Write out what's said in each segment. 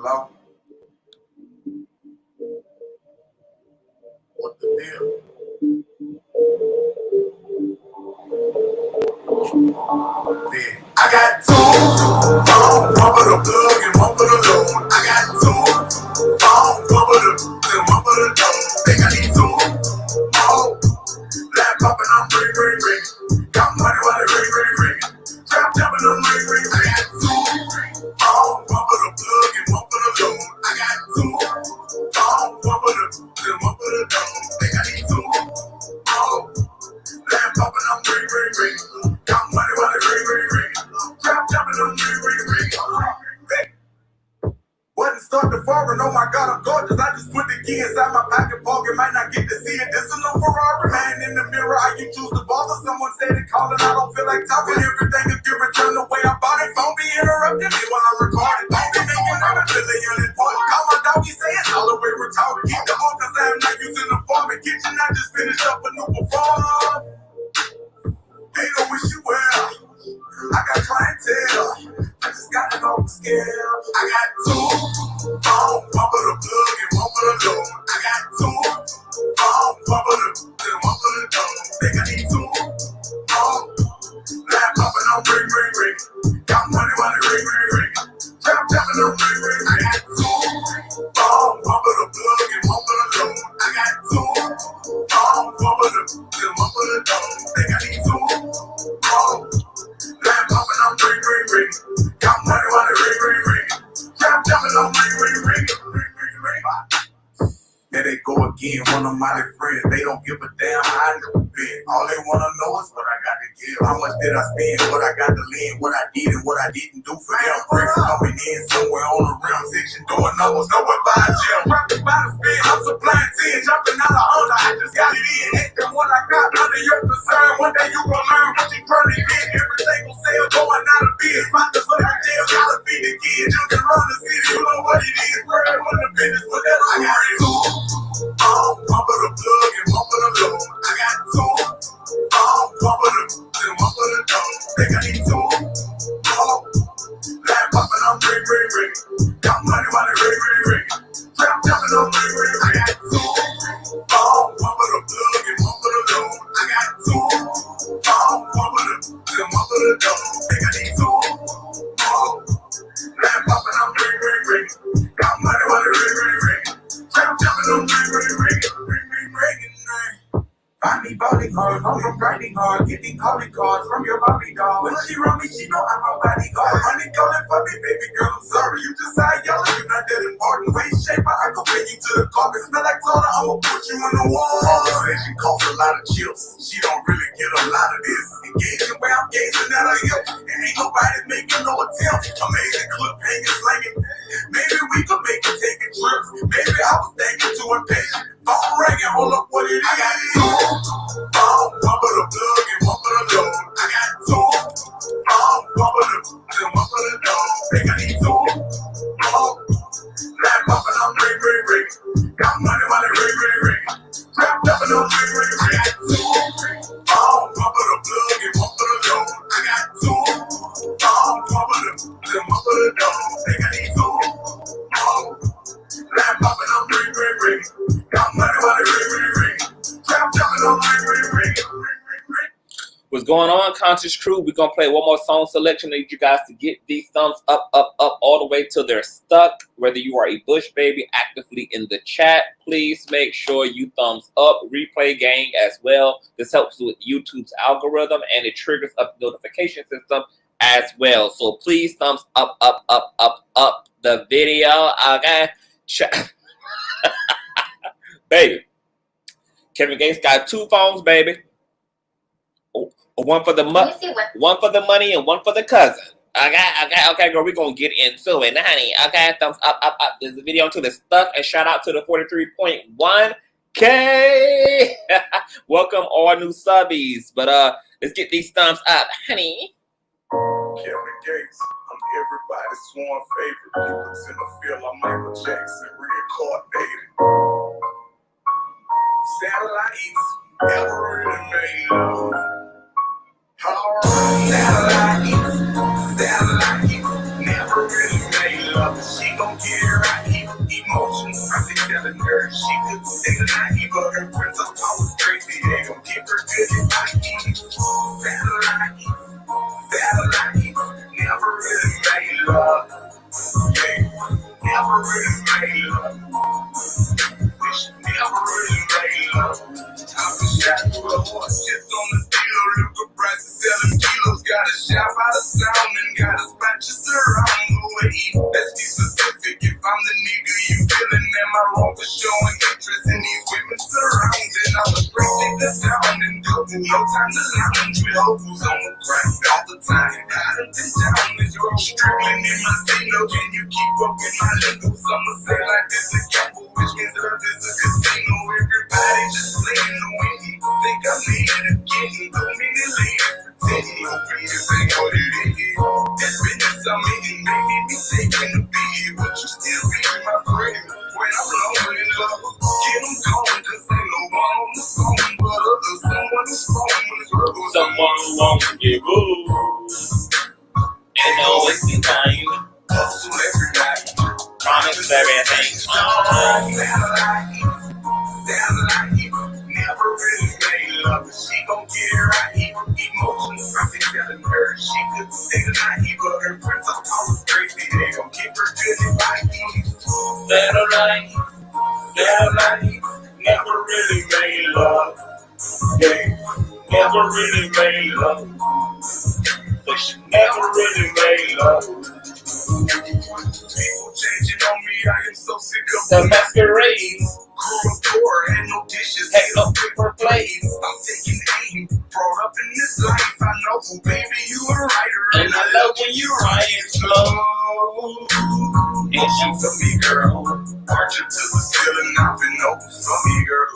Hello? What the deal? Yeah. I got two phones, one for the plug and one for the load. I got two phones, one for the and one for the load. Think I need two more. Laptop and I'm ring. Got money while it ring. Trap jumping on ring. I got two phones, one for the plug and one for the load. I got two phones, one for the and one for the load. Think I need two more. Laptop and I'm ring. Got money while it ring. Trap jumping on ring. Wasn't start to foreign, oh my god, I'm gorgeous. I just put the key inside my pocket, might not get to see it. This is no Ferrari, man in the mirror. How you choose to bother? Someone said it calling, I don't feel like talking. Everything is different, turn the way I bought it. Phone be interrupting me when I'm recording. Don't be making up until they unimportant. Call my dog, he say it's all the way retarded. Keep the home, cause I'm not using the farm and kitchen. I just finished up a new performance. They don't wish you well. I got clientele. I just got it off the scale. I got two phones, one for the plug and one for the load. I got two phones, one for the and one for the load. Think I need two more. Laptop and I'm ring. Got money while it ring. Trap jumping on ring. I got two phones, one for the plug and one for the load. I got two phones, one for the and one for the load. Think I need two more. Laptop and I'm ring. Got money while it ring. Trap jumping on ring. There they go again, one of my friends. They don't give a damn how I never been. All they wanna know is what I got to give. How much did I spend? What I got to lend? What I did and what I didn't do for them. Bricks coming in somewhere on the rim section, doing numbers, nowhere by a gym. Rapping by the spin, I'm supplying 10, jumping out of 100. I just got it in. Asking what I got under your concern. One day you gon' learn what you turn it in. Everything gon' sell, going out of biz. About to put in jail, gotta feed the kids. You can run the city, you know what it is. Where I run the business, whatever I got it to. One for the plug and one for the load. I got two one for the and one for the load. Think I need two more. Laptop and I'm ring. Got money while it ring. Trap jumping on ring. I got two one for the plug and one for the load. I got two one for the and one for the load. Think I need two more. Laptop and I'm ring. Got money while it ring. Trap jumping on ring. Find me bodyguard, come from grinding hard, getting calling cards from your Bobby doll. When she run me, she know I'm a bodyguard. Honey calling for me, baby girl, I'm sorry. You just side yelling, you're not that important. Weight shape, I can pay you to the carpet. Smell like soda, I'ma put you in the wall. Conversation costs a lot of chips. She don't really get a lot of this. Engaging where I'm gazing at her hip. And ain't nobody making no attempt. Amazing clip hanging, slanging. Maybe we could make it taking trips. Maybe I was thinking too impatient. Phone ringing, hold up what it is. I got two phones, one for the plug and one for the load. I got two phones, one for the and one for the load. Think I need two more. Laptop and I'm ring. Got money while it ring. Trap jumping on ring. I got two phones, one for the plug and one for the load. I got two phones, one for the and one for the load. Think I need two more. Laptop and I'm ring. Got money while it ring. Trap jumping on ring. What's going on, Conscious Crew? We're going to play one more song selection. I need you guys to get these thumbs up, all the way till they're stuck. Whether you are a Bush baby actively in the chat, please make sure you thumbs up. Replay gang as well. This helps with YouTube's algorithm, and it triggers up the notification system as well. So please thumbs up the video. Okay? Baby. Kevin Gates got two phones, baby. One for the one for the money and one for the cousin. Okay, girl, we're gonna get into it, honey. Okay, thumbs up. There's a video to the stuff, and shout out to the 43.1K. Welcome all new subbies. But let's get these thumbs up, honey. Kevin Gates, I'm everybody's sworn favorite. People in the field, I'm Michael Jackson, reincarnated. Satellites never really made love. Satellites never really made love. She gon' get her love. Yeah, never really made love. Never really made love. Time to shot through the horse, just on the deal. Liquor prices selling kilos. Got a shop out of town and got a spot just around the way. Let's be specific. If I'm the nigga you feeling, am I wrong for showing interest in these women surrounding? I'm a straight nigga down and doing no time to lounge with hoes on the ground all the time. Got them down this road, struggling in my single. Can you keep up with my lingo? Some say like this a gamble, which means love is a casino. Everybody just playing the winning. Think I'm leading again. Don't mean to leave pretending. Hoping this ain't what it is. This business I'm in, maybe be taking the beat, but you still be my friend. When I'm alone in love, get them going, cause ain't no one on the phone but others. Someone who's phone when it's real. Someone who won't get good. And always be kind. Hustle every night. Promise everything. Satellite, never really made love. She gon' get it right. Emotions, I've been telling her she could stay the night, but her friends are always crazy. They gon' keep her good and right. Satellite, never really made love. Yeah, never really made love. But she never really made love. People changing on me, I am so sick of The masquerades. Grew up poor, had no dishes, had no paper plates. I'm taking aim, brought up in this life. I know, baby, you a writer, and I love when you write slow. And she for me, girl. Marching to the ceiling, I've been open for me, girl.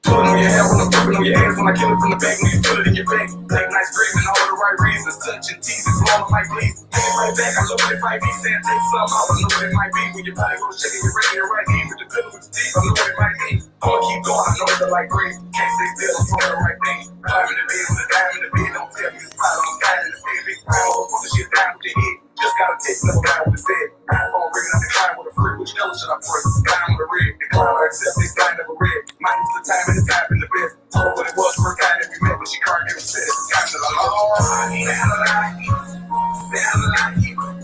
Put it on your head when I'm putting on your ass. When I kill it from the back, when you put it in your back. Late night screaming, all the right reasons. Touching, teasing, blowing like please. Take it right back, I love what it might be. Saying take some out, I know what it might be. When your body goes shaking, you're ready to right in with the good with the teeth. I know what it might be. I'ma keep going, I know it's the light green. Can't stay still, I'm doing the right thing. Climbing the bed with a dime in the bed. Don't tell me the spot, I'm dying in the bed. Big crown, all the shit down with the head. Just gotta take another guy with his head. iPhone ringing up the climb with a free. Which color should I press? Climb with a red. The climb I accept, they sign never red. Mine is the time and the time in the best. Told her what it was, first time that we met, but she can't give a shit. It's kind of a long satellite,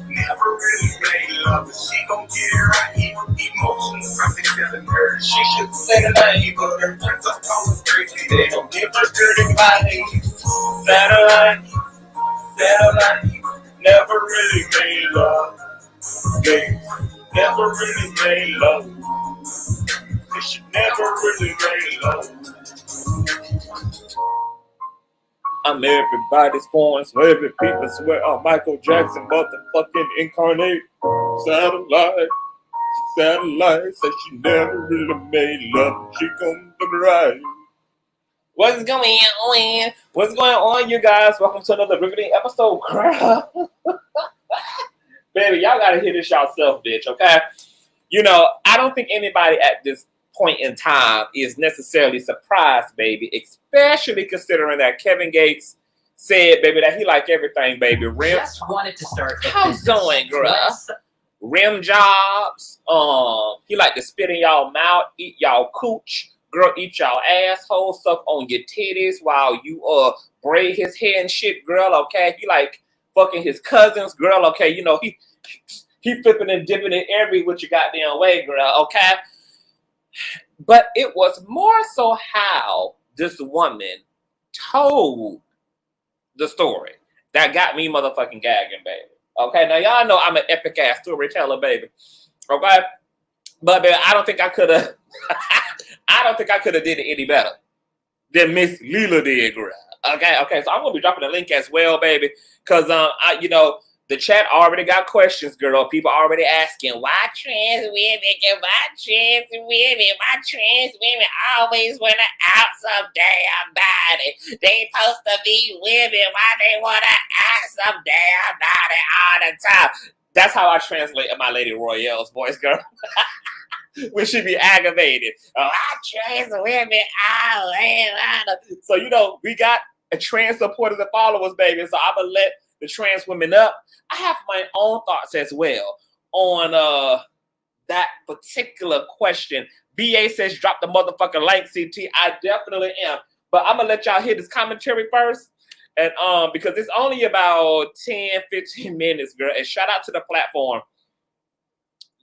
never really made love, but she gon' get it right. Emotions, I've been telling her she should say the name, but her friends are always crazy. They don't give her dirty body. Satellite, never really made love. Yeah, never really made love. She never really made love. I'm everybody's phone, so every people swear I'm Michael Jackson, motherfucking incarnate. Satellite, said she never really made love. She gon' do right. What's going on? What's going on, you guys? Welcome to another riveting episode. Baby, y'all gotta hear this yourself, bitch, okay? You know, I don't think anybody at this point in time is necessarily surprised, baby, especially considering that Kevin Gates said, baby, that he like everything, baby. Just wanted to start. How's going, girl? Rim jobs. He like to spit in y'all mouth, eat y'all cooch, girl, eat y'all asshole, suck on your titties while you braid his hair and shit, girl. Okay, he like fucking his cousins, girl. Okay, you know he flipping and dipping in every which you goddamn way, girl. Okay. But it was more so how this woman told the story that got me motherfucking gagging, baby. Okay, now y'all know I'm an epic ass storyteller, baby. Okay, but baby, I don't think I could have. I don't think I could have did it any better than Miss Lilah did, girl. Okay, so I'm gonna be dropping a link as well, baby, because the chat already got questions, girl. People already asking, why trans women always want to out some damn body? They supposed to be women. Why they want to out some damn body all the time? That's how I translate my Lady Royale's voice, girl. When she be aggravated. Oh, I trans women always want to. So, we got a trans supporters and followers, baby. So I'm going to let the trans women up. I have my own thoughts as well on that particular question. BA says drop the motherfucking link, CT. I definitely am. But I'm going to let y'all hear this commentary first. And because it's only about 10-15 minutes, girl. And shout out to the platform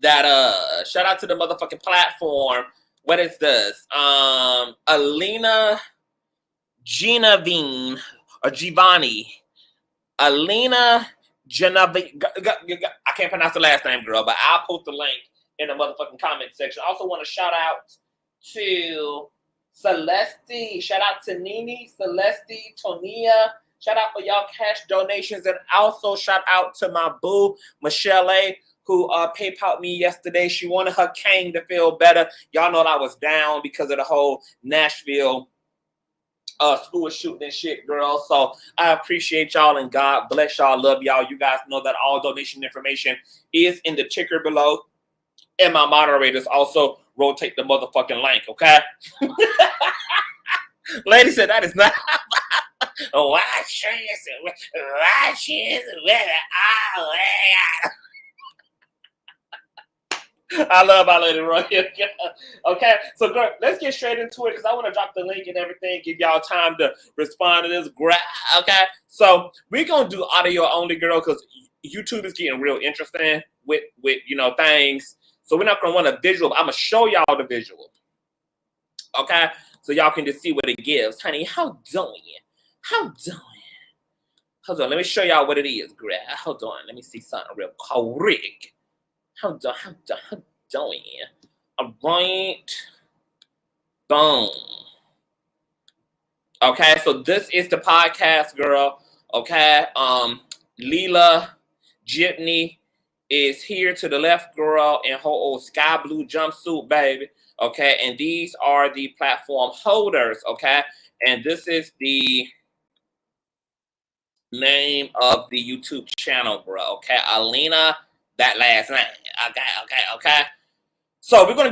that shout out to the motherfucking platform. What is this? Alina Ginavine or Giovanni. Alina Genevieve. I can't pronounce the last name, girl, but I'll post the link in the motherfucking comment section. I also want to shout out to Celeste. Shout out to Nini, Celeste, Tonia. Shout out for y'all cash donations. And also shout out to my boo, Michelle A., who PayPal'd me yesterday. She wanted her cane to feel better. Y'all know that I was down because of the whole Nashville school shooting and shit, girl. So I appreciate y'all and God bless y'all. Love y'all. You guys know that all donation information is in the ticker below. And my moderators also rotate the motherfucking link, okay? Lady said that is not why I love my lady right here. Okay, so girl, let's get straight into it because I want to drop the link and everything, give y'all time to respond to this. Okay, so we're gonna do audio only, girl, because YouTube is getting real interesting with things. So we're not gonna want a visual. I'm gonna show y'all the visual. Okay, so y'all can just see what it gives, honey. How doing? How doing? Hold on, let me show y'all what it is, girl. Hold on, let me see something real quick. How doing? All right. Boom. Okay, so this is the podcast, girl. Okay. Lilah Gibney is here to the left, girl, in her old sky blue jumpsuit, baby. Okay, and these are the platform holders, okay? And this is the name of the YouTube channel, bro. Okay, Alina, that last name. Okay. So we're gonna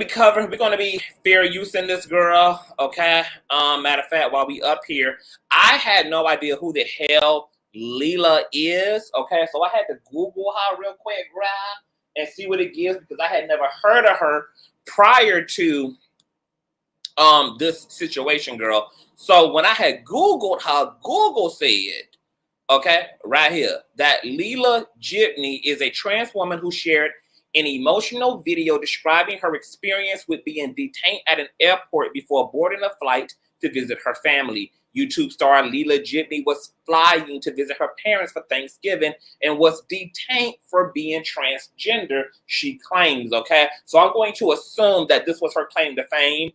be fair using this, girl. Okay. Matter of fact, while we up here, I had no idea who the hell Lilah is. Okay, so I had to Google her real quick, girl, and see what it gives because I had never heard of her prior to this situation, girl. So when I had Googled her, Google said, okay, right here, that Lilah Gibney is a trans woman who shared an emotional video describing her experience with being detained at an airport before boarding a flight to visit her family. YouTube star Lilah Gibney was flying to visit her parents for Thanksgiving and was detained for being transgender, she claims, okay? So I'm going to assume that this was her claim to fame.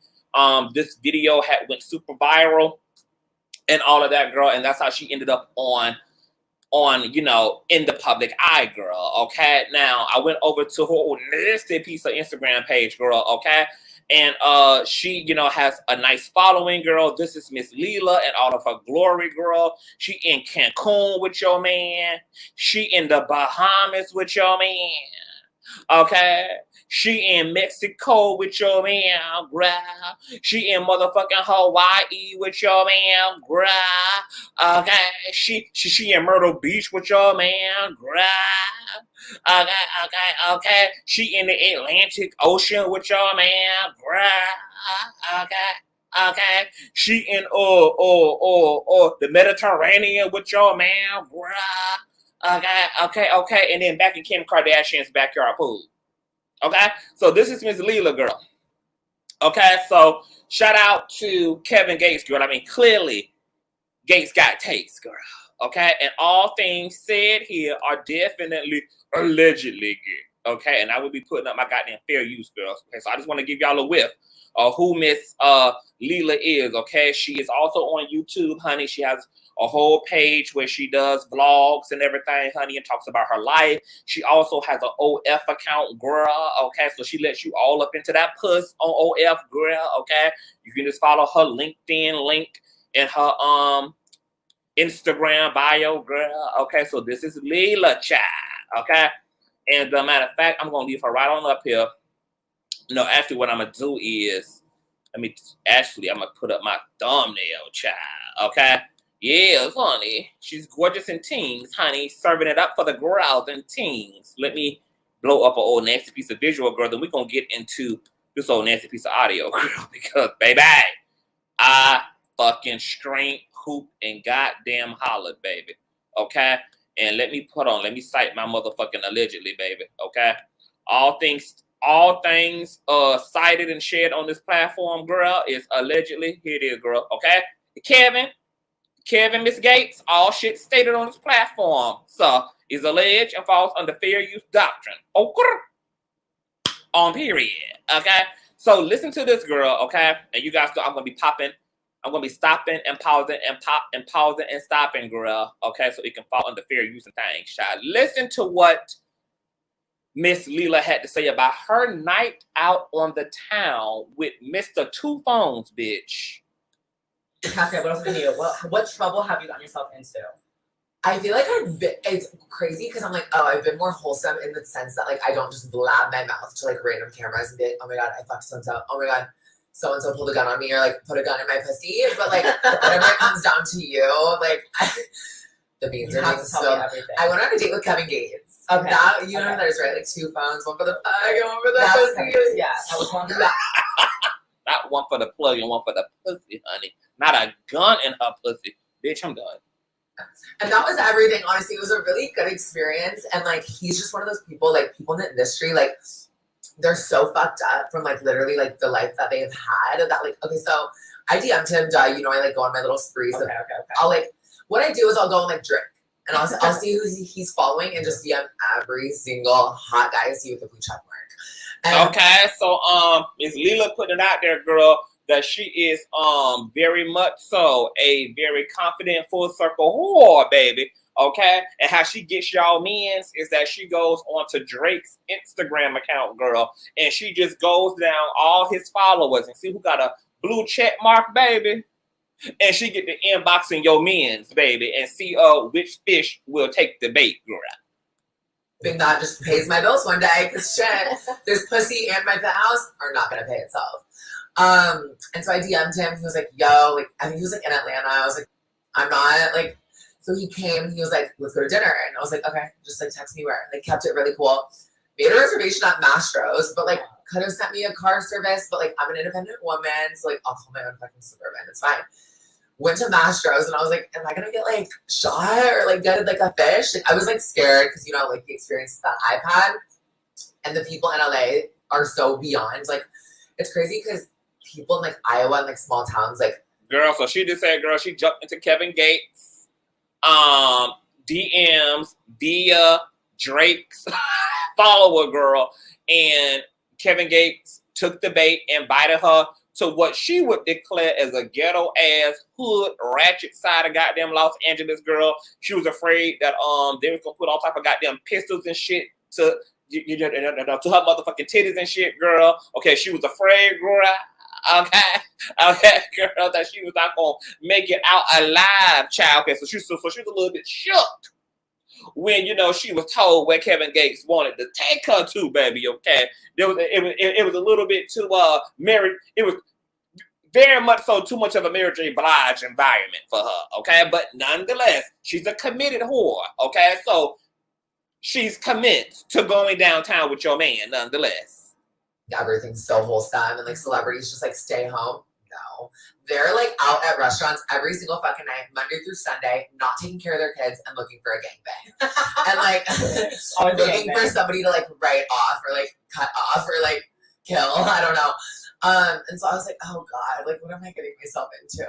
This video went super viral and all of that, girl, and that's how she ended up on in the public eye, girl. Okay, now I went over to her nasty piece of Instagram page, girl. Okay, and she has a nice following, girl. This is Miss Lilah and all of her glory, girl. She in Cancun with your man. She in the Bahamas with your man. Okay, she in Mexico with your man, bruh. She in motherfucking Hawaii with your man, bruh. Okay, she in Myrtle Beach with your man, bruh. Okay. She in the Atlantic Ocean with your man, bruh. Okay. She in the Mediterranean with your man, bruh. Okay, and then back in Kim Kardashian's backyard pool. Okay, so this is Miss Lilah, girl. Okay, so shout out to Kevin Gates, girl. I mean, clearly, Gates got takes, girl. Okay, and all things said here are definitely allegedly good. Okay, and I will be putting up my goddamn fair use, girls. Okay, so I just want to give y'all a whiff of who Miss Lilah is. Okay, she is also on YouTube, honey. She has a whole page where she does vlogs and everything, honey, and talks about her life. She also has an OF account, girl. Okay, so she lets you all up into that puss on OF, girl. Okay, you can just follow her LinkedIn link in her Instagram bio, girl. Okay, so this is Lilah, child. Okay, and matter of fact, I'm gonna leave her right on up here. No, actually, what I'm gonna do is I'm gonna put up my thumbnail, child. Okay. Yes, honey. She's gorgeous in teens, honey. Serving it up for the girls and teens. Let me blow up an old nasty piece of visual, girl. Then we're going to get into this old nasty piece of audio, girl. Because, baby, I fucking scream hoop and goddamn hollered, baby. Okay? And let me cite my motherfucking allegedly, baby. Okay? All things cited and shared on this platform, girl, is allegedly. Here it is, girl. Okay? Kevin, Miss Gates, all shit stated on this platform, so is alleged and falls under fair use doctrine. Okay? On period. Okay? So listen to this, girl, okay? And you guys know I'm gonna be stopping and pausing and stopping, girl. Okay, so it can fall under fair use and things. Child. Listen to what Miss Lilah had to say about her night out on the town with Mr. Two Phones, bitch. Cassie, what else can you do? What trouble have you gotten yourself into? I feel like it's crazy because I'm like, oh, I've been more wholesome in the sense that like I don't just blab my mouth to like random cameras and be like, oh my god, I fucked so-and-so. Oh my god, so-and-so pulled a gun on me or like put a gun in my pussy. But like whenever it comes down to you, like the beans are being spilled. I went on a date with Kevin Gates. Okay. That you know what that is, right? Like 2 phones, one for the plug and one for the pussy. Yeah, that was one. Not one for the plug and one for the pussy, honey. Not a gun in her pussy. Bitch, I'm done. And that was everything. Honestly, it was a really good experience. And like, he's just one of those people, like people in the industry, like they're so fucked up from like literally like the life that they've had. That like, okay, so I DM'd him. You know, I like go on my little spree. So Okay. I'll like, what I do is I'll go and like drink, and I'll see who he's following and just DM every single hot guy I see with a blue check mark. And Okay, so Miss Lilah putting it out there, girl, that she is very much so a very confident full circle whore, baby. Okay, and how she gets y'all men's is that she goes onto Drake's Instagram account, girl, and she just goes down all his followers and see who got a blue check mark, baby, and she get the inboxing your men's, baby, and see which fish will take the bait, girl. think that just pays my bills one day because shit, this pussy and my house are not gonna pay itself. And so I DM'd him. He was like, yo, like, I think he was like in Atlanta. I was like, I'm not like, so he came, he was like, let's go to dinner. And I was like, okay, just like text me where. Like kept it really cool. Made a reservation at Mastro's, but like could have sent me a car service, but like I'm an independent woman, so like I'll call my own fucking Suburban, it's fine. Went to Mastro's and I was like, am I gonna get like shot or like gutted like a fish? Like, I was like scared because you know like the experiences that I've had and the people in LA are so beyond. Like it's crazy because people in like Iowa and like small towns like girl, so she just said, girl, she jumped into Kevin Gates DMs via Drake's follower, girl, and Kevin Gates took the bait, invited her to what she would declare as a ghetto ass hood ratchet side of goddamn Los Angeles, girl. She was afraid that they was gonna put all type of goddamn pistols and shit to her motherfucking titties and shit, girl. Okay, she was afraid, girl. Okay, girl, that she was not gonna make it out alive, child. Okay, so she was a little bit shook when you know she was told where Kevin Gates wanted to take her to, baby. Okay, it was a little bit too married. It was very much so too much of a Mary Blige environment for her. Okay, but nonetheless, she's a committed whore. Okay, so she's committed to going downtown with your man. Nonetheless. everything's so wholesome and like celebrities just like stay home. No, they're like out at restaurants every single fucking night, Monday through Sunday, not taking care of their kids and looking for a gangbang and like looking for somebody to like write off or like cut off or like kill. I don't know. And so I was like, oh god, like what am I getting myself into?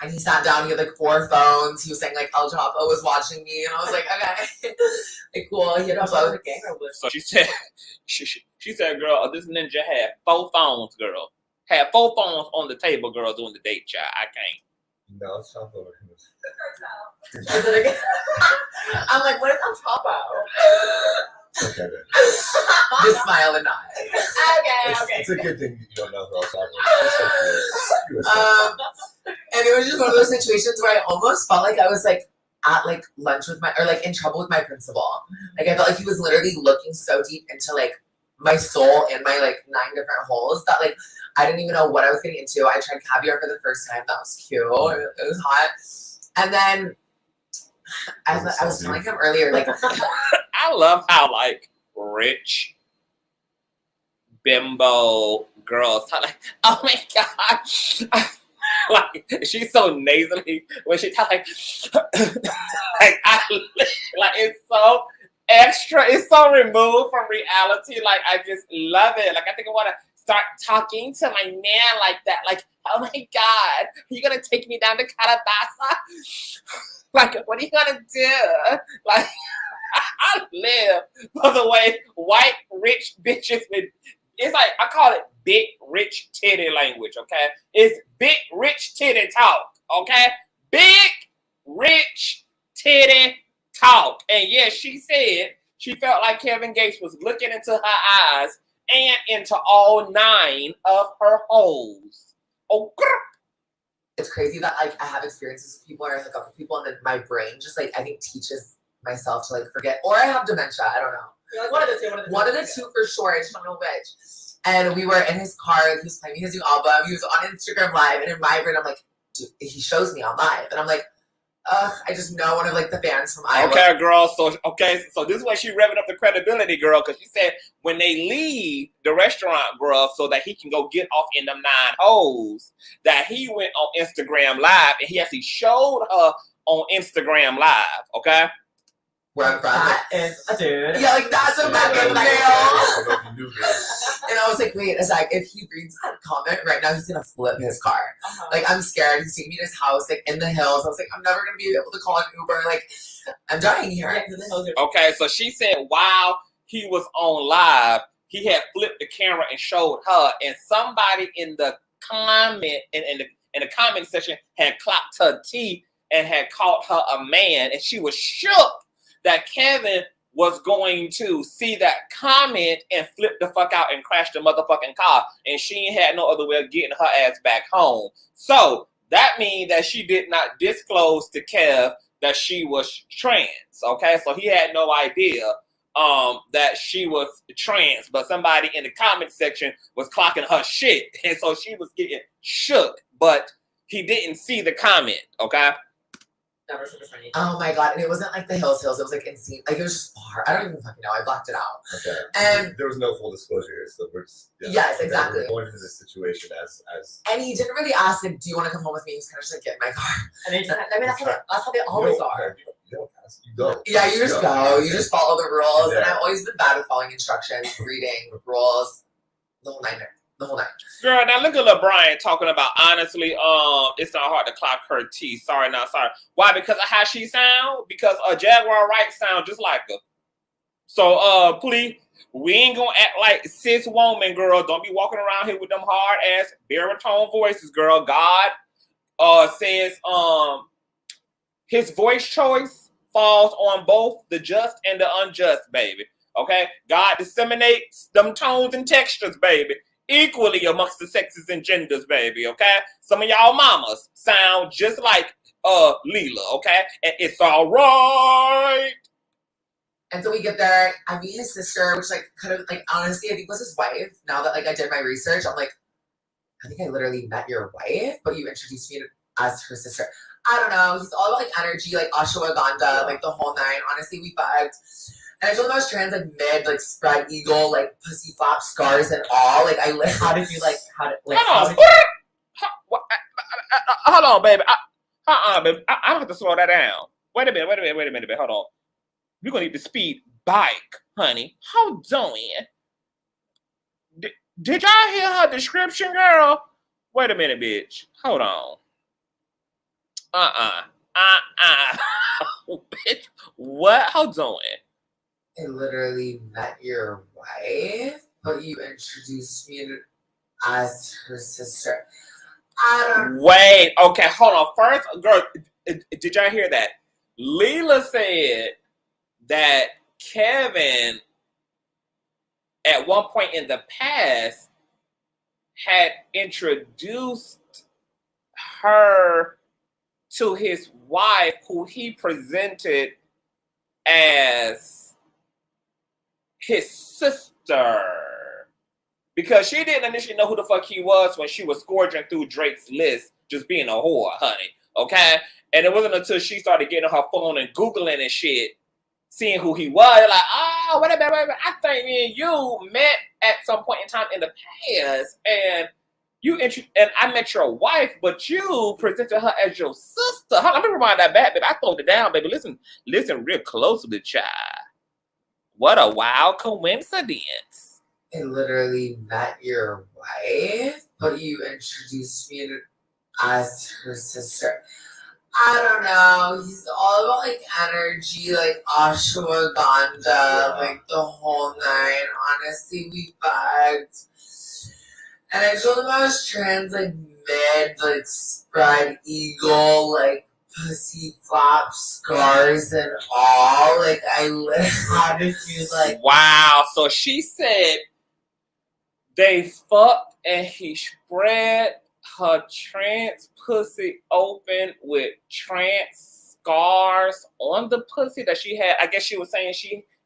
And he sat down. He had like 4 phones. He was saying like El Chapo was watching me, and I was like, okay, like cool. He had both. So she said, she said, girl, this ninja had 4 phones, girl. Had 4 phones on the table, girl, doing the date, child. I can't. No, it's not over. I'm like, what is El Chapo? Okay, then. Just smile and nod. It's a good thing you don't know who else I was. And it was just one of those situations where I almost felt like I was like at like lunch with my, or like in trouble with my principal. Like I felt like he was literally looking so deep into like my soul and my like 9 different holes that like I didn't even know what I was getting into. I tried caviar for the first time. That was cute. It was hot. And then I was telling him earlier, like I love how like rich bimbo girls are like, oh my gosh, like she's so nasally when she talks like it's so extra, it's so removed from reality. Like I just love it. Like I think I want to start talking to my man like that. Like, oh my God, are you gonna take me down to Calabasa? Like, what are you gonna do? Like, I live for the way white rich bitches with. It's like I call it big rich titty language. Okay, it's big rich titty talk. Okay, big rich titty talk. And yes, she said she felt like Kevin Gates was looking into her eyes and into all 9 of her holes. Oh, It's crazy that like I have experiences with people or I hook up with people and then my brain just like I think teaches myself to like forget, or I have dementia. I don't know. You're like, one of the two. One of the two for sure. I just don't know which. And we were in his car. He was playing his new album. He was on Instagram Live, and in my brain, I'm like, dude, he shows me on live, and I'm like, I just know one of like the fans from Iowa. Okay, girl. So this is why she revving up the credibility, girl, because she said when they leave the restaurant, girl, so that he can go get off in them 9 holes, that he went on Instagram Live and he actually showed her on Instagram Live. Okay. Where I'm from. That is a dude. Yeah, like that's a fucking male. And I was like, wait, it's like if he reads that comment right now, he's gonna flip his car. Like I'm scared. He's taking me to his house, like in the hills. I was like, I'm never gonna be able to call an Uber. Like I'm dying here. Okay, so she said while he was on live, he had flipped the camera and showed her, and somebody in the comment in the comment section had clocked her teeth and had called her a man, and she was shook that Kevin was going to see that comment and flip the fuck out and crash the motherfucking car, and she ain't had no other way of getting her ass back home. So that means that she did not disclose to Kev that she was trans. Okay, so he had no idea that she was trans, but somebody in the comment section was clocking her shit, and so she was getting shook, but he didn't see the comment. Okay. Never super funny. Oh my God. And it wasn't like the hills. It was like insane. Like it was just far. I don't even fucking know. I blocked it out. Okay. And there was no full disclosure here, so we're just yes, exactly. We're going into this situation as and he didn't really ask like, do you want to come home with me? He was kind of just like, get in my car. And they just, I mean, that's how they always are. You don't ask, you go. Yeah, you just go. You just follow the rules. Yeah. And I've always been bad with following instructions, reading rules, the whole nine. Girl, now look at LeBron talking about honestly, it's not hard to clock her teeth. Sorry, not sorry. Why? Because of how she sound? Because a Jaguar Wright sound just like her. So please, we ain't gonna act like cis woman, girl. Don't be walking around here with them hard ass baritone voices, girl. God says his voice choice falls on both the just and the unjust, baby. Okay? God disseminates them tones and textures, baby, equally amongst the sexes and genders, baby, okay? Some of y'all mamas sound just like Lilah, okay? And it's all right. And so we get there. I meet his sister, which like kind of like honestly I think was his wife. Now that like I did my research, I'm like, I think I literally met your wife, but you introduced me as her sister. I don't know. He's all about like energy, like ashwagandha, like the whole 9. Honestly, we vibed. And I told him I was trans, like mid, like spread eagle, like pussy flop scars and all. Like I like. How did you like? Hold on, baby. Baby. I have to slow that down. Wait a minute. Hold on. We're gonna need the speed bike, honey. Hold on. Did y'all hear her description, girl? Wait a minute, bitch. Hold on. Bitch. What? Hold on. I literally met your wife, but you introduced me as her sister. I don't. Wait. Okay. Hold on. First, girl, did y'all hear that? Lilah said that Kevin, at one point in the past, had introduced her to his wife, who he presented as his sister, because she didn't initially know who the fuck he was when she was scourging through Drake's list, just being a whore, honey. Okay? And it wasn't until she started getting on her phone and Googling and shit, seeing who he was, like, oh, wait a minute. I think me and you met at some point in time in the past. And and I met your wife, but you presented her as your sister. Hold on, let me rewind that back, baby. I slowed it down, baby. Listen real closely, child. What a wild coincidence. I literally met your wife, but you introduced me as her sister. I don't know. He's all about like energy, like ashwagandha, like the whole nine. Honestly, we bugged. And I told him I was trans, like mid, like spread eagle, like pussy flap scars and all. Like I had to feel like wow. So she said they fucked and he spread her trans pussy open with trans scars on the pussy that she had. I guess she was saying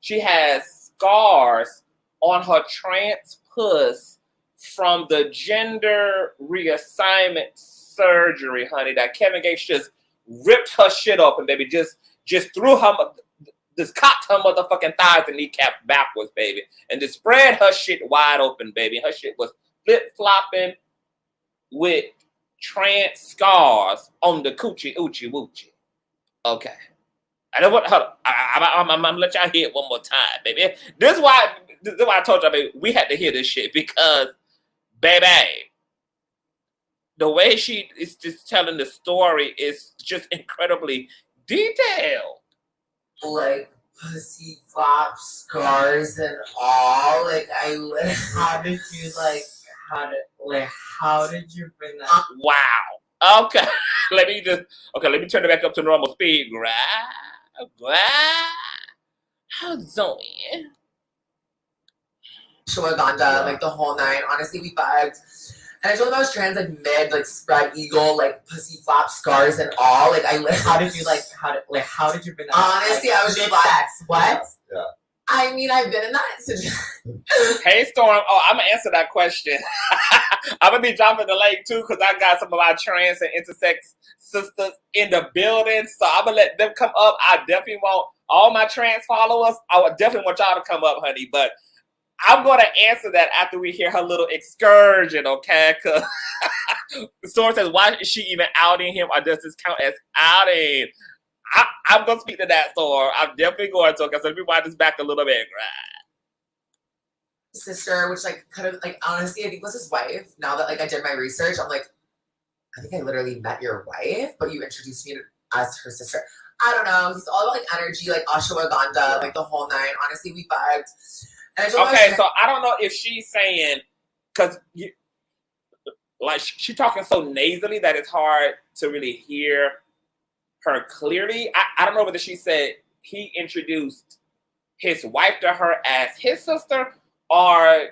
she has scars on her trans puss from the gender reassignment surgery, honey, that Kevin Gates just ripped her shit open, baby. Just threw her, just cocked her motherfucking thighs and kneecaps backwards, baby. And just spread her shit wide open, baby. Her shit was flip-flopping with trans scars on the coochie oochie woochie. Okay. I know what, hold on. I'm gonna let y'all hear it one more time, baby. This is why I told y'all, baby, we had to hear this shit because, baby, the way she is just telling the story is just incredibly detailed. like pussy flap scars and all. Like I how did you like how did you bring that up? Wow. Okay. Let me turn it back up to normal speed. How's Zoe? Ashwagandha, like the whole nine. Honestly, we bugged. And I told him I was trans, like mid, like spread eagle, like pussy flap scars and all. Like how did you bring that up? Honestly, I was just like, what? Yeah. I mean, I've been in that situation. Hey, Storm. Oh, I'm going to answer that question. I'm going to be dropping the link, too, because I got some of our trans and intersex sisters in the building. So I'm going to let them come up. I definitely want all my trans followers. I would definitely want y'all to come up, honey. But I'm going to answer that after we hear her little excursion, okay? Because Storm says, why is she even outing him, or does this count as outing? I'm going to speak to that, Storm. I'm definitely going to, okay? So let me wind this back a little bit, right? Sister, which like kind of like honestly I think was his wife. Now that like I did my research, I'm like, I think I literally met your wife, but you introduced me as her sister. I don't know. He's all about like energy, like ashwagandha, like the whole nine. Honestly, we bugged. And I told him so I don't know if she's saying, because like she's talking so nasally that it's hard to really hear her clearly. I don't know whether she said he introduced his wife to her as his sister, or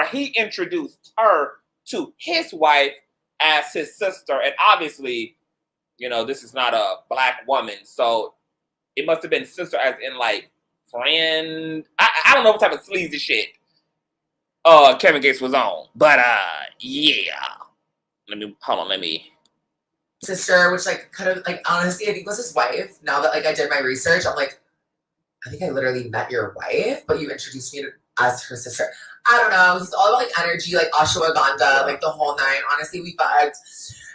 he introduced her to his wife as his sister. And obviously, you know, this is not a black woman, so it must have been sister as in like friend. I don't know what type of sleazy shit Kevin Gates was on, but yeah. Let me. Sister, which like kind of like honestly I think was his wife. Now that like I did my research, I'm like, I think I literally met your wife, but you introduced me as her sister. I don't know. He's all about like energy, like ashwagandha, like the whole nine. Honestly, we bugged.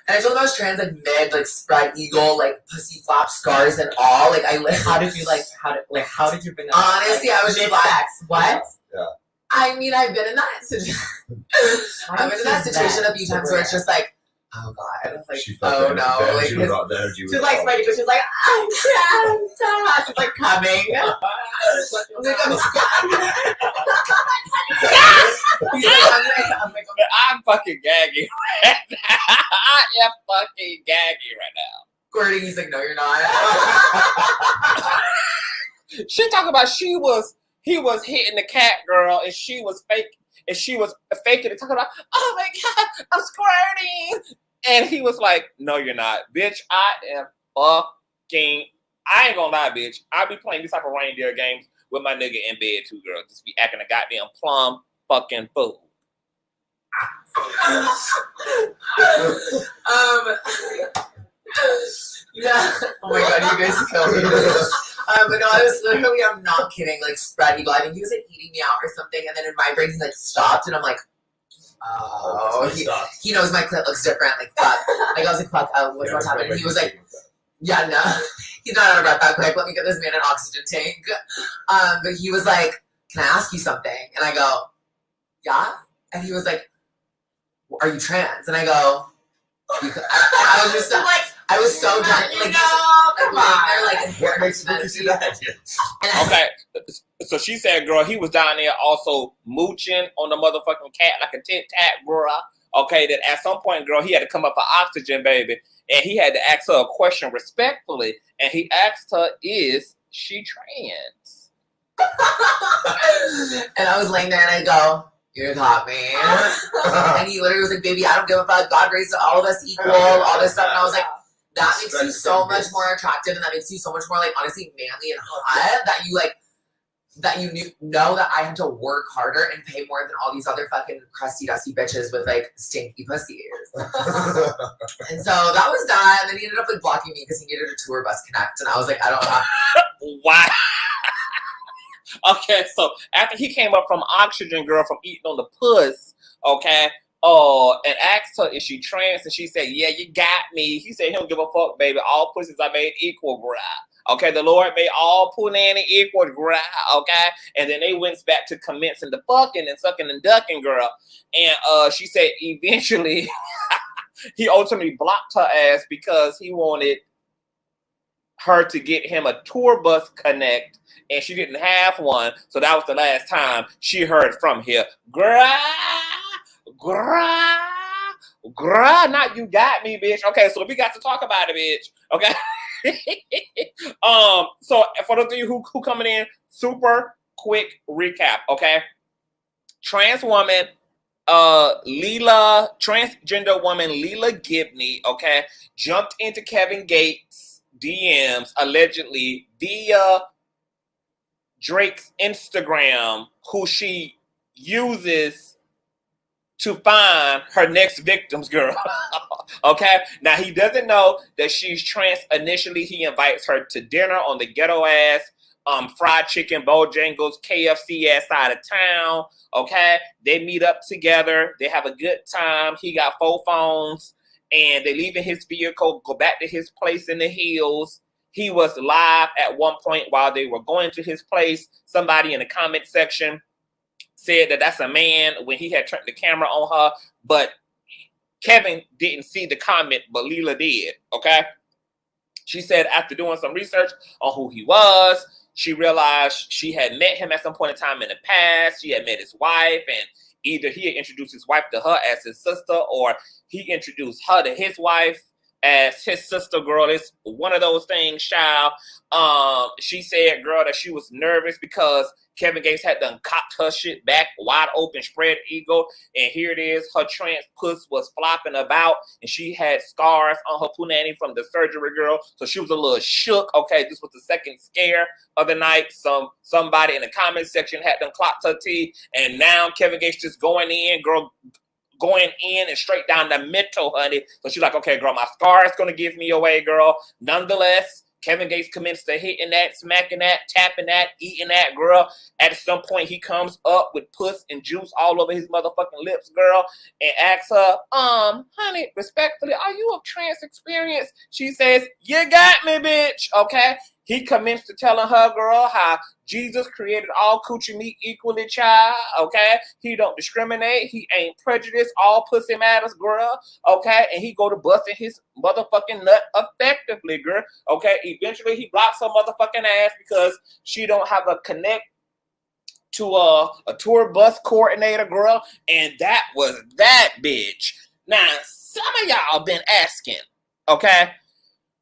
And I told him I was trans, like mid, like spread eagle, like pussy flap scars and all. Like how did you bring that up? Honestly, I was just like, what? Yeah. I mean, I've been in that situation. I've been in that situation a few times where it's just like, oh god, like oh no, like she's like spreading, but she's like, I'm trans. She's like coming. Like I'm I'm fucking gagging right now. I am fucking gagging right now. Gworlllll, he's like, no, you're not. She talking about he was hitting the cat girl and she was fake and she was faking it, talking about, oh my god, I'm squirting. And he was like, no, you're not. Bitch, I am fucking, I ain't gonna lie, bitch. I be playing these type of reindeer games with my nigga in bed too, girl. Just be acting a goddamn plum fucking fool. Yeah. Oh my god, you guys killed me. But no, I was literally, I'm not kidding, like spread eagle. I think he was like eating me out or something, and then in my brain he like stopped, and I'm like, Oh, Stop. he knows my clit looks different. Like, fuck. Like, I was like, fuck, what's happening? He was like, yeah, no. He's not out of breath that quick. Let me get this man an oxygen tank. But he was like, can I ask you something? And I go, yeah? And he was like, are you trans? And I go, I was just like, I was so done. Like, come on. They're like, What makes you see that? Okay, so she said, girl, he was down there also mooching on the motherfucking cat like a tit-tat, bruh. Okay, that at some point, girl, he had to come up for oxygen, baby. And he had to ask her a question respectfully. And he asked her, is she trans? And I was laying there and I go, you got me. And he literally was like, baby, I don't give a fuck. God raised all of us equal, all this stuff. And I was like, that makes you so much more attractive and that makes you so much more, like, honestly manly and hot that you, like, that you know that I had to work harder and pay more than all these other fucking crusty, dusty bitches with, like, stinky pussies. And so that was that. And then he ended up, like, blocking me because he needed a tour bus connect. And I was like, I don't know. Wow. Okay, so after he came up from oxygen, girl, from eating on the puss, okay, and asked her, is she trans? And she said, yeah, you got me. He said, he don't give a fuck, baby. All pussies are made equal, bruh. Okay, the Lord made all punani equal, bruh. Okay, and then they went back to commencing the fucking and sucking and ducking, girl. And she said eventually he ultimately blocked her ass because he wanted her to get him a tour bus connect, and she didn't have one, so that was the last time she heard from him. Grah, not you got me, bitch. Okay, so we got to talk about it, bitch. Okay. So for those of you who coming in, super quick recap. Okay, trans woman, transgender woman Lilah Gibney, okay, jumped into Kevin Gates' DMs allegedly via Drake's Instagram, who she uses to find her next victims, girl. Okay? Now, he doesn't know that she's trans. Initially, he invites her to dinner on the ghetto-ass, fried chicken, Bojangles, KFC-ass side of town. Okay? They meet up together. They have a good time. He got 4 phones, and they leave in his vehicle, go back to his place in the hills. He was live at one point while they were going to his place. Somebody in the comment section said that that's a man when he had turned the camera on her, but Kevin didn't see the comment, but Lilah did, okay? She said after doing some research on who he was, she realized she had met him at some point in time in the past. She had met his wife, and either he had introduced his wife to her as his sister, or he introduced her to his wife as his sister, girl. It's one of those things, child. She said, girl, that she was nervous because Kevin Gates had done cocked her shit back, wide open, spread eagle, and here it is, her trans puss was flopping about, and she had scars on her punani from the surgery, girl, so she was a little shook. Okay, this was the second scare of the night. Somebody in the comment section had done clocked her teeth, and now Kevin Gates just going in, girl, going in and straight down the middle, honey. So she's like, okay, girl, my scar is going to give me away, girl. Nonetheless, Kevin Gates commenced to hitting that, smacking that, tapping that, eating that, girl. At some point, he comes up with puss and juice all over his motherfucking lips, girl, and asks her, honey, respectfully, are you of trans experience? She says, you got me, bitch, okay? He commenced to telling her, girl, how Jesus created all coochie meat equally, child, okay? He don't discriminate. He ain't prejudiced. All pussy matters, girl, okay? And he go to busting his motherfucking nut effectively, girl, okay? Eventually, he blocks her motherfucking ass because she don't have a connect to a tour bus coordinator, girl, and that was that, bitch. Now, some of y'all been asking, okay?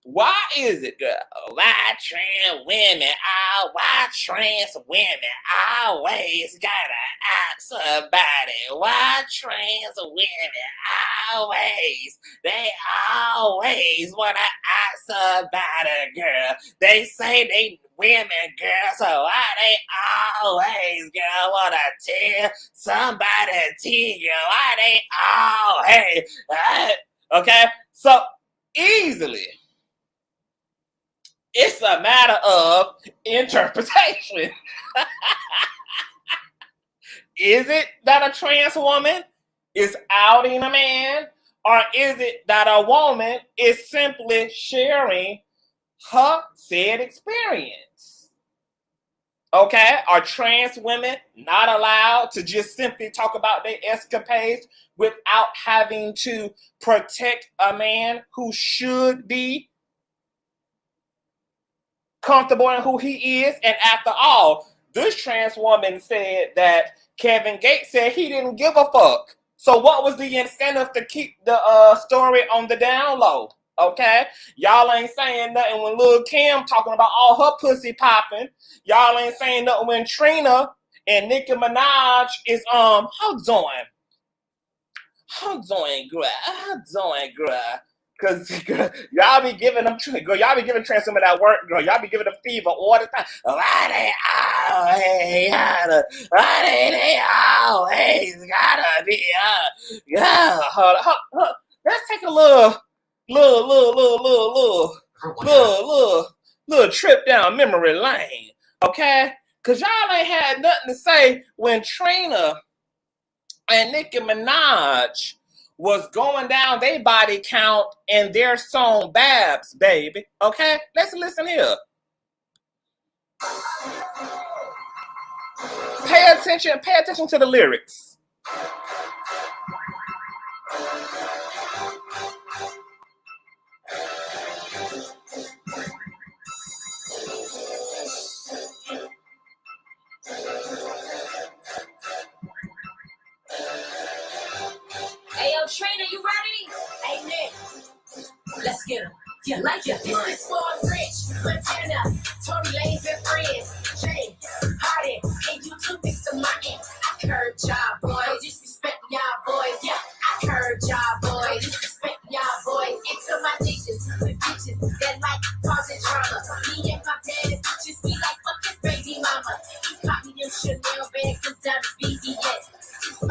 Why is it, girl? Why trans women always gotta ask somebody? Why trans women they always wanna ask somebody, girl? They say they women, girl, so why they always, girl, wanna tell somebody tea, girl? Why they always, okay? So, easily, it's a matter of interpretation. Is it that a trans woman is outing a man, or is it that a woman is simply sharing her said experience? Okay, are trans women not allowed to just simply talk about their escapades without having to protect a man who should be comfortable in who he is? And after all, this trans woman said that Kevin Gates said he didn't give a fuck. So what was the incentive to keep the story on the down low? Okay, y'all ain't saying nothing when Lil Kim talking about all her pussy popping. Y'all ain't saying nothing when Trina and Nicki Minaj is how doing, girl. Cause girl, y'all be giving them, girl, y'all be giving trans women that work, girl. Y'all be giving them fever all the time. Why they always gotta be yeah. Hold on. Let's take a little trip down memory lane, okay? Cause y'all ain't had nothing to say when Trina and Nicki Minaj was going down their body count in their song Babs, baby. Okay? Let's listen here. Pay attention to the lyrics. Hey, yo, Trina, you ready? Amen. Let's get him. Yeah, like it. This is for Rich, Montana, Tory Lanez and friends. Jay, Harden, and you too, Mr. Martin. I curved y'all boys, disrespect y'all boys. Yeah, I curved y'all boys, disrespect y'all boys. Into my ditches, the bitches that like causing drama. Me and my daddy bitches be like, fuck this baby mama. You caught me them Chanel bags, sometimes BBS. Come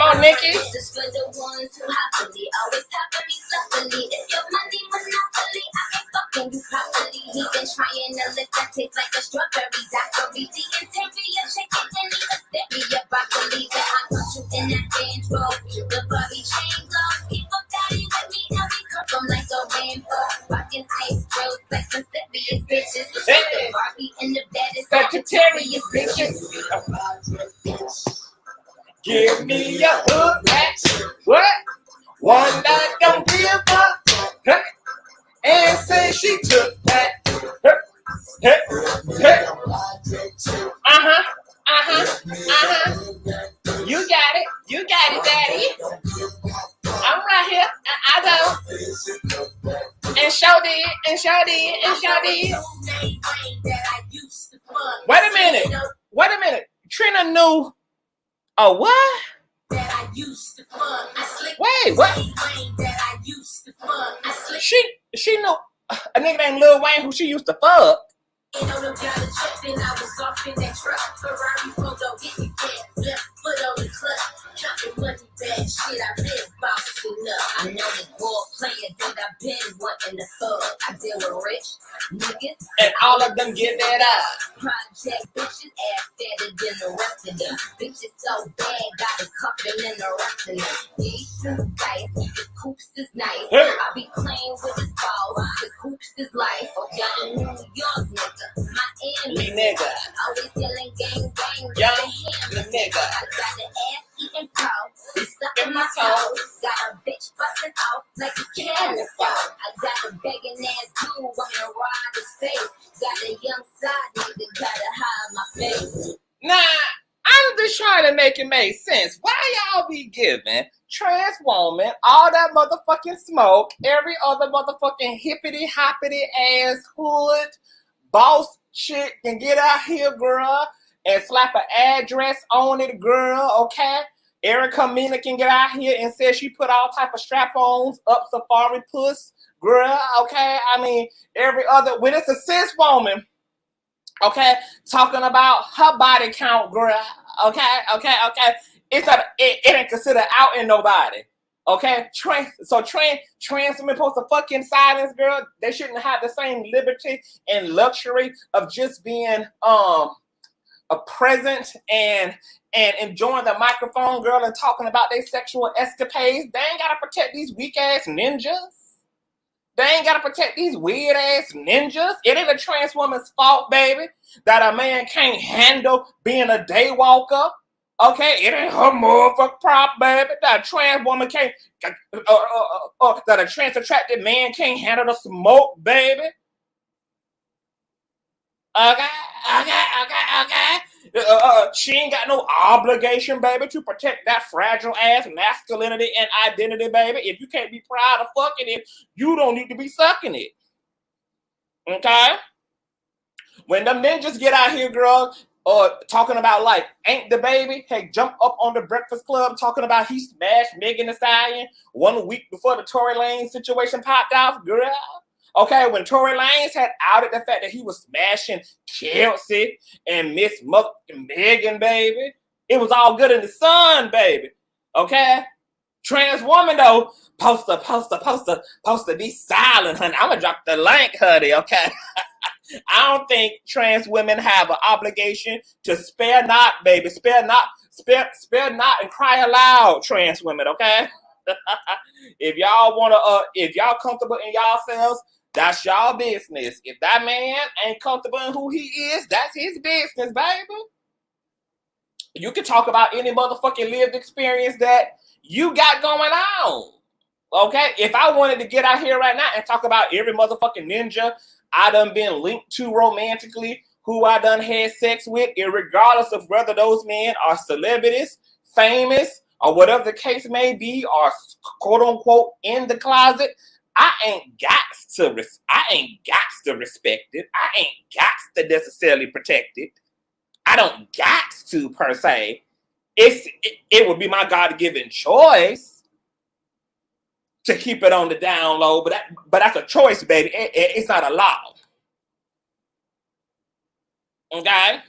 on, Nikki. The slender ones who happily, always happily, sloppily. If your money monopoly, I ain't fucking you properly. He been trying to lick that taste like a strawberry. Daiquiri, the interior chicken, and even step me up. I believe that I got you in that dance roll. The body chain glow. People daddy with me, and we come from like a rainbow. Rocking ice grills like some serious bitches. Hey. Barbie in the bed is Sagittarius bitches. Give me a hood match. What? One that don't give up. Huh? And say she took that. Huh? You got it, daddy. I'm right here. I go. And show did. Wait a minute. Trina knew. Oh, what? That I used to fuck. Wait, what? That I used to fuck. She knew a nigga named Lil Wayne who she used to fuck. You know them got a trip and I was off in that truck. Ferrari photo hit me dead. Left foot on the clutch. Counting money bad shit. I been bossing up. I know the ball player that I been wanting to fuck. I deal with rich niggas and all of them give it up. Project bitches ass fatter than the rest of them. Bitches so bad, got a cuffin' and the rest of them. These two dice, the coops is nice. I be playing with his ball, cause hoops is life. Got a New York nigga, Miami nigga. Always yelling gang, young nigga. I got an ass eating cow, be sucking my toes. Got a bitch busting off like a cannon fall. I got a begging ass dude wanna ride his face. Got a young side nigga, gotta hide my face. Nah, I'm just trying to make it make sense. Why y'all be giving trans woman all that motherfucking smoke, every other motherfucking hippity hoppity ass hood boss shit can get out here, girl, and slap an address on it, girl, okay? Erica Mena can get out here and say she put all type of strap-ons up Safari puss, girl, okay? I mean, every other, when it's a cis woman, okay, talking about her body count, girl, okay? It ain't considered out in nobody, okay? Trans women supposed to fucking silence, girl. They shouldn't have the same liberty and luxury of just being present and enjoying the microphone, girl, and talking about their sexual escapades. They ain't gotta protect these weak ass ninjas. They ain't gotta protect these weird ass ninjas. It ain't a trans woman's fault, baby, that a man can't handle being a day walker. Okay, it ain't her motherfucking problem, baby. That a trans woman can't, that a trans attracted man can't handle the smoke, baby. Okay. She ain't got no obligation, baby, to protect that fragile ass masculinity and identity, baby. If you can't be proud of fucking it, you don't need to be sucking it. Okay? When them ninjas get out here, girl, talking about like ain't the baby, hey, jump up on the Breakfast Club talking about he smashed Megan Thee Stallion 1 week before the Tory Lanez situation popped off, girl. Okay, when Tory Lanez had outed the fact that he was smashing Kelsey and Miss motherfucking Megan, baby, it was all good in the sun, baby. Okay? Trans woman, though, poster, be silent, honey. I'm gonna drop the link, honey, okay? I don't think trans women have an obligation to spare not, baby. Spare not and cry aloud, trans women, okay? If y'all wanna, if y'all comfortable in y'allselves, that's y'all business. If that man ain't comfortable in who he is, that's his business, baby. You can talk about any motherfucking lived experience that you got going on. Okay? If I wanted to get out here right now and talk about every motherfucking ninja I done been linked to romantically, who I done had sex with, regardless of whether those men are celebrities, famous, or whatever the case may be, or quote unquote in the closet, I ain't got to respect it. I ain't got to necessarily protect it. I don't got to per se. It would be my God-given choice to keep it on the down low, but that's a choice, baby. It's not a law. Okay?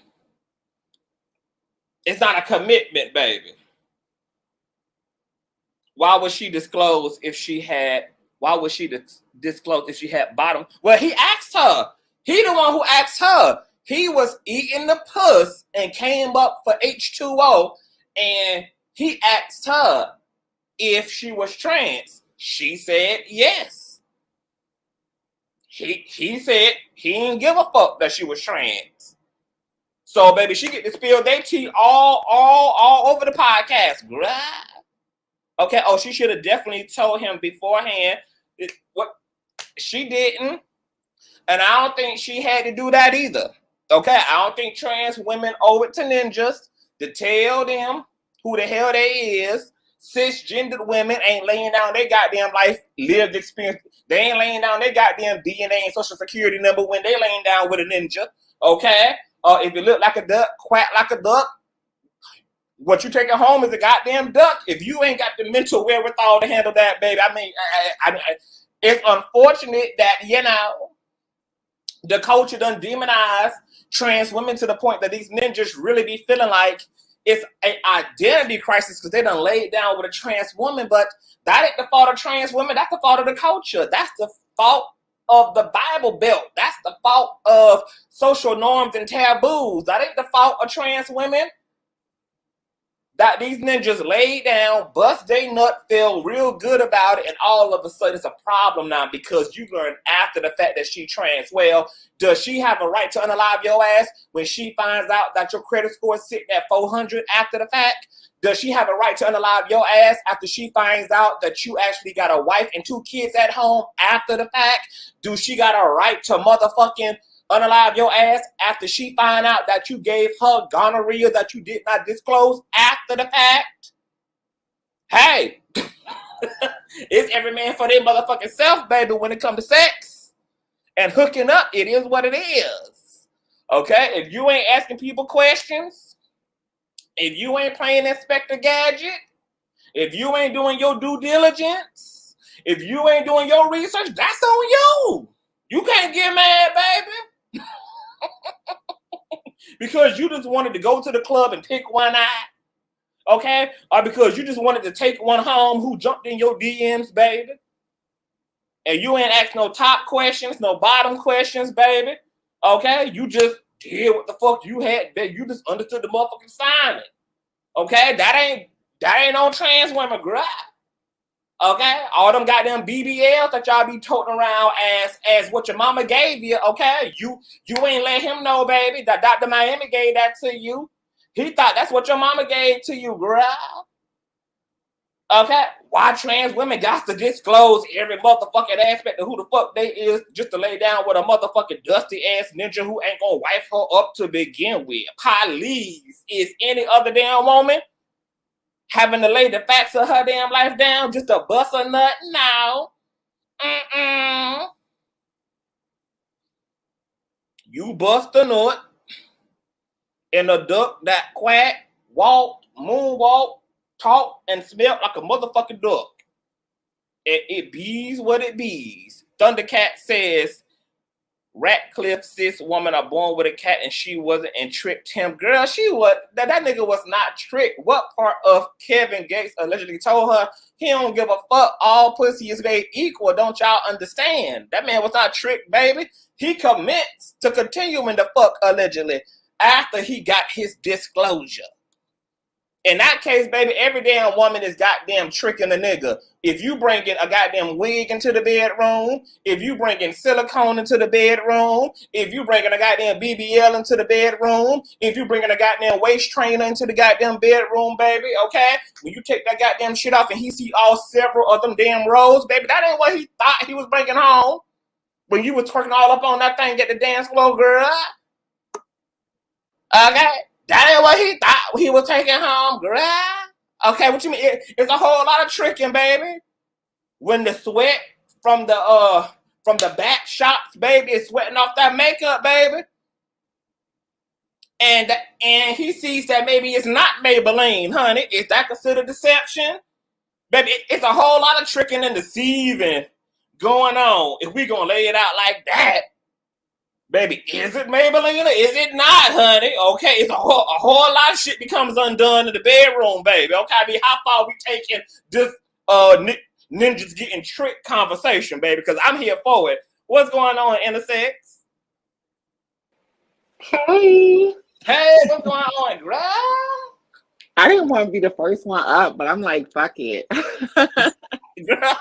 It's not a commitment, baby. Why would she disclose if she had bottom? Well, he asked her. He the one who asked her. He was eating the puss and came up for H2O, and he asked her if she was trans. She said yes. He said he didn't give a fuck that she was trans. So, baby, she get to spill their tea all over the podcast. Okay, oh, she should have definitely told him beforehand. What she didn't, and I don't think she had to do that either. Okay, I don't think trans women owe it to ninjas to tell them who the hell they is. Cisgendered women ain't laying down their goddamn life lived experience. They ain't laying down their goddamn DNA and social security number when they laying down with a ninja. Okay, if you look like a duck, quack like a duck, what you taking home is a goddamn duck. If you ain't got the mental wherewithal to handle that, baby, I mean, it's unfortunate that, you know, the culture done demonized trans women to the point that these ninjas really be feeling like it's an identity crisis because they done laid down with a trans woman, but that ain't the fault of trans women. That's the fault of the culture. That's the fault of the Bible Belt. That's the fault of social norms and taboos. That ain't the fault of trans women. That these ninjas laid down, bust they nut, feel real good about it, and all of a sudden it's a problem now because you learned after the fact that she trans. Well, does she have a right to unalive your ass when she finds out that your credit score is sitting at 400 after the fact? Does she have a right to unalive your ass after she finds out that you actually got a wife and 2 kids at home after the fact? Do she got a right to motherfucking unalive your ass after she find out that you gave her gonorrhea that you did not disclose after the fact? Hey, it's every man for their motherfucking self, baby, when it comes to sex. And hooking up, it is what it is. Okay? If you ain't asking people questions, if you ain't playing Inspector Gadget, if you ain't doing your due diligence, if you ain't doing your research, that's on you. You can't get mad, baby. Because you just wanted to go to the club and pick one eye, okay? Or because you just wanted to take one home who jumped in your DMs, baby. And you ain't asked no top questions, no bottom questions, baby. Okay? You just did what the fuck you had, baby. You just understood the motherfucking assignment. Okay? That ain't on trans women, girl. Okay? All them goddamn BBLs that y'all be toting around as what your mama gave you, okay? You ain't let him know, baby, that Dr. Miami gave that to you. He thought that's what your mama gave to you, girl. Okay? Why trans women got to disclose every motherfucking aspect of who the fuck they is just to lay down with a motherfucking dusty ass ninja who ain't gonna wife her up to begin with? Please, is any other damn woman having to lay the facts of her damn life down just to bust a nut? No. You bust a nut in a duck that quack, walked, moonwalk, talk, and smelled like a motherfucking duck. It bees what it bees. Thundercat says, Ratcliffe cis woman are born with a cat and she wasn't and tricked him. Girl, she was, that nigga was not tricked. What part of Kevin Gates allegedly told her he don't give a fuck, all pussy is made equal? Don't y'all understand? That man was not tricked, baby. He commits to continuing the fuck allegedly after he got his disclosure. In that case, baby, every damn woman is goddamn tricking a nigga. If you bringing a goddamn wig into the bedroom, if you bringing silicone into the bedroom, if you bringing a goddamn BBL into the bedroom, if you bringing a goddamn waist trainer into the goddamn bedroom, baby, okay? When you take that goddamn shit off and he see all several of them damn rolls, baby, that ain't what he thought he was bringing home. When you was twerking all up on that thing at the dance floor, girl. Okay? That ain't what he thought he was taking home, girl. Okay, what you mean? It's a whole lot of tricking, baby. When the sweat from the back shops, baby, is sweating off that makeup, baby. And he sees that maybe it's not Maybelline, honey. Is that considered deception? Baby, it's a whole lot of tricking and deceiving going on. If we gonna lay it out like that. Baby, is it Maybelline or is it not, honey? Okay, it's a whole lot of shit becomes undone in the bedroom, baby. Okay, I mean, how far we taking this ninjas getting tricked conversation, baby? Because I'm here for it. What's going on, intersex? Hey. Hey, what's going on, girl? I didn't want to be the first one up, but I'm like, fuck it. Girl,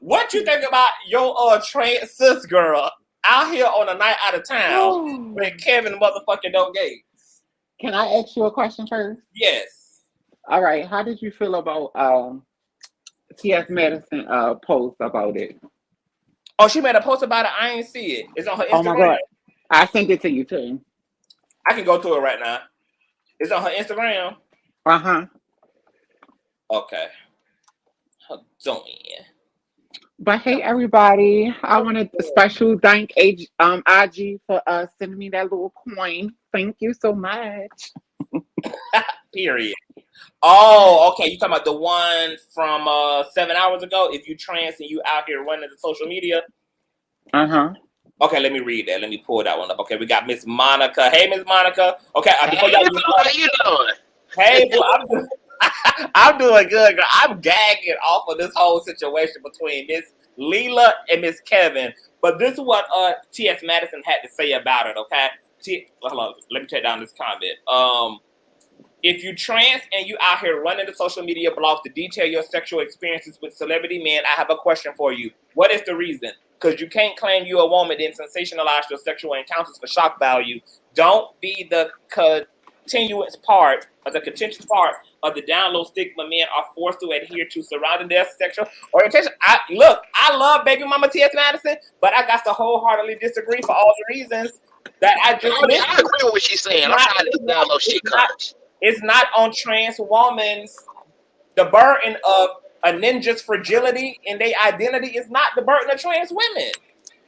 what you think about your trans cis girl out here on a night out of town when Kevin motherfucking don't Gates? Can I ask you a question first? Yes. All right. How did you feel about T.S. Madison post about it? Oh, she made a post about it. I ain't see it. It's on her Instagram. Oh my God. I sent it to you too. I can go to it right now. It's on her Instagram. Uh-huh. Okay. Don't. But hey, everybody, I want to special thank IG for sending me that little coin. Thank you so much. Period. Oh, okay. You talking about the one from 7 hours ago? If you trans and you out here running the social media? Uh-huh. Okay, let me read that. Let me pull that one up. Okay, we got Miss Monica. Hey, Miss Monica. Okay, hey, how you doing? Hey, boy, I'm doing good, girl. I'm gagging off of this whole situation between Miss Lilah and Miss Kevin. But this is what T.S. Madison had to say about it, okay? Hold on, let me take down this comment. If you trans and you out here running the social media blogs to detail your sexual experiences with celebrity men, I have a question for you. What is the reason? Because you can't claim you're a woman then sensationalize your sexual encounters for shock value. Don't be the contentious part of the download stigma men are forced to adhere to surrounding their sexual orientation. I love baby mama T.S. Madison, but I got to wholeheartedly disagree for all the reasons that I just mentioned. I agree with what she's saying. I'm tired of this download shit comes. It's not on trans women's, the burden of a ninja's fragility and their identity is not the burden of trans women.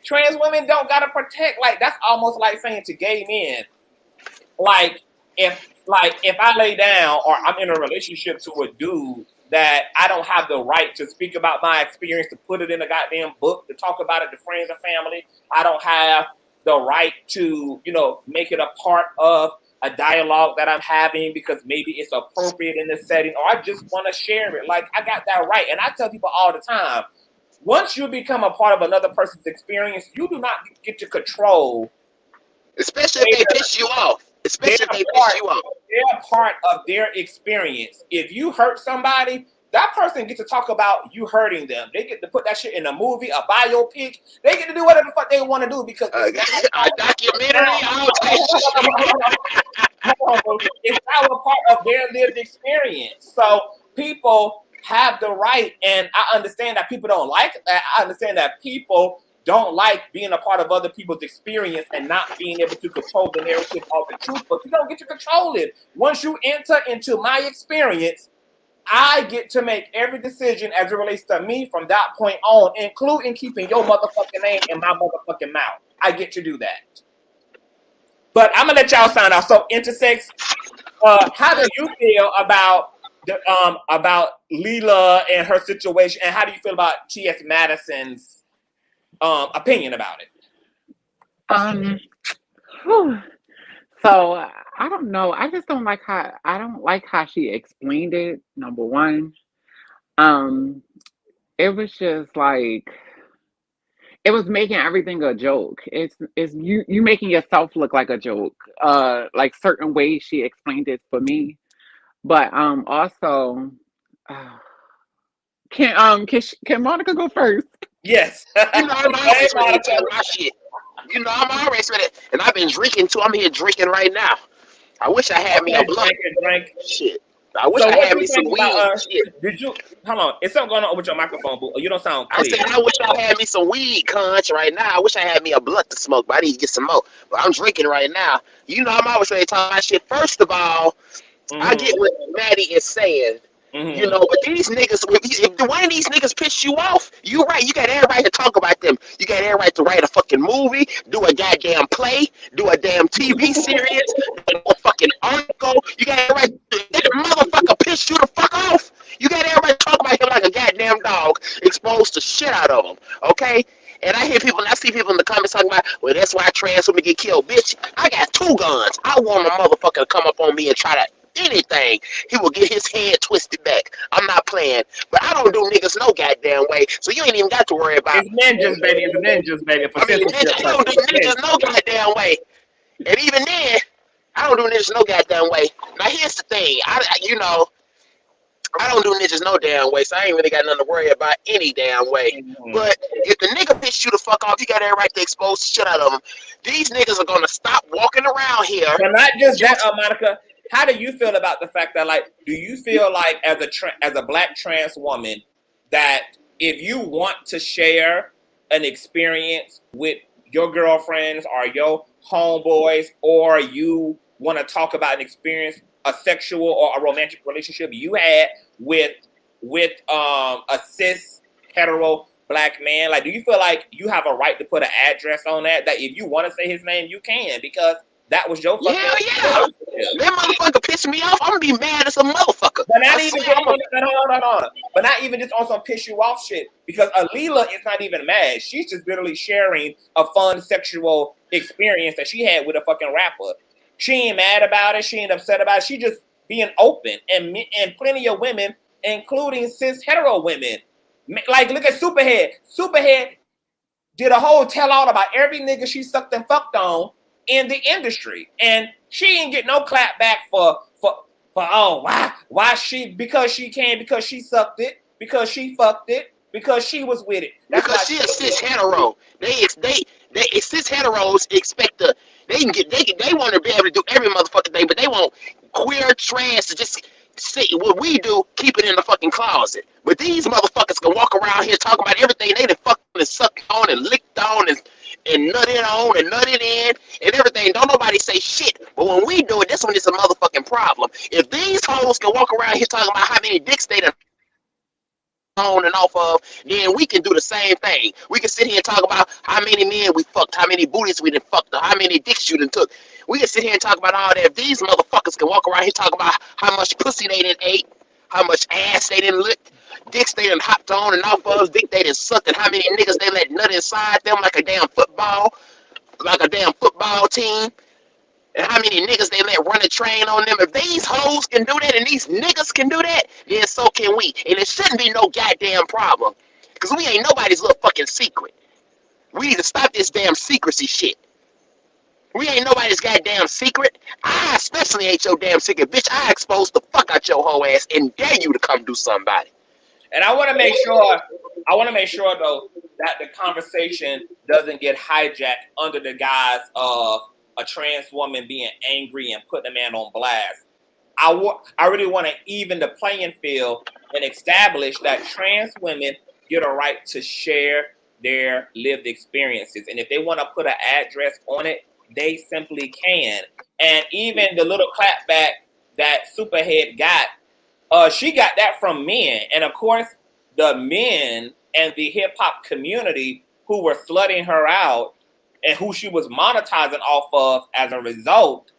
Trans women don't gotta protect, like that's almost like saying to gay men, if I lay down or I'm in a relationship to a dude that I don't have the right to speak about my experience, to put it in a goddamn book, to talk about it to friends and family. I don't have the right to, make it a part of a dialogue that I'm having because maybe it's appropriate in this setting, or I just want to share it. Like, I got that right. And I tell people all the time, once you become a part of another person's experience, you do not get to control Especially if they piss you off. Especially if they piss you off. They're part of their experience. If you hurt somebody, that person gets to talk about you hurting them. They get to put that shit in a movie, a biopic. They get to do whatever the fuck they want to do because A documentary, all type of shit. it's our part of their lived experience. So people have the right, and I understand that people don't like that. I understand that people don't like being a part of other people's experience and not being able to control the narrative of the truth, but you don't get to control it. Once you enter into my experience, I get to make every decision as it relates to me from that point on, including keeping your motherfucking name in my motherfucking mouth. I get to do that. But I'm gonna let y'all sign off. So, intersex, how do you feel about Lilah and her situation, and how do you feel about T.S. Madison's opinion about it? So I don't know. I just don't like how she explained it. Number one, it was just like it was making everything a joke. It's you making yourself look like a joke. Like certain ways she explained it for me, but also, can Monica go first? Yes. You know, I'm always ready to tell my shit. You know, I'm always ready. And I've been drinking too. I'm here drinking right now. I wish I had me a blunt. Drink. Shit. I wish I had me some weed. Shit. Did you? Hold on. Is something going on with your microphone, boo? You don't sound clear. I said I wish I had me some weed, Conch, right now. I wish I had me a blunt to smoke, but I need to get some more. But I'm drinking right now. You know, I'm always ready to talk my shit. First of all, I get what Maddie is saying. You know, but these niggas, if one of these niggas piss you off, you right. You got every right to talk about them. You got every right to write a fucking movie, do a goddamn play, do a damn TV series, do a fucking article. You got every right to let the motherfucker piss you the fuck off. You got every right to talk about him like a goddamn dog, expose the shit out of him. Okay? And I see people in the comments talking about, well, that's why trans women get killed. Bitch, I got 2 guns. I want a motherfucker to come up on me and try to anything, he will get his head twisted back. I'm not playing, but I don't do niggas no goddamn way, so you ain't even got to worry about it's ninjas, baby. It's ninjas, baby. I mean, I don't do niggas no goddamn way, and even then, I don't do niggas no goddamn way. Now here's the thing, I don't do niggas no damn way, so I ain't really got nothing to worry about any damn way. But if the nigga piss you the fuck off, you got every right to expose the shit out of them. These niggas are gonna stop walking around here. But not just that, Monica. How do you feel about the fact that, like, do you feel like as a black trans woman that if you want to share an experience with your girlfriends or your homeboys, or you want to talk about an experience, a sexual or a romantic relationship you had with a cis hetero black man, like, do you feel like you have a right to put an address on that if you want to say his name, you can, because that was your fucking yeah. That motherfucker pissed me off. I'm gonna be mad as a motherfucker. But not even But not even just on some piss you off shit. Because Lilah is not even mad. She's just literally sharing a fun sexual experience that she had with a fucking rapper. She ain't mad about it. She ain't upset about it. She just being open. And plenty of women, including cis hetero women, like, look at Superhead. Superhead did a whole tell all about every nigga she sucked and fucked on in the industry, and she ain't get no clap back for why she, because she can, because she sucked it, because she fucked it, because she was with it. That's because she a cis hetero. They cis heteros expect they want to be able to do every motherfucking thing, but they want queer trans to just say what we do, keep it in the fucking closet. But these motherfuckers can walk around here talking about everything they done fucking sucked on and licked on and nutted on and nutted in and everything. Don't nobody say shit. But when we do it, this one is a motherfucking problem. If these hoes can walk around here talking about how many dicks they done on and off of, then we can do the same thing. We can sit here and talk about how many men we fucked, how many booties we done fucked, or how many dicks you done took. We can sit here and talk about all that. If these motherfuckers can walk around here talking about how much pussy they done ate, how much ass they done licked, dicks they done hopped on and off of, dick they done sucked, and how many niggas they let nut inside them like a damn football team, and how many niggas they let run a train on them. If these hoes can do that and these niggas can do that, then so can we. And it shouldn't be no goddamn problem, because we ain't nobody's little fucking secret. We need to stop this damn secrecy shit. We ain't nobody's goddamn secret. I especially ain't your damn secret, bitch. I exposed the fuck out your whole ass and dare you to come do something about it. And I want to make sure though that the conversation doesn't get hijacked under the guise of a trans woman being angry and putting a man on blast. I really want to even the playing field and establish that trans women get a right to share their lived experiences. And if they want to put an address on it, they simply can. And even the little clapback that Superhead got, she got that from men. And of course, the men and the hip hop community who were flooding her out and who she was monetizing off of as a result,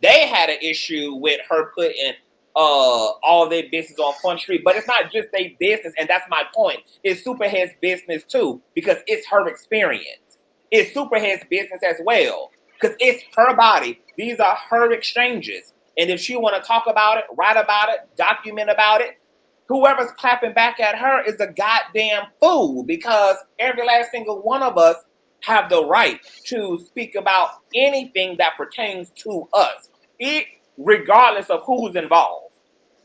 they had an issue with her putting all their business on Front Street. But it's not just their business, and that's my point. It's Superhead's business too, because it's her experience. It's Superhead's business as well, because it's her body. These are her exchanges. And if she want to talk about it, write about it, document about it, whoever's clapping back at her is a goddamn fool, because every last single one of us have the right to speak about anything that pertains to us, regardless of who's involved,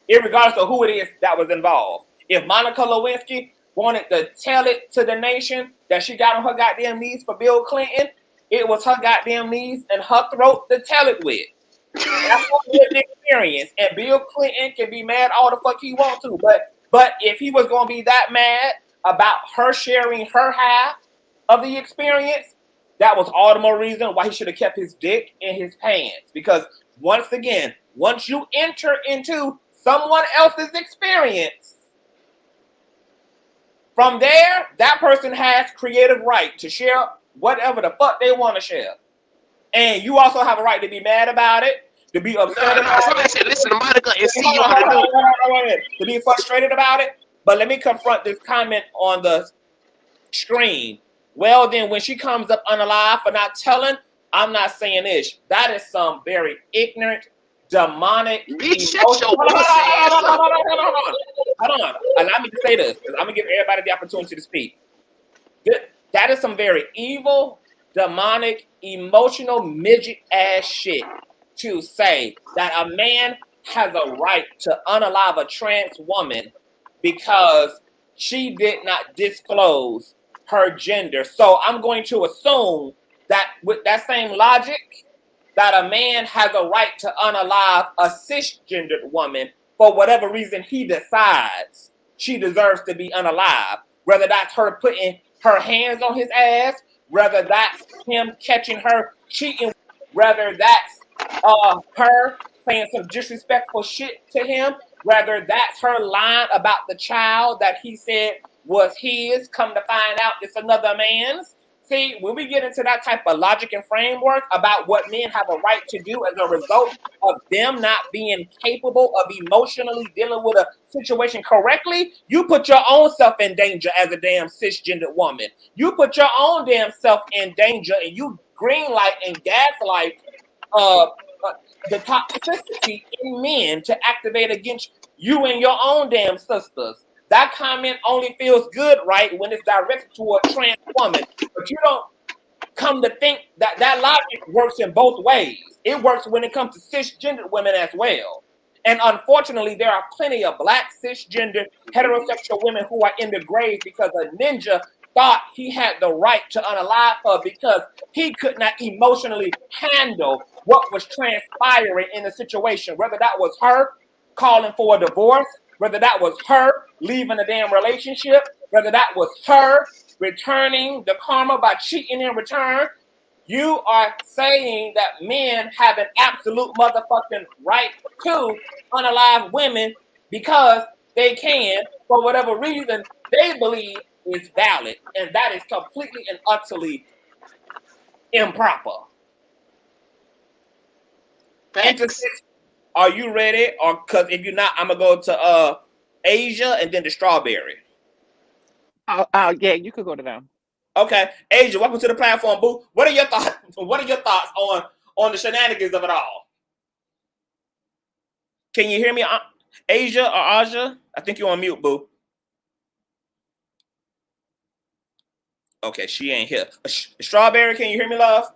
regardless of who it is that was involved. If Monica Lewinsky wanted to tell it to the nation that she got on her goddamn knees for Bill Clinton, it was her goddamn knees and her throat to tell it with. That's her lived experience, and Bill Clinton can be mad all the fuck he wants to, but if he was going to be that mad about her sharing her half of the experience, that was all the more reason why he should have kept his dick in his pants. Because once again, once you enter into someone else's experience, from there, that person has creative right to share whatever the fuck they want to share. And you also have a right to be mad about it, to be upset about it. Somebody said, listen to Monica and see you on the news. To be frustrated about it. But let me confront this comment on the screen. Well, then, when she comes up unalive for not telling, I'm not saying this. That is some very ignorant, demonic. Bitch, shut your pussy ass up. Hold on. Allow me to say this, because I'm going to give everybody the opportunity to speak. That is some very evil, demonic, emotional, midget-ass shit to say that a man has a right to unalive a trans woman because she did not disclose her gender. So I'm going to assume that with that same logic, that a man has a right to unalive a cisgendered woman for whatever reason he decides she deserves to be unalive. Whether that's her putting her hands on his ass, whether that's him catching her cheating, whether that's her saying some disrespectful shit to him, whether that's her lying about the child that he said was his, come to find out it's another man's. See, when we get into that type of logic and framework about what men have a right to do as a result of them not being capable of emotionally dealing with a situation correctly, you put your own self in danger as a damn cisgendered woman. You put your own damn self in danger, and you greenlight and gaslight the toxicity in men to activate against you and your own damn sisters. That comment only feels good, right, when it's directed to a trans woman. But you don't come to think that that logic works in both ways. It works when it comes to cisgendered women as well. And unfortunately, there are plenty of black cisgender heterosexual women who are in the grave because a ninja thought he had the right to unalive her because he could not emotionally handle what was transpiring in the situation, whether that was her calling for a divorce, whether that was her leaving a damn relationship, whether that was her returning the karma by cheating in return. You are saying that men have an absolute motherfucking right to unalive women because they can, for whatever reason, they believe is valid. And that is completely and utterly improper. Facts. Are you ready? Or because if you're not, I'm gonna go to Asia and then the strawberry. Oh, yeah, you could go to them. Okay, Asia, welcome to the platform, boo. What are your thoughts? What are your thoughts on the shenanigans of it all? Can you hear me, Asia or Aja? I think you're on mute, boo. Okay, she ain't here. Strawberry, can you hear me, love?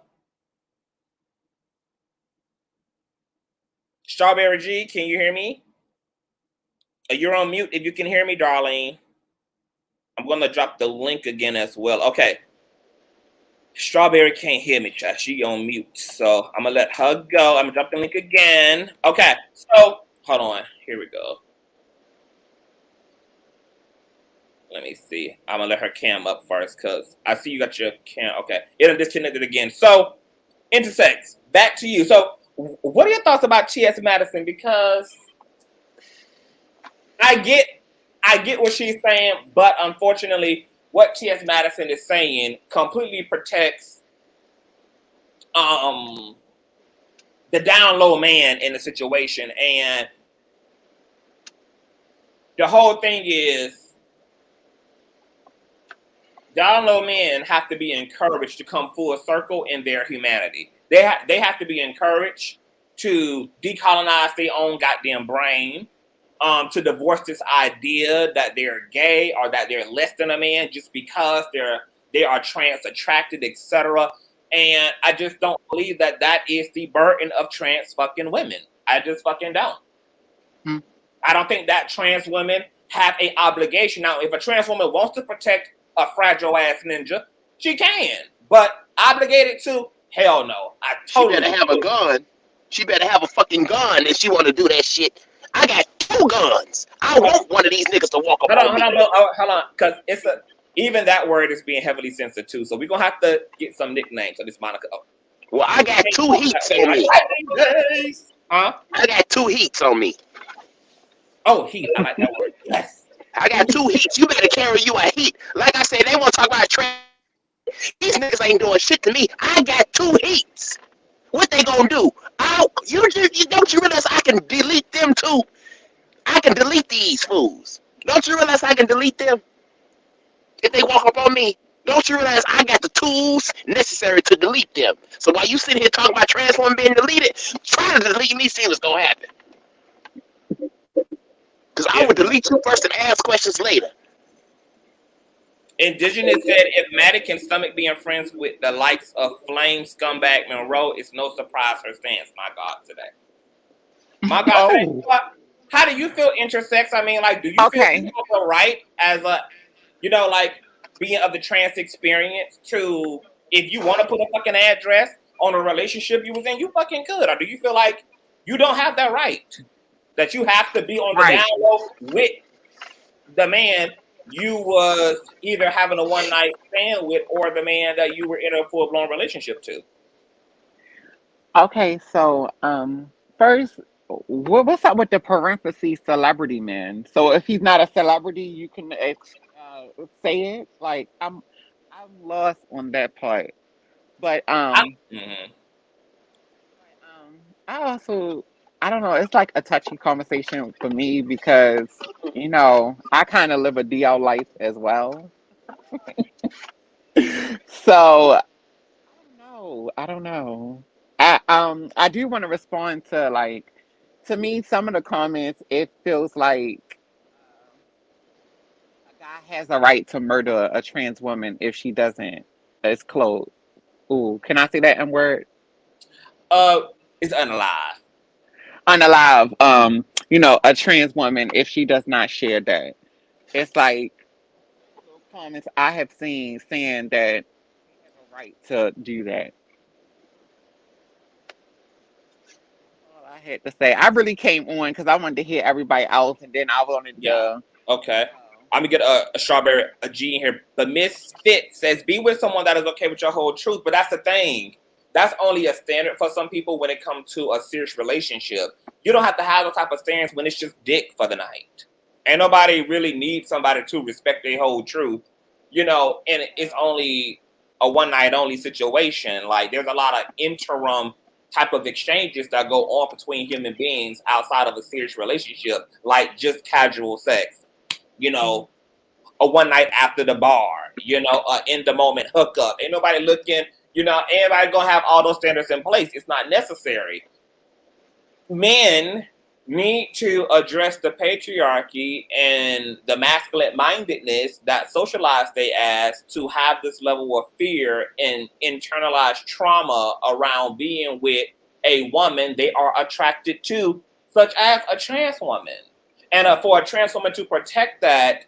Strawberry G, can you hear me? You're on mute if you can hear me, Darlene. I'm going to drop the link again as well. Okay. Strawberry can't hear me, chat. She on mute. So I'm going to let her go. I'm going to drop the link again. Okay. So, hold on. Here we go. Let me see. I'm going to let her cam up first because I see you got your cam. Okay. It'll disconnect it again. So, intersex. Back to you. So, what are your thoughts about T.S. Madison? Because I get what she's saying, but unfortunately, what T.S. Madison is saying completely protects the down low man in the situation. And the whole thing is down low men have to be encouraged to come full circle in their humanity. They have to be encouraged to decolonize their own goddamn brain, to divorce this idea that they're gay or that they're less than a man just because they are trans attracted, etc. And I just don't believe that that is the burden of trans fucking women. I just fucking don't. I don't think that trans women have an obligation. Now, if a trans woman wants to protect a fragile ass ninja, she can. But obligated to? Hell no. She better have a gun. She better have a fucking gun if she want to do that shit. I got 2 guns. I want one of these niggas to walk up on me. Hold on, because even that word is being heavily censored too. So we're gonna have to get some nicknames of this Monica. Well, I got 2 heats on me. Huh? I got 2 heats on me. Oh, heat. I like that word. Yes. I got 2 heats. You better carry you a heat. Like I said, they want to talk about trans. These niggas ain't doing shit to me. I got 2 heats. What they gonna do? Don't you realize I can delete them too? I can delete these fools. Don't you realize I can delete them? If they walk up on me, don't you realize I got the tools necessary to delete them? So while you sit here talking about trans women being deleted, try to delete me, see what's gonna happen. Because I would delete you first and ask questions later. Indigenous said, if Maddie can stomach being friends with the likes of Flame Scumbag Monroe, it's no surprise her stance. My God, today. My God, today. How do you feel intersex? I mean, like, do you feel you have the right as a, like, being of the trans experience to, if you want to put a fucking address on a relationship you was in, you fucking could? Or do you feel like you don't have that right? That you have to be on the down low with the man you was either having a one-night stand with or the man that you were in a full-blown relationship to? Okay, so first, what's up with the parentheses celebrity man? So if he's not a celebrity, you can say it. Like I'm lost on that part. But I don't know. It's like a touchy conversation for me because I kind of live a DL life as well. So I don't know. I do want to respond to to me, some of the comments, it feels like a guy has a right to murder a trans woman if she doesn't. It's closed. Ooh, can I say that in word? It's unalive. Unalive. A trans woman if she does not share that. It's like comments I have seen saying that they have a right to do that. All I had to say. I really came on because I wanted to hear everybody else, and then I wanted to. Okay. I'm gonna get a strawberry a G in here. But Miss Fit says, be with someone that is okay with your whole truth. But that's the thing. That's only a standard for some people when it comes to a serious relationship. You don't have to have those type of standards when it's just dick for the night. Ain't nobody really needs somebody to respect their whole truth, and it's only a one night only situation. Like there's a lot of interim type of exchanges that go on between human beings outside of a serious relationship, like just casual sex. A one night after the bar, a in the moment hookup. Ain't nobody looking, everybody gonna have all those standards in place. It's not necessary. Men need to address the patriarchy and the masculine mindedness that socialized they as to have this level of fear and internalized trauma around being with a woman, they are attracted to, such as a trans woman. And for a trans woman to protect that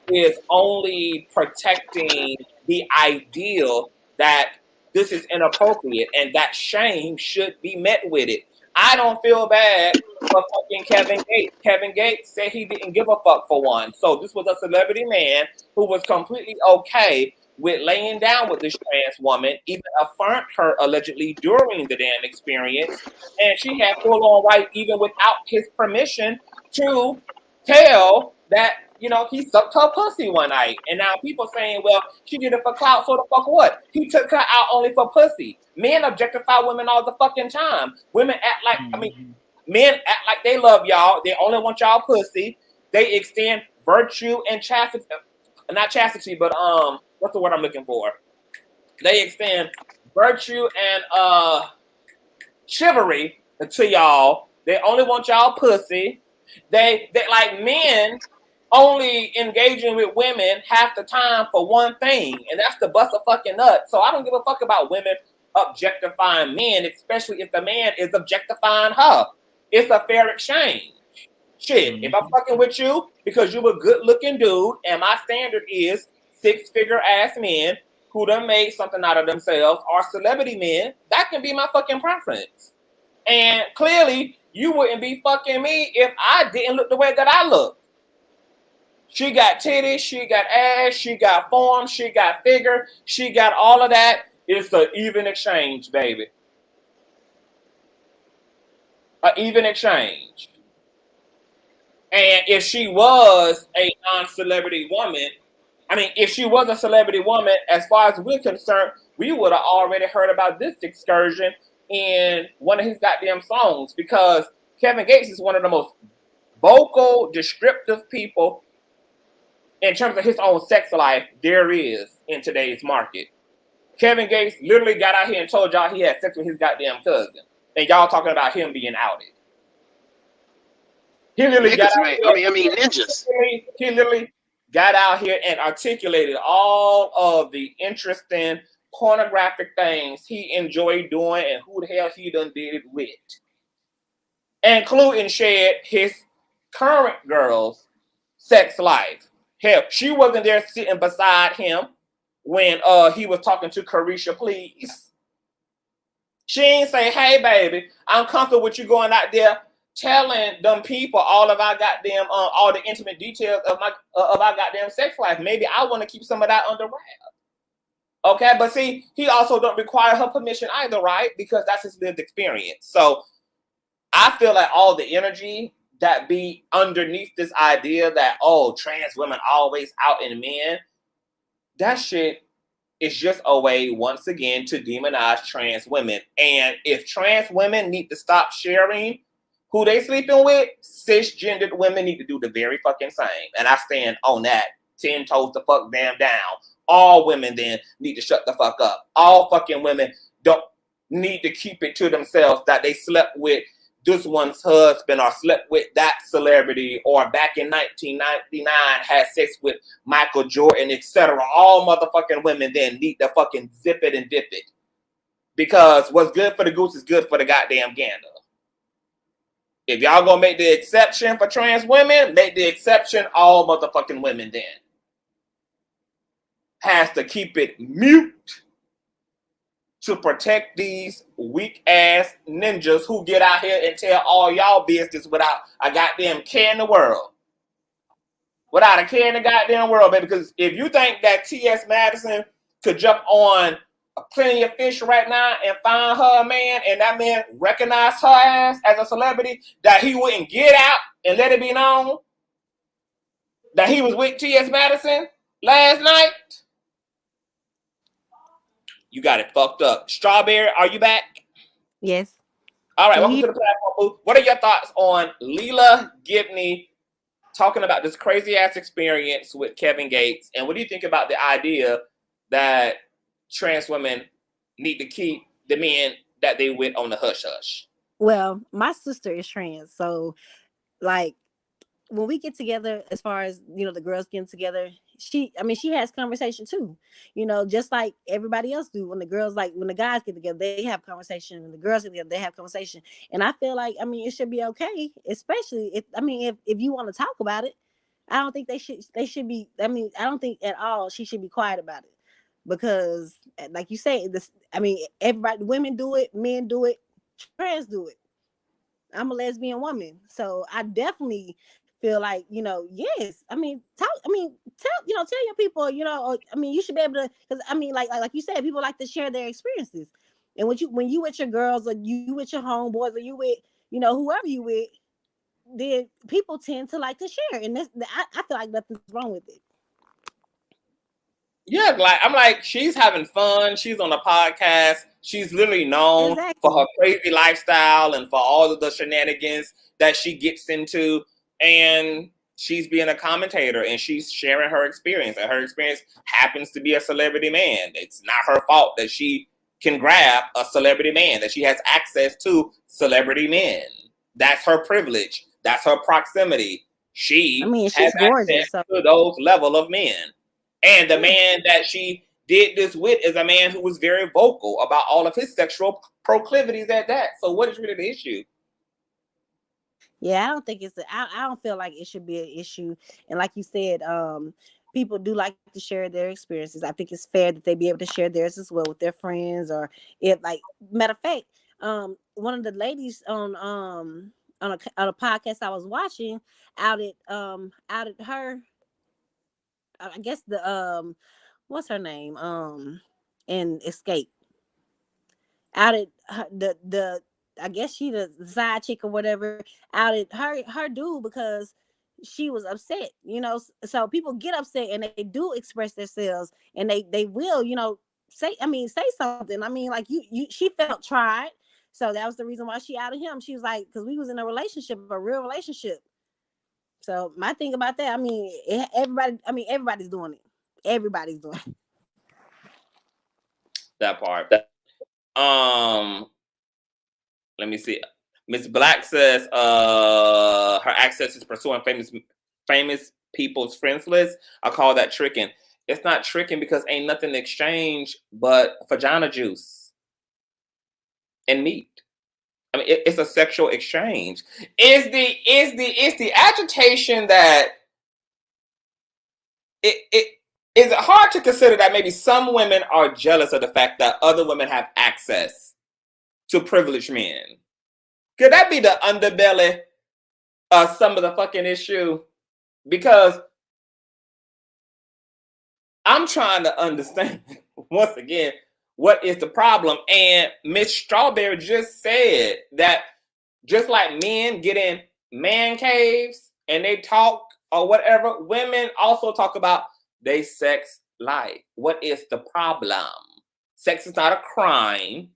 is only protecting the ideal that this is inappropriate and that shame should be met with it. I don't feel bad for fucking Kevin Gates. Kevin Gates said he didn't give a fuck for one. So this was a celebrity man who was completely okay with laying down with this trans woman, even affirmed her allegedly during the damn experience. And she had full on right, even without his permission, to tell that, you know, he sucked her pussy one night. And now people saying, well, she did it for clout, so the fuck what? He took her out only for pussy. Men objectify women all the fucking time. Women act like, I mean, men act like they love y'all. They only want y'all pussy. They extend virtue and chastity, not chastity, but what's the word I'm looking for? They extend virtue and chivalry to y'all. They only want y'all pussy. They like men only engaging with women half the time for one thing, and that's to bust a fucking nut. So I don't give a fuck about women objectifying men, especially if the man is objectifying her. It's a fair exchange. Shit, if I'm fucking with you because you a good looking dude, and my standard is 6-figure ass men who done made something out of themselves, or celebrity men, that can be my fucking preference. And clearly, you wouldn't be fucking me if I didn't look the way that I look. She got titties, she got ass, she got form, she got figure, she got all of that. It's an even exchange, baby. An even exchange. And if she was a non-celebrity woman, I mean, if she was a celebrity woman, as far as we're concerned, we would have already heard about this excursion in one of his goddamn songs, because Kevin Gates is one of the most vocal, descriptive people in terms of his own sex life there is in today's market. Kevin Gates literally got out here and told y'all he had sex with his goddamn cousin, and y'all talking about him being outed. He literally got out here, I mean ninjas. He literally got out here and articulated all of the interesting pornographic things he enjoyed doing and who the hell he done did it with, including shared his current girl's sex life. Hell, she wasn't there sitting beside him when he was talking to Carisha Please. She ain't say, hey baby, I'm comfortable with you going out there telling them people all of our goddamn all the intimate details of our goddamn sex life. Maybe I want to keep some of that under wraps. Okay, but see, he also don't require her permission either, right? Because that's his lived experience. So I feel like all the energy that be underneath this idea that, oh, trans women always out in men, that shit is just a way, once again, to demonize trans women. And if trans women need to stop sharing who they sleeping with, cisgendered women need to do the very fucking same. And I stand on that 10 toes the fuck damn down. All women then need to shut the fuck up. All fucking women don't need to keep it to themselves that they slept with this one's husband or slept with that celebrity or back in 1999 had sex with Michael Jordan, etc. All motherfucking women then need to fucking zip it and dip it. Because what's good for the goose is good for the goddamn gander. If y'all gonna make the exception for trans women, make the exception all motherfucking women then. Has to keep it mute to protect these weak ass ninjas who get out here and tell all y'all business without a goddamn care in the world. Without a care in the goddamn world, baby. Because if you think that T.S. Madison could jump on Plenty of Fish right now and find her a man, and that man recognize her ass as a celebrity, that he wouldn't get out and let it be known that he was with T.S. Madison last night, you got it fucked up. Strawberry, are you back? Yes. All right, welcome to the platform, boo. What are your thoughts on Lilah Gibney talking about this crazy ass experience with Kevin Gates? And what do you think about the idea that trans women need to keep the men that they with on the hush hush? Well, my sister is trans, so like when we get together, as far as the girls getting together, she has conversation too, you know, just like everybody else do. When the guys get together, they have conversation. When the girls get together, they have conversation. And I feel like, it should be okay, especially if you want to talk about it. I don't think they should be, I don't think at all she should be quiet about it, because like you say, everybody, women do it, men do it, trans do it. I'm a lesbian woman, so I definitely feel like, yes. Tell your people, you should be able to, because like you said, people like to share their experiences. And when you with your girls, or you with your homeboys, or you with, whoever you with, then people tend to like to share, and I feel like nothing's wrong with it. Yeah, I'm like, she's having fun. She's on a podcast. She's literally known for her crazy lifestyle and for all of the shenanigans that she gets into. And she's being a commentator, and she's sharing her experience. And her experience happens to be a celebrity man. It's not her fault that she can grab a celebrity man, that she has access to celebrity men. That's her privilege. That's her proximity. She has access to those level of men. And the man that she did this with is a man who was very vocal about all of his sexual proclivities at that. So what is really the issue? Yeah, I don't think I don't feel like it should be an issue. And like you said, people do like to share their experiences. I think it's fair that they be able to share theirs as well with their friends, or if, like, matter of fact, one of the ladies on a podcast I was watching outed her, I guess the what's her name, in Escape, outed her, the I guess she the side chick or whatever, outed her dude because she was upset, so people get upset and they do express themselves, and they will, say something. Like she felt tried, so that was the reason why she outed him. She was like, because we was in a relationship, a real relationship. So my thing about that, everybody's doing it. Everybody's doing it. That part. Let me see. Miss Black says her access is pursuing famous people's friends list. I call that tricking. It's not tricking because ain't nothing to exchange but vagina juice and meat. It's a sexual exchange. It's the agitation that is it hard to consider that maybe some women are jealous of the fact that other women have access to privileged men? Could that be the underbelly of some of the fucking issue? Because I'm trying to understand, once again, what is the problem? And Miss Strawberry just said that just like men get in man caves and they talk or whatever, women also talk about their sex life. What is the problem? Sex is not a crime.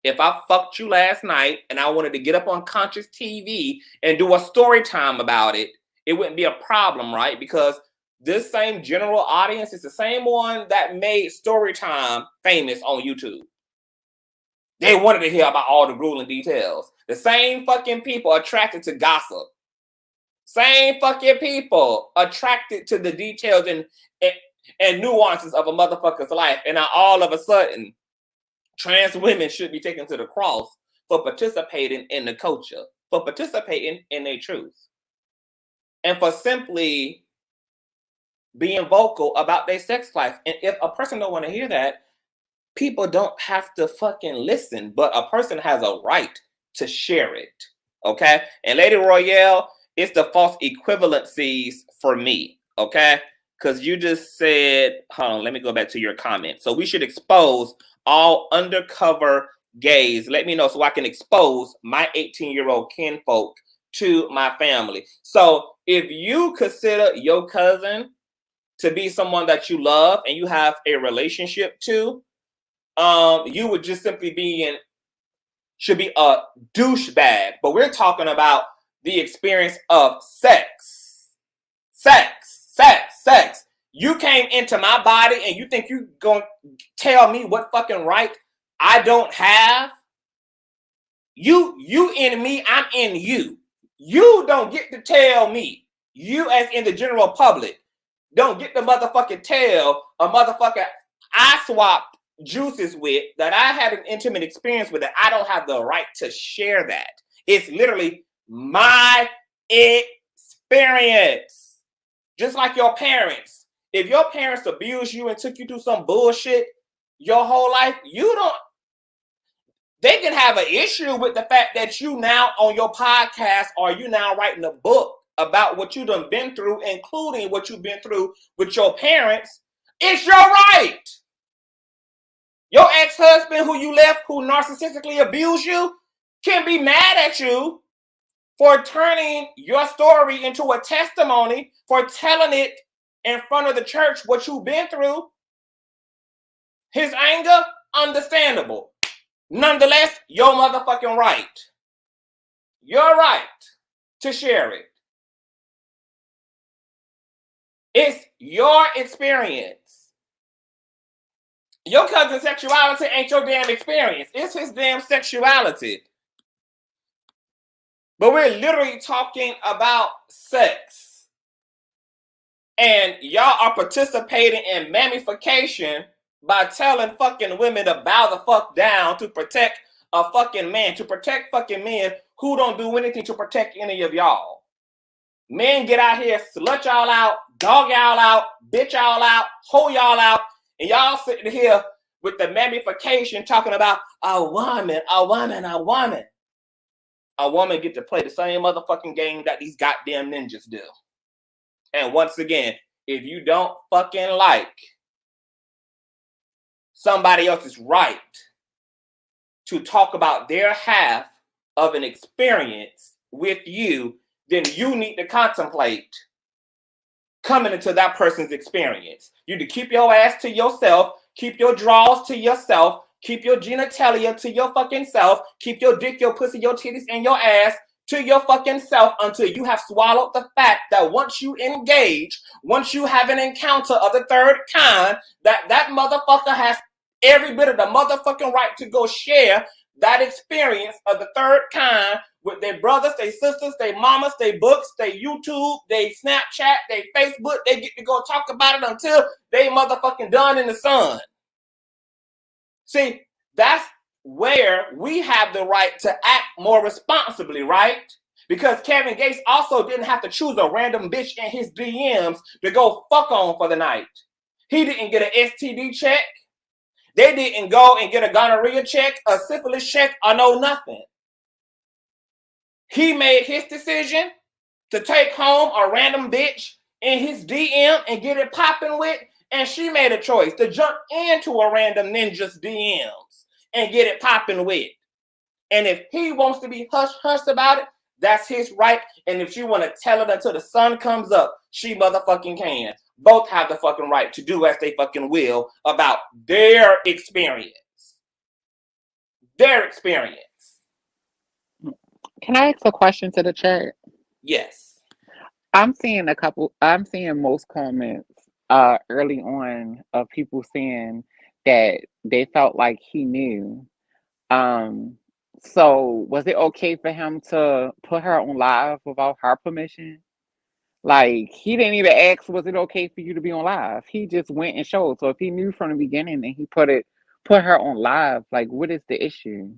If I fucked you last night and I wanted to get up on Consciouztv and do a story time about it, it wouldn't be a problem, right? Because this same general audience is the same one that made story time famous on YouTube. They wanted to hear about all the grueling details. The same fucking people attracted to gossip. Same fucking people attracted to the details and nuances of a motherfucker's life. And now all of a sudden, trans women should be taken to the cross for participating in the culture, for participating in their truth, and for simply being vocal about their sex life. And if a person don't want to hear that, people don't have to fucking listen, but a person has a right to share it, okay? And Lady Royale, it's the false equivalencies for me, okay? Because you just said, hold on, let me go back to your comment. So we should expose all undercover gays. Let me know so I can expose my 18-year-old kinfolk to my family. So if you consider your cousin to be someone that you love and you have a relationship to, you would just simply should be a douchebag. But we're talking about the experience of sex. You came into my body and you think you're going to tell me what fucking right I don't have? You in me, I'm in you. You don't get to tell me, you as in the general public, don't get the motherfucking tail a motherfucker I swapped juices with, that I had an intimate experience with, that I don't have the right to share that. It's literally my experience. Just like your parents. If your parents abused you and took you through some bullshit your whole life, they can have an issue with the fact that you now on your podcast or you now writing a book about what you done been through, including what you've been through with your parents. It's your right. Your ex-husband who you left, who narcissistically abused you, can be mad at you for turning your story into a testimony, for telling it in front of the church what you've been through. His anger, understandable. Nonetheless, your motherfucking right. Your right to share it. It's your experience. Your cousin's sexuality ain't your damn experience. It's his damn sexuality. But we're literally talking about sex. And y'all are participating in mammification by telling fucking women to bow the fuck down to protect a fucking man, to protect fucking men who don't do anything to protect any of y'all. Men get out here, slut y'all out, dog y'all out, bitch y'all out, hoe y'all out, and y'all sitting here with the mammification talking about a woman, a woman, a woman. A woman get to play the same motherfucking game that these goddamn ninjas do. And once again, if you don't fucking like somebody else's right to talk about their half of an experience with you, then you need to contemplate coming into that person's experience. You need to keep your ass to yourself, keep your drawers to yourself, keep your genitalia to your fucking self, keep your dick, your pussy, your titties, and your ass to your fucking self until you have swallowed the fact that once you engage, once you have an encounter of the third kind, that motherfucker has every bit of the motherfucking right to go share that experience of the third kind with their brothers, their sisters, their mamas, their books, their YouTube, their Snapchat, their Facebook. They get to go talk about it until they motherfucking done in the sun. See, that's where we have the right to act more responsibly, right? Because Kevin Gates also didn't have to choose a random bitch in his DMs to go fuck on for the night. He didn't get an STD check. They didn't go and get a gonorrhea check, a syphilis check, or no nothing. He made his decision to take home a random bitch in his DM and get it popping with, and she made a choice to jump into a random ninja's DMs and get it popping with. And if he wants to be hush-hush about it, that's his right. And if she want to tell it until the sun comes up, she motherfucking can. Both have the fucking right to do as they fucking will about their experience. Their experience. Can I ask a question to the chat? Yes. I'm seeing most comments early on of people saying that they felt like he knew. So was it okay for him to put her on live without her permission? Like, he didn't even ask, was it okay for you to be on live? He just went and showed. So if he knew from the beginning and he put her on live, like, what is the issue?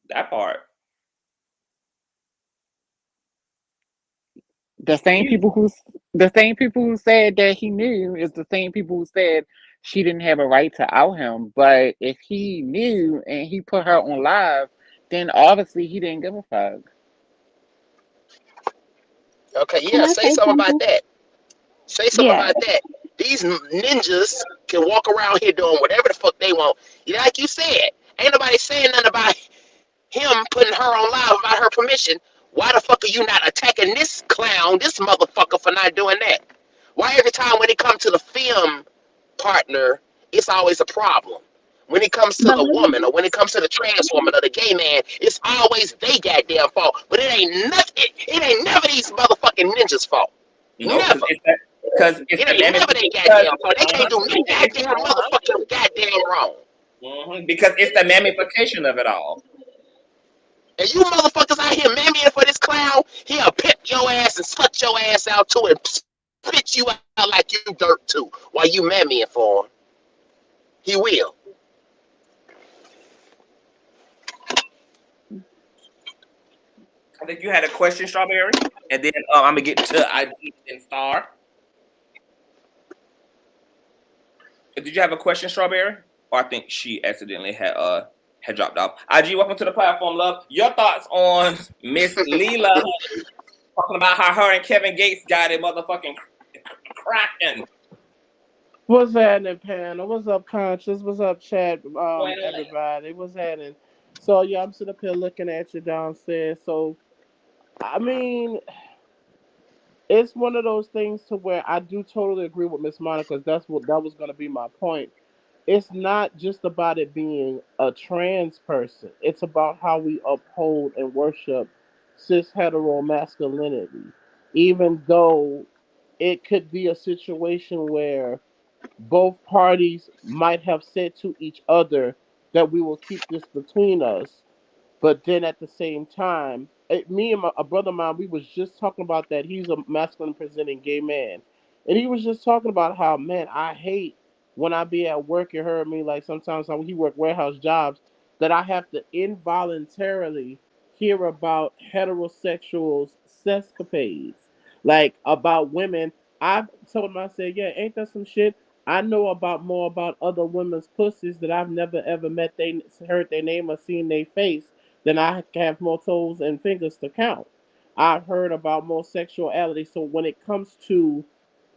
That part. The same people who said that he knew is the same people who said she didn't have a right to out him. But if he knew and he put her on live, then obviously he didn't give a fuck. Okay, Can yeah, I say say something about something? that. Say something Yeah. about that. These ninjas can walk around here doing whatever the fuck they want. Like you said, ain't nobody saying nothing about him putting her on live without her permission. Why the fuck are you not attacking this clown, this motherfucker, for not doing that? Why every time when it comes to the film partner, it's always a problem? When it comes to But the let me woman, or when it comes to the trans woman or the gay man, it's always they goddamn fault. But it ain't nothing. It ain't never these motherfucking ninjas' fault. No, Never. because it's It the ain't never they goddamn fault. They can't do nothing goddamn motherfucking goddamn wrong. because it's the mammification of it all. And you motherfuckers out here mammying for this clown, he'll pimp your ass and slut your ass out too and spit you out like you dirt too while you mammying for him. He will. I think you had a question, Strawberry, and then I'm gonna get to ID and Star. Did you have a question, Strawberry? Or I think she accidentally had dropped off. IG, welcome to the platform, love. Your thoughts on Miss Lilah talking about how her and Kevin Gates got it motherfucking cracking. What's happening, panel? What's up, Conscious? What's up, chat? Everybody. What's happening? So yeah, I'm sitting up here looking at you downstairs. So, I mean, it's one of those things to where I do totally agree with Miss Monica. That was going to be my point. It's not just about it being a trans person. It's about how we uphold and worship cis hetero masculinity, even though it could be a situation where both parties might have said to each other that we will keep this between us, but then at the same time, me and a brother of mine, we was just talking about that. He's a masculine presenting gay man, and he was just talking about how, man, I hate when I be at work. You heard me, like sometimes when he work warehouse jobs, that I have to involuntarily hear about heterosexuals' sescapades, like about women. I've told him, I said, yeah, ain't that some shit? I know about more about other women's pussies that I've never ever met. They heard their name or seen their face than I have more toes and fingers to count. I've heard about more sexuality. So when it comes to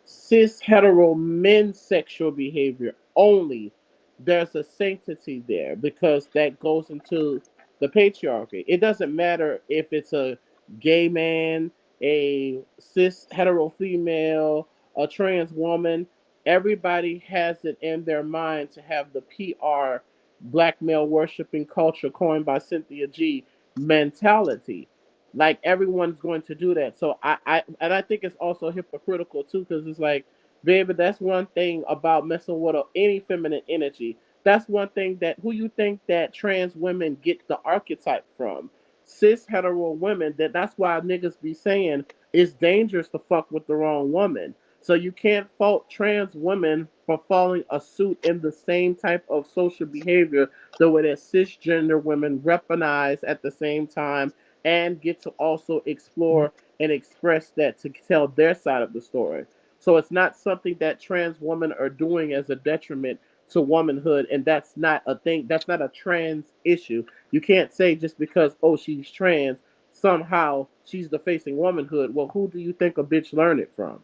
cis hetero men's sexual behavior only, there's a sanctity there because that goes into the patriarchy. It doesn't matter if it's a gay man, a cis hetero female, a trans woman. Everybody has it in their mind to have the PR, black male worshiping culture coined by Cynthia G mentality. Like everyone's going to do that. So I think it's also hypocritical too, because it's like, baby, that's one thing about messing with any feminine energy. That's one thing that who you think that trans women get the archetype from. Cis hetero women, that's why niggas be saying it's dangerous to fuck with the wrong woman. So you can't fault trans women for following a suit in the same type of social behavior the way that cisgender women weaponize at the same time and get to also explore and express that to tell their side of the story. So it's not something that trans women are doing as a detriment to womanhood, and that's not a thing. That's not a trans issue. You can't say just because she's trans somehow she's the facing womanhood. Well, who do you think a bitch learned it from?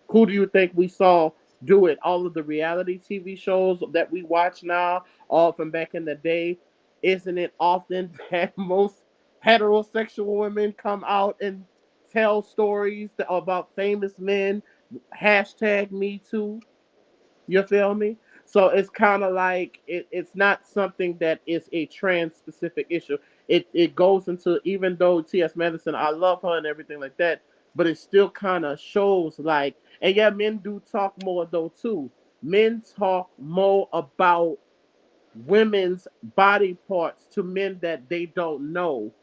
Who do you think we saw do it? All of the reality TV shows that we watch now, all from back in the day, isn't it often that most heterosexual women come out and tell stories about famous men? Hashtag me too. You feel me? So it's kind of like it's not something that is a trans specific issue. It goes into, even though T.S. Madison, I love her and everything like that, but it still kind of shows like, and yeah, men do talk more though too. Men talk more about women's body parts to men that they don't know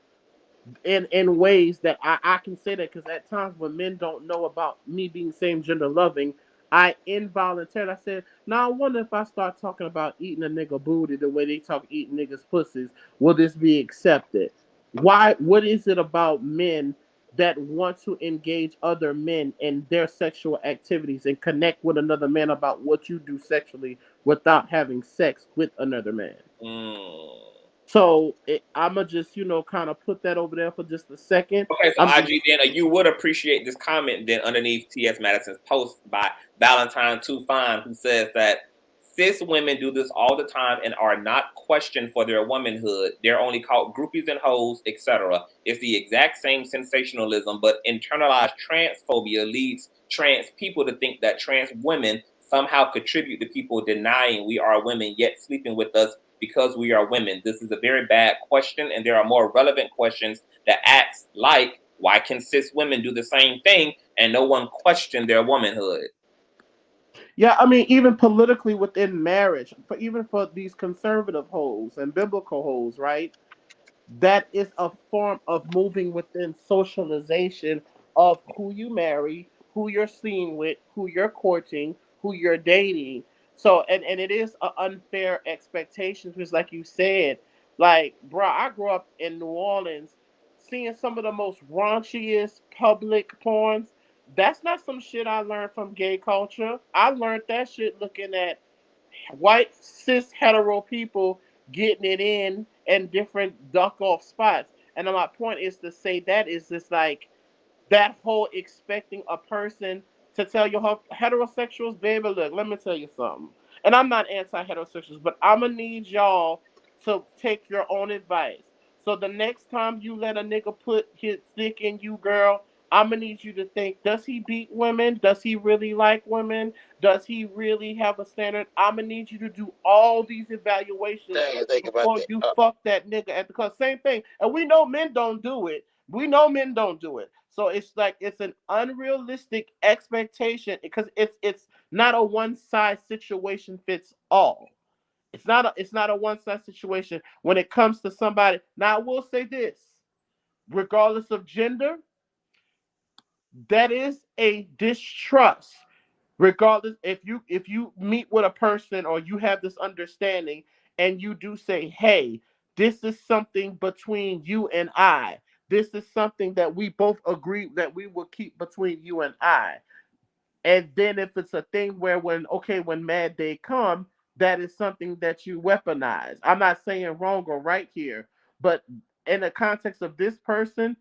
in ways that I can say that because at times when men don't know about me being same gender loving, I involuntarily I said, now I wonder if I start talking about eating a nigga booty the way they talk eating niggas pussies, will this be accepted? Why? What is it about men that want to engage other men in their sexual activities and connect with another man about what you do sexually without having sex with another man? Mm. So I'ma just kind of put that over there for just a second. Okay, so IG, then you would appreciate this comment then underneath T.S. Madison's post by Valentine Too Fine, who says that cis women do this all the time and are not questioned for their womanhood. They're only called groupies and hoes, etc. It's the exact same sensationalism, but internalized transphobia leads trans people to think that trans women somehow contribute to people denying we are women yet sleeping with us because we are women. This is a very bad question, and there are more relevant questions that asks like, why can cis women do the same thing and no one question their womanhood? Yeah, I mean, even politically within marriage, even for these conservative hoes and biblical hoes, right? That is a form of moving within socialization of who you marry, who you're seen with, who you're courting, who you're dating. So, and it is an unfair expectation because, like you said, like, bro, I grew up in New Orleans seeing some of the most raunchiest public porns. That's not some shit I learned from gay culture. I learned that shit looking at white cis hetero people getting it in different duck off spots. And my point is to say that is just like that whole expecting a person to tell you how heterosexuals, baby, look, let me tell you something. And I'm not anti-heterosexuals, but I'm gonna need y'all to take your own advice. So the next time you let a nigga put his dick in you, girl, I'm gonna need you to think: does he beat women? Does he really like women? Does he really have a standard? I'm gonna need you to do all these evaluations Dang, I think about before that. you fuck that nigga at the club. Same thing, and we know men don't do it. We know men don't do it. So it's like it's an unrealistic expectation because it's not a one size situation fits all. It's not a one size situation when it comes to somebody. Now I will say this, regardless of gender, that is a distrust. Regardless, if you meet with a person or you have this understanding and you do say, hey, this is something between you and I. This is something that we both agree that we will keep between you and I. And then if it's a thing where when Mad Day come, that is something that you weaponize. I'm not saying wrong or right here, but in the context of this person,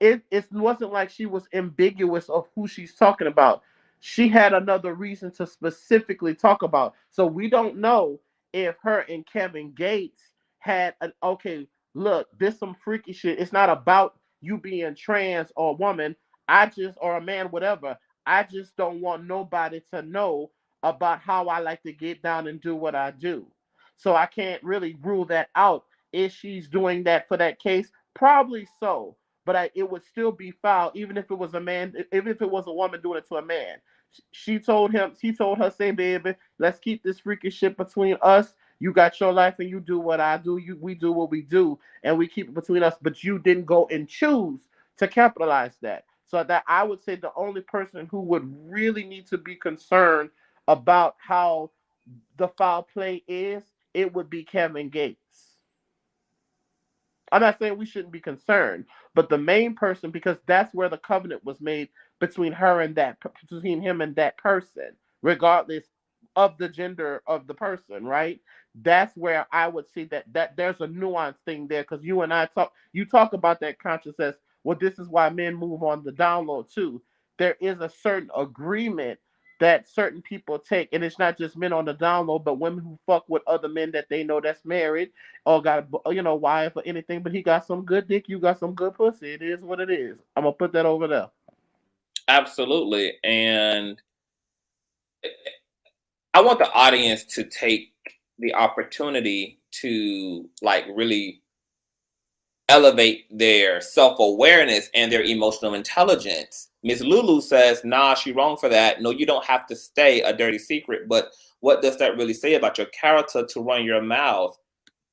it wasn't like she was ambiguous of who she's talking about. She had another reason to specifically talk about. So we don't know if her and Kevin Gates had an okay, look, this some freaky shit. It's not about you being trans or a woman. I just or a man, whatever. I just don't want nobody to know about how I like to get down and do what I do. So I can't really rule that out. Is she's doing that for that case? Probably so. But it would still be foul, even if it was a man, even if it was a woman doing it to a man. He told her, say, baby, let's keep this freaky shit between us. You got your life and you do what I do. We do what we do, and we keep it between us. But you didn't go and choose to capitalize that. So that I would say the only person who would really need to be concerned about how the foul play is, it would be Kevin Gates. I'm not saying we shouldn't be concerned, but the main person, because that's where the covenant was made between between him and that person, regardless of the gender of the person, right? That's where I would see that there's a nuance thing there, because you talk about that conscious as well. This is why men move on the download too. There is a certain agreement that certain people take, and it's not just men on the download, but women who fuck with other men that they know that's married or got wife or anything. But he got some good dick, you got some good pussy. It is what it is. I'm gonna put that over there. Absolutely, and I want the audience to take the opportunity to like really elevate their self-awareness and their emotional intelligence. Miss Lulu says, nah, she wrong for that. No, you don't have to stay a dirty secret. But what does that really say about your character to run your mouth?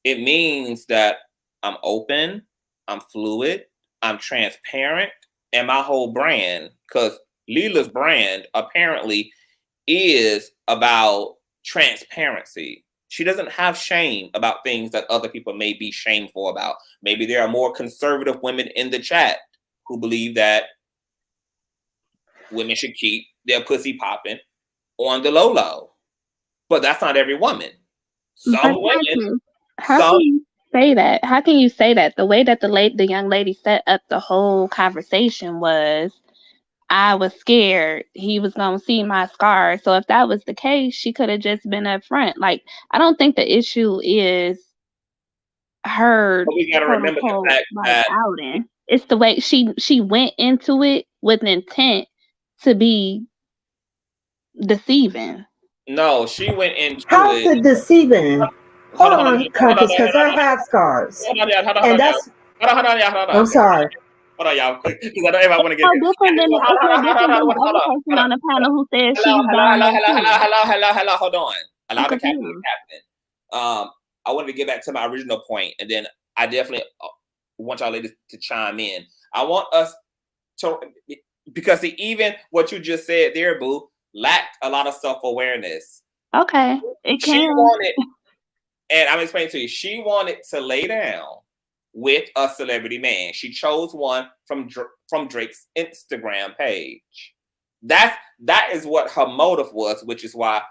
It means that I'm open, I'm fluid, I'm transparent, and my whole brand, because Lilah's brand apparently is about transparency. She doesn't have shame about things that other people may be shameful about. Maybe there are more conservative women in the chat who believe that women should keep their pussy popping on the low low. But that's not every woman. Some women. How can you say that? How can you say that? The way that the young lady set up the whole conversation was, I was scared he was going to see my scar. So if that was the case, she could have just been up front. Like, I don't think the issue is her, but we got to remember the fact that outing. It's the way she went into it with an intent to be deceiving. No, she went into How's it deceiving? Hold on, Conscious, because I have scars. And that's. I'm sorry. Hold on, y'all, quick, because I don't ever want to get It's no different than the other person on the panel who says she's hello, hold on. Allow the captain to be captain. I wanted to get back to my original point, and then I definitely want y'all ladies to chime in. I want us to, Because even what you just said there, boo, lacked a lot of self-awareness. Okay, it She can. wanted, and I'm explaining to you, she wanted to lay down with a celebrity man. She chose one from Drake's Instagram page. That is what her motive was, which is why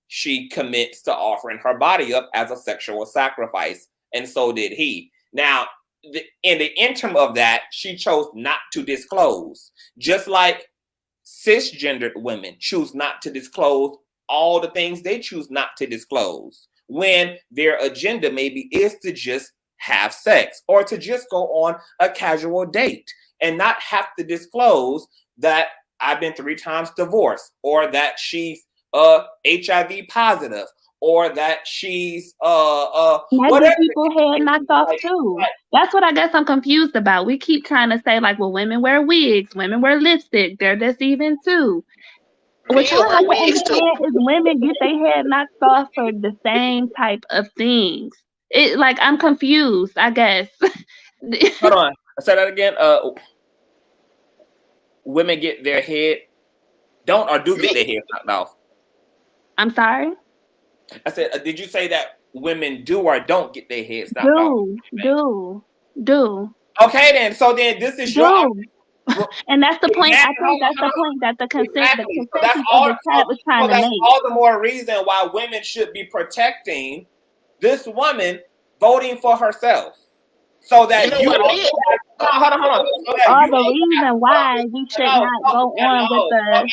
she commits to offering her body up as a sexual sacrifice, and so did he. Now, in the interim of that, she chose not to disclose, just like cisgendered women choose not to disclose all the things they choose not to disclose when their agenda maybe is to just have sex or to just go on a casual date and not have to disclose that I've been 3 times divorced, or that she's HIV positive, or that she's Maybe people head knocked off too. That's what I guess I'm confused about. We keep trying to say like, well, women wear wigs, women wear lipstick, they're deceiving too. What y'all have to understand is women get their head knocked off for the same type of things. It like I'm confused, I guess. Hold on, I said that again. Women get their head do get their head knocked off. I'm sorry. I said, did you say that women do or don't get their heads knocked off? Do. Okay, then. So then this is your. And that's the point. I think that's the point that the consensus of the chat was trying to make. All the more reason why women should be protecting this woman voting for herself, so that hold on. All the reason why we should not go on with the.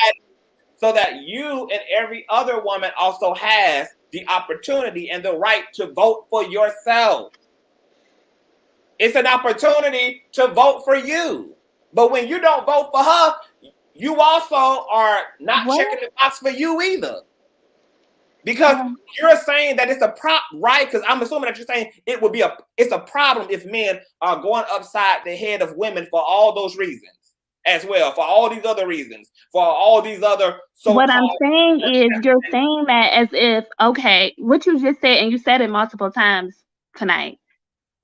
So that you and every other woman also has the opportunity and the right to vote for yourself. It's an opportunity to vote for you. But when you don't vote for her, you also are not checking the box for you either. Because you're saying that it's a right? Because I'm assuming that you're saying it's a problem if men are going upside the head of women for all those reasons. As well, for all these other reasons, for all these other. What I'm saying is, you're saying that as if, okay, what you just said, and you said it multiple times tonight.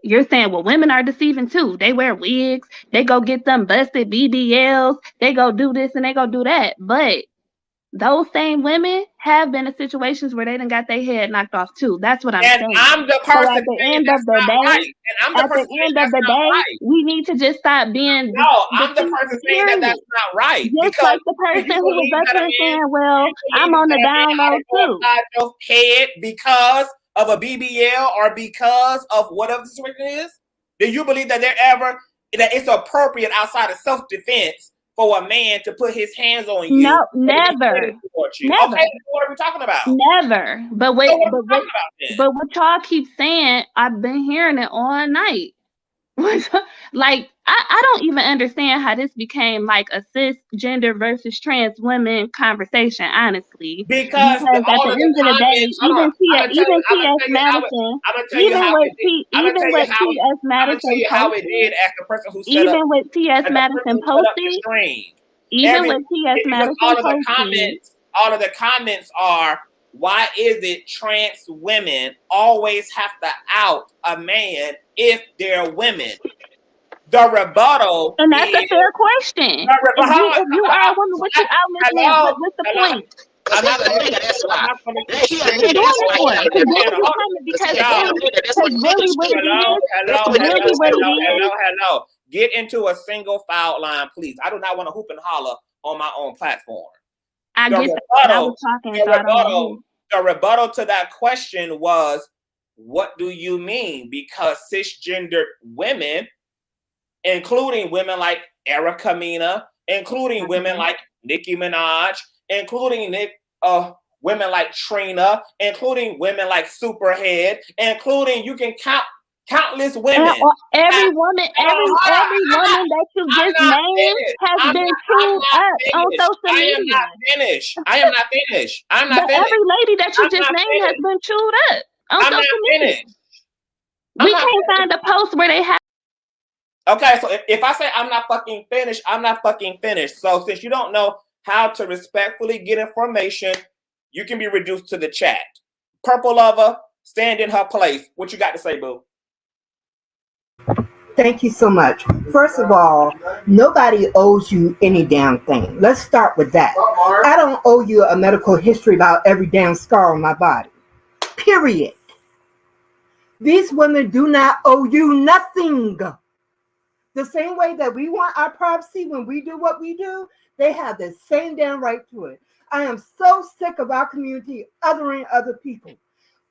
You're saying, well, women are deceiving too. They wear wigs, they go get them busted BBLs, they go do this and they go do that. But those same women have been in situations where they done got their head knocked off too. That's what I'm saying. And I'm the person so at the end of the day, we need to just stop being. No, I'm the person saying that that's not right. Just like the person who was up there saying, well, I'm on the down low too. Your head because of a BBL or because of whatever the situation is? Do you believe that that it's appropriate outside of self-defense for a man to put his hands on you? No, never. Never. Okay, what are we talking about? Never. But what y'all keep saying, I've been hearing it all night. Like, I don't even understand how this became like a cisgender versus trans women conversation, honestly. Because at the end of the day, even T.S. Madison, even with T.S. Madison posted, even with T.S. Madison posted, even with T.S. Madison posted, all of the comments are, why is it trans women always have to out a man if they're women? The rebuttal, and that's a fair question. If you are a woman, what you out listening? What's the point? I'm not a nigga, that's why. Hello. Get into a single file line, please. I do not want to hoop and holler on my own platform. The rebuttal to that question was, what do you mean? Because cisgendered women, including women like Erica Mena, including women like Nicki Minaj, including women like Trina, including women like Superhead, including, you can count countless women. Every woman that you just named has been chewed up on social media. I am not finished. Every lady that you just named has been chewed up on social media. We can't find a post where they have. Okay, so if I say I'm not fucking finished, I'm not fucking finished. So since you don't know how to respectfully get information, you can be reduced to the chat. Purple Lover, stand in her place. What you got to say, boo? Thank you so much. First of all, nobody owes you any damn thing. Let's start with that. I don't owe you a medical history about every damn scar on my body. Period. These women do not owe you nothing. The same way that we want our privacy when we do what we do, they have the same damn right to it. I am so sick of our community othering other people.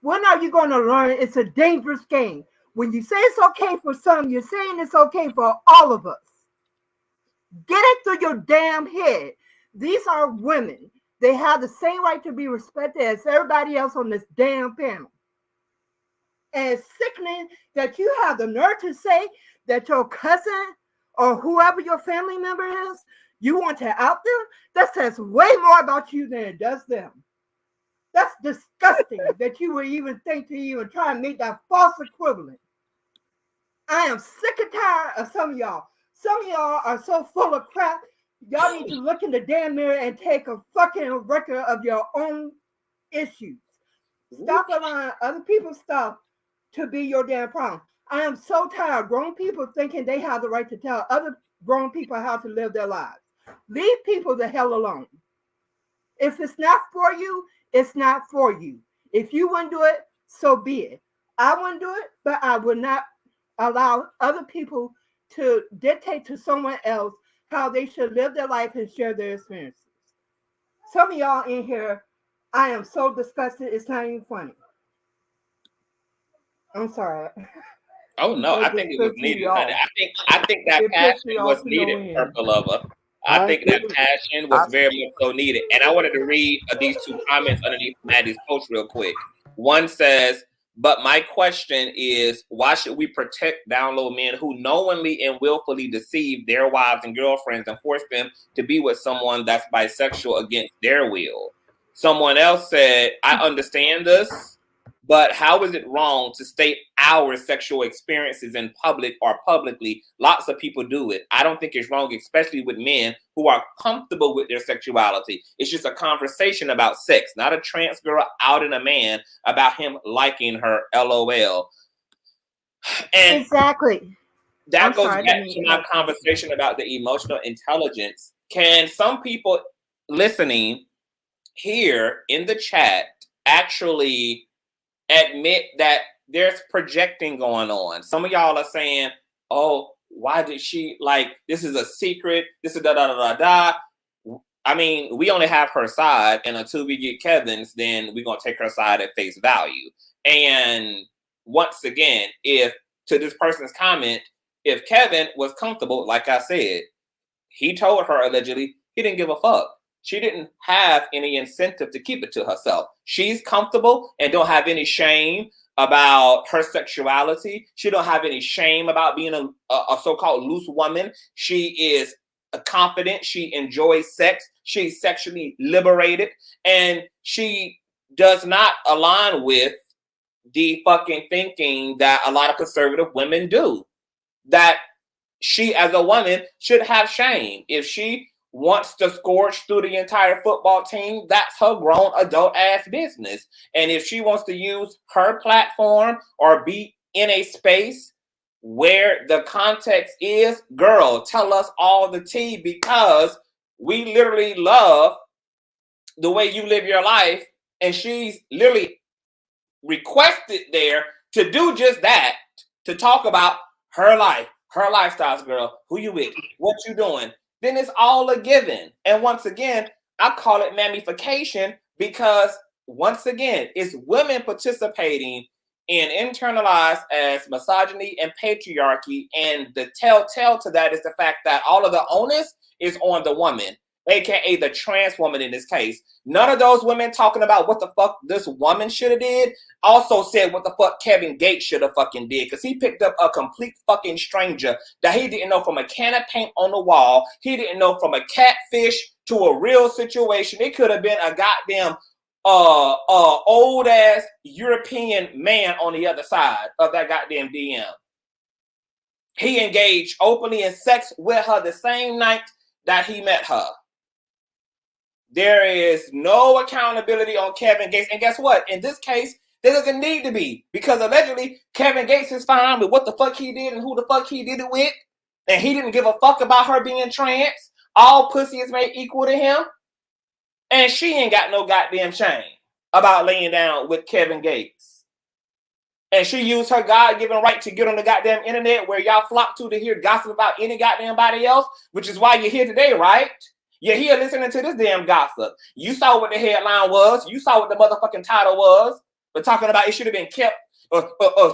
When are you going to learn it's a dangerous game? When you say it's okay for some, you're saying it's okay for all of us. Get it through your damn head. These are women. They have the same right to be respected as everybody else on this damn panel. And it's sickening that you have the nerve to say that your cousin or whoever your family member is, you want to out them. That says way more about you than it does them. That's disgusting that you would even think to even try and make that false equivalent. I am sick and tired of some of y'all. Some of y'all are so full of crap. Y'all need to look in the damn mirror and take a fucking record of your own issues. Stop allowing other people's stuff to be your damn problem. I am so tired of grown people thinking they have the right to tell other grown people how to live their lives. Leave people the hell alone. If it's not for you, it's not for you. If you wouldn't do it, so be it. I wouldn't do it, but I would not allow other people to dictate to someone else how they should live their life and share their experiences. Some of y'all in here, I am so disgusted, it's not even funny. I'm sorry. Oh no, I think it was needed, honey. I think that passion was needed, Purple Lover. I think that passion was very much so needed. And I wanted to read these two comments underneath Maddie's post real quick. One says, but my question is, why should we protect down low men who knowingly and willfully deceive their wives and girlfriends and force them to be with someone that's bisexual against their will? Someone else said, I understand this, but how is it wrong to state our sexual experiences in public or publicly? Lots of people do it. I don't think it's wrong, especially with men who are comfortable with their sexuality. It's just a conversation about sex, not a trans girl outing a man about him liking her, LOL. And exactly. That goes back to my conversation about the emotional intelligence. Can some people listening here in the chat actually admit that there's projecting going on? Some of y'all are saying, oh, why did she, like, this is a secret, this is da-da-da-da-da. I mean, we only have her side, and until we get Kevin's, then we're going to take her side at face value. And once again, if, to this person's comment, if Kevin was comfortable, like I said, he told her allegedly he didn't give a fuck. She didn't have any incentive to keep it to herself. She's comfortable and don't have any shame about her sexuality. She don't have any shame about being a so-called loose woman. She is confident. She enjoys sex. She's sexually liberated. And she does not align with the fucking thinking that a lot of conservative women do. That she, as a woman, should have shame. If she wants to scorch through the entire football team, that's her grown adult ass business. And if she wants to use her platform or be in a space where the context is, girl, tell us all the tea, because we literally love the way you live your life. And she's literally requested there to do just that, to talk about her life, her lifestyles, girl. Who you with? What you doing? Then it's all a given. And once again, I call it mammification, because once again, it's women participating in internalized as misogyny and patriarchy. And the telltale to that is the fact that all of the onus is on the woman, aka the trans woman in this case. None of those women talking about what the fuck this woman should have did also said what the fuck Kevin Gates should have fucking did, because he picked up a complete fucking stranger that he didn't know from a can of paint on the wall. He didn't know from a catfish to a real situation. It could have been a goddamn old ass European man on the other side of that goddamn DM. He engaged openly in sex with her the same night that he met her. There is no accountability on Kevin Gates. And guess what? In this case, There doesn't need to be, because allegedly Kevin Gates is fine with what the fuck he did and who the fuck he did it with, and he didn't give a fuck about her being trans. All pussy is made equal to him, and she ain't got no goddamn shame about laying down with Kevin Gates. And she used her God-given right to get on the goddamn internet where y'all flock to hear gossip about any goddamn body else, which is why you're here today, right? You're here listening to this damn gossip. You saw what the headline was. You saw what the motherfucking title was. But talking about it should have been kept,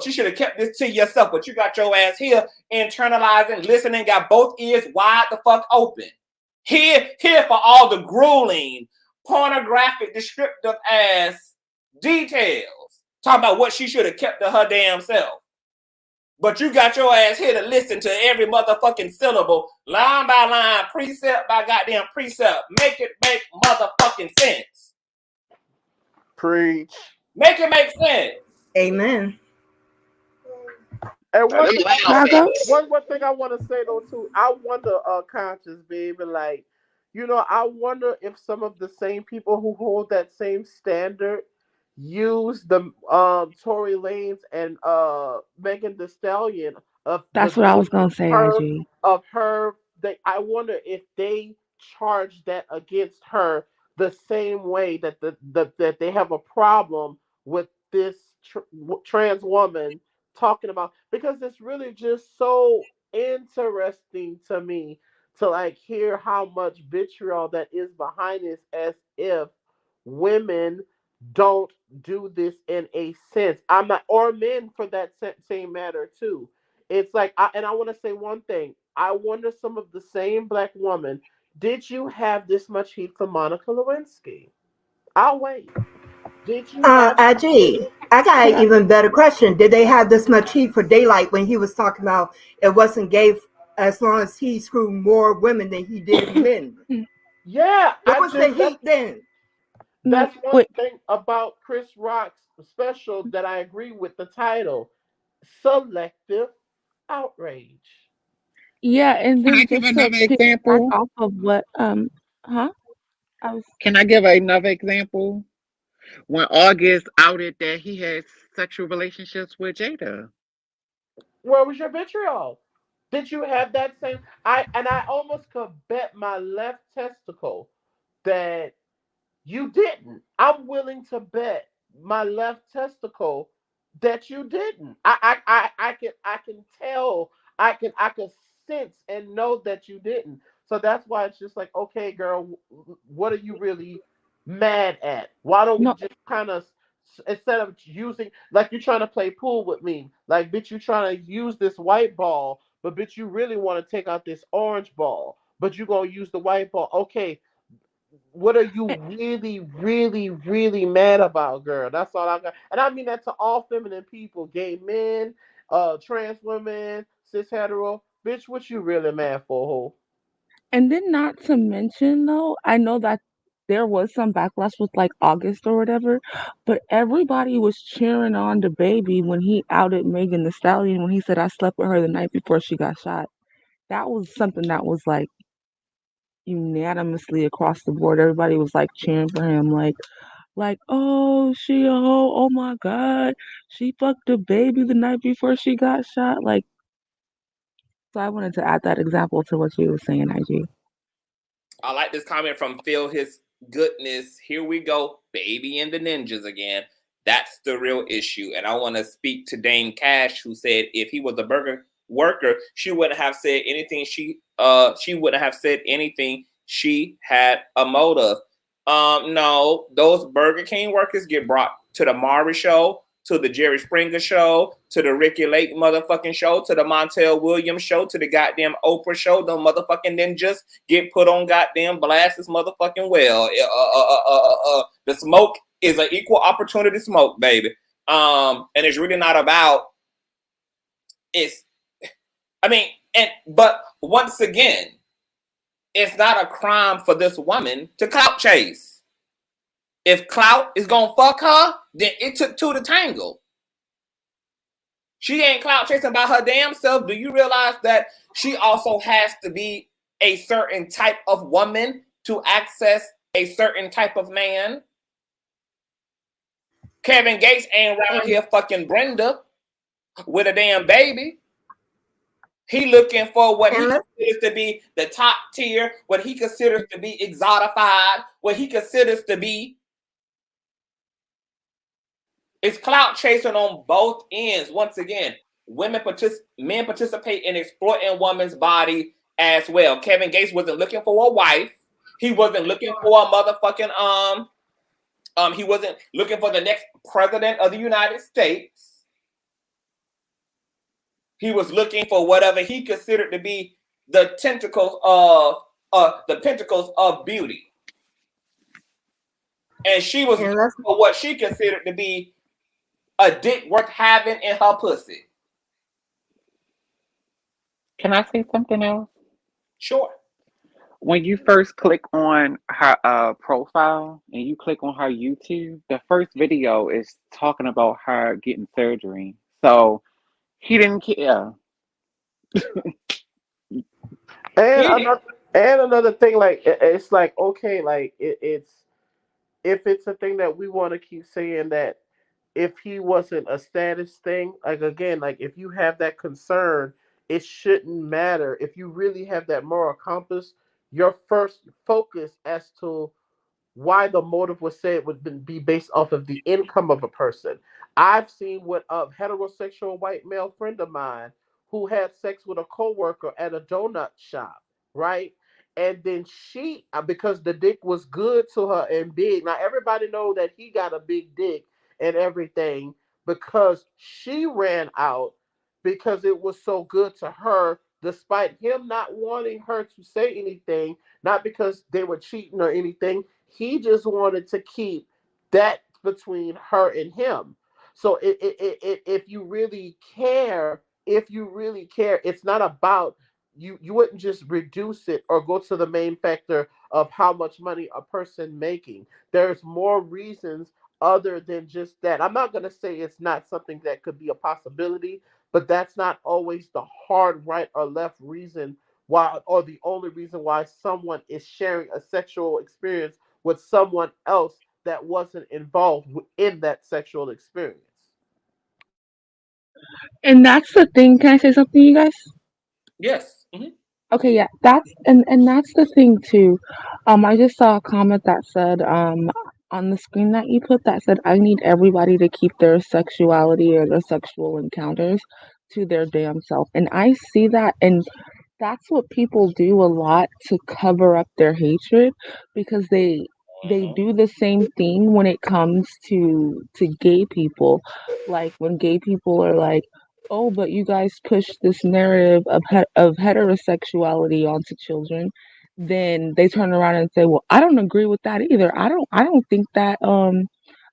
she should have kept this to yourself. But you got your ass here internalizing, listening, got both ears wide the fuck open. Here for all the grueling, pornographic, descriptive ass details. Talking about what she should have kept to her damn self. But you got your ass here to listen to every motherfucking syllable, line by line, precept by goddamn precept. Make it make motherfucking sense. Preach. Make it make sense. Amen. And one One thing I want to say though too, I wonder, Conscious baby, like, you know, I wonder if some of the same people who hold that same standard use the Tory Lanez and Megan Thee Stallion of That's what I was gonna say, her, IG. of her. I wonder if they charge that against her the same way that that they have a problem with this trans woman talking about, because it's really just so interesting to me to like hear how much vitriol that is behind this, as if women don't do this in a sense. I'm not, or men for that same matter too. It's like, I want to say one thing. I wonder, some of the same black woman, did you have this much heat for Monica Lewinsky? I'll wait. Did you have IG, I got an even better question. Did they have this much heat for Daylight when he was talking about it wasn't gay as long as he screwed more women than he did men? Yeah, What was the heat then? That's one thing about Chris Rock's special that I agree with the title: selective outrage. Yeah, and Can I then give just to another piggyback example? off of what huh? Can I give another example? When August outed that he had sexual relationships with Jada. Where was your vitriol? Did you have that same? I almost could bet my left testicle that you didn't. I'm willing to bet my left testicle that you didn't. I can tell. I can sense and know that you didn't. So that's why it's just like, okay, girl, what are you really mad at? Why don't we No, just kind of, instead of using, like, you're trying to play pool with me, like, bitch, you trying to use this white ball, but bitch, you really want to take out this orange ball, but you gonna use the white ball. Okay, what are you really, really, really mad about, girl? That's all I got. And I mean that to all feminine people, gay men, trans women, cis hetero. Bitch, what you really mad for, ho? and then not to mention though, I know that there was some backlash with like August or whatever, but everybody was cheering on the baby when he outed Megan Thee Stallion when he said I slept with her the night before she got shot. That was something that was like unanimously across the board. Everybody was like cheering for him, like, oh, she a hoe, oh my god, she fucked the baby the night before she got shot. Like, so I wanted to add that example to what you were saying, IG. I like this comment from Phil. His goodness, here we go, baby and the ninjas again. That's the real issue. And I want to speak to Dame Cash, who said if he was a burger worker, she wouldn't have said anything. She wouldn't have said anything. She had a motive. No, those Burger King workers get brought to the Maury show, to the Jerry Springer show, to the Ricky Lake motherfucking show, to the Montel Williams show, to the goddamn Oprah show. The motherfucking ninjas get put on goddamn blast as motherfucking well. The smoke is an equal opportunity smoke, baby. And it's really not about but once again, it's not a crime for this woman to clout chase. If clout is gonna fuck her, then it took two to tangle. She ain't clout chasing by her damn self. Do you realize that she also has to be a certain type of woman to access a certain type of man? Kevin Gates ain't around here fucking Brenda with a damn baby. He looking for what he considers to be the top tier, what he considers to be exotified, what he considers to be. It's clout chasing on both ends. Once again, men participate in exploiting woman's body as well. Kevin Gates wasn't looking for a wife. He wasn't looking for a motherfucking he wasn't looking for the next president of the United States. He was looking for whatever he considered to be the pentacles of beauty. And she was looking for what she considered to be a dick worth having in her pussy. Can I say something else? Sure. When you first click on her profile and you click on her YouTube, the first video is talking about her getting surgery. So he didn't care. And another thing, like it's like, okay, like it's if it's a thing that we want to keep saying that if he wasn't a status thing, like again, like if you have that concern, it shouldn't matter. If you really have that moral compass, your first focus as to why the motive was said would be based off of the income of a person. I've seen what a heterosexual white male friend of mine who had sex with a coworker at a donut shop, right? And then she, because the dick was good to her and big. Now everybody know that he got a big dick and everything because she ran out because it was so good to her, despite him not wanting her to say anything, not because they were cheating or anything. He just wanted to keep that between her and him. So if you really care, it's not about you wouldn't just reduce it or go to the main factor of how much money a person making. There's more reasons other than just that. I'm not going to say it's not something that could be a possibility, but that's not always the hard right or left reason why, or the only reason why someone is sharing a sexual experience with someone else that wasn't involved in that sexual experience. And that's the thing. Can I say something, you guys? Yes. Mm-hmm. Okay, yeah, that's that's the thing too. I just saw a comment that said, on the screen that you put that said, I need everybody to keep their sexuality or their sexual encounters to their damn self. And I see that, and that's what people do a lot to cover up their hatred, because they do the same thing when it comes to gay people. Like when gay people are like, oh, but you guys push this narrative of heterosexuality onto children, then they turn around and say, well, I don't agree with that either. I don't think that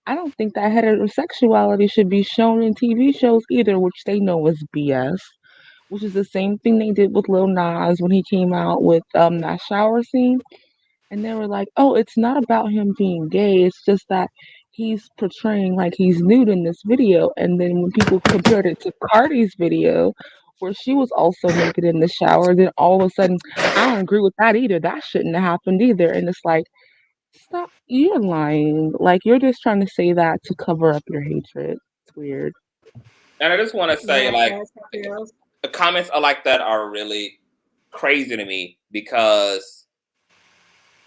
heterosexuality should be shown in TV shows either, which they know is BS. Which is the same thing they did with Lil Nas when he came out with that shower scene. And they were like, oh, it's not about him being gay. It's just that he's portraying like he's nude in this video. And then when people compared it to Cardi's video, where she was also naked in the shower, then all of a sudden, I don't agree with that either. That shouldn't have happened either. And it's like, stop, you're lying. Like, you're just trying to say that to cover up your hatred. It's weird. And I just want to say, like, the comments like that are really crazy to me because,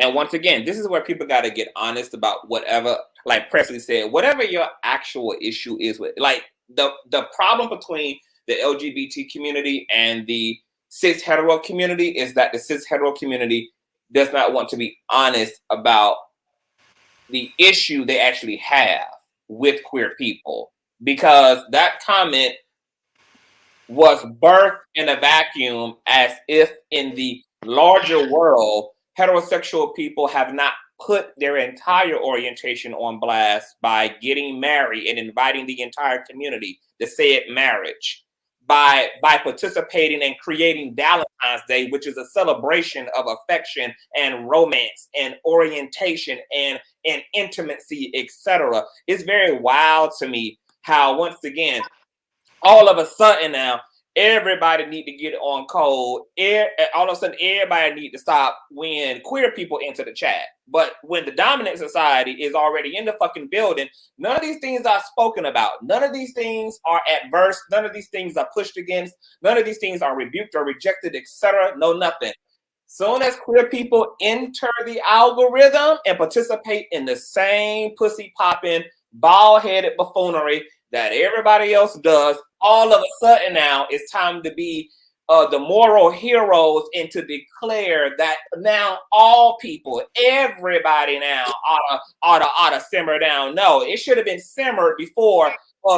and once again, this is where people got to get honest about whatever, like Presley said, whatever your actual issue is with, like the problem between the LGBT community and the cis hetero community is that the cis hetero community does not want to be honest about the issue they actually have with queer people, because that comment was birthed in a vacuum, as if in the larger world, heterosexual people have not put their entire orientation on blast by getting married and inviting the entire community to say it marriage, by participating and creating Valentine's Day, which is a celebration of affection and romance and orientation and intimacy, etc. It's very wild to me how, once again, all of a sudden now, everybody need to get on code. All of a sudden, everybody need to stop when queer people enter the chat. But when the dominant society is already in the fucking building, none of these things are spoken about. None of these things are adverse. None of these things are pushed against. None of these things are rebuked or rejected, etc. No, nothing. Soon as queer people enter the algorithm and participate in the same pussy popping, bald-headed buffoonery that everybody else does, all of a sudden now it's time to be the moral heroes and to declare that now all people, everybody now ought to simmer down. No, it should have been simmered before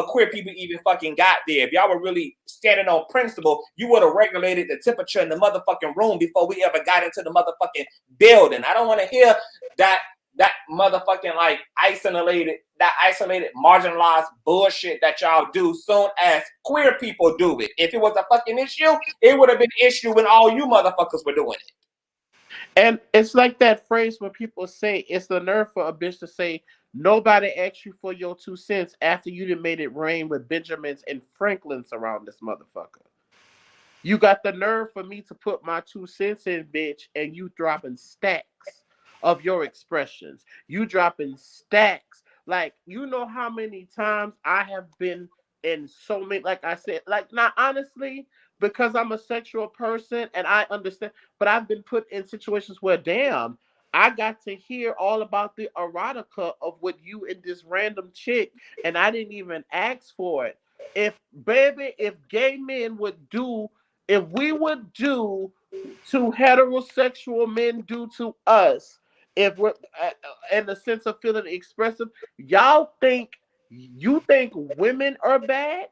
queer people even fucking got there. If y'all were really standing on principle, you would have regulated the temperature in the motherfucking room before we ever got into the motherfucking building. I don't want to hear that motherfucking like isolated, marginalized bullshit that y'all do soon as queer people do it. If it was a fucking issue, it would have been an issue when all you motherfuckers were doing it. And it's like that phrase when people say, it's the nerve for a bitch to say, nobody asked you for your 2 cents after you done made it rain with Benjamins and Franklins around this motherfucker. You got the nerve for me to put my 2 cents in, bitch, and you dropping stacks of your expressions. You dropping stacks. Like, you know how many times I have been in so many, like I said, like, now honestly, because I'm a sexual person and I understand, but I've been put in situations where, damn, I got to hear all about the erotica of what you and this random chick, and I didn't even ask for it. If gay men would do, if we would do to heterosexual men do to us, if we're in the sense of feeling expressive, you think women are bad?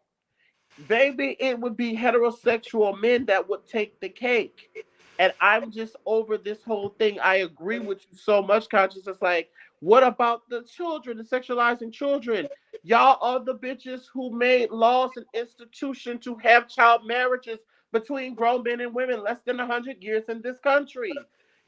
Baby, it would be heterosexual men that would take the cake. And I'm just over this whole thing. I agree with you so much, Conscious. It's like, what about the children, the sexualizing children? Y'all are the bitches who made laws and institutions to have child marriages between grown men and women less than 100 years in this country.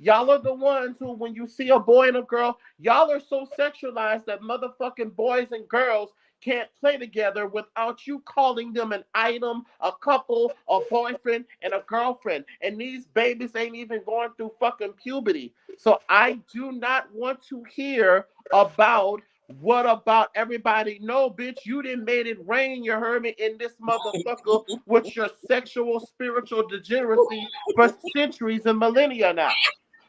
Y'all are the ones who, when you see a boy and a girl, y'all are so sexualized that motherfucking boys and girls can't play together without you calling them an item, a couple, a boyfriend, and a girlfriend. And these babies ain't even going through fucking puberty. So I do not want to hear about what about everybody. No, bitch, you didn't made it rain, you heard me, in this motherfucker with your sexual, spiritual degeneracy for centuries and millennia now.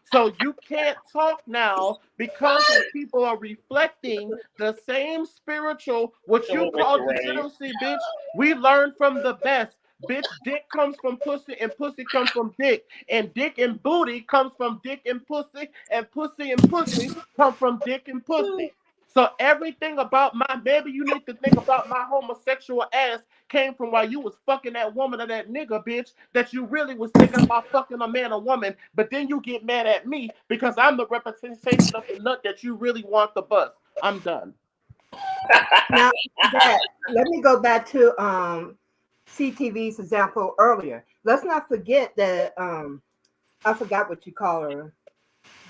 So you can't talk now because people are reflecting the same spiritual, what you call degeneracy, bitch. We learn from the best. Bitch, dick comes from pussy and pussy comes from dick. And dick and booty comes from dick and pussy come from dick and pussy. So everything about maybe you need to think about my homosexual ass came from while you was fucking that woman or that nigga, bitch, that you really was thinking about fucking a man or woman, but then you get mad at me because I'm the representation of the nut that you really want to bust. I'm done. Now, let me go back to CTV's example earlier. Let's not forget that I forgot what you call her,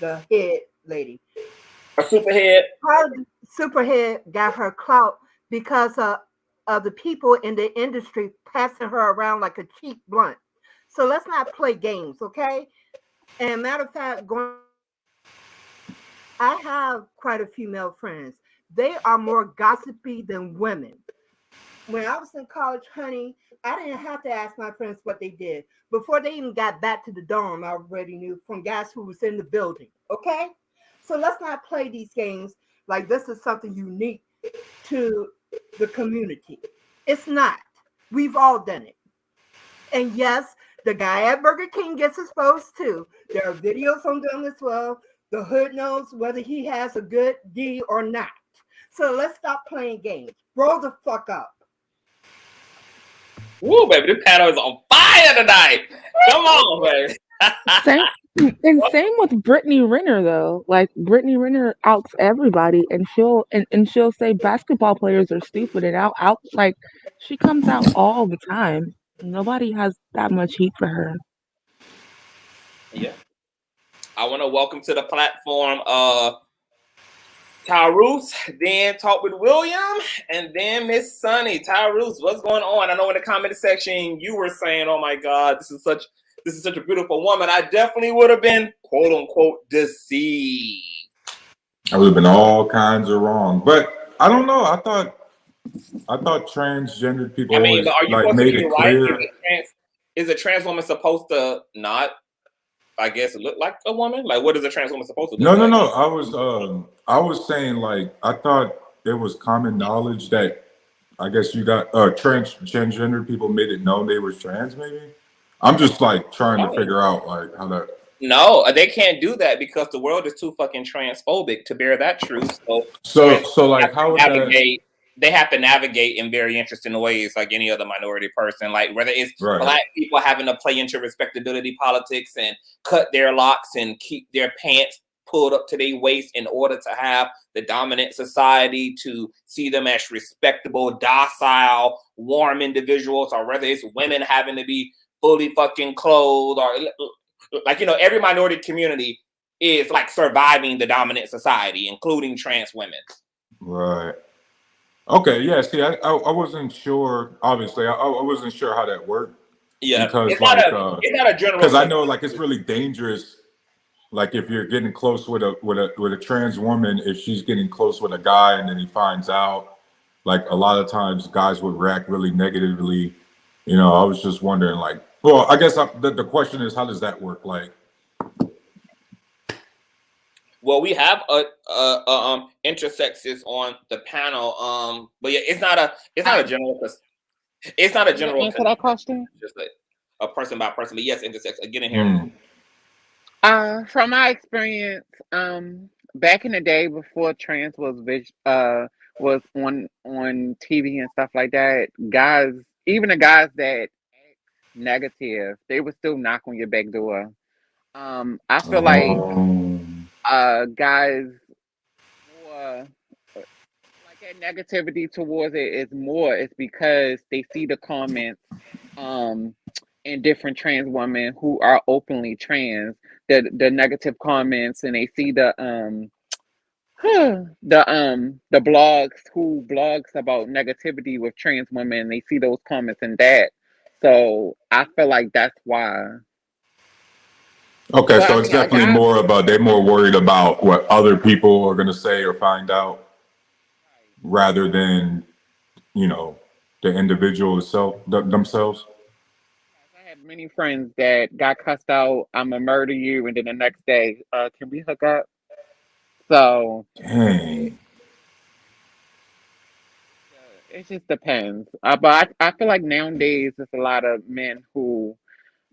the head lady. A superhead. Her superhead got her clout because of the people in the industry passing her around like a cheap blunt. So let's not play games, okay? And matter of fact, I have quite a few male friends. They are more gossipy than women. When I was in college, honey, I didn't have to ask my friends what they did. Before they even got back to the dorm, I already knew from guys who was in the building, okay? So let's not play these games like this is something unique to the community. It's not. We've all done it. And yes, the guy at Burger King gets exposed too. There are videos on them as well. The hood knows whether he has a good D or not. So let's stop playing games. Grow the fuck up. Woo, baby, this panel is on fire tonight. Come on, baby. Same with Brittany Renner though. Like Brittany Renner outs everybody, and she'll say basketball players are stupid, and out like she comes out all the time. Nobody has that much heat for her. Yeah. I want to welcome to the platform Tyrus, then talk with William, and then Miss Sunny. Tyrus, what's going on? I know in the comment section you were saying, "Oh my God, this is such a beautiful woman." I definitely would have been quote unquote deceived. I would have been all kinds of wrong, but I don't know. I thought transgendered people I mean, always but are you like supposed to made be it right? clear. Is a trans woman supposed to not, I guess, look like a woman? Like, what is a trans woman supposed to look like? No. I was saying, like, I thought it was common knowledge that I guess you got transgender people made it known they were trans. Maybe I'm just like trying to figure out like how that. No, they can't do that because the world is too fucking transphobic to bear that truth. So like how would that? They have to navigate in very interesting ways, like any other minority person. Like whether it's Right. Black people having to play into respectability politics and cut their locks and keep their pants pulled up to their waist in order to have the dominant society to see them as respectable, docile, warm individuals, or whether it's women having to be fully fucking clothed, or like, you know, every minority community is like surviving the dominant society, including trans women. Right. Okay. Yeah. See, I wasn't sure. Obviously, I wasn't sure how that worked. Yeah. Because It's like, not a general. because I know like it's really dangerous. Like if you're getting close with a trans woman, if she's getting close with a guy and then he finds out, like a lot of times guys would react really negatively. You know, I was just wondering, like, well, I guess the question is, how does that work? Like, well, we have intersexes on the panel, but yeah, it's not a general. It's not a general. Answer that question. Just a person by person, but yes, intersex. Get in here. From my experience, back in the day before trans was on TV and stuff like that, guys, even the guys that act negative, they would still knock on your back door. I feel like guys more like that negativity towards it's because they see the comments in different trans women who are openly trans, the negative comments, and they see the blogs who blogs about negativity with trans women. They see those comments in that, so I feel like that's why. okay, But so I it's mean, definitely more about they're more worried about what other people are going to say or find out, rather than, you know, the individual itself themselves. I have many friends that got cussed out, "I'm gonna murder you," and then the next day, can we hook up? So Dang. it just depends. But I feel like nowadays there's a lot of men who,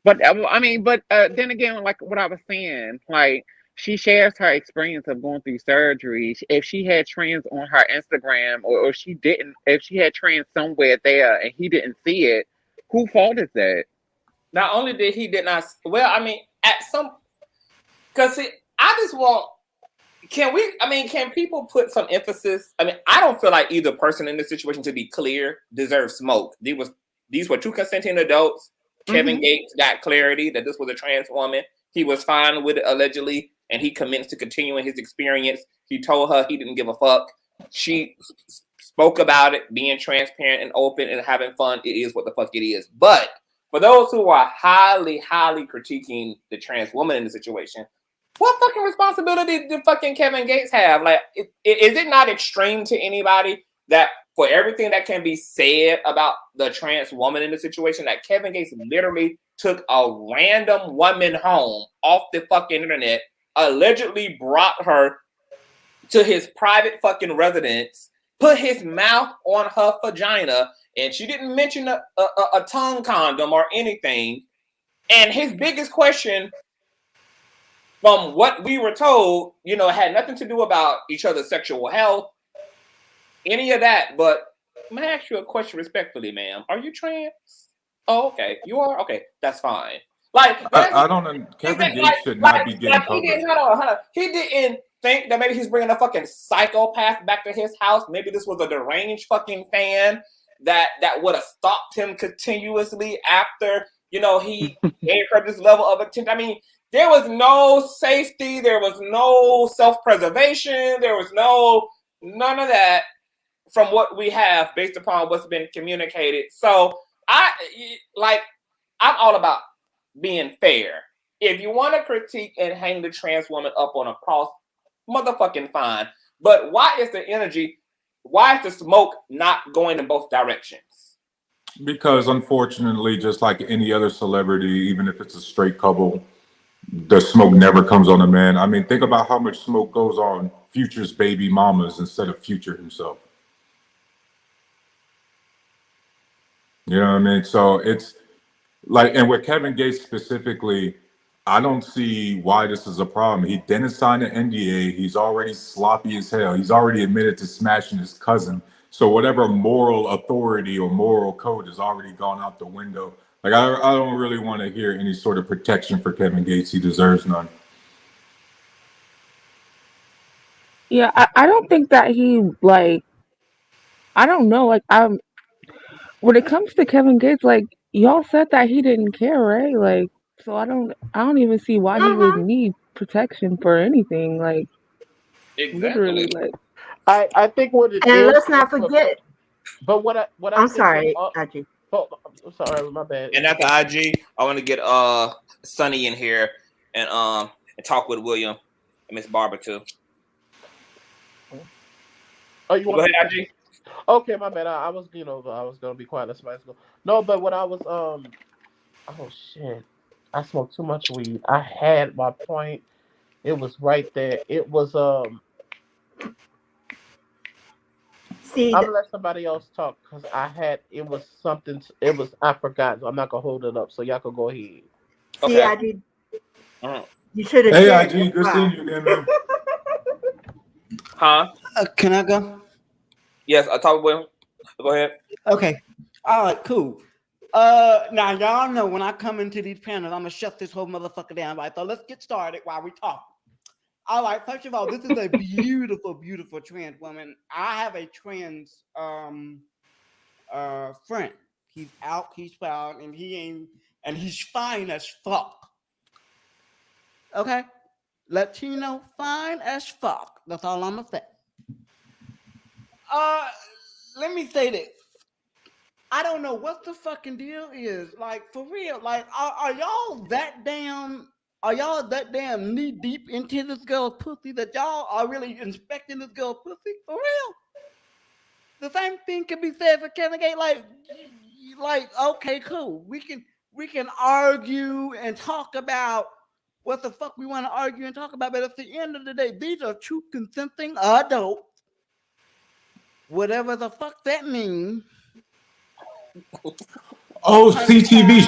but I mean, but then again, like what I was saying, like she shares her experience of going through surgery. If she had trans on her Instagram, or she didn't, if she had trans somewhere there and he didn't see it, whose fault is that? Not only did he did not. Well, I mean, at some, because I just want. Can people put some emphasis? I mean, I don't feel like either person in this situation, to be clear, deserves smoke. These were two consenting adults. Kevin Gates got clarity that this was a trans woman. He was fine with it allegedly, and he commenced to continue in his experience. He told her he didn't give a fuck. She spoke about it, being transparent and open and having fun. It is what the fuck it is. But for those who are highly, highly critiquing the trans woman in the situation, what fucking responsibility did fucking Kevin Gates have? Like, is it not extreme to anybody that for everything that can be said about the trans woman in the situation, that Kevin Gates literally took a random woman home off the fucking internet, allegedly brought her to his private fucking residence, put his mouth on her vagina, and she didn't mention a tongue condom or anything. And his biggest question, from what we were told, you know, had nothing to do about each other's sexual health, any of that. But I'm gonna ask you a question respectfully, ma'am. Are you trans? Oh, okay. You are? Okay, that's fine. Like, I don't know. Kevin Gates should not be getting covered. Hold on. He didn't think that maybe he's bringing a fucking psychopath back to his house. Maybe this was a deranged fucking fan that would have stalked him continuously after, you know, he gave her this level of attention. I mean, There was no safety. There was no self-preservation. There was none of that from what we have based upon what's been communicated. So I'm all about being fair. If you want to critique and hang the trans woman up on a cross, motherfucking fine. But why is the smoke not going in both directions? Because unfortunately, just like any other celebrity, even if it's a straight couple, the smoke never comes on a man. I mean, think about how much smoke goes on Future's baby mamas instead of Future himself. You know what I mean? So it's like, and with Kevin Gates specifically, I don't see why this is a problem. He didn't sign an NDA. He's already sloppy as hell. He's already admitted to smashing his cousin. So whatever moral authority or moral code has already gone out the window. Like, I don't really want to hear any sort of protection for Kevin Gates. He deserves none. Yeah, I don't think that he, like, I don't know, like, when it comes to Kevin Gates, like, y'all said that he didn't care, right? Like, so I don't even see why he would need protection for anything. Like, literally, like. I think what it And is. let's not forget. But what I I'm think sorry, IG. Oh, I'm sorry, my bad. And after IG, I want to get Sonny in here and talk with William and Miss Barbara too. Oh, you want go ahead, IG? Okay, my bad. I was gonna be quiet. That's why. No, but what I was oh shit, I smoked too much weed. I had my point. It was right there. It was See, I'm gonna let somebody else talk because it was something. It was I forgot. So I'm not gonna hold it up. So y'all can go ahead. See, Okay. I did. You should have. Hey, said IG, good seeing you again, man. Huh? Can I go? Yes, I talk with him. Go ahead. Okay. All right, cool. Now y'all know when I come into these panels, I'm gonna shut this whole motherfucker down. Right, so let's get started while we talk. All right, first of all, this is a beautiful, beautiful trans woman. I have a trans friend. He's out, he's proud, and he's fine as fuck. Okay? Latino, fine as fuck. That's all I'm gonna say. Let me say this. I don't know what the fucking deal is. Like, for real. Like, are y'all that damn knee deep into this girl's pussy that y'all are really inspecting this girl's pussy? For real? The same thing can be said for Kevin Gates. Like, okay, cool. We can argue and talk about what the fuck we want to argue and talk about, but at the end of the day, these are two consenting adults. Whatever the fuck that means. Oh, CTV.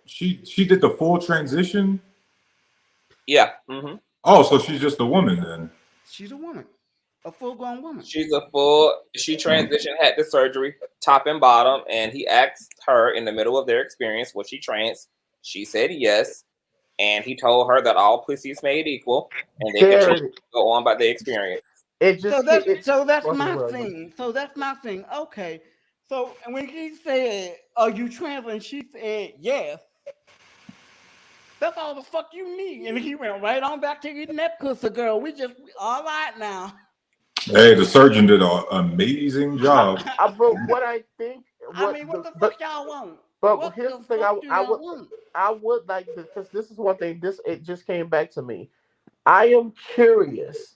She did the full transition. Yeah. Mm-hmm. Oh, so she's just a woman then. She's a woman, a full-grown woman. She transitioned, had the surgery, top and bottom, and he asked her in the middle of their experience, was she trans? She said yes, and he told her that all pussy is made equal, and they can go on by their experience. So that's my thing. So that's my thing. Okay. So when he said, "Are you trans?" and she said yes, that's all the fuck you need. And he went right on back to getting that pussy, girl. We all right now. Hey, the surgeon did an amazing job. But what I think, what the fuck y'all want? But here's the thing, I would like to, because this is one thing. It just came back to me. I am curious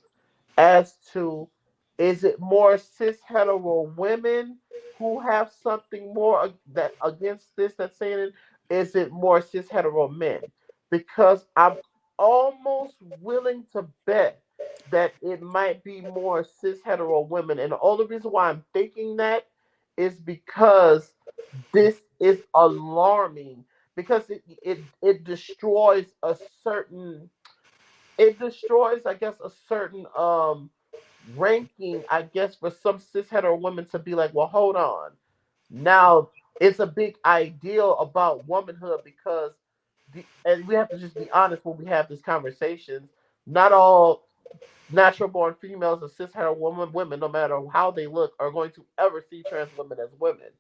as to, is it more cis hetero women who have something more that against this that's saying it? Is it more cis hetero men? Because I'm almost willing to bet that it might be more cis hetero women, and the only reason why I'm thinking that is because this is alarming, because it destroys a certain. It destroys, I guess, a certain ranking, I guess, for some cis hetero women to be like, well, hold on. Now, it's a big ideal about womanhood because, and we have to just be honest when we have these conversations, not all natural born females or cis hetero women, no matter how they look, are going to ever see trans women as women.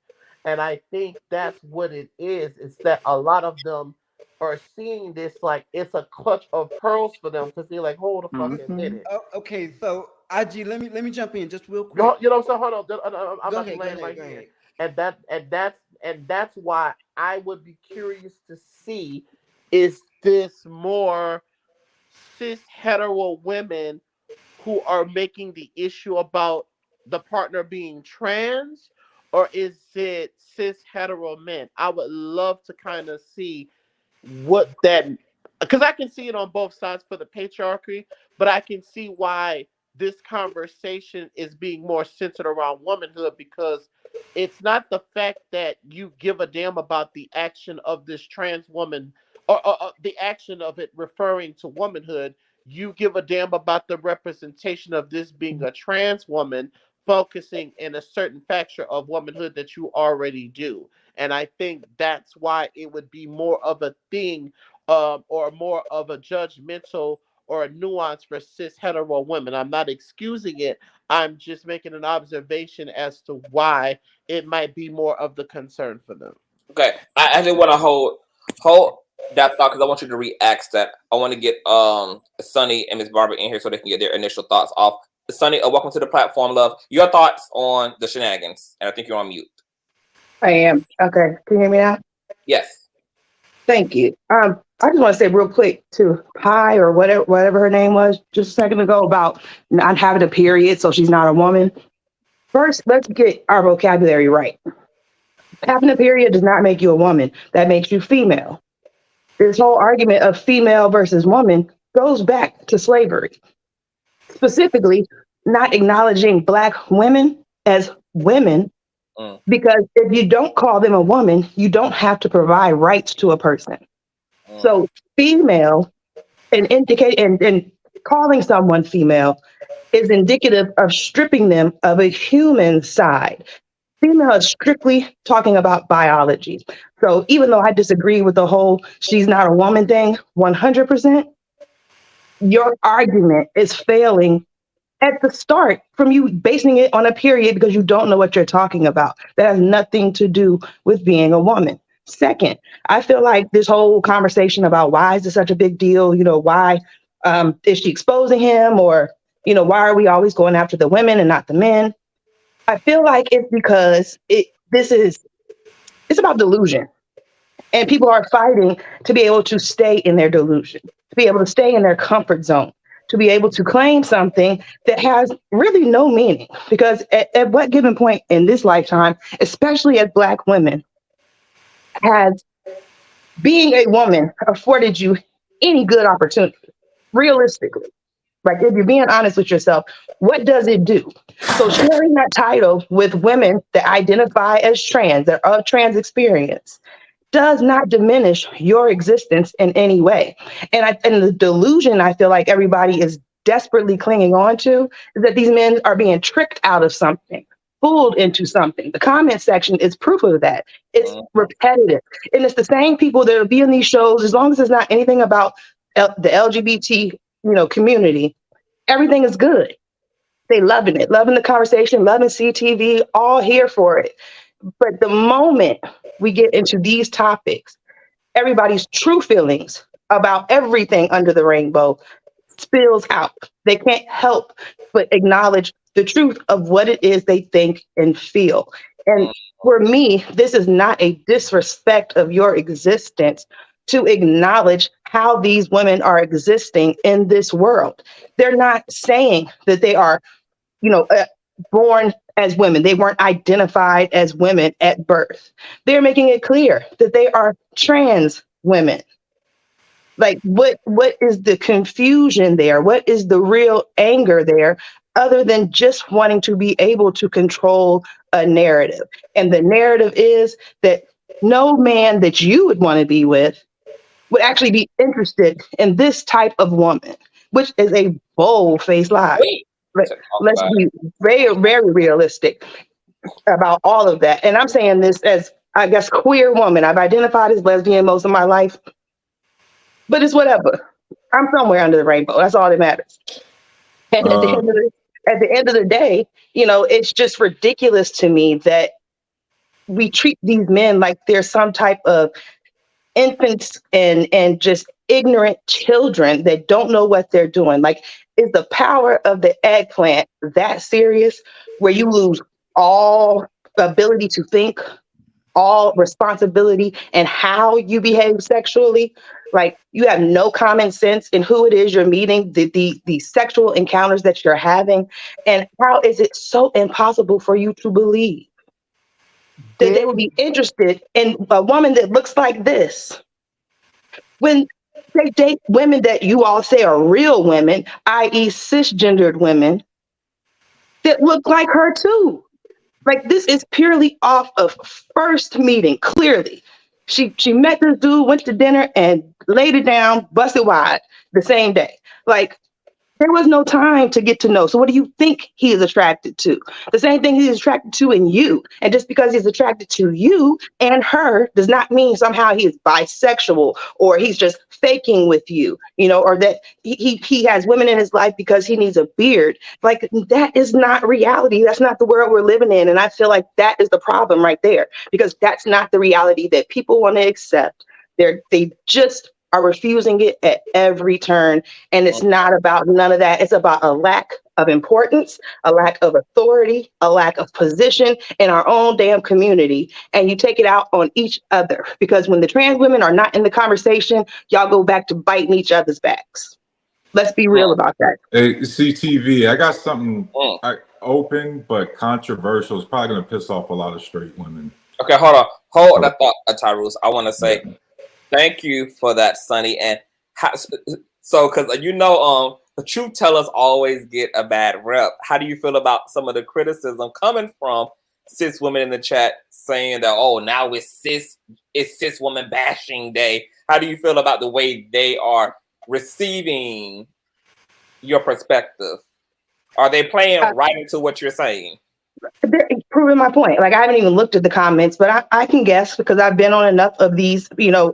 And I think that's what it is. It's that a lot of them are seeing this like it's a clutch of pearls for them because they're like, hold the fucking Mhm. minute. Oh, okay, so IG, let me jump in just real quick. You know what I'm saying? Hold on, I'm Go about ahead, to go land ahead, right go here, ahead. and that's why I would be curious to see, is this more cis hetero women who are making the issue about the partner being trans, or is it cis hetero men? I would love to kind of see what that, because I can see it on both sides for the patriarchy, but I can see why this conversation is being more centered around womanhood, because it's not the fact that you give a damn about the action of this trans woman, or the action of it referring to womanhood. You give a damn about the representation of this being a trans woman, focusing in a certain factor of womanhood that you already do. And I think that's why it would be more of a thing, or more of a judgmental or a nuance for cis hetero women. I'm not excusing it. I'm just making an observation as to why it might be more of the concern for them. Okay, I just want to hold that thought because I want you to react that. I want to get Sunny and Miss Barbara in here so they can get their initial thoughts off. Sunny, welcome to the platform, love. Your thoughts on the shenanigans, and I think you're on mute. I am. Okay. Can you hear me now? Yes. Thank you. I just want to say real quick to Pi or whatever her name was just a second ago about not having a period, so she's not a woman. First, let's get our vocabulary right. Having a period does not make you a woman. That makes you female. This whole argument of female versus woman goes back to slavery. Specifically, not acknowledging Black women as women, because if you don't call them a woman, you don't have to provide rights to a person. So female and calling someone female is indicative of stripping them of a human side. Female is strictly talking about biology. So even though I disagree with the whole she's not a woman thing 100%, your argument is failing at the start from you basing it on a period because you don't know what you're talking about. That has nothing to do with being a woman. Second, I feel like this whole conversation about why is this such a big deal? You know, why is she exposing him? Or, you know, why are we always going after the women and not the men? I feel like it's because it's about delusion. And people are fighting to be able to stay in their delusion, to be able to stay in their comfort zone, to be able to claim something that has really no meaning. Because at what given point in this lifetime, especially as Black women, has being a woman afforded you any good opportunity, realistically? Like, if you're being honest with yourself, what does it do? So sharing that title with women that identify as trans, that are of trans experience, does not diminish your existence in any way. And the delusion I feel like everybody is desperately clinging on to is that these men are being tricked out of something, fooled into something. The comment section is proof of that. It's repetitive. And it's the same people that will be in these shows, as long as it's not anything about the LGBT, community, everything is good. They loving it, loving the conversation, loving CTV, all here for it. But the moment we get into these topics, everybody's true feelings about everything under the rainbow spills out. They can't help but acknowledge the truth of what it is they think and feel. And for me, this is not a disrespect of your existence to acknowledge how these women are existing in this world. They're not saying that they are, born as women. They weren't identified as women at birth. They're making it clear that they are trans women. Like, what is the confusion there? What is the real anger there, other than just wanting to be able to control a narrative? And the narrative is that no man that you would want to be with would actually be interested in this type of woman, which is a bold-faced lie. Let's be very, very realistic about all of that. And I'm saying this as, I guess, queer woman. I've identified as lesbian most of my life, but it's whatever. I'm somewhere under the rainbow. That's all that matters. And at the end of the day, it's just ridiculous to me that we treat these men like they're some type of infants and just ignorant children that don't know what they're doing. Like, is the power of the eggplant that serious where you lose all ability to think, all responsibility and how you behave sexually? Like, you have no common sense in who it is you're meeting, the sexual encounters that you're having, and how is it so impossible for you to believe that they would be interested in a woman that looks like this when they date women that you all say are real women, i.e., cisgendered women that look like her too? Like, this is purely off of first meeting. Clearly, she met this dude, went to dinner, and laid it down, busted wide the same day. Like, there was no time to get to know. So what do you think he is attracted to? The same thing he's attracted to in you. And just because he's attracted to you and her does not mean somehow he is bisexual or he's just faking with you, you know, or that he has women in his life because he needs a beard. Like, that is not reality. That's not the world we're living in. And I feel like that is the problem right there, because that's not the reality that people want to accept. They just are refusing it at every turn. And it's not about none of that. It's about a lack of importance, a lack of authority, a lack of position in our own damn community. And you take it out on each other, because when the trans women are not in the conversation, y'all go back to biting each other's backs. Let's be real about that. Hey, CTV, I got something open but controversial. It's probably going to piss off a lot of straight women. Okay, hold that thought, Tyrus. I want to say thank you for that, Sonny. And so, because the truth tellers always get a bad rep. How do you feel about some of the criticism coming from cis women in the chat saying that, oh, now it's cis woman bashing day? How do you feel about the way they are receiving your perspective? Are they playing right into what you're saying? They're proving my point. Like, I haven't even looked at the comments, but I can guess, because I've been on enough of these,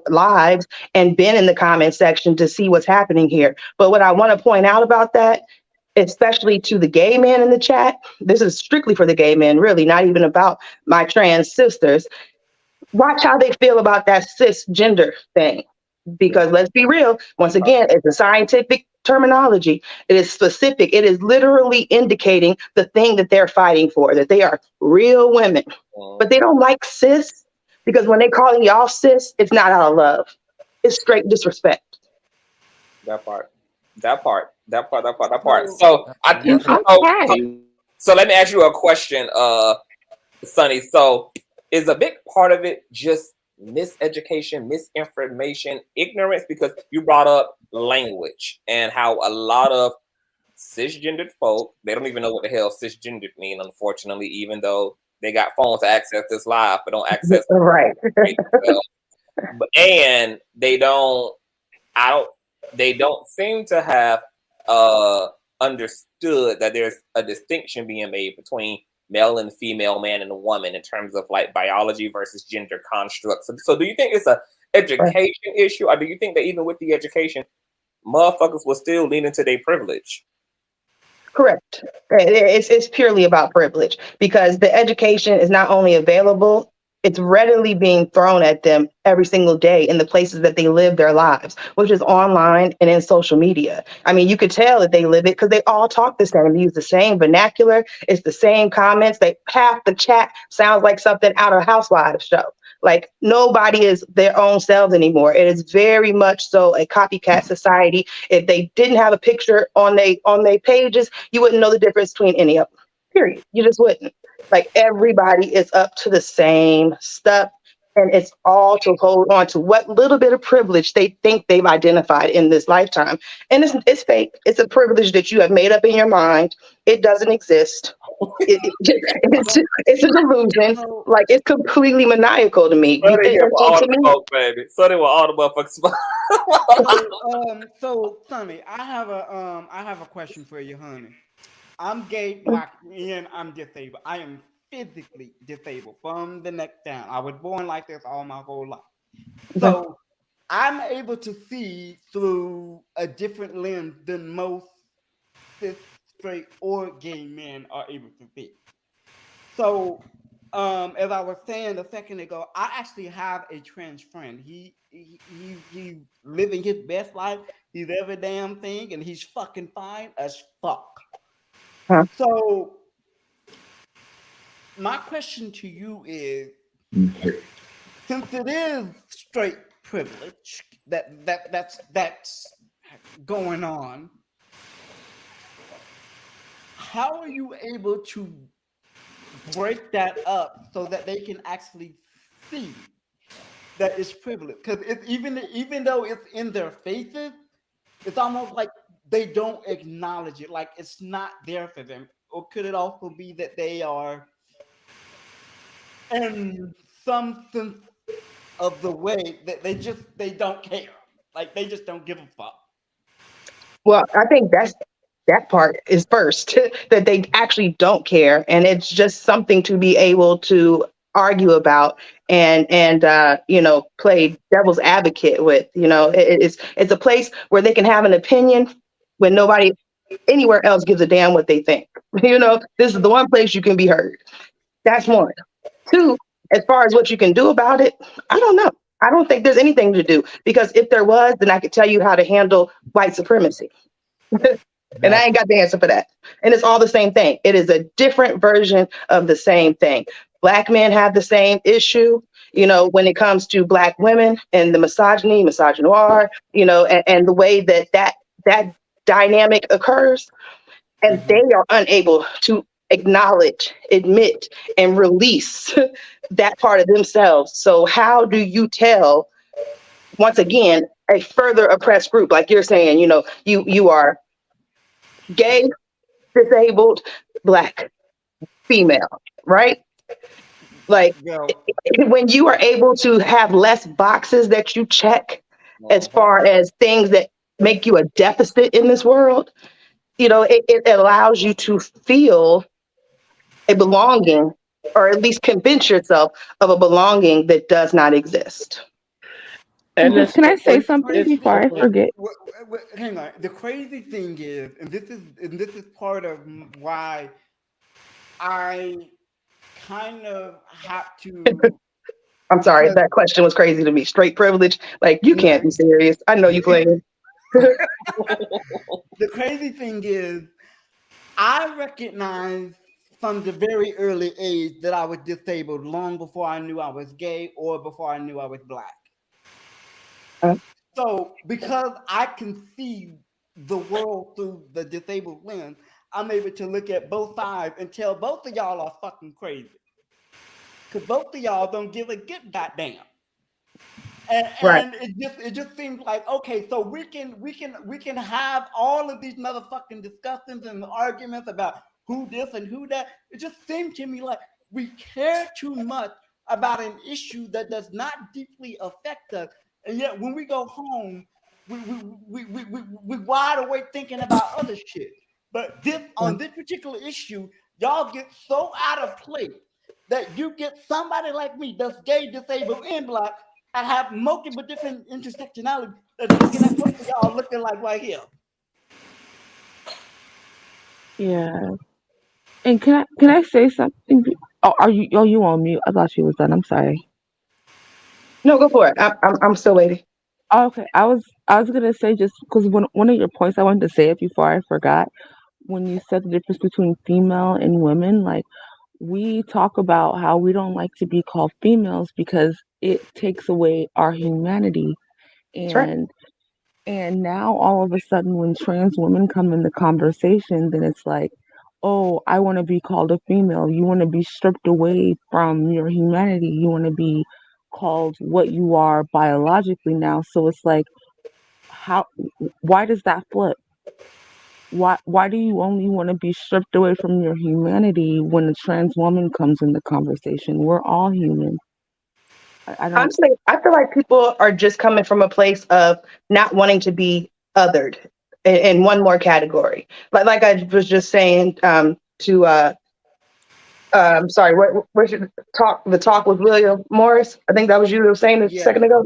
lives and been in the comment section to see what's happening here. But what I want to point out about that, especially to the gay men in the chat, this is strictly for the gay men, really, not even about my trans sisters. Watch how they feel about that cisgender thing. Because let's be real, once again, it's a scientific terminology. It is specific. It is literally indicating the thing that they're fighting for, that they are real women. But they don't like cis, because when they're calling y'all cis, it's not out of love. It's straight disrespect. That part. So let me ask you a question, Sonny. So is a big part of it just miseducation, misinformation, ignorance? Because you brought up language and how a lot of cisgendered folk, they don't even know what the hell cisgendered mean, unfortunately, even though they got phones to access this live, but don't access right. And they don't seem to have understood that there's a distinction being made between male and female, man and a woman, in terms of like biology versus gender constructs. So do you think it's a education issue, or do you think that even with the education, motherfuckers will still lean into their privilege? Correct. It's purely about privilege, because the education is not only available, it's readily being thrown at them every single day in the places that they live their lives, which is online and in social media. I mean, you could tell that they live it because they all talk the same, use the same vernacular. It's the same comments. Half the chat sounds like something out of a Housewives show. Like, nobody is their own selves anymore. It is very much so a copycat society. If they didn't have a picture on their pages, you wouldn't know the difference between any of them. Period. You just wouldn't. Like, everybody is up to the same stuff, and it's all to hold on to what little bit of privilege they think they've identified in this lifetime. And it's fake. It's a privilege that you have made up in your mind. It doesn't exist. It's a delusion. Like, it's completely maniacal to me. So they were all the smoke, baby. So they were all the motherfuckers. So Sonny, I have a question for you, honey. I'm gay, black, and I'm disabled. I am physically disabled from the neck down. I was born like this all my whole life. So I'm able to see through a different lens than most cis, straight, or gay men are able to see. So, as I was saying a second ago, I actually have a trans friend. He he's living his best life. He's every damn thing, and he's fucking fine as fuck. Huh. So, my question to you is, since it is straight privilege that's going on, how are you able to break that up so that they can actually see that it's privilege? Because even though it's in their faces, it's almost like they don't acknowledge it, like it's not there for them. Or could it also be that they are, in some sense of the way, that they don't care, like they just don't give a fuck? Well, I think that part is first that they actually don't care, and it's just something to be able to argue about and play devil's advocate with. It's a place where they can have an opinion when nobody anywhere else gives a damn what they think. This is the one place you can be heard. That's one. Two, as far as what you can do about it, I don't know. I don't think there's anything to do, because if there was, then I could tell you how to handle white supremacy. And I ain't got the answer for that. And it's all the same thing. It is a different version of the same thing. Black men have the same issue, when it comes to Black women and the misogynoir, and the way that dynamic occurs. And they are unable to acknowledge, admit, and release that part of themselves. So how do you tell, once again, a further oppressed group, like you're saying, you are gay, disabled, Black, female, right? Like, when you are able to have less boxes that you check as far as things that make you a deficit in this world, it allows you to feel a belonging, or at least convince yourself of a belonging that does not exist. And can I say something before I forget? Hang on. The crazy thing is, and this is part of why I kind of have to. I'm sorry, that question was crazy to me. Straight privilege, like, you can't be serious. I know you playing. The crazy thing is, I recognized from the very early age that I was disabled long before I knew I was gay or before I knew I was Black. So because I can see the world through the disabled lens, I'm able to look at both sides and tell both of y'all are fucking crazy. Because both of y'all don't give a good goddamn. And it just seems like, okay, so we can have all of these motherfucking discussions and arguments about who this and who that. It just seemed to me like we care too much about an issue that does not deeply affect us, and yet when we go home, we wide awake thinking about other shit. But on this particular issue, y'all get so out of place that you get somebody like me that's gay, disabled, and Black, and have multiple different intersectionality that's looking at both of y'all looking like right here. Yeah. And can I say something? Oh, you on mute? I thought you was done. I'm sorry. No, go for it. I'm still waiting. Oh, okay. I was gonna say, just because one of your points I wanted to say it before I forgot, when you said the difference between female and women, like, we talk about how we don't like to be called females because it takes away our humanity. That's right. And now all of a sudden, when trans women come in the conversation, then it's like, oh, I want to be called a female. You want to be stripped away from your humanity. You want to be called what you are biologically now. So it's like, why does that flip? Why do you only want to be stripped away from your humanity when a trans woman comes in the conversation? We're all human. Honestly, I feel like people are just coming from a place of not wanting to be othered in one more category. Like I was just saying I'm sorry, where's your talk? The talk with William Morris? I think that was you that was saying a second ago.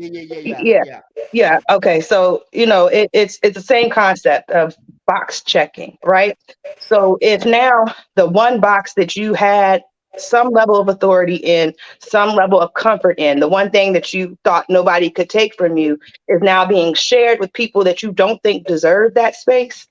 Yeah. Okay, so it's the same concept of box checking, right? So if now the one box that you had some level of authority in, some level of comfort in. The one thing that you thought nobody could take from you is now being shared with people that you don't think deserve that space.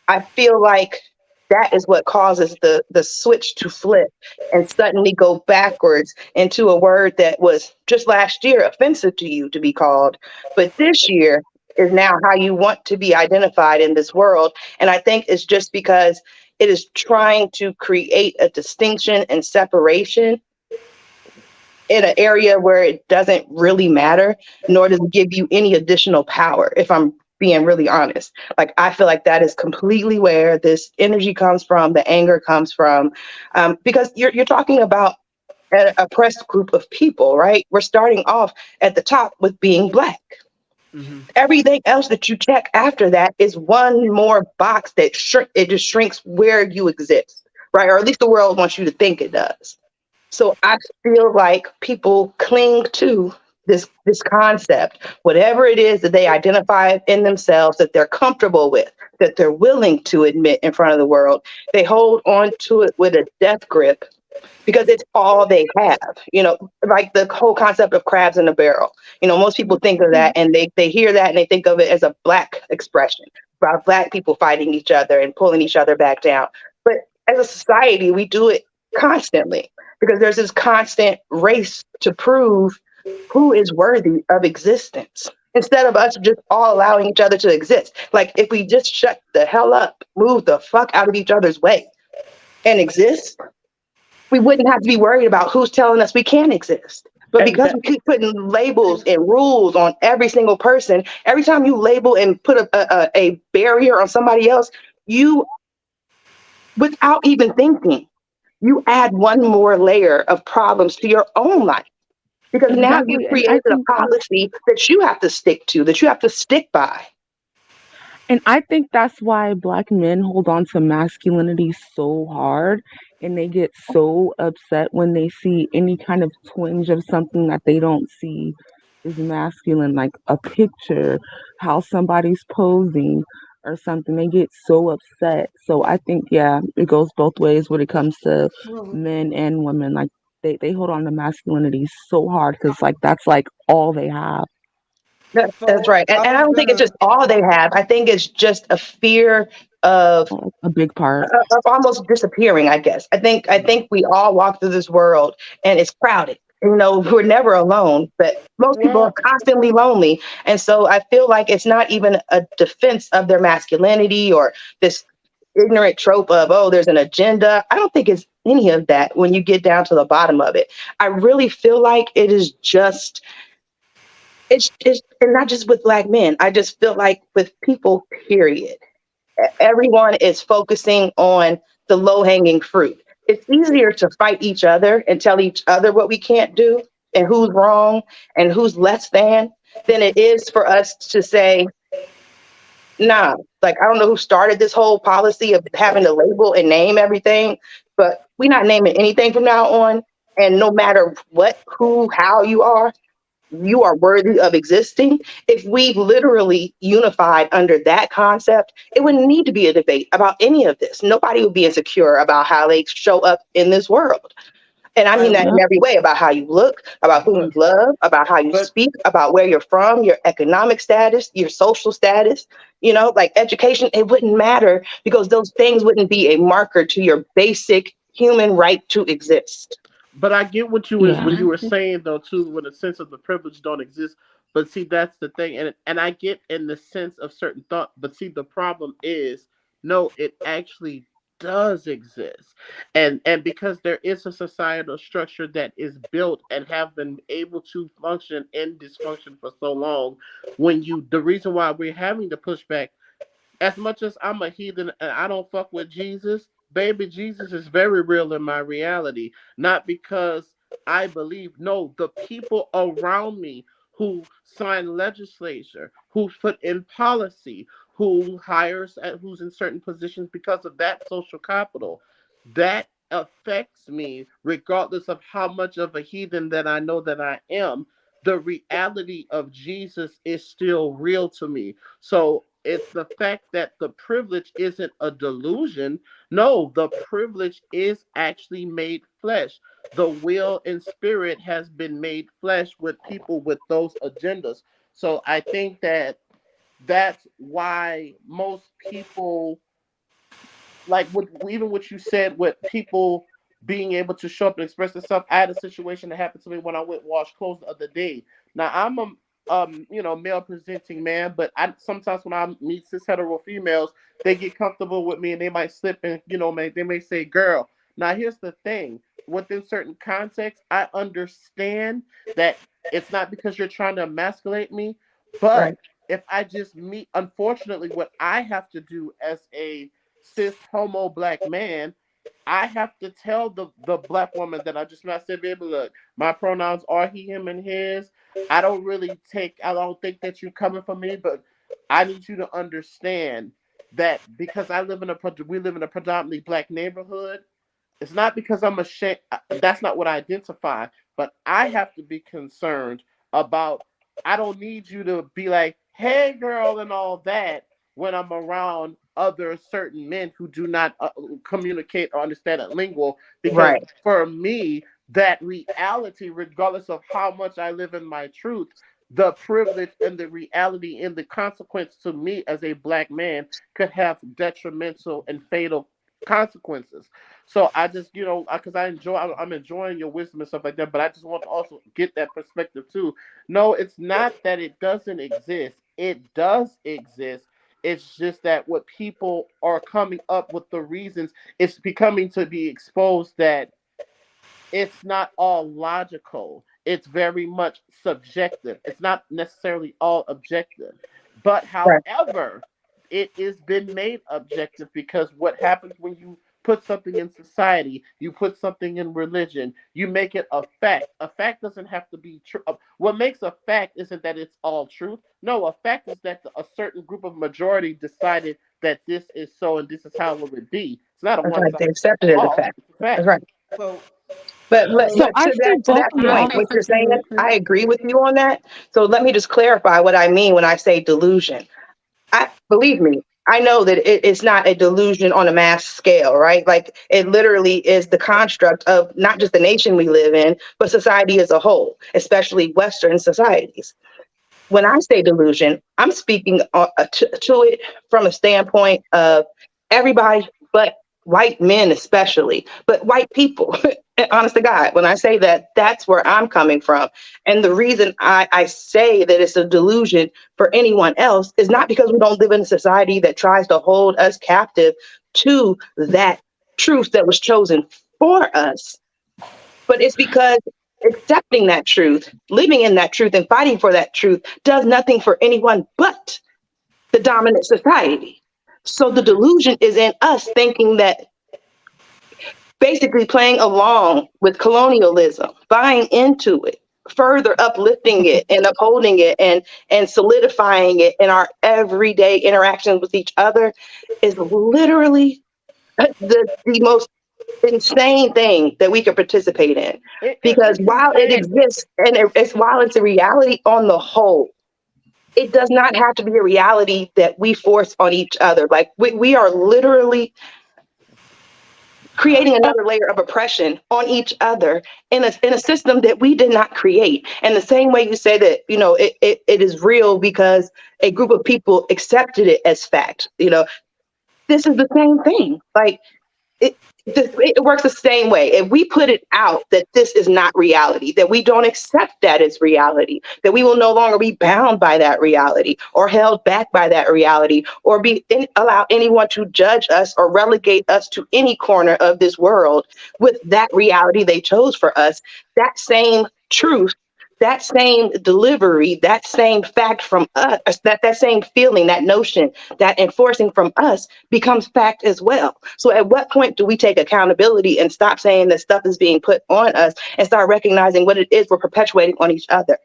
I feel like that is what causes the switch to flip and suddenly go backwards into a word that was just last year offensive to you to be called, but this year is now how you want to be identified in this world. And I think it's just because it is trying to create a distinction and separation in an area where it doesn't really matter, nor does it give you any additional power, if I'm being really honest. Like, I feel like that is completely where this energy comes from, the anger comes from, because you're talking about an oppressed group of people, right? We're starting off at the top with being Black. Mm-hmm. Everything else that you check after that is one more box that it just shrinks where you exist, right? Or at least the world wants you to think it does. So I feel like people cling to this concept, whatever it is that they identify in themselves, that they're comfortable with, that they're willing to admit in front of the world. They hold on to it with a death grip because it's all they have. You know, like the whole concept of crabs in a barrel. You know, most people think of that and they hear that and they think of it as a Black expression about Black people fighting each other and pulling each other back down. But as a society, we do it constantly because there's this constant race to prove who is worthy of existence instead of us just all allowing each other to exist. Like, if we just shut the hell up, move the fuck out of each other's way and exist, we wouldn't have to be worried about who's telling us we can't exist. But because we keep putting labels and rules on every single person, every time you label and put a barrier on somebody else, you, without even thinking, you add one more layer of problems to your own life. Because now you've Exactly. And I created a think policy that you have to stick to, that you have to stick by. And I think that's why Black men hold on to masculinity so hard and they get so upset when they see any kind of twinge of something that they don't see is masculine, like a picture, how somebody's posing or something. They get so upset. So I think, yeah, it goes both ways when it comes to men and women. Like, they hold on to masculinity so hard because, like, that's like all they have. That's right. And I don't think it's just all they have. I think it's just a fear of a big part of almost disappearing, I guess. I think we all walk through this world and it's crowded. You know, we're never alone, but most people are constantly lonely. And so I feel like it's not even a defense of their masculinity or this ignorant trope of, oh, there's an agenda. I don't think it's any of that when you get down to the bottom of it. I really feel like it is just it's and not just with Black men. I just feel like with people, period. Everyone is focusing on the low hanging fruit. It's easier to fight each other and tell each other what we can't do and who's wrong and who's less than it is for us to say, nah, like, I don't know who started this whole policy of having to label and name everything, but we're not naming anything from now on. And no matter what, who, how you are worthy of existing. If we literally unified under that concept, it wouldn't need to be a debate about any of this. Nobody would be insecure about how they show up in this world. And I mean that in every way, about how you look, about who you love, about how you speak, about where you're from, your economic status, your social status, you know, like education. It wouldn't matter because those things wouldn't be a marker to your basic human right to exist. But I get what you was when you were saying though too, when the sense of the privilege don't exist. But see, that's the thing, and I get in the sense of certain thought. But see, the problem is, no, it actually does exist, and because there is a societal structure that is built and have been able to function in dysfunction for so long. The reason why we're having to push back, as much as I'm a heathen and I don't fuck with Jesus, baby, Jesus is very real in my reality. Not because I believe, no, the people around me who sign legislature, who put in policy, who's in certain positions because of that social capital, that affects me regardless of how much of a heathen that I know that I am. The reality of Jesus is still real to me. So It's the fact that the privilege isn't a delusion. No, the privilege is actually made flesh. The will and spirit has been made flesh with people with those agendas. So I think that that's why most people, like what even what you said with people being able to show up and express themselves. I had a situation that happened to me when I went wash clothes the other day. Now I'm a male presenting man, but I sometimes when I meet cis hetero females, they get comfortable with me and they might slip and they may say girl. Now here's the thing. Within certain contexts, I understand that it's not because you're trying to emasculate me, but Right. if I just meet, unfortunately, what I have to do as a cis homo black man, I have to tell the black woman that I just met. I said, baby, look, my pronouns are he, him, and his. I don't think that you're coming for me, but I need you to understand that because we live in a predominantly black neighborhood. It's not because I'm ashamed. That's not what I identify. But I have to be concerned about. I don't need you to be like, "Hey, girl," and all that when I'm around other certain men who do not communicate or understand that lingual. Because Right. for me, that reality, regardless of how much I live in my truth, the privilege and the reality and the consequence to me as a black man could have detrimental and fatal consequences. So I just, because I'm enjoying your wisdom and stuff like that, but I just want to also get that perspective too. No, it's not that it doesn't exist. It does exist. It's just that what people are coming up with the reasons, it's becoming to be exposed that it's not all logical. It's very much subjective. It's not necessarily all objective. But Right. however, it has been made objective because what happens when you put something in society, you put something in religion, you make it a fact. A fact doesn't have to be true. What makes a fact isn't that it's all truth. No, a fact is that a certain group of majority decided that this is so and this is how it would be. It's not a That's one right. size They fits accepted it as a all. fact. It's a fact. That's right. So, But so So I to see that both of Can I y'all. point, say what you're something saying, real quick? I agree with you on that. So let me just clarify what I mean when I say delusion. I believe me, I know that it's not a delusion on a mass scale, right? Like it literally is the construct of not just the nation we live in, but society as a whole, especially Western societies. When I say delusion, I'm speaking to it from a standpoint of everybody, but white men especially, but white people. Honest to God, when I say that, that's where I'm coming from. And the reason I say that it's a delusion for anyone else is not because we don't live in a society that tries to hold us captive to that truth that was chosen for us, but it's because accepting that truth, living in that truth, and fighting for that truth does nothing for anyone but the dominant society. So the delusion is in us thinking that basically playing along with colonialism, buying into it, further uplifting it and upholding it and solidifying it in our everyday interactions with each other is literally the most insane thing that we could participate in. Because It's while it insane. exists and while it's a reality on the whole, it does not have to be a reality that we force on each other. Like we are literally creating another layer of oppression on each other in a system that we did not create. And the same way you say that, it is real because a group of people accepted it as fact. This is the same thing. Like it works the same way. If we put it out that this is not reality, that we don't accept that as reality, that we will no longer be bound by that reality or held back by that reality or allow anyone to judge us or relegate us to any corner of this world with that reality they chose for us, that same truth, that same delivery, that same fact from us, that same feeling, that notion, that enforcing from us becomes fact as well. So at what point do we take accountability and stop saying that stuff is being put on us and start recognizing what it is we're perpetuating on each other?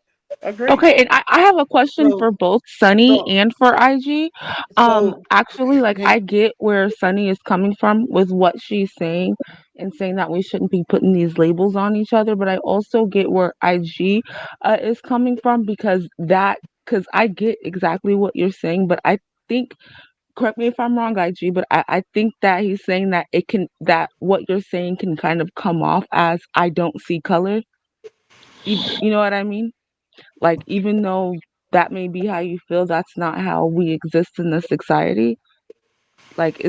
Agreed. Okay, and I have a question so, for both Sunny so, and for IG. so, Actually, like can I get where Sunny is coming from with what she's saying and saying that we shouldn't be putting these labels on each other, but I also get where IG is coming from because I get exactly what you're saying, but I think, correct me if I'm wrong, IG, but I think that he's saying that that what you're saying can kind of come off as I don't see color. You know what I mean? Like, even though that may be how you feel, that's not how we exist in this society. Like,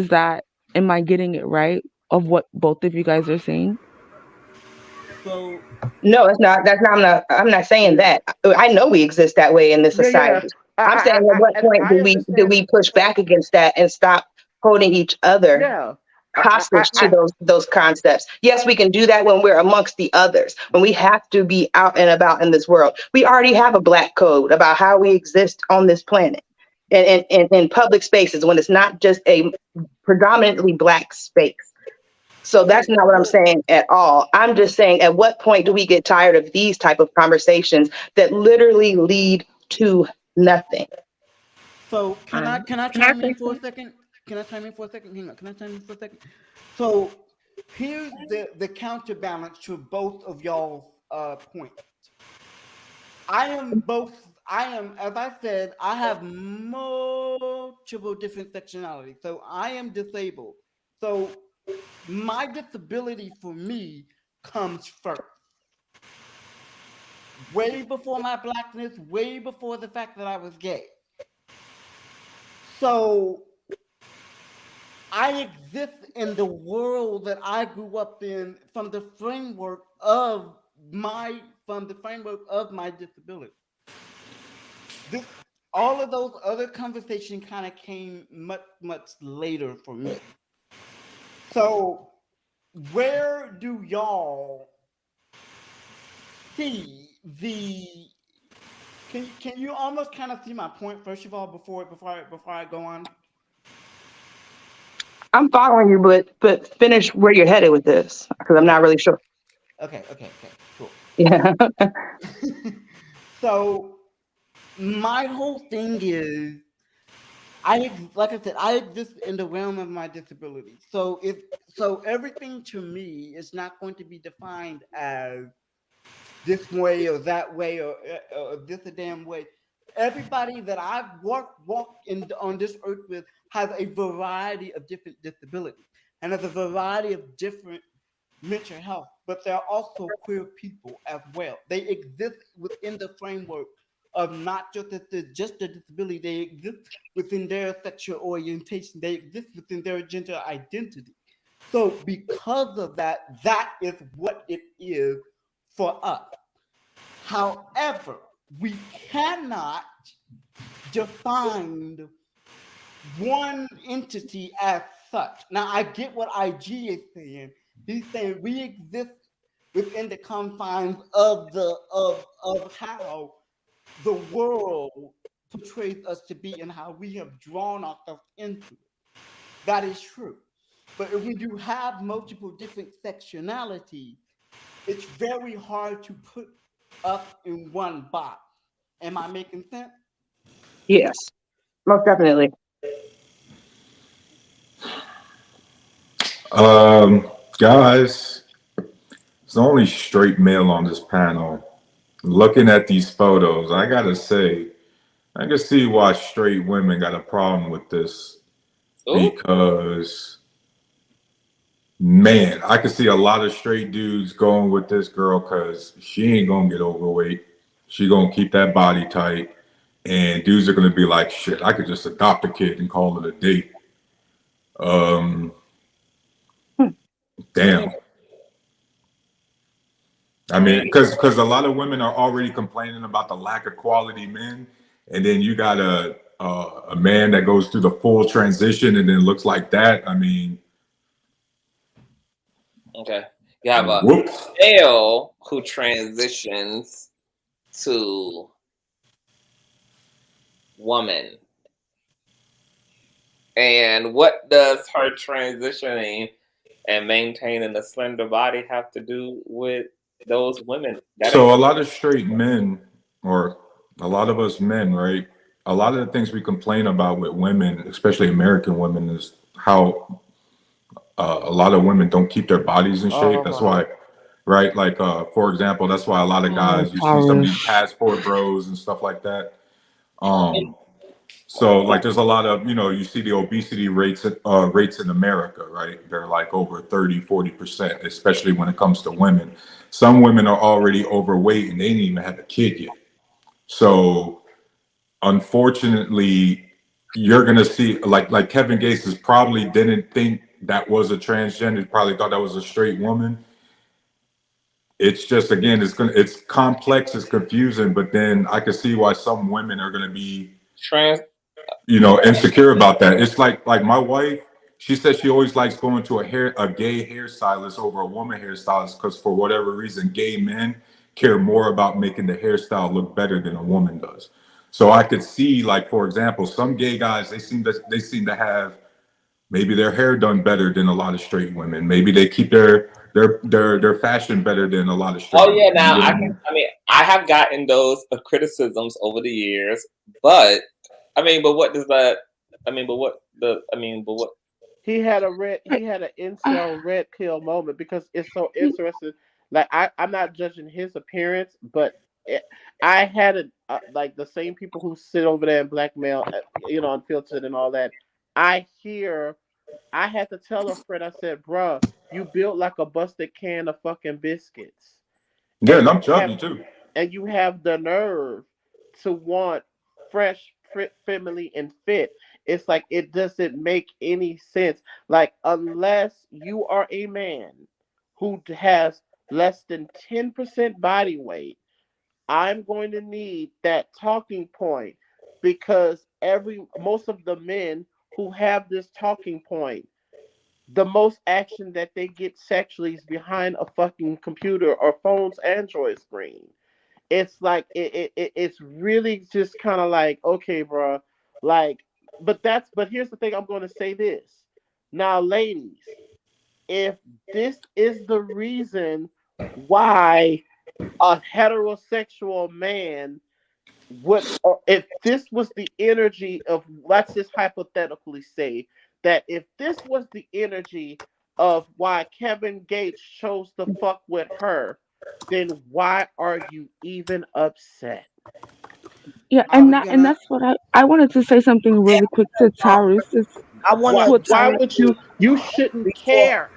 am I getting it right of what both of you guys are saying? So No, it's not. That's not. I'm not saying that. I know we exist that way in this Yeah, yeah. society. I'm saying, at what And point I do understand. we push back against that and stop holding each other Yeah. hostage to those concepts? Yes, we can do that when we're amongst the others. When we have to be out and about in this world, we already have a black code about how we exist on this planet, and in public spaces when it's not just a predominantly black space. So that's not what I'm saying at all. I'm just saying, at what point do we get tired of these type of conversations that literally lead to nothing? So can I chime in for a second? Can I chime in for a second? Hang on. Can I chime in for a second? So here's the counterbalance to both of y'all points. I am, as I said, I have multiple different sectionalities. So I am disabled. So my disability for me comes first. Way before my blackness, way before the fact that I was gay. So I exist in the world that I grew up in from the framework of my disability. All of those other conversations kind of came much, much later for me. So where do y'all see can you almost kind of see my point first of all before I go on? I'm following you, but finish where you're headed with this, because I'm not really sure. Okay, cool. Yeah. So my whole thing is, like I said, I exist in the realm of my disability. So everything to me is not going to be defined as this way or that way or this a damn way. Everybody that I've walked on this earth with has a variety of different disabilities and has a variety of different mental health, but they're also queer people as well. They exist within the framework of not just the disability. They exist within their sexual orientation. They exist within their gender identity. So because of that, that is what it is for us. However, we cannot define one entity as such. Now, I get what IG is saying. He's saying we exist within the confines of how the world portrays us to be and how we have drawn ourselves into it. That is true. But when you have multiple different sectionalities, it's very hard to put us in one box. Am I making sense? Yes, most definitely. Guys, it's only straight male on this panel. Looking at these photos, I gotta say, I can see why straight women got a problem with this. Ooh. Because, man, I can see a lot of straight dudes going with this girl because she ain't gonna get overweight. She gonna keep that body tight. And dudes are gonna be like, shit, I could just adopt a kid and call it a date. Damn. I mean, because a lot of women are already complaining about the lack of quality men, and then you got a man that goes through the full transition and then looks like that. I mean, okay, you have a male who transitions to woman, and what does her transitioning and maintaining a slender body have to do with those women? So a lot of straight men, or a lot of us men, right? A lot of the things we complain about with women, especially American women, is how a lot of women don't keep their bodies in shape. That's why, right? Like, for example, that's why a lot of guys, you see some of these passport bros and stuff like that. So like there's a lot of, you see the obesity rates in America, right? They're like over 30-40%, especially when it comes to women. Some women are already overweight and they didn't even have a kid yet. So unfortunately, you're gonna see like Kevin Gates probably didn't think that was a transgender, he probably thought that was a straight woman. It's just, again, it's complex, it's confusing, but then I can see why some women are gonna be insecure about that. It's like my wife, she says she always likes going to a gay hairstylist over a woman hairstylist because for whatever reason, gay men care more about making the hairstyle look better than a woman does. So I could see, like, for example, some gay guys, they seem to have maybe their hair done better than a lot of straight women. Maybe they keep their fashion better than a lot of straight Oh yeah, women. now You know what I mean, I have gotten those criticisms over the years, but what does that? But what? He had an incel red pill moment because it's so interesting. Like I'm not judging his appearance, but I had like the same people who sit over there and blackmail, unfiltered and all that. I had to tell a friend, I said, bruh, you built like a busted can of fucking biscuits. Yeah, and I'm chubby too. And you have the nerve to want fresh, family, and fit. It's like it doesn't make any sense. Like, unless you are a man who has less than 10% body weight, I'm going to need that talking point because most of the men who have this talking point, the most action that they get sexually is behind a fucking computer or phone's Android screen. It's like it's really just kind of like, okay, bro, like, but here's the thing. I'm going to say this now, ladies. If this is the reason why a heterosexual man or if this was the energy of, let's just hypothetically say that if this was the energy of why Kevin Gates chose to fuck with her, then why are you even upset? Yeah, and that's what I wanted to say something really quick to Tyrus. Why would you shouldn't care?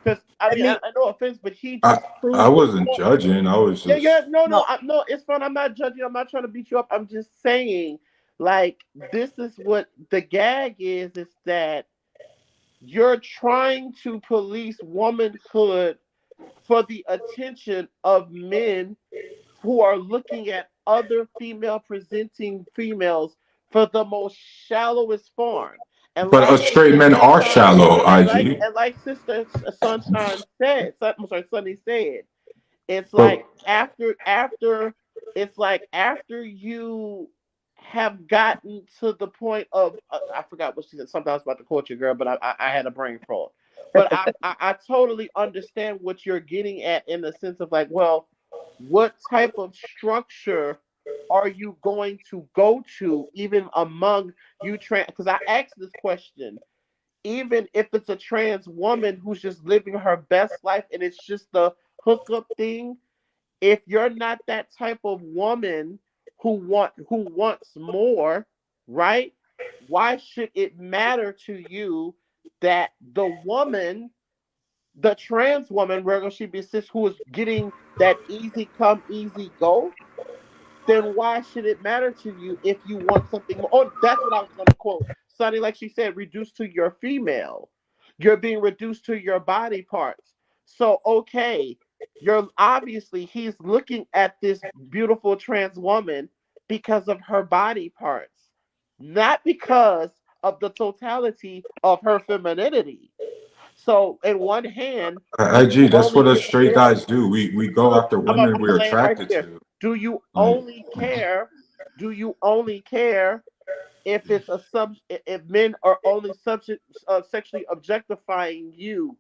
Because I know offense, but he just proved I wasn't judging. I was just no, it's fun. I'm not judging. I'm not trying to beat you up. I'm just saying, like, this is what the gag is that you're trying to police womanhood for the attention of men who are looking at other female presenting females for the most shallowest form. And but like straight men are shallow, IG. and like Sister Sunshine said, Sunny said, it's like after you have gotten to the point of I forgot what she said, something else about the culture girl, but I had a brain fart. But I totally understand what you're getting at in the sense of like, well, what type of structure are you going to go to even among you trans? Because I asked this question, even if it's a trans woman who's just living her best life and it's just the hookup thing, if you're not that type of woman who wants more, right? Why should it matter to you that the woman, the trans woman, whether she be cis, who is getting that easy come, easy go, then why should it matter to you if you want something more? Oh, that's what I was going to quote. Sonny, like she said, reduced to your female. You're being reduced to your body parts. So, okay, he's looking at this beautiful trans woman because of her body parts, not because of the totality of her femininity. So, in one hand, IG, that's what us straight guys do. We go after women we're attracted to. Do you only care? Do you only care if it's if men are only sexually objectifying you?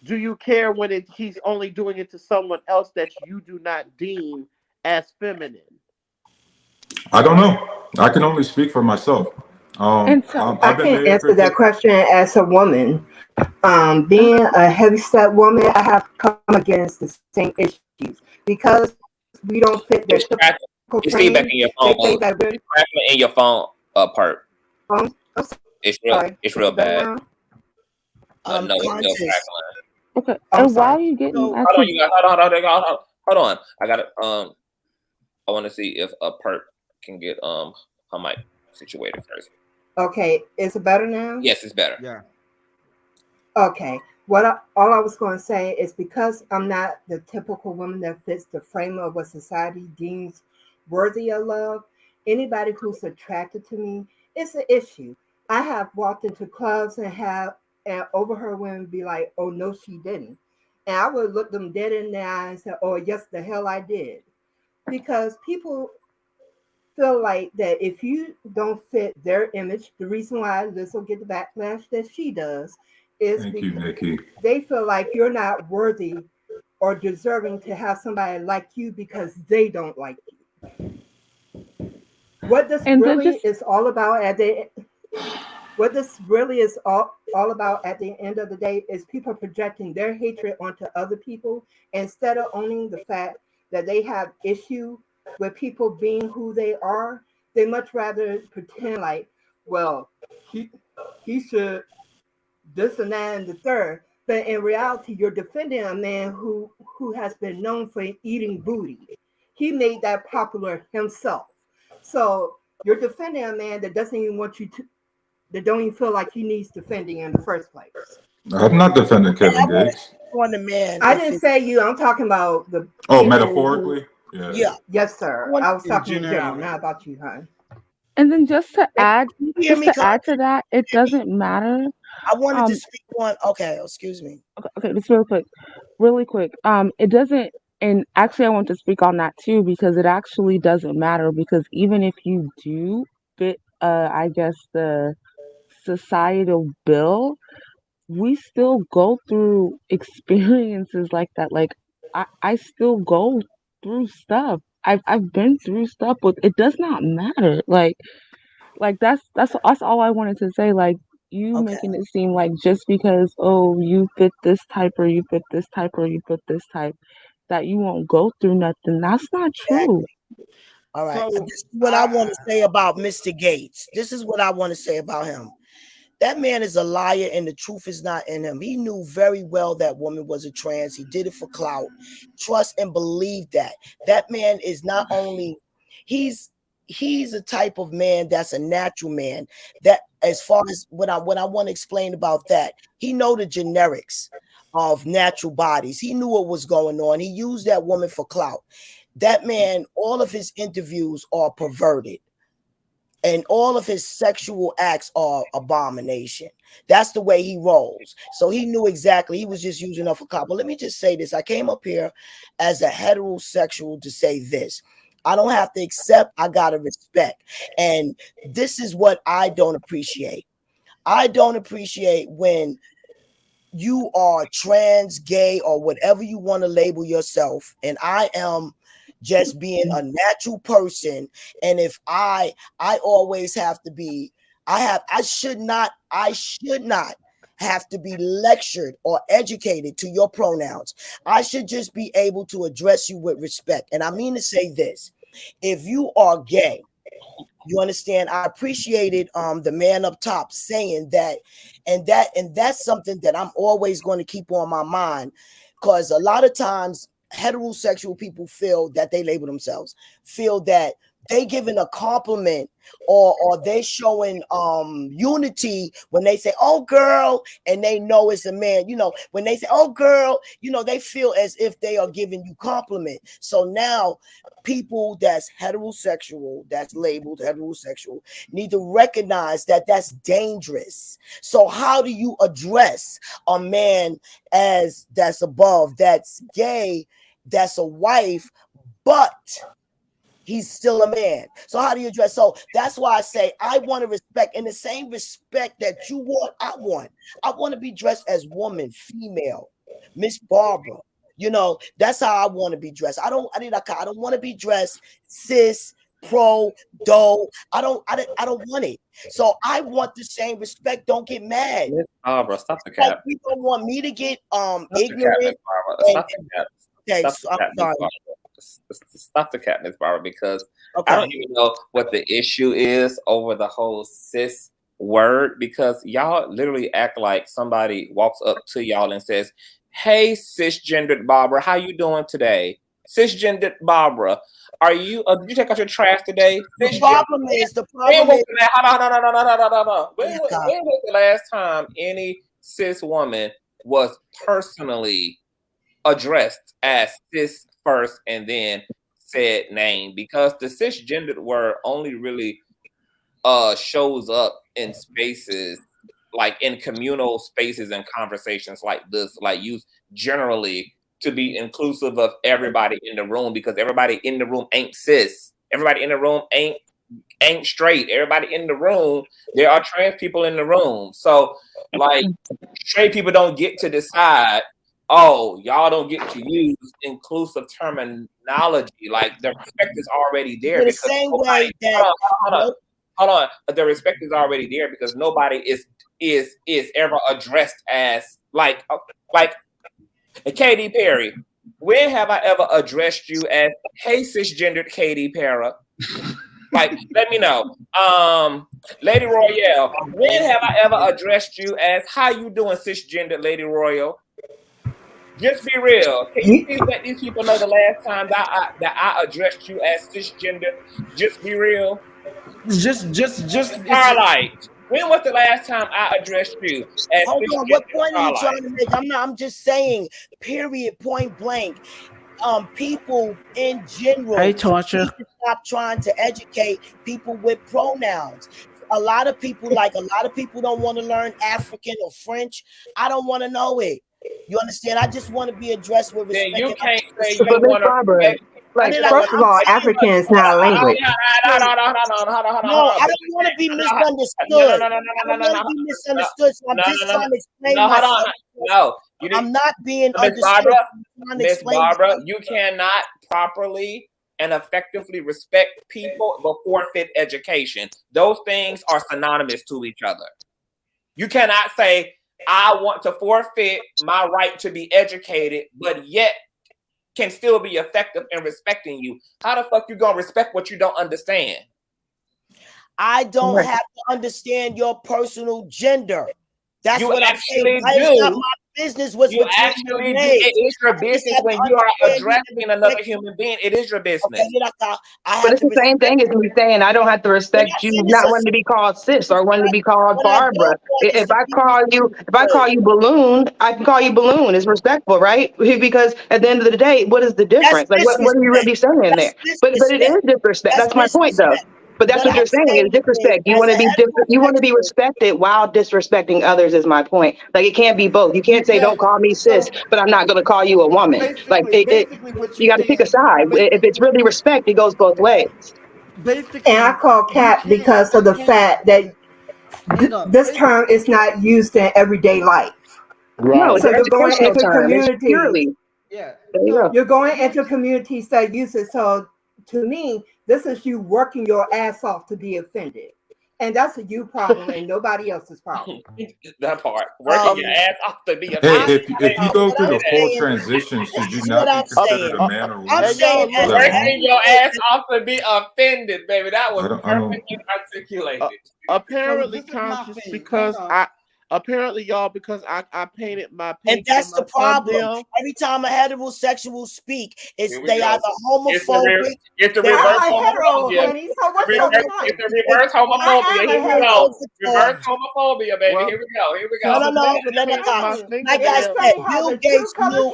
Do you care when he's only doing it to someone else that you do not deem as feminine? I don't know. I can only speak for myself. I can't answer that question as a woman. Being a heavy-set woman, I have come against the same issues because we don't fit their typical feedback in your phone. Cracking in your phone. part. I'm It's real. sorry. It's real bad. Now? No, it's still Conscious. crackling. Okay, I'm and while sorry. you getting So, Hold on, you guys. Hold on. I got to I want to see if a part can get her mic situated first. Okay, is it better now? Yes, it's better. yeah. Okay. All I was going to say is because I'm not the typical woman that fits the frame of what society deems worthy of love, anybody who's attracted to me, it's an issue. I have walked into clubs and overheard women be like, "Oh no, she didn't," and I would look them dead in the eye and say, "Oh yes, the hell I did," because people feel like that if you don't fit their image, the reason why Liz will get the backlash that she does is Thank you, because Nikki. they feel like you're not worthy or deserving to have somebody like you because they don't like you. What this and really just is all about at the what this really is all about at the end of the day is people projecting their hatred onto other people instead of owning the fact that they have issue with people being who they are. They much rather pretend like, well, he should this and that and the third. But in reality, you're defending a man who has been known for eating booty. He made that popular himself. So you're defending a man that doesn't even want you to, that don't even feel like he needs defending in the first place. I'm not defending Kevin Gates. On the man. I didn't say you. I'm talking about the. Oh, metaphorically? Yeah. Yeah. Yes, sir. I was talking in general, not about you, hon. and then just to add hear me, to that, it doesn't matter. I wanted to speak on. Okay, excuse me. Okay, just really quick. It doesn't, and actually, I want to speak on that too because it actually doesn't matter because even if you do fit, I guess the societal bill, we still go through experiences like that. Like I still go through stuff. I've been through stuff, but it does not matter. Like that's all I wanted to say. Like you making it seem like just because you fit this type or you fit this type or you fit this type that you won't go through nothing. That's not true. All right. This is what I want to say about Mr. Gates. This is what I want to say about him. That man is a liar and the truth is not in him. He knew very well that woman was a trans. He did it for clout. Trust and believe that. That man is not only, he's a type of man that's a natural man. That as far as what I want to explain about that, he know the generics of natural bodies. He knew what was going on. He used that woman for clout. That man, all of his interviews are perverted. And all of his sexual acts are abomination. That's the way he rolls. So he knew exactly. He was just using her for clout. But let me just say this. I came up here as a heterosexual to say this. I don't have to accept. I got to respect. And this is what I don't appreciate. I don't appreciate when you are trans, gay, or whatever you want to label yourself. And I am just being a natural person. And if I always have to be, I should not have to be lectured or educated to your pronouns. I should just be able to address you with respect. And I mean to say this, if you are gay, you understand, I appreciated the man up top saying that, and that's something that I'm always going to keep on my mind, because a lot of times heterosexual people feel that they label themselves, feel that they giving a compliment or they showing unity when they say, "Oh girl," and they know it's a man. You know, when they say, "Oh girl," you know, they feel as if they are giving you compliment. So now people that's heterosexual, that's labeled heterosexual, need to recognize that that's dangerous. So how do you address a man as that's above, that's gay, that's a wife, but he's still a man? So how do you address? So that's why I say I want to respect, in the same respect that you want, I want to be dressed as woman, female, Miss Barbara. You know, that's how I want to be dressed. I don't want to be dressed cis, pro, do. I don't want it. So I want the same respect. Don't get mad. Miss Barbara, stop the cap. Like, people want me to get Stop ignorant. the cap, Miss Barbara. Stop the cap. Okay, Stop so the cap, I'm sorry. Miss stop the cat, Miss Barbara, because Okay. I don't even know what the issue is over the whole cis word, because y'all literally act like somebody walks up to y'all and says, "Hey, cisgendered Barbara, how you doing today? Cisgendered Barbara, are you? Did you take out your trash today?" The problem is, When was the last time any cis woman was personally addressed as cis first and then said name? Because the cisgendered word only really shows up in spaces, like in communal spaces and conversations like this, like used generally to be inclusive of everybody in the room, because everybody in the room ain't cis. Everybody in the room ain't straight. Everybody in the room, there are trans people in the room. So like straight people don't get to decide, oh, y'all don't get to use inclusive terminology. Like the respect is already there, in the because same nobody, way that hold on. The respect is already there because nobody is ever addressed as like Katy Perry. When have I ever addressed you as, "Hey, cisgendered Katy Perry"? Like, let me know. Lady Royale, when have I ever addressed you as, "How you doing, cisgendered Lady Royale"? Just be real. Can you please let these people know the last time that I addressed you as cisgender? Just be real. Just Starlight. When was the last time I addressed you as hold on, cisgender? what point are you Starlight? trying to make? I'm just saying, period, point blank. People in general Hey, need Torture. to stop trying to educate people with pronouns. A lot of people don't want to learn African or French. I don't want to know it. You understand? I just want to be addressed with Then respect. you and can't say understanding. you want to respect. Like, first of all, African is not a language. No, I don't want to be misunderstood. I don't want to be misunderstood. So I'm just trying to explain myself. No, you didn't. I'm not being Miss understood. Barbara, you cannot properly and effectively respect people but forfeit education. Those things are synonymous to each other. You cannot say, "I want to forfeit my right to be educated," but yet can still be effective in respecting you. How the fuck you gonna respect what you don't understand? I don't have to understand your personal gender. That's what I'm saying. That is not my business. What's You between actually your do. legs. It is your business when you are addressing another human being. It is your business. But it's the same thing as me saying I don't have to respect you not wanting to be called sis or wanting to be called Barbara. If I call you Balloon, I can call you Balloon. It's respectful, right? Because at the end of the day, what is the difference? Like what are you really saying there? But it is disrespect. That's my point though. But that's what you're saying is disrespect. You want to be you want to be respected while disrespecting others is my point. Like it can't be both. You can't say don't call me sis, but I'm not going to call you a woman. Like you got to pick a side. If it's really respect, it goes both ways. And I call cat because of the fact that this term is not used in everyday life. No, it's So an you're going educational into term. It's communities. purely. Yeah. There you go. You're going into communities that use it. So to me, this is you working your ass off to be offended. And that's a you problem and nobody else's problem. That part. Working your ass off to be Hey, offended. if you go through the full transition, should you not be considered a man or woman? I'm saying Working your ass off to be offended, baby. That was I don't. perfectly articulated. Apparently, this is my conscious thing. because Hold on. apparently y'all because I painted my And picture. that's the problem. Every time a heterosexual speak, they either homophobic. It's the reverse homophobia. It's the reverse homophobia. Here we go. Reverse homophobia, baby. Well, Here we go. Here we go. No. Like I said, Bill Gates knew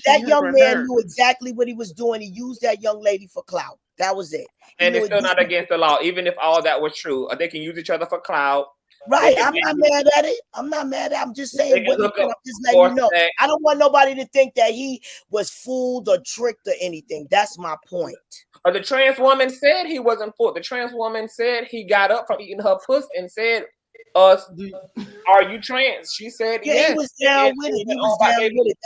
that young man knew exactly what he was doing. He used that young lady for clout. That was it. And it's still not against the law, even if all that was true. They can use each other for clout. Right, I'm not mad at it. I'm not mad at it. I'm just saying what he did. I'm just letting you know. I don't want nobody to think that he was fooled or tricked or anything. That's my point. The trans woman said he wasn't fooled. The trans woman said he got up from eating her puss and said, "Are you trans?" She said, Yeah, yes. he was down with it. He was down with it.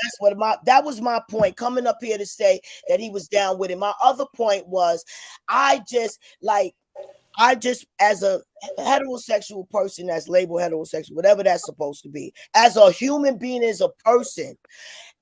That was my point. Coming up here to say that he was down with it. My other point was, I just as a heterosexual person that's labeled heterosexual, whatever that's supposed to be, as a human being, as a person,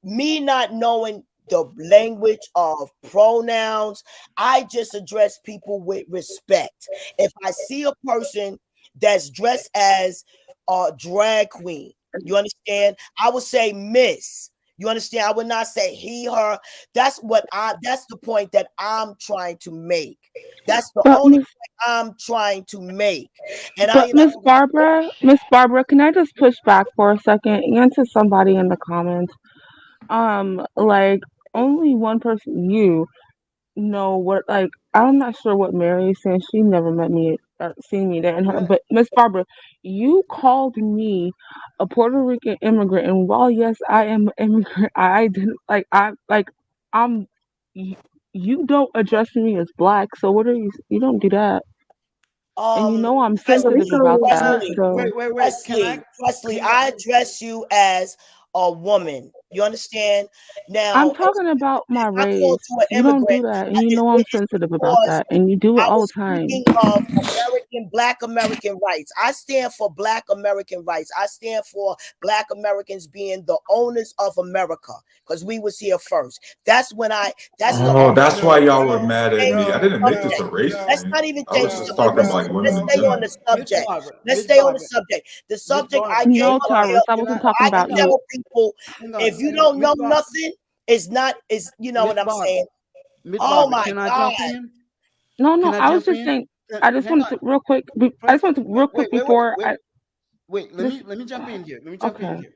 me not knowing the language of pronouns. I just address people with respect. If I see a person that's dressed as a drag queen, you understand? I would say miss. You understand? I would not say he, her. That's the point that I'm trying to make. That's the But only Miss point I'm trying to make. And but Miss Barbara, can I just push back for a second and to somebody in the comments? Like only one person, you know what, like I'm not sure what Mary is saying. She never met me or seen me there in her, but Miss Barbara, you called me a Puerto Rican immigrant, and while yes I am an immigrant, I didn't I'm y- you don't address me as black, so what are you don't do that. And you know I'm sensitive about that, so Presley, I address you as a woman. You understand? Now, I'm talking about my I called race. you an You don't do immigrant. that, and you know I'm sensitive about that, and you do it I all was the time. speaking of Black American rights. I stand for Black American rights. I stand for Black Americans being the owners of America because we was here first. That's when That's why y'all were mad at me. I didn't make this a race Let's thing. not even I change was the just subject. talking about women Let's in stay on general. the subject. Let's stay on the subject. The subject I came No, up Tyrus, I here. wasn't talking I can about you. tell people if you don't know nothing, you know what I'm saying. Oh my God. No, I was just saying. I just wanted to real quick. I just wanted to real quick before I. Wait, let me jump in here. Okay.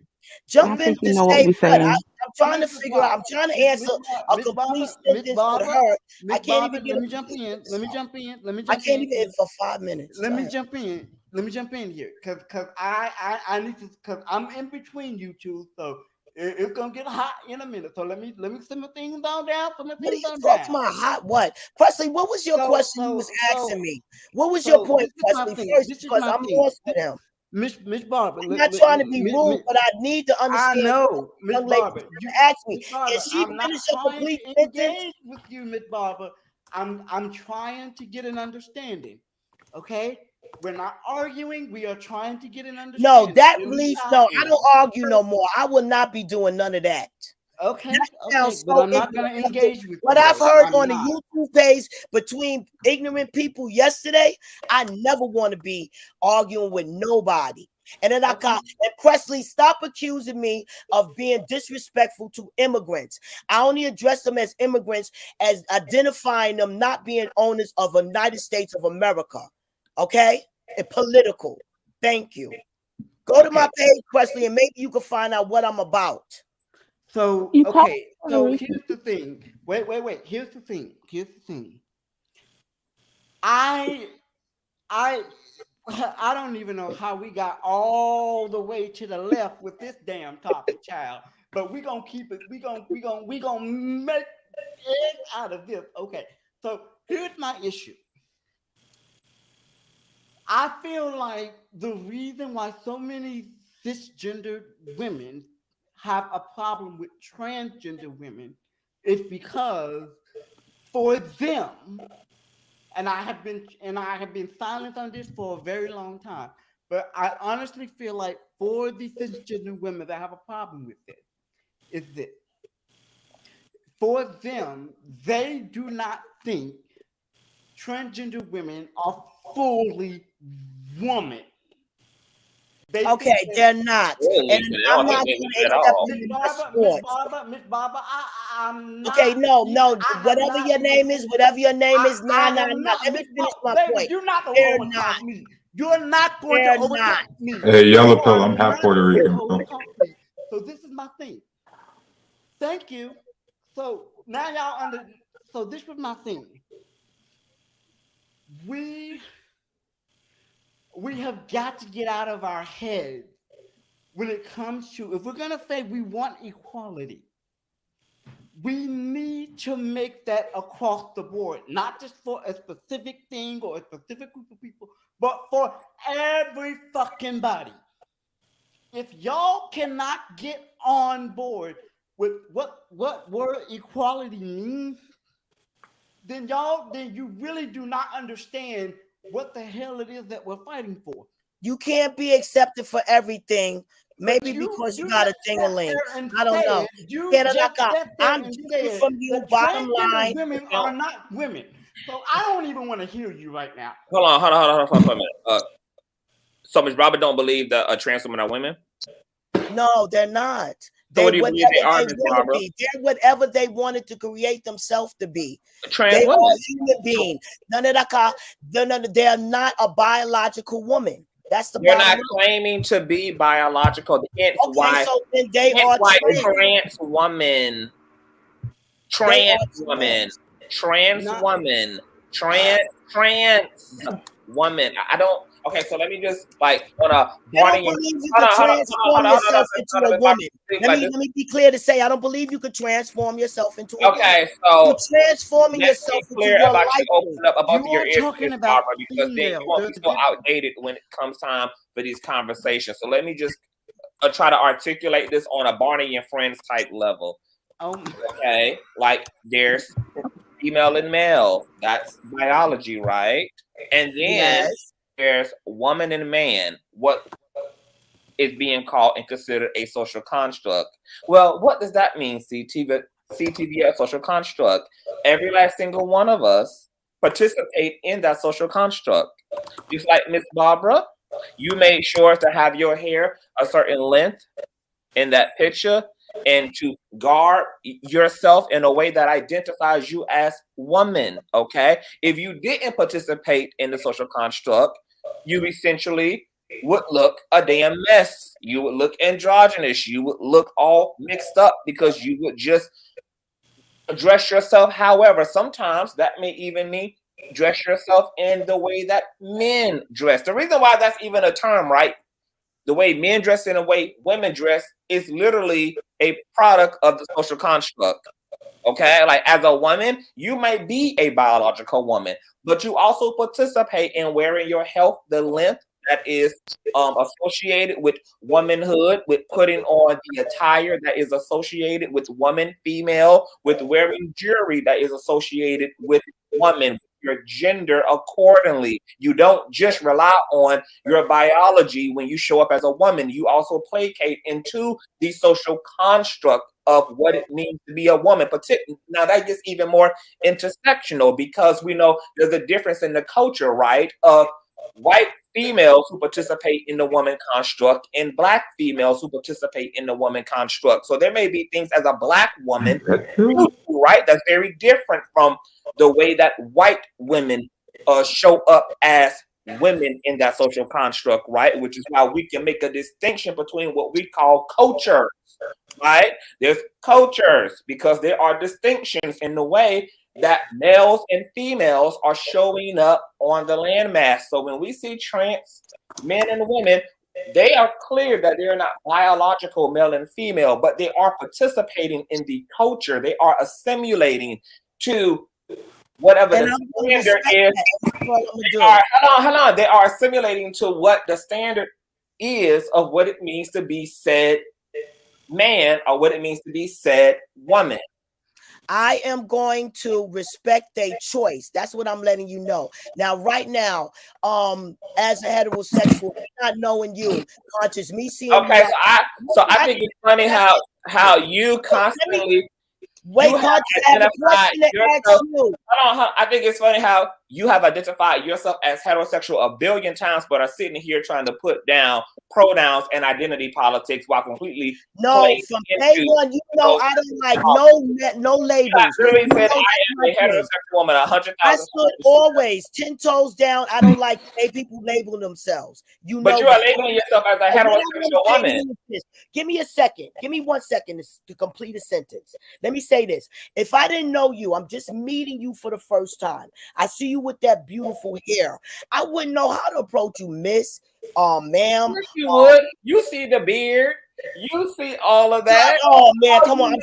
Jump I in think you to know what say we're what? saying. I'm trying to figure out. I'm trying to answer a complete sentence with her. I can't even get let me jump in. Let me jump in. Let me I jump can't in. even for 5 minutes. Let Go me ahead. jump in. Let me jump in here, cause I need to, cause I'm in between you two, so it's gonna get hot in a minute. So let me simmer things down. What are you talking about? Hot what? Presley, what was your question you was asking me? What was your point, Presley? First, because I'm lost with him. Miss Barbara. I'm not trying to be rude, but I need to understand. I know, Miss young lady Barbara. You ask me, Miss Barbara, can she I'm not finish a trying complete to sentence? engage with you, Miss Barbara. I'm trying to get an understanding. Okay? We're not arguing. We are trying to get an understanding. No, that leads. No, I don't argue no more. I will not be doing none of that. Okay, That sounds but so I'm not going to ignorant. engage with What you. I've heard I'm on not. the YouTube page between ignorant people yesterday, I never want to be arguing with nobody. And then and Presley, stop accusing me of being disrespectful to immigrants. I only address them as immigrants as identifying them not being owners of the United States of America. Okay? And political. Thank you. Go to my page, Presley, and maybe you can find out what I'm about. So, okay. So here's the thing. Wait. Here's the thing. I don't even know how we got all the way to the left with this damn topic, child. But we gonna keep it. We gonna make it out of this. Okay. So here's my issue. I feel like the reason why so many cisgender women have a problem with transgender women is because for them, and I have been silent on this for a very long time, but I honestly feel like for the cisgender women that have a problem with it is this. For them, they do not think transgender women are fully woman. Okay, they're not. And I'm not going to accept them in the sport. Miss Barbara, I'm not. Okay, no. Whatever your name is, nah. Let me finish my point. You're not going They're to not. overtalk me. You're not going to overtalk me. Hey, Yellow Pill, I'm half Puerto Rican, bro. So this is my thing. Thank you. So now y'all so this was my thing. We have got to get out of our head when it comes to, if we're going to say we want equality, we need to make that across the board, not just for a specific thing or a specific group of people, but for every fucking body. If y'all cannot get on board with what word equality means, then you really do not understand what the hell it is that we're fighting for. You can't be accepted for everything Maybe you- because you you got a just sat ding-a-ling. there and I don't know. said- You Get it just like sat there I'm and different said from you, that bottom transgender line. women are not women. So I don't even want to hear you right now. Hold on for a minute. So Ms. Robert don't believe that trans women are women? No, they're not. So what do you believe they are, they Ms. want to Barbara? be. They're whatever they wanted to create themselves to be. Trans They women. are human beings. They are not a biological woman. That's the They're bottom not line. claiming to be biological. Hence why, so then they hence are why trans. trans woman, trans woman, trans woman, trans woman. I don't. Okay, so let me just like on a I don't believe you could transform yourself into a woman. Let me be clear to say I don't believe you could transform yourself into a woman. Okay, so you're transforming let's yourself be clear into your about life. you opening up about your ears, talking Ms. about Barbara, because then you won't be so outdated when it comes time for these conversations. So let me just try to articulate this on a Barney and Friends type level. Okay, like there's female and male. That's biology, right? And then there's woman and man. What is being called and considered a social construct? Well, what does that mean, CTV, a social construct? Every last single one of us participate in that social construct. Just like Miss Barbara, you made sure to have your hair a certain length in that picture and to guard yourself in a way that identifies you as woman, okay? If you didn't participate in the social construct, you essentially would look a damn mess. You would look androgynous. You would look all mixed up because you would just dress yourself. However, sometimes that may even mean dress yourself in the way that men dress. The reason why that's even a term, right? The way men dress and the way women dress is literally a product of the social construct. Okay, like as a woman, you might be a biological woman, but you also participate in wearing your health, the length that is associated with womanhood, with putting on the attire that is associated with woman, female, with wearing jewelry that is associated with woman, your gender accordingly. You don't just rely on your biology when you show up as a woman. You also placate into the social construct of what it means to be a woman. Now that gets even more intersectional because we know there's a difference in the culture, right? Of white females who participate in the woman construct and black females who participate in the woman construct. So there may be things as a black woman, right? That's very different from the way that white women show up as women in that social construct, right? Which is why we can make a distinction between what we call cultures, right? There's cultures because there are distinctions in the way that males and females are showing up on the landmass. So when we see trans men and women, they are clear that they're not biological male and female, but they are participating in the culture. They are assimilating to whatever the standard is. Hold on. They are assimilating to what the standard is of what it means to be said man or what it means to be said woman. I am going to respect their choice. That's what I'm letting you know. Now, right now, as a heterosexual, not knowing you, conscious, me seeing okay, you. So I think it's funny how you constantly wait, conscious, I have a question to ask you. Hold on, I think it's funny how you have identified yourself as heterosexual a billion times, but are sitting here trying to put down pronouns and identity politics while completely from day one, you know I don't like no labels. I literally said I am a heterosexual woman 100,000 I stood always 10 toes down. I don't like the way people label themselves. But you are labeling yourself as a heterosexual woman. Give me a second. Give me 1 second to complete a sentence. Let me say this. If I didn't know you, I'm just meeting you for the first time. I see you with that beautiful hair. I wouldn't know how to approach you, miss, ma'am. Yes, you would. You see the beard. You see all of that. Oh man, come on!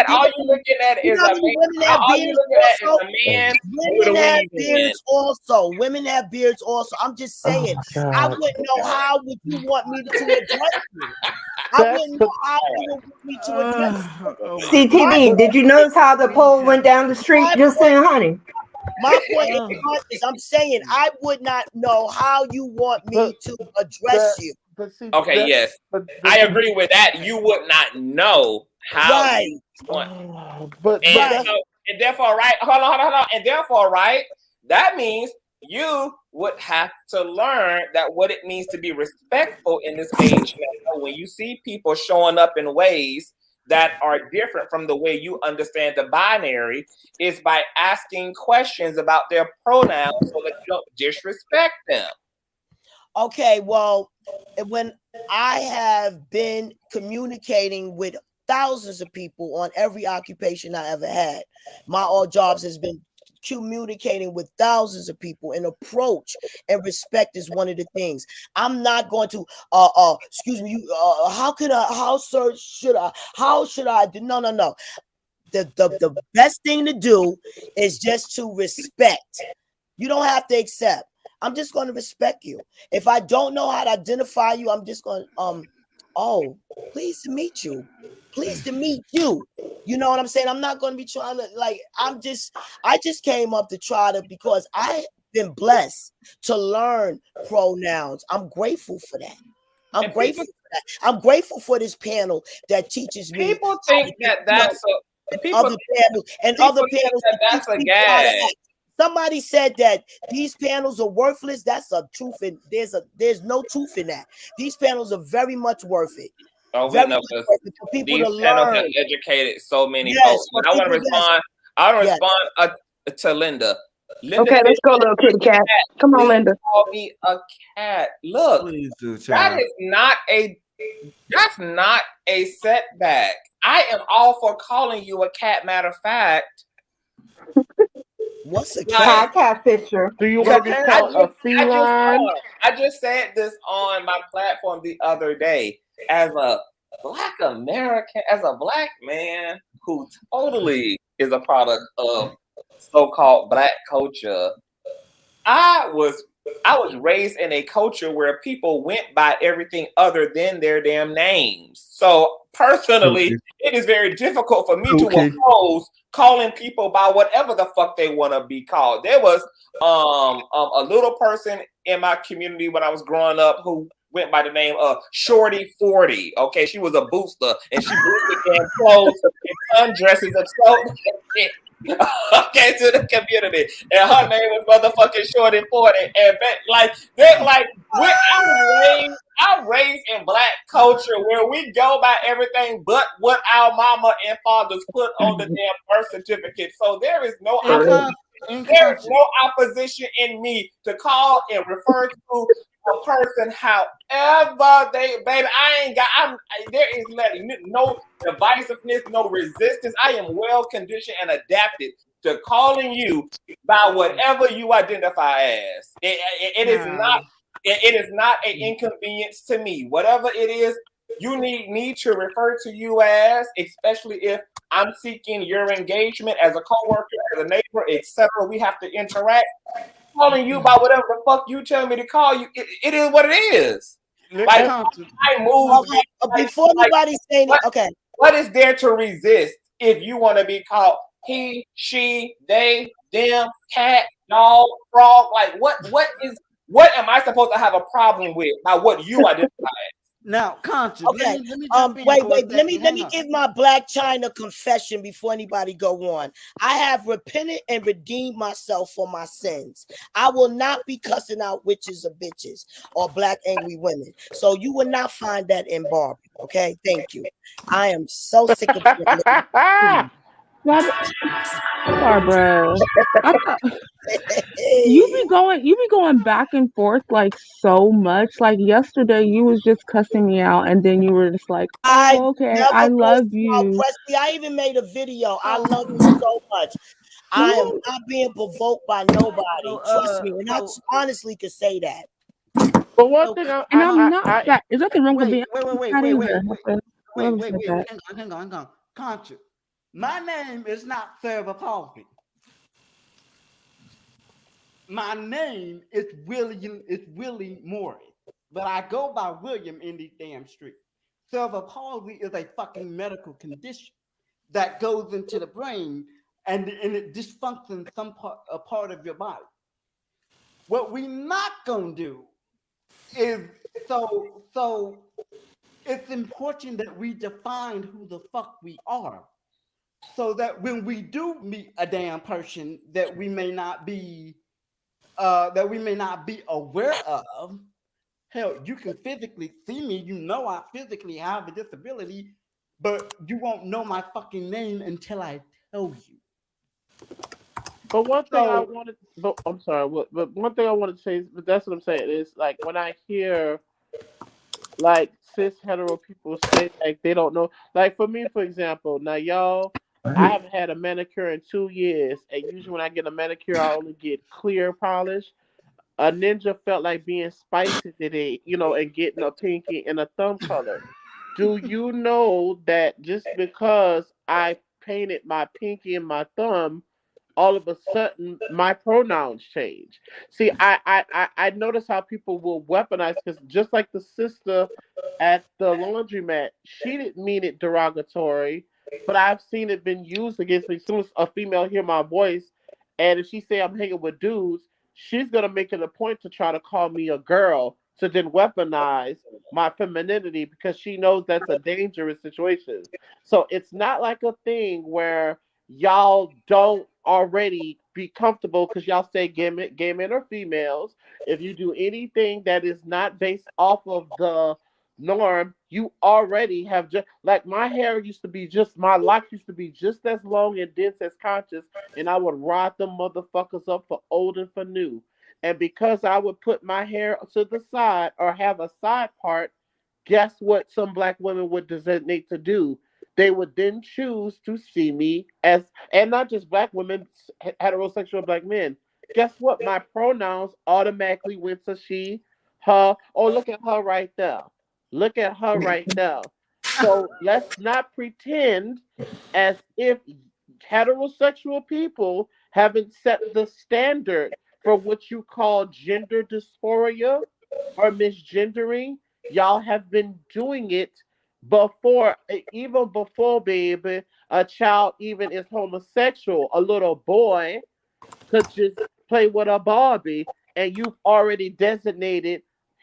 All you looking at is a man. Women have beards also. Women have beards also. I'm just saying. I wouldn't know how would you want me to address you. I wouldn't know how you would want me to address you. CTV, did you notice how the pole went down the street just then, honey? My point is, I'm saying I would not know how you want me to address you. But see, Okay, yes, I agree with that. You would not know how. Right. But and so, and therefore, right? Hold on. And therefore, right? That means you would have to learn that what it means to be respectful in this age now. When you see people showing up in ways that are different from the way you understand the binary, is by asking questions about their pronouns so that you don't disrespect them. Okay, well, when I have been communicating with thousands of people on every occupation I ever had, my all jobs has been communicating with thousands of people, and approach and respect is one of the things. I'm not going to excuse me, how should I do? No. The best thing to do is just to respect. You don't have to accept. I'm just going to respect you. If I don't know how to identify you, I'm just going oh, pleased to meet you. Pleased to meet you. You know what I'm saying? I'm not going to be trying to I just came up to try to, because I've been blessed to learn pronouns. I'm grateful for that. I'm grateful for that. I'm grateful for this panel that teaches me. People think that that's other panels that's a gag. Somebody said that these panels are worthless. That's a truth, and there's no truth in that. These panels are very much worth it. Oh, very we know, much worth it for people these to panels learn. have educated so many Yes, folks. for I want to people, respond. I want to respond to Linda. Linda, Okay, let's go, little kitty cat. Come on, Linda. Call me a cat. Look, Please do, that child. is that's not a setback. I am all for calling you a cat. Matter of fact, what's a Hi, Cat Fisher. Do you want to be called a feline? I just said this on my platform the other day. As a Black American, as a Black man who totally is a product of so-called Black culture, I was raised in a culture where people went by everything other than their damn names. So personally, it is very difficult for me to oppose calling people by whatever the fuck they want to be called. There was a little person in my community when I was growing up who went by the name of Shorty 40. Okay, she was a booster and she boosted damn clothes and sundresses and so okay, to the community, and her name was motherfucking Shorty 40, and I'm raised in Black culture where we go by everything but what our mama and fathers put on the damn birth certificate. So there is no opposition in me to call and refer to a person however they, baby. There is no divisiveness, no resistance. I am well conditioned and adapted to calling you by whatever you identify as. It is not an inconvenience to me. Whatever it is, you need me to refer to you as, especially if I'm seeking your engagement as a coworker, as a neighbor, etc. We have to interact. Calling you by whatever the fuck you tell me to call you, it is what it is. Like I moved before nobody saying it. Okay, what is there to resist if you want to be called he, she, they, them, cat, dog, frog? Like what am I supposed to have a problem with by what you identify as? Now, Conscious. Okay. Wait. Let me give my Black China confession before anybody go on. I have repented and redeemed myself for my sins. I will not be cussing out witches or bitches or Black angry women. So you will not find that in Barbie. Okay, thank you. I am so sick of it. Barbara, you be going back and forth like so much. Like yesterday, you was just cussing me out, and then you were just like, "Oh, okay, I love you." Presley, I even made a video. I love you so much. I am not being provoked by nobody. Trust me, and I honestly could say that. But one thing, I'm not that. There's nothing wrong with being. Wait. Hang on. Conscious. My name is not Sarah Palsy. My name is Willie Morris, but I go by William in these damn streets. Cerebral palsy is a fucking medical condition that goes into the brain and it dysfunctions a part of your body. What we not gonna do is So it's important that we define who the fuck we are, so that when we do meet a damn person that we may not be aware of. Hell, you can physically see me. You know I physically have a disability, but you won't know my fucking name until I tell you. But one thing I So wanted, but I'm sorry, but one thing I wanted to say, but that's what I'm saying is like when I hear like cis hetero people say like they don't know, like for me, for example, now y'all, I haven't had a manicure in 2 years, and usually when I get a manicure, I only get clear polish. A ninja felt like being spicy today, and getting a pinky and a thumb color. Do you know that just because I painted my pinky and my thumb, all of a sudden my pronouns change? See, I notice how people will weaponize, because just like the sister at the laundromat, she didn't mean it derogatory, but I've seen it been used against me. As soon as a female hear my voice, and if she say I'm hanging with dudes, she's gonna make it a point to try to call me a girl to then weaponize my femininity, because she knows that's a dangerous situation. So it's not like a thing where y'all don't already be comfortable because y'all say gay men or females. If you do anything that is not based off of the norm, you already have just like my hair used to be just my locks used to be just as long and dense as Conscious, and I would rod them motherfuckers up for old and for new. And because I would put my hair to the side or have a side part, guess what some black women would designate to do? They would then choose to see me as, and not just black women, heterosexual black men. Guess what? My pronouns automatically went to she, her. Oh, look at her right there. Look at her right there. So let's not pretend as if heterosexual people haven't set the standard for what you call gender dysphoria or misgendering. Y'all have been doing it before, even before, baby, a child even is homosexual. A little boy could just play with a Barbie, and you've already designated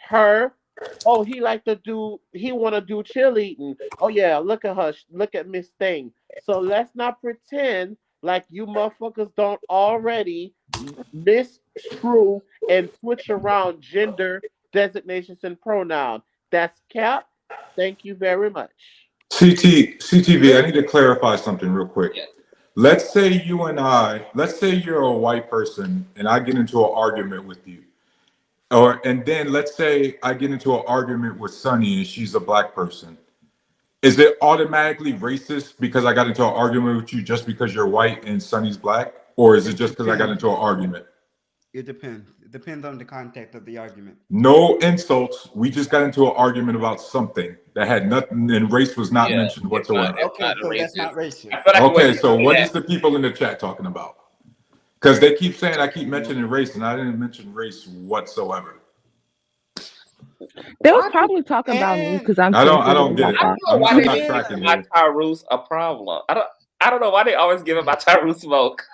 her. Oh, he like to do. He want to do cheerleading. Oh yeah, look at her. Look at Miss Thing. So let's not pretend like you motherfuckers don't already miscrew and switch around gender designations and pronoun. That's cap. Thank you very much. CTV, I need to clarify something real quick. Let's say let's say you're a white person and I get into an argument with you. And then let's say I get into an argument with Sunny and she's a black person. Is it automatically racist because I got into an argument with you just because you're white and Sunny's black? Or is it just because I got into an argument? it depends. It depends on the context of the argument. No insults. We just got into an argument about something that had nothing, and race was not mentioned whatsoever. Okay, so that's not racist. Okay, so what is the people in the chat talking about? Because they keep saying I keep mentioning race, and I didn't mention race whatsoever. They was probably talking about me because I'm. I don't get it. I don't know why they give my Tyrus a problem. I don't know why they always give my Tyrus smoke.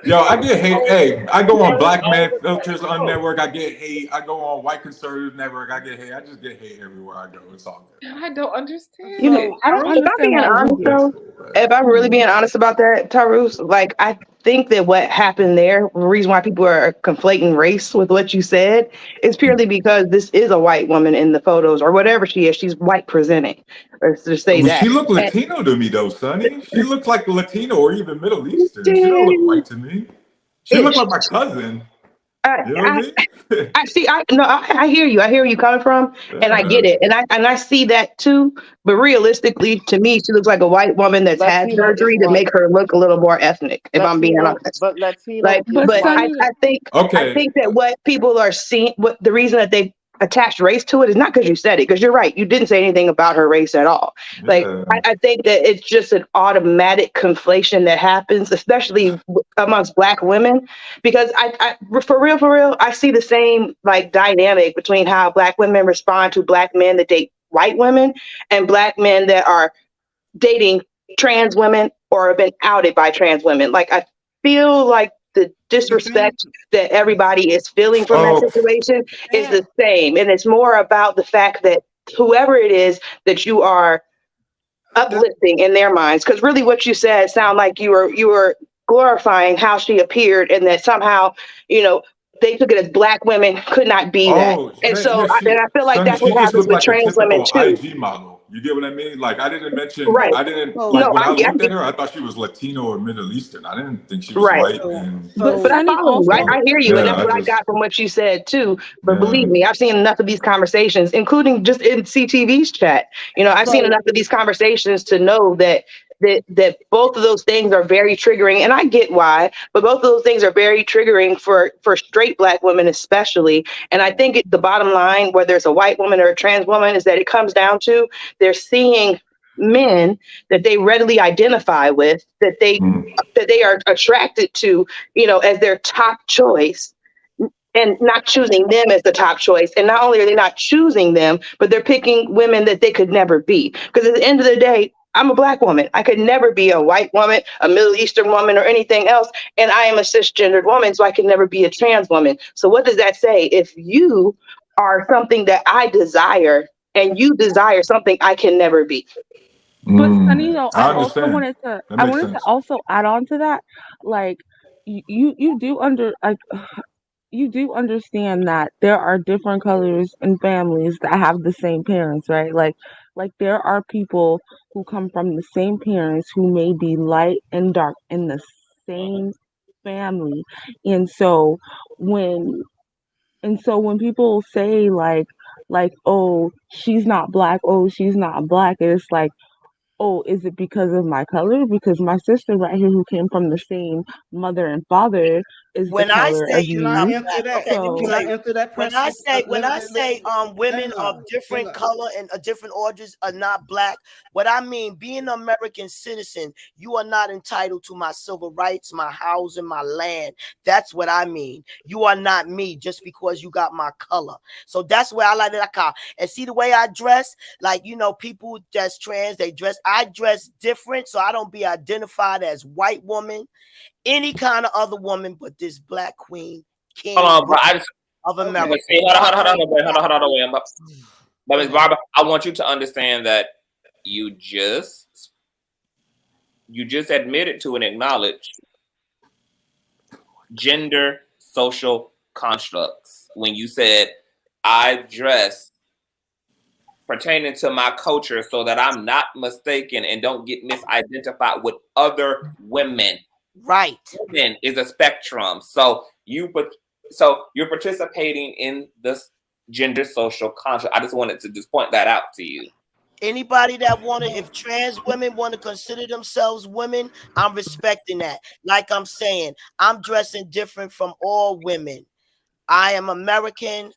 Yo, I get hate. Hey, I go on Black Man Filters on network. I get hate. I go on White Conservative Network. I get hate. I just get hate everywhere I go. It's all good. I don't understand. You know, I don't if I'm being honest, though, if I'm really being honest about that, Tyrus, like I think that what happened there, the reason why people are conflating race with what you said, is purely because this is a white woman in the photos or whatever she is. She's white presenting, or to say that. She looked Latino to me, though, Sonny. She looked like Latino or even Middle Eastern. She don't look white to me. She looked like my cousin. You know what I mean? I hear you. I hear where you coming from, and I get it, and I see that too. But realistically, to me, she looks like a white woman that's had surgery to make her look a little more ethnic. If I'm being honest, but Latino, I think that what people are seeing, what the reason that they attached race to it is not because you said it, because you're right, you didn't say anything about her race at all. Like I think that it's just an automatic conflation that happens, especially amongst Black women, because I for real, I see the same like dynamic between how Black women respond to Black men that date white women and Black men that are dating trans women or have been outed by trans women. Like I feel like the disrespect that everybody is feeling from that situation is the same. And it's more about the fact that whoever it is that you are uplifting in their minds, because really what you said sound like you were glorifying how she appeared, and that somehow, you know, they took it as black women could not be that. And so I feel like that's she what just happens looked with like a trans women typical too. IG model. You get what I mean? Like I didn't Right. like No, when I I looked get at her, I thought she was Latino or Middle Eastern. I didn't think she was right. white. And But I follow you. I hear you, and yeah, that's what I just got from what you said too. But yeah. believe me, I've seen enough of these conversations, including just in CTV's chat. You know, I've seen enough of these conversations to know that both of those things are very triggering, and I get why. But both of those things are very triggering for straight black women, especially. And I think the bottom line, whether it's a white woman or a trans woman, is that it comes down to they're seeing men that they readily identify with, that they are attracted to, you know, as their top choice, and not choosing them as the top choice. And not only are they not choosing them, but they're picking women that they could never be. Because at the end of the day, I'm a black woman. I could never be a white woman, a Middle Eastern woman, or anything else. And I am a cisgendered woman, so I can never be a trans woman. So what does that say? If you are something that I desire and you desire something I can never be. But Sunny, though, I I also understand. wanted to That makes sense. also add on to that, like you do you do understand that there are different colors in families that have the same parents, right? Like there are people who come from the same parents who may be light and dark in the same family. And so when when people say like, oh, she's not black, oh, she's not black, it's like, oh, is it because of my color? Because my sister right here who came from the same mother and father is the When I color say of you're Can I not you. answer black, that? okay, let me Can So tell I you. answer that When I question? say women of Can different I? color and different origins are not black, what I mean, being an American citizen, you are not entitled to my civil rights, my housing, my land. That's what I mean. You are not me just because you got my color. So that's where I like that car. And see the way I dress, like, you know, people that's trans, I dress different, so I don't be identified as white woman, any kind of other woman, but this black queen, king Hold on, bro. I just of but America. see, hold on. But Ms. Barbara, I want you to understand that you just admitted to and acknowledged gender social constructs when you said I dress pertaining to my culture so that I'm not mistaken and don't get misidentified with other women. Right. Women is a spectrum. So you're participating in this gender social construct. I just wanted to just point that out to you. Anybody that if trans women want to consider themselves women, I'm respecting that. Like I'm saying, I'm dressing different from all women. I am American.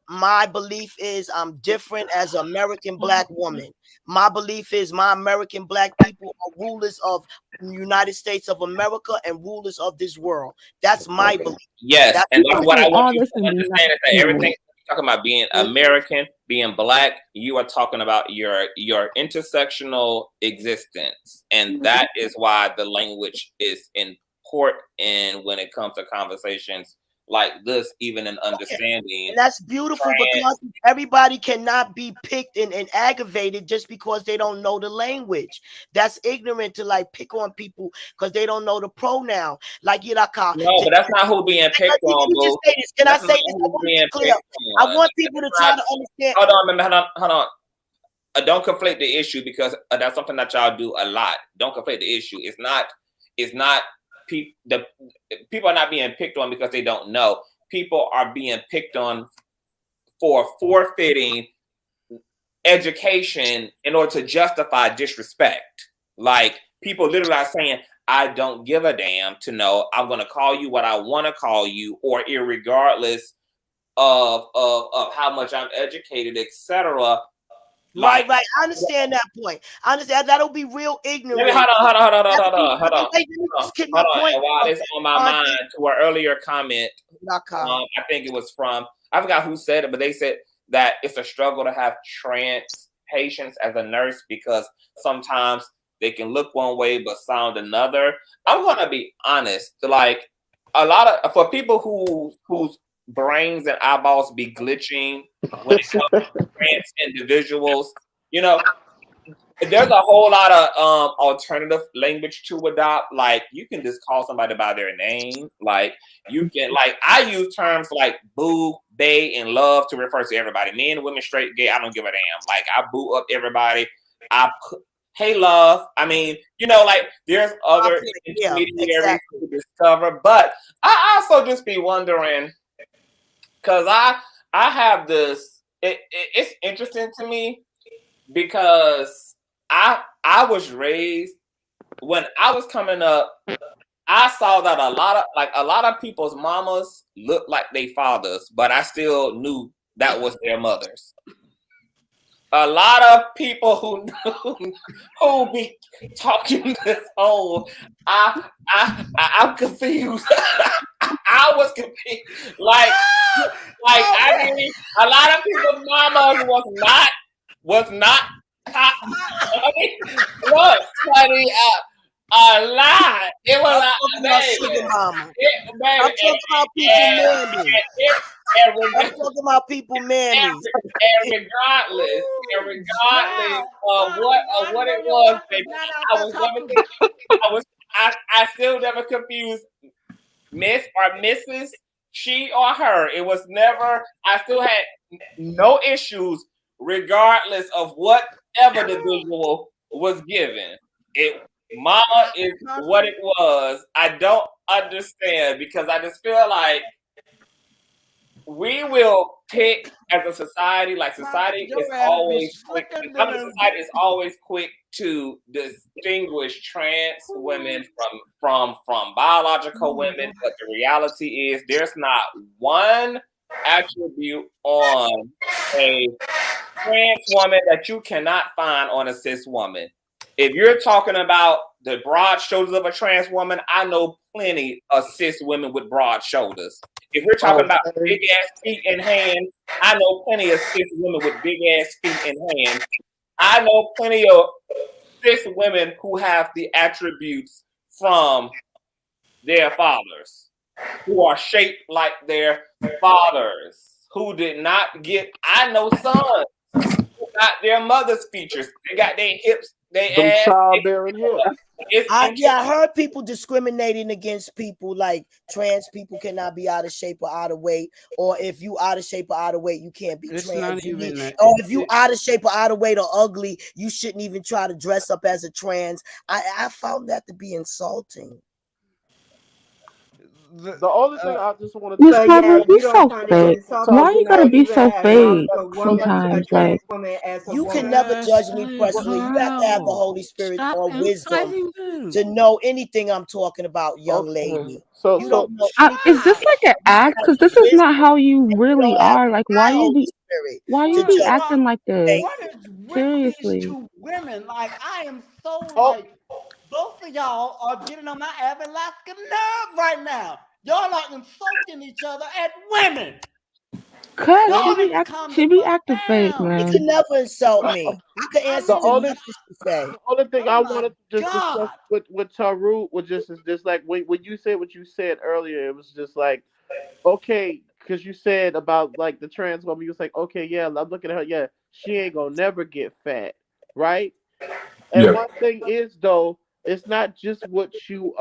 My belief is I'm different as an American black woman. My belief is my American black people are rulers of the United States of America and rulers of this world. That's my belief. Yes, and that's what I want all you this to is understand is that everything you're talking about being American, being black, you are talking about your intersectional existence. And that is why the language is important when it comes to conversations like this, even in understanding. And that's beautiful, because everybody cannot be picked and aggravated just because they don't know the language. That's ignorant to like pick on people because they don't know the pronoun. Like Yiraka. No, but that's not who being picked on, boo. Can I say this? I want to be clear. I want people to try to understand. Hold on. Don't conflate the issue, because that's something that y'all do a lot. Don't conflate the issue. It's not people are not being picked on because they don't know. People are being picked on for forfeiting education in order to justify disrespect. Like, people literally are saying, I don't give a damn to know. I'm going to call you what I want to call you, or irregardless of how much I'm educated, etc. Right. I understand that point. I understand that'll be real ignorant. Hold on. Point. And while it's on my mind, to an earlier comment, I think it was from, I forgot who said it, but they said that it's a struggle to have trans patients as a nurse because sometimes they can look one way but sound another. I'm gonna be honest, like, a lot of for people whose brains and eyeballs be glitching when it comes to trans individuals, you know, there's a whole lot of alternative language to adopt. Like you can just call somebody by their name. Like you can, like I use terms like boo, bae, and love to refer to everybody. Men, women, straight, gay. I don't give a damn. Like I boo up everybody. Hey love. I mean, you know, like there's other intermediaries to discover. But I also just be wondering, because I have this. It's interesting to me because I was raised when I was coming up. I saw that a lot of people's mamas looked like their fathers, but I still knew that was their mothers. A lot of people who be talking this whole, I'm confused. I was confused. Like I mean, a lot of people's mamas was not. I mean, look, honey, a lot. It was I'm talking about people mammies. And regardless of what it was, baby, I still never confused Miss or Mrs. She or her. It was never. I still had no issues, regardless of whatever the visual was given. Mama is what it was. I don't understand because I just feel like we will pick as a society. Like society is always quick. Society is always quick to distinguish trans women from biological women. But the reality is, there's not one attribute on a trans woman that you cannot find on a cis woman. If you're talking about the broad shoulders of a trans woman, I know plenty of cis women with broad shoulders. If we're talking about big ass feet and hands, I know plenty of cis women with big ass feet and hands. I know plenty of cis women who have the attributes from their fathers, who are shaped like their fathers, who did not get. I know sons who got their mother's features. They got their hips. Childbearing hips. I heard people discriminating against people like trans people cannot be out of shape or out of weight, or if you out of shape or out of weight, you can't be It's trans. not even that. Or if you out of shape or out of weight or ugly, you shouldn't even try to dress up as a trans. I found that to be insulting. The only thing I just want to Miss say, Carver, be so fake. Why you gotta be so fake sometimes? Like, you can never judge me personally. You have to have the Holy Spirit or wisdom to know anything I'm talking about, young lady. So is this like an act? Because this is not how you really are. Like, why you be acting like this? What is with Seriously. these two women? Like, I am so like, both of y'all are getting on my Alaska nerve right now. Y'all are insulting each other as women. Cause she be acting fake, man. You can never insult me. I can answer the only thing I wanted to just discuss with Taru was just like when you said what you said earlier, it was just like, okay, because you said about like the trans woman, you was like, okay, yeah, I'm looking at her, yeah, she ain't gonna never get fat, right? And one thing is though, it's not just what you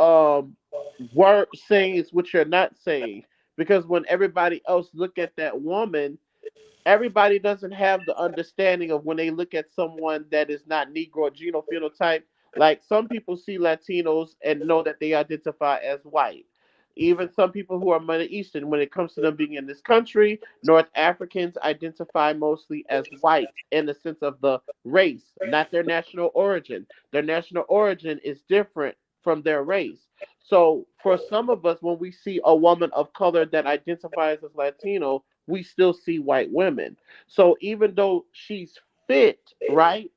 weren't saying, it's what you're not saying. Because when everybody else look at that woman, everybody doesn't have the understanding of when they look at someone that is not Negro genophenotype. Like some people see Latinos and know that they identify as white. Even some people who are Middle Eastern, when it comes to them being in this country, North Africans identify mostly as white in the sense of the race, not their national origin. Their national origin is different from their race. So for some of us, when we see a woman of color that identifies as Latino, we still see white women. So even though she's fit, right?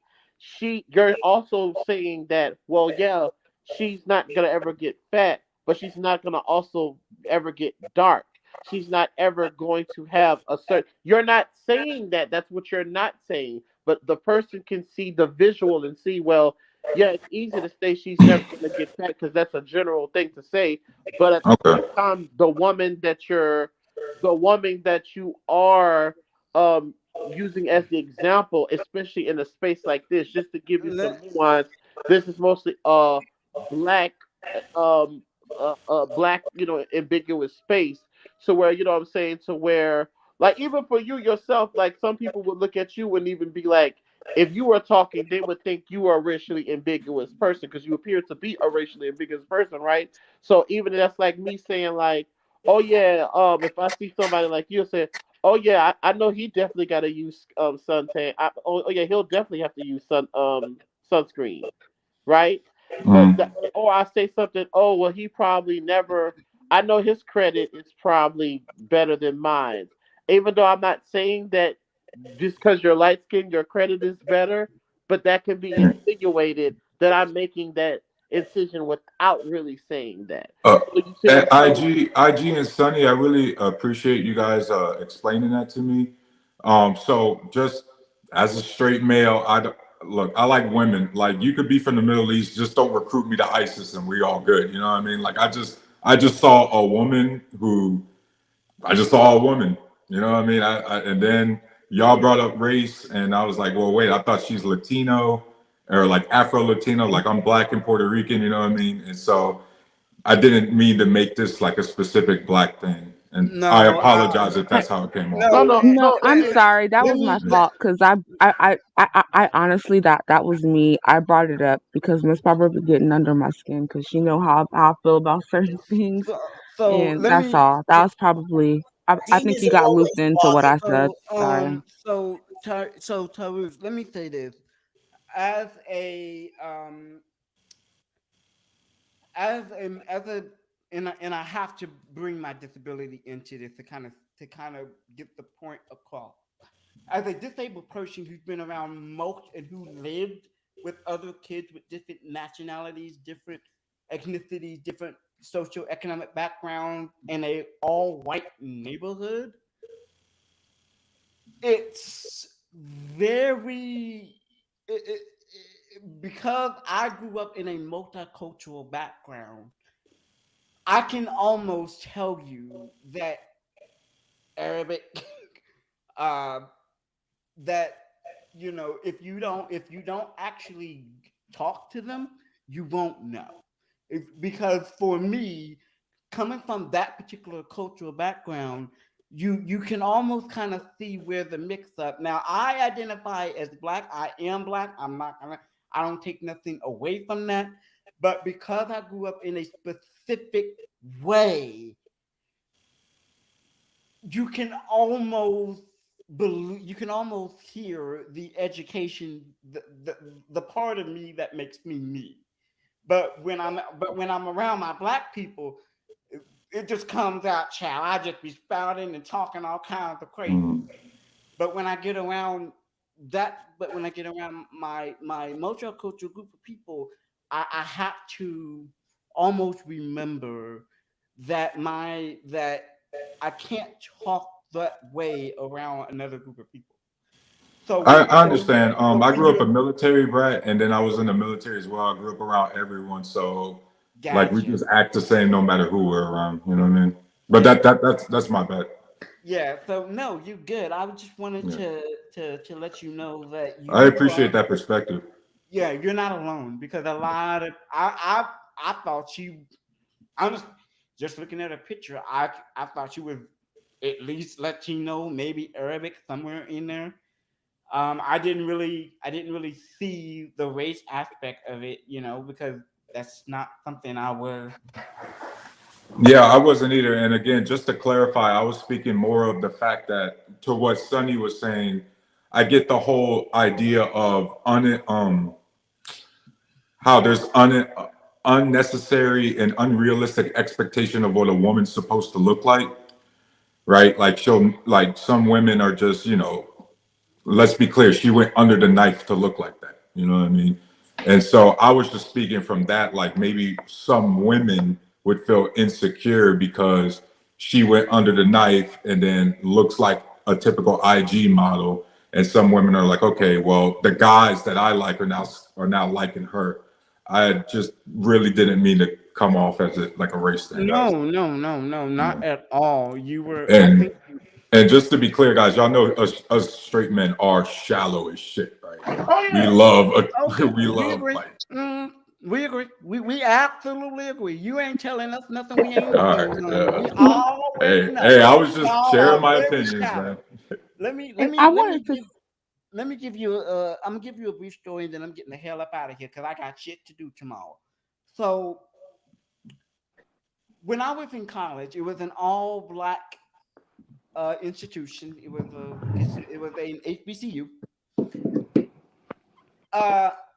You're also saying that, well, yeah, she's not gonna ever get fat, but she's not gonna also ever get dark. She's not ever going to have a certain. You're not saying that. That's what you're not saying. But the person can see the visual and see, well, yeah, it's easy to say she's never going to get checked because that's a general thing to say. But at the Okay. same time, the woman that you are using as the example, especially in a space like this, just to give you some nuance, this is mostly black, um, black, ambiguous space. So where I'm saying, to where like even for you yourself, like some people would look at you and even be like, if you were talking, they would think you are a racially ambiguous person because you appear to be a racially ambiguous person, right? So even that's like me saying like, oh yeah, if I see somebody like you say, oh yeah, I know he definitely got to use suntan. Oh yeah, he'll definitely have to use sunscreen, right? But Mm. or I say something, oh well, he probably never. I know his credit is probably better than mine, even though I'm not saying that just because you're light skinned, your credit is better, but that can be insinuated that I'm making that incision without really saying that. Uh, So you see what I'm saying? IG and Sunny, I really appreciate you guys explaining that to me. So just as a straight male, look, I like women. Like you could be from the Middle East, just don't recruit me to ISIS, and we all good. You know what I mean? Like I just saw a woman who I just saw a woman. You know what I mean? And then y'all brought up race, and I was like, well, wait, I thought she's Latino or like Afro Latino. Like I'm black and Puerto Rican. You know what I mean? And so I didn't mean to make this like a specific black thing, and I No, apologize if that's how it came off. No, I'm let sorry. That was my me fault because I honestly that was me. I brought it up because Miss Barbara be getting under my skin because she know how I feel about certain things, so and let that's me all. That was probably. I Dean think is you got always looped into what bothered. I said. Sorry. so Tarus, let me say this as a as a and I have to bring my disability into this to kind of get the point across. As a disabled person who's been around most and who lived with other kids with different nationalities, different ethnicities, different socioeconomic backgrounds in a all white neighborhood, it's very because I grew up in a multicultural background, I can almost tell you that Arabic, uh, that if you don't actually talk to them, you won't know. Because for me, coming from that particular cultural background, you can almost kind of see where the mix up. Now, I identify as black. I am black. I don't take nothing away from that. But because I grew up in a specific way, you can almost hear the education, the part of me that makes me me. But when I'm around my black people, it just comes out, child. I just be spouting and talking all kinds of crazy. But when I get around my multicultural group of people, I have to almost remember that I can't talk that way around another group of people. So I understand. I grew up a military brat, and then I was in the military as well. I grew up around everyone, so like we Gotcha. just act the same no matter who we're around. You know what I mean? But that's my bad. Yeah, so no, you good. I just wanted to let you know that I appreciate that perspective. Yeah, you're not alone because a lot of I thought you. I'm just looking at a picture. I thought you were at least Latino, maybe Arabic, somewhere in there. I didn't really see the race aspect of it, because that's not something I was. Yeah, I wasn't either. And again, just to clarify, I was speaking more of the fact that to what Sonny was saying, I get the whole idea of how there's unnecessary and unrealistic expectation of what a woman's supposed to look like, right? Like some women are just, let's be clear, she went under the knife to look like that. You know what I mean? And so I was just speaking from that, like maybe some women would feel insecure because she went under the knife and then looks like a typical IG model. and some women are like, okay, well, the guys that I like are now liking her. I just really didn't mean to come off as like a race thing, guys. No, not at all. You were, I And think. and just to be clear, guys, y'all know us straight men are shallow as shit, right? Oh yeah. We love Okay, we we love agree. like. We agree. We absolutely agree. You ain't telling us nothing we ain't All seen. right, We already know. hey, I was just Y'all sharing are my very opinions, shallow. man. I wanted to. Let me give you I'm gonna give you a brief story, and then I'm getting the hell up out of here because I got shit to do tomorrow. So when I was in college, it was an all black institution. It was an HBCU.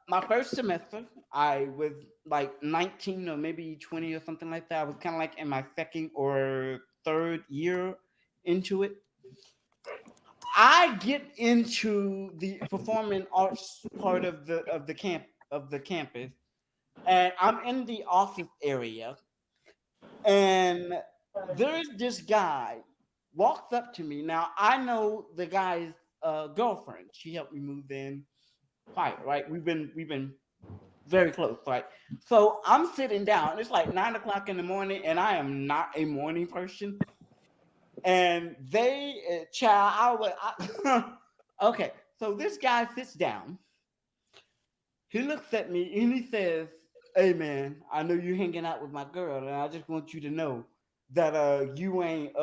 My first semester, I was like 19 or maybe 20 or something like that. I was kind of like in my second or third year into it. I get into the performing arts part of the campus, and I'm in the office area, and there's this guy walks up to me. Now I know the guy's girlfriend. She helped me move in. Right? We've been very close, right? So I'm sitting down. It's like 9 o'clock in the morning, and I am not a morning person. And they, child, okay. So this guy sits down. He looks at me and he says, "Hey man, I know you hanging out with my girl, and I just want you to know that you ain't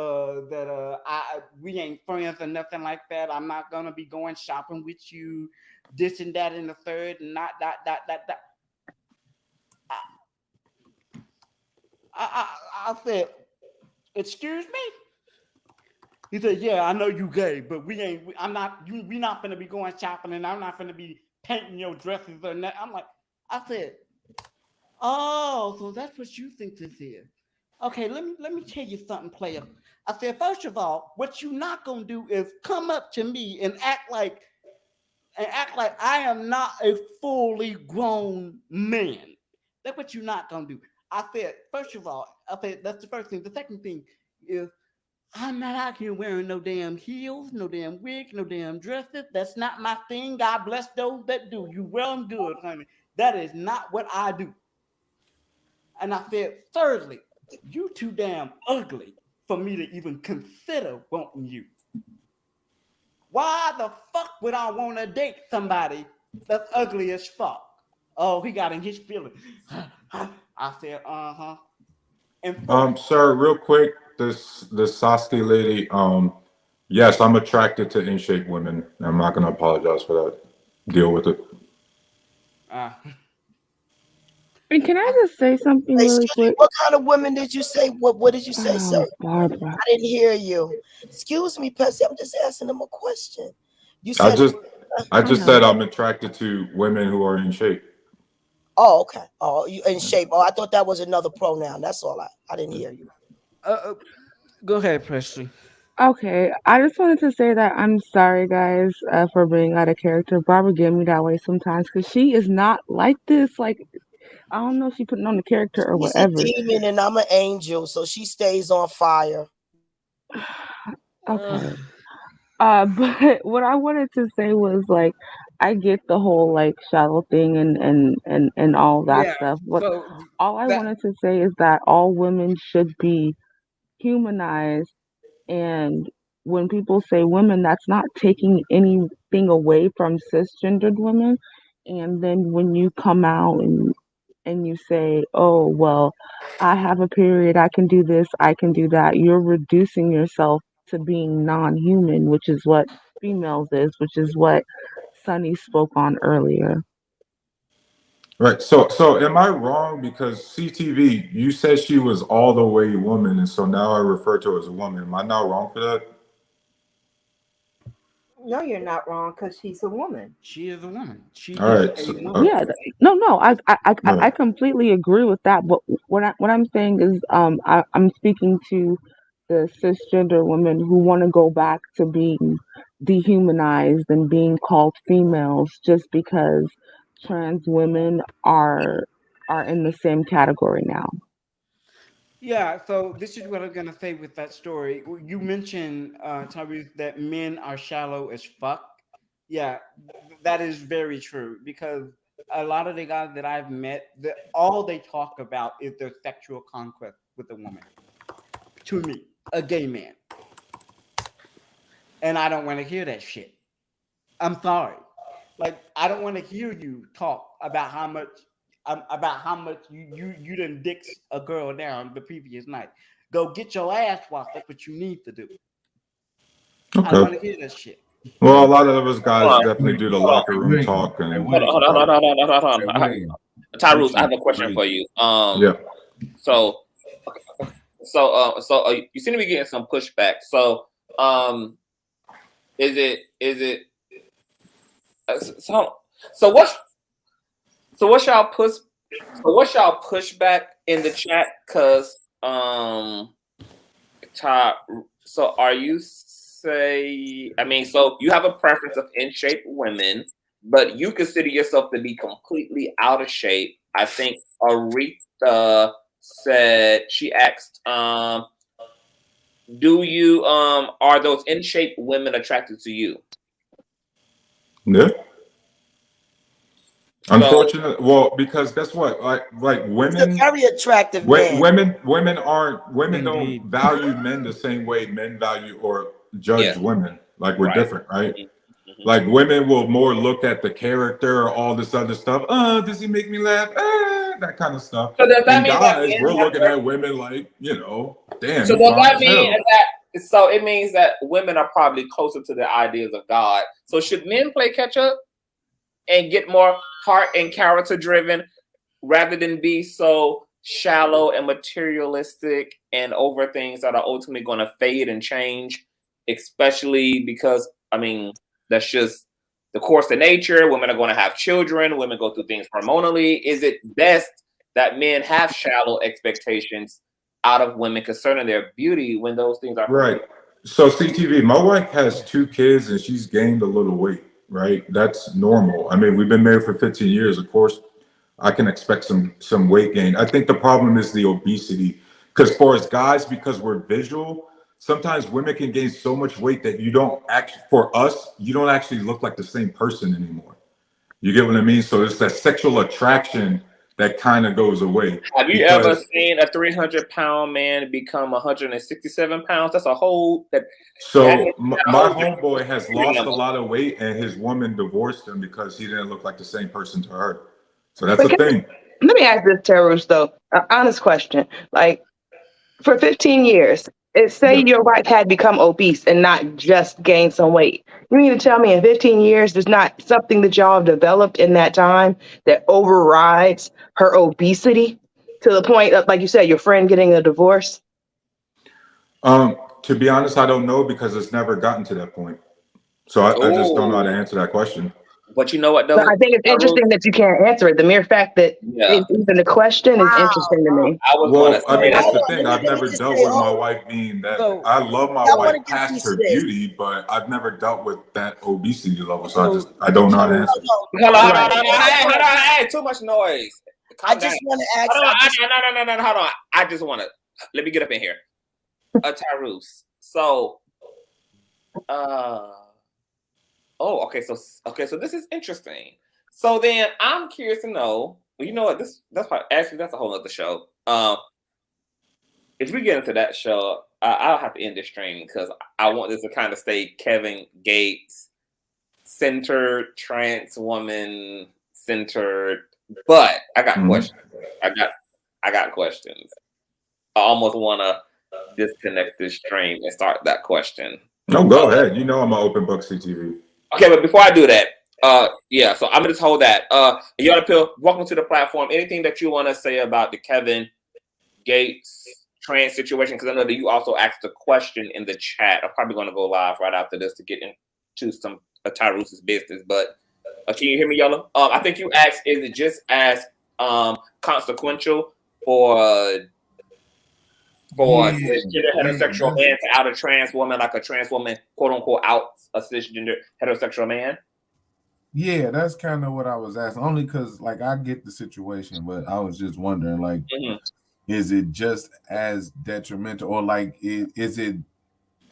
we ain't friends or nothing like that. I'm not gonna be going shopping with you, this and that and the third, and not that." I said, "Excuse me?" He said, "Yeah, I know you gay, but I'm not. We not gonna be going shopping, and I'm not gonna be painting your dresses or nothing." I said, "Oh, so that's what you think this is? Okay, let me tell you something, player." I said, "First of all, what you not gonna do is come up to me and act like I am not a fully grown man. That's what you're not gonna do." I said, first of all, that's the first thing. The second thing is I'm not out here wearing no damn heels, no damn wig, no damn dresses. That's not my thing. God bless those that do. You well and good, honey. That is not what I do. And I said, thirdly, you too damn ugly for me to even consider wanting you. Why the fuck would I want to date somebody that's ugly as fuck? Oh, he got in his feelings. I said, And Sir, real quick, the Sasuke lady, yes, I'm attracted to in shape women. I'm not gonna apologize for that. Deal with it. And can I just say something really Excuse me, quick? what kind of women did you say? What did you say, sir? Oh, Barbara. I didn't hear you. Excuse me, Percy. I'm just asking them a question. You I said. just said I'm attracted to women who are in shape. Oh, okay. Oh, you in shape. Oh, I thought that was another pronoun. That's all. I didn't hear you. Go ahead, Presley. Okay, I just wanted to say that I'm sorry, guys, for being out of character. Barbara get me that way sometimes because she is not like this. Like, I don't know if she's putting on the character or She's a whatever. demon and I'm an angel, so she stays on fire. Okay. But what I wanted to say was like, I get the whole like shallow thing and all that Yeah. stuff. But So all I wanted to say is that all women should be humanized. And when people say women, that's not taking anything away from cisgendered women. And then when you come out and you say, "Oh, well, I have a period, I can do this, I can do that," you're reducing yourself to being non-human, which is what females is, which is what Sunny spoke on earlier. Right. So am I wrong? Because CTV, you said she was all the way woman, and so now I refer to her as a woman. Am I not wrong for that? No, you're not wrong because she's a woman. She is a woman. She All is right. a woman. Yeah, no, I Right. completely agree with that. But what I'm saying is, I'm speaking to the cisgender women who want to go back to being dehumanized and being called females just because trans women are in the same category now. Yeah, so this is what I'm gonna say with that story. You mentioned, Tyrese, that men are shallow as fuck. Yeah, that is very true because a lot of the guys that I've met, all they talk about is their sexual conquest with a woman. To me, a gay man. And I don't want to hear that shit. I'm sorry. Like, I don't want to hear you talk about how much you done dicks a girl down the previous night. Go get your ass washed. That's what you need to do. I don't want to Okay. hear that shit. Well, a lot of us guys Hold on. definitely do the Hold on. locker room talk and Hold on. Tyrus, I have a question for you. yeah. So you seem to be getting some pushback. So, is it? So what's y'all pushback in the chat? Cause so are you say? I mean, so you have a preference of in shape women, but you consider yourself to be completely out of shape. I think Aretha said she asked, do you are those in shape women attracted to you? Yeah. Unfortunately, well, because guess what? Like women, He's a very attractive man. Women don't value men the same way men value or judge women. Like we're different, right? Mm-hmm. Like women will more look at the character or all this other stuff. Does he make me laugh? That kind of stuff. So does that and mean guys, that we're looking at women like, damn. So you does fine that as mean hell. that? So it means that women are probably closer to the ideas of God. So should men play catch up and get more heart and character driven, rather than be so shallow and materialistic and over things that are ultimately going to fade and change? Especially because that's just the course of nature. Women are going to have children. Women go through things hormonally. Is it best that men have shallow expectations out of women concerning their beauty when those things are right? So CTV, my wife has 2 kids and she's gained a little weight, right? That's normal. I mean, we've been married for 15 years. Of course, I can expect some weight gain. I think the problem is the obesity. Because for us guys, because we're visual, sometimes women can gain so much weight that you don't actually look like the same person anymore. You get what I mean? So it's that sexual attraction that kind of goes away. Have you ever seen a 300-pound man become 167 pounds? That's a whole. So my homeboy has lost a lot of weight, and his woman divorced him because he didn't look like the same person to her. So that's the thing. Let me ask this, Terrorist, though. An honest question. Like, for 15 years, say your wife had become obese and not just gained some weight. You mean to tell me in 15 years, there's not something that y'all have developed in that time that overrides her obesity to the point of, like you said, your friend getting a divorce? To be honest, I don't know because it's never gotten to that point. So I just don't know how to answer that question. But you know what, though? I think it's interesting that you can't answer it. The mere fact that it's even a question is interesting to me. That's the thing. I've never dealt with my wife being that. I love my wife past her beauty, but I've never dealt with that obesity level. So I don't know how to answer. Hold on. Hey, too much noise. I just want to ask. No, hold on. I just want to. Let me get up in here. Tyrus. So, okay. So this is interesting. So then I'm curious to know. Well, you know what? That's a whole other show. If we get into that show, I'll have to end this stream because I want this to kind of stay Kevin Gates centered, trans woman centered. But I got questions. I got questions. I almost want to disconnect this stream and start that question. No, go ahead. You know I'm an open book, CTV. Okay, but before I do that, so I'm gonna just hold that. Yada Pill, welcome to the platform. Anything that you want to say about the Kevin Gates trans situation? Because I know that you also asked a question in the chat. I'm probably going to go live right after this to get into some Tyrus's business. But can you hear me, Yellow? I think you asked, is it just as consequential for cisgender heterosexual man to out a trans woman, like a trans woman, quote unquote, out a cisgender heterosexual man? Yeah, that's kind of what I was asking. Only because, like, I get the situation, but I was just wondering, like, is it just as detrimental, or like, is it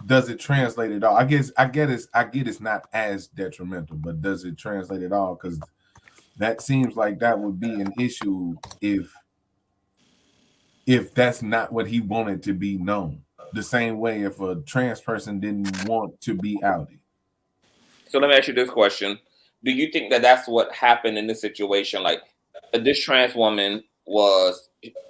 does it translate at all? I get it's not as detrimental, but does it translate at all? Because that seems like that would be an issue if that's not what he wanted to be known. The same way if a trans person didn't want to be outed. So let me ask you this question. Do you think that that's what happened in this situation? Like, this trans woman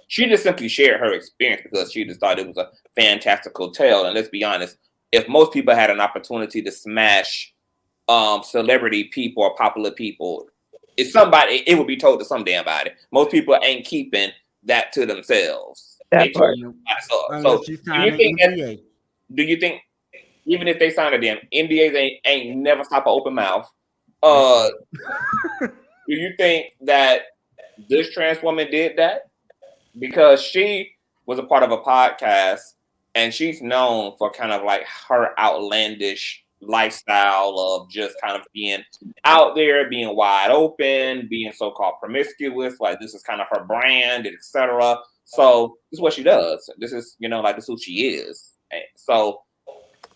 she just simply shared her experience because she just thought it was a fantastical tale. And let's be honest, if most people had an opportunity to smash celebrity people or popular people, it would be told to some damn body. Most people ain't keeping that to themselves. That part. So do you think even if they sign a damn NDAs ain't never stop an open mouth? Do you think that this trans woman did that? Because she was a part of a podcast and she's known for kind of like her outlandish lifestyle of just kind of being out there, being wide open, being so-called promiscuous. Like, this is kind of her brand, etc. So this is what she does. This is, like, this is who she is. So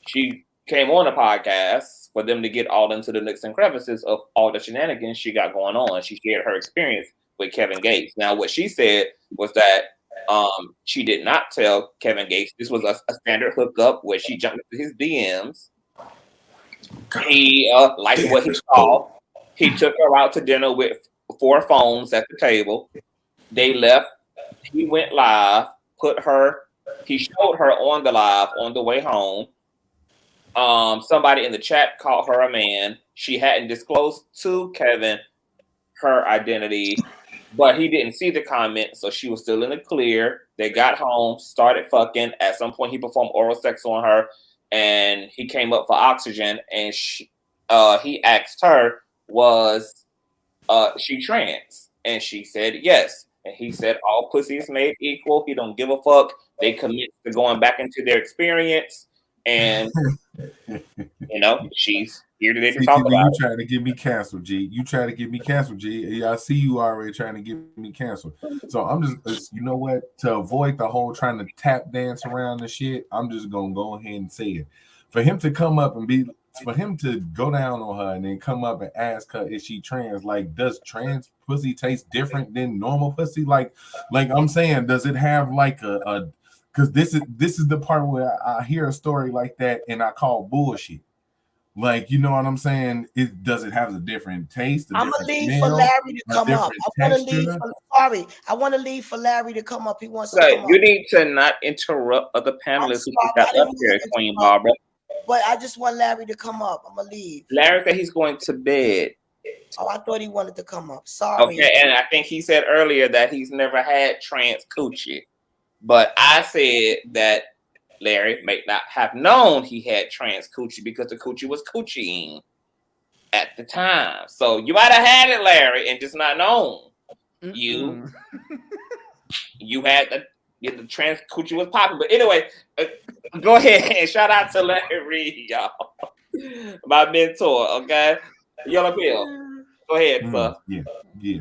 she came on the podcast for them to get all into the nooks and crevices of all the shenanigans she got going on. She shared her experience with Kevin Gates. Now, what she said was that she did not tell Kevin Gates. This was a standard hookup where she jumped into his DMs. He liked what he saw. He took her out to dinner with 4 phones at the table. They left. He went live. He showed her on the live on the way home. Somebody in the chat called her a man. She hadn't disclosed to Kevin her identity, but he didn't see the comment, so she was still in the clear. They got home, started fucking. At some point, he performed oral sex on her, and he came up for oxygen, and he asked her, was she trans? And she said yes. And he said, all pussy is made equal. He don't give a fuck. They commit to going back into their experience. And, she's here today to talk about you it. trying to get me canceled, G. You trying to get me canceled, G. Yeah, I see you already trying to get me canceled. So I'm just, you know what? To avoid the whole trying to tap dance around the shit, I'm just going to go ahead and say it. For him to come up and for him to go down on her and then come up and ask her, is she trans? Like, does trans pussy taste different than normal pussy? Like I'm saying, does it have like a because this is the part where I hear a story like that and I call bullshit. Like, you know what I'm saying? Does it have a different taste? I'm gonna leave for Larry to come up. I want to leave for Larry to come up. He wants to come up. You need to not interrupt other panelists who got up here, Queen Barbara. But I just want Larry to come up. I'm gonna leave. Larry said he's going to bed. Oh, I thought he wanted to come up. Sorry. Okay, and I think he said earlier that he's never had trans coochie. But I said that Larry may not have known he had trans coochie because the coochie was coochieing at the time. So you might have had it, Larry, and just not known. You had the trans coochie was popping. But anyway, go ahead and shout out to Larry Reed, y'all. My mentor, okay? Yellow Pill. Go ahead, sir. Yeah.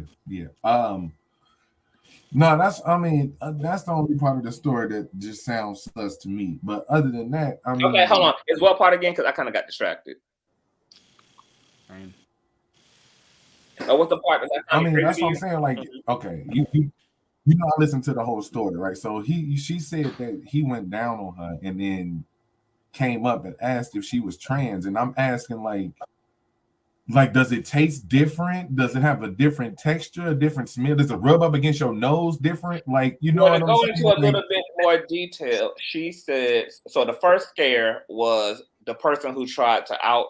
No, that's the only part of the story that just sounds sus to me. But other than that, okay, hold on. It's what part again? Because I kind of got distracted. So what's the part? That's what I'm saying. Like, okay, you I listened to the whole story, right? So she said that he went down on her and then came up and asked if she was trans, and I'm asking like, does it taste different? Does it have a different texture, a different smell? Does it rub up against your nose different? Like, you know what I'm saying? To go into a little bit more detail, she said, so the first scare was the person who tried to out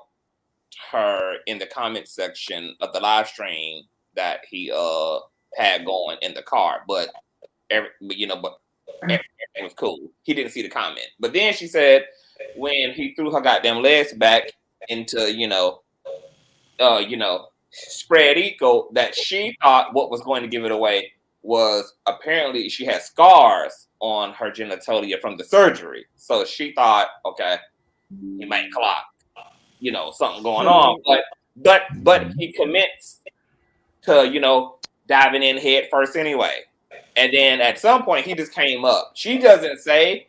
her in the comment section of the live stream that he had going in the car, but everything was cool. He didn't see the comment. But then she said when he threw her goddamn legs back into, spread eagle, that she thought what was going to give it away was apparently she had scars on her genitalia from the surgery. So she thought, okay, he might clock, something going on. But he commits to, diving in head first anyway. And then at some point he just came up. She doesn't say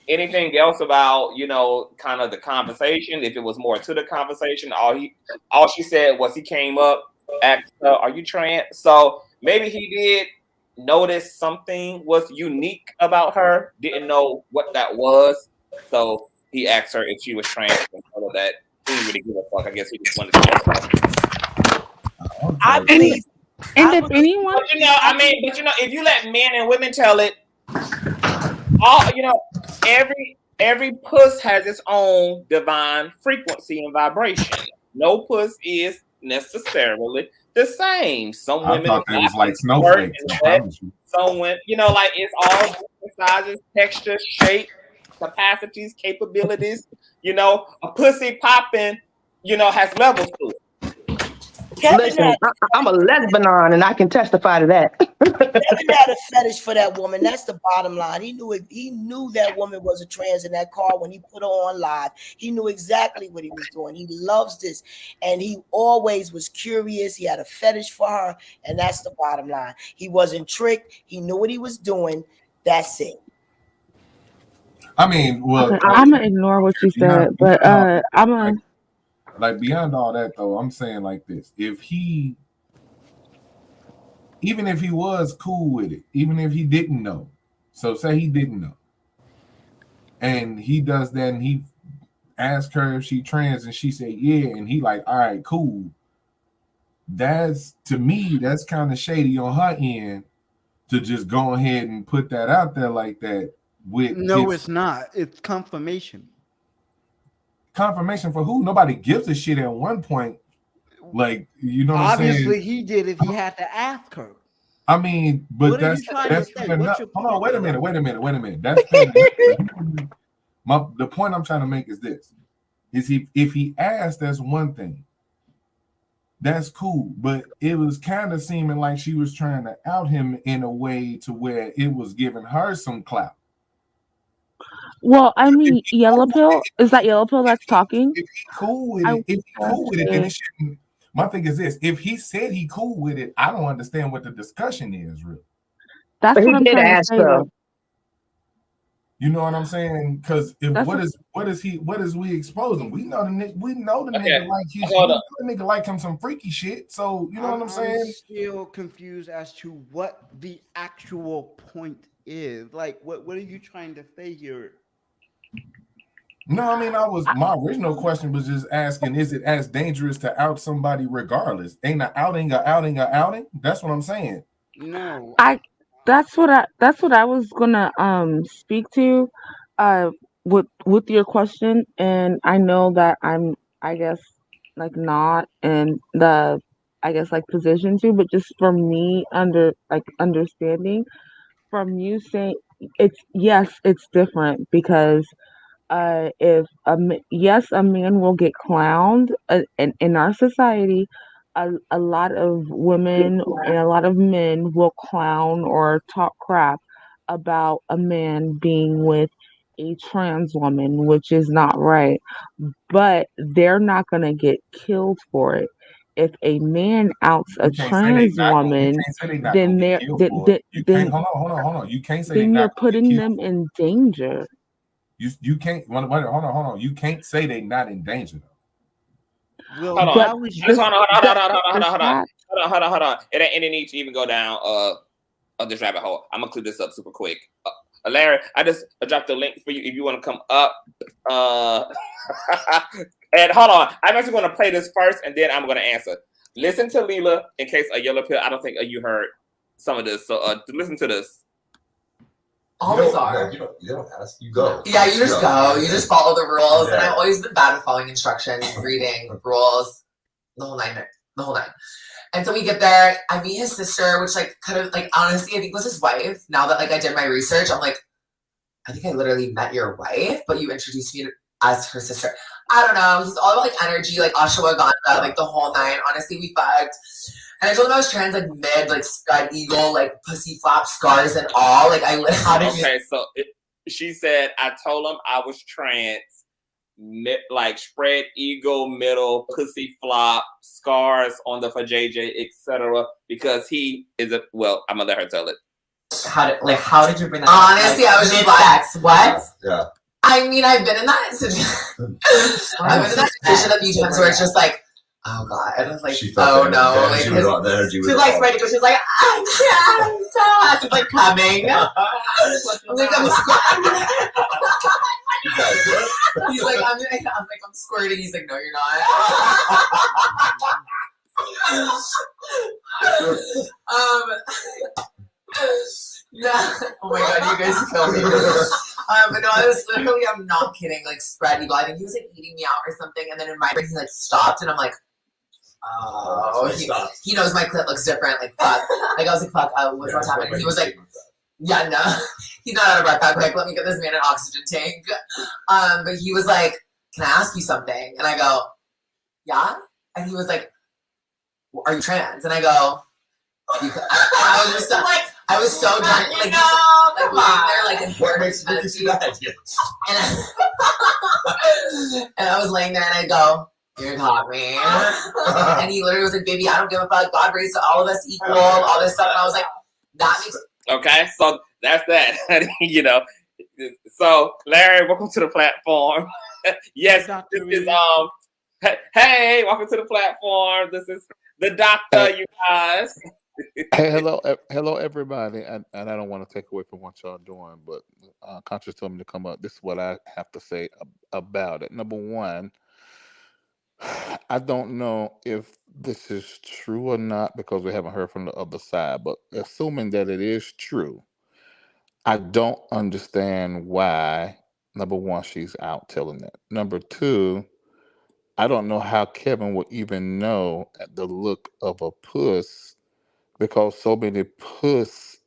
Anything else about, you know, kind of the conversation? If it was more to the conversation, all she said was he came up, asked her, "Are you trans?" So maybe he did notice something was unique about her, didn't know what that was. So he asked her if she was trans, and all of that. He didn't really give a fuck. I guess he just wanted to. I believe. And if anyone, But you know, I mean, but you know, if you let men and women tell it, all you know, every puss has its own divine frequency and vibration. No puss is necessarily the same. Some I women thought they was like squirt snowflakes. and I wet. promise you. Some women, you know, like it's all different sizes, texture, shape, capacities, capabilities. You know, a pussy popping, you know, has levels to it. Listen, I'm a lesbian and I can testify to that. Kevin had a fetish for that woman. That's the bottom line. He knew it. He knew that woman was a trans in that car when he put her on live. He knew exactly what he was doing. He loves this, and he always was curious. He had a fetish for her, and that's the bottom line. He wasn't tricked. He knew what he was doing. That's it. I mean, well, okay, I'm gonna ignore what you said, but I'm gonna. Like beyond all that though, I'm saying like this: even if he was cool with it, even if he didn't know, so say he didn't know, and he does that, and he asked her if she trans, and she said yeah, and he like, all right, cool. That's, to me, that's kind of shady on her end to just go ahead and put that out there like that. With no, it's not. It's confirmation. Confirmation for who? Nobody gives a shit at one point. Like, you know what I'm saying? Obviously, he did if he had to ask her. I mean, but What that's fair enough. Hold on, wait a minute. That's fair enough. The point I'm trying to make is this: is if he asked, that's one thing. That's cool, but it was kind of seeming like she was trying to out him in a way to where it was giving her some clout. Well, I mean, Yellow Pill, is that Yellow Pill that's talking? If he cool with it, then it shouldn't. My thing is this: if he said he cool with it, I don't understand what the discussion is, really. That's what I'm trying to say. Like, you know what I'm saying? Because what is we exposing? We know the nigga like him some freaky shit. So you know what I'm saying? I'm still confused as to what the actual point is. Like, what are you trying to say here? No, I mean, my original question was just asking, is it as dangerous to out somebody regardless? Ain't an outing a outing a outing? That's what I'm saying. No. That's what I was gonna speak to with your question, and I know that I'm, I guess, like not in the, I guess, like position to, but just for me understanding from you saying it's different because if yes, a man will get clowned in our society. A lot of women and a lot of men will clown or talk crap about a man being with a trans woman, which is not right. But they're not going to get killed for it. If a man outs a trans woman, then hold on. You can't say then you're putting them in danger. You can't hold on. You can't say they're not in danger though. Hold on. Hold on. It ain't need to even go down this rabbit hole. I'm gonna clear this up super quick. Larry, I just dropped the link for you if you want to come up. And hold on, I'm actually going to play this first, and then I'm going to answer. Listen to Lilah in case a Yellow Pill. I don't think you heard some of this, so listen to this. Always are. You don't ask. You go. Yeah, you just go. You just follow the rules. Yeah. And I've always been bad at following instructions, reading rules, the whole nine. And so we get there. I meet his sister, which like kind of like honestly, I think was his wife. Now that like I did my research, I'm like, I think I literally met your wife, but you introduced me as her sister. I don't know. He's all about like energy, like ashwagandha, like the whole nine. Honestly, we fucked. And I told him I was trans, like mid, like stud eagle, like pussy flap scars and all. Like I Okay, so she said I told him I was trans, like spread eagle, middle, pussy flop, scars on the vajayjay, etc. Because he is I'm gonna let her tell it. How did you bring that up? Honestly, I was just like, what? Yeah. I mean, I've been in that situation. I've been in that situation a few times where it's just like, oh god, and it's like, oh no, like she was right there. She's like ready to go. She's like, I can't. She's like coming. I'm like, he's like, I'm squirting. He's like, no, you're not. Yeah. Oh my god, you guys kill me. But no, I was literally, I'm not kidding, like spread eagle. I think he was like eating me out or something, and then in my brain he like stopped, and I'm like, oh, he knows my clit looks different. Like fuck. Like I was like, fuck. What's happening? He was like, yeah, no, he's not out of breath. I'm like, let me get this man an oxygen tank. But he was like, can I ask you something? And I go, yeah. And he was like, are you trans? And I go, I was just like, I was so done, like, laying there, like, embarrassed. And I was laying there, and I go, you caught me. And he literally was like, baby, I don't give a fuck. God raised all of us equal, all this stuff. And I was like, that makes. Okay, so that's that. You know. So, Larry, welcome to the platform. Yes, this is hey, welcome to the platform. This is the doctor, you guys. Hey, hello, everybody. And I don't want to take away from what y'all doing, but Conscious told me to come up. This is what I have to say about it. Number one, I don't know if this is true or not because we haven't heard from the other side, but assuming that it is true, I don't understand why, number one, she's out telling that. Number two, I don't know how Kevin would even know at the look of a puss because so many puss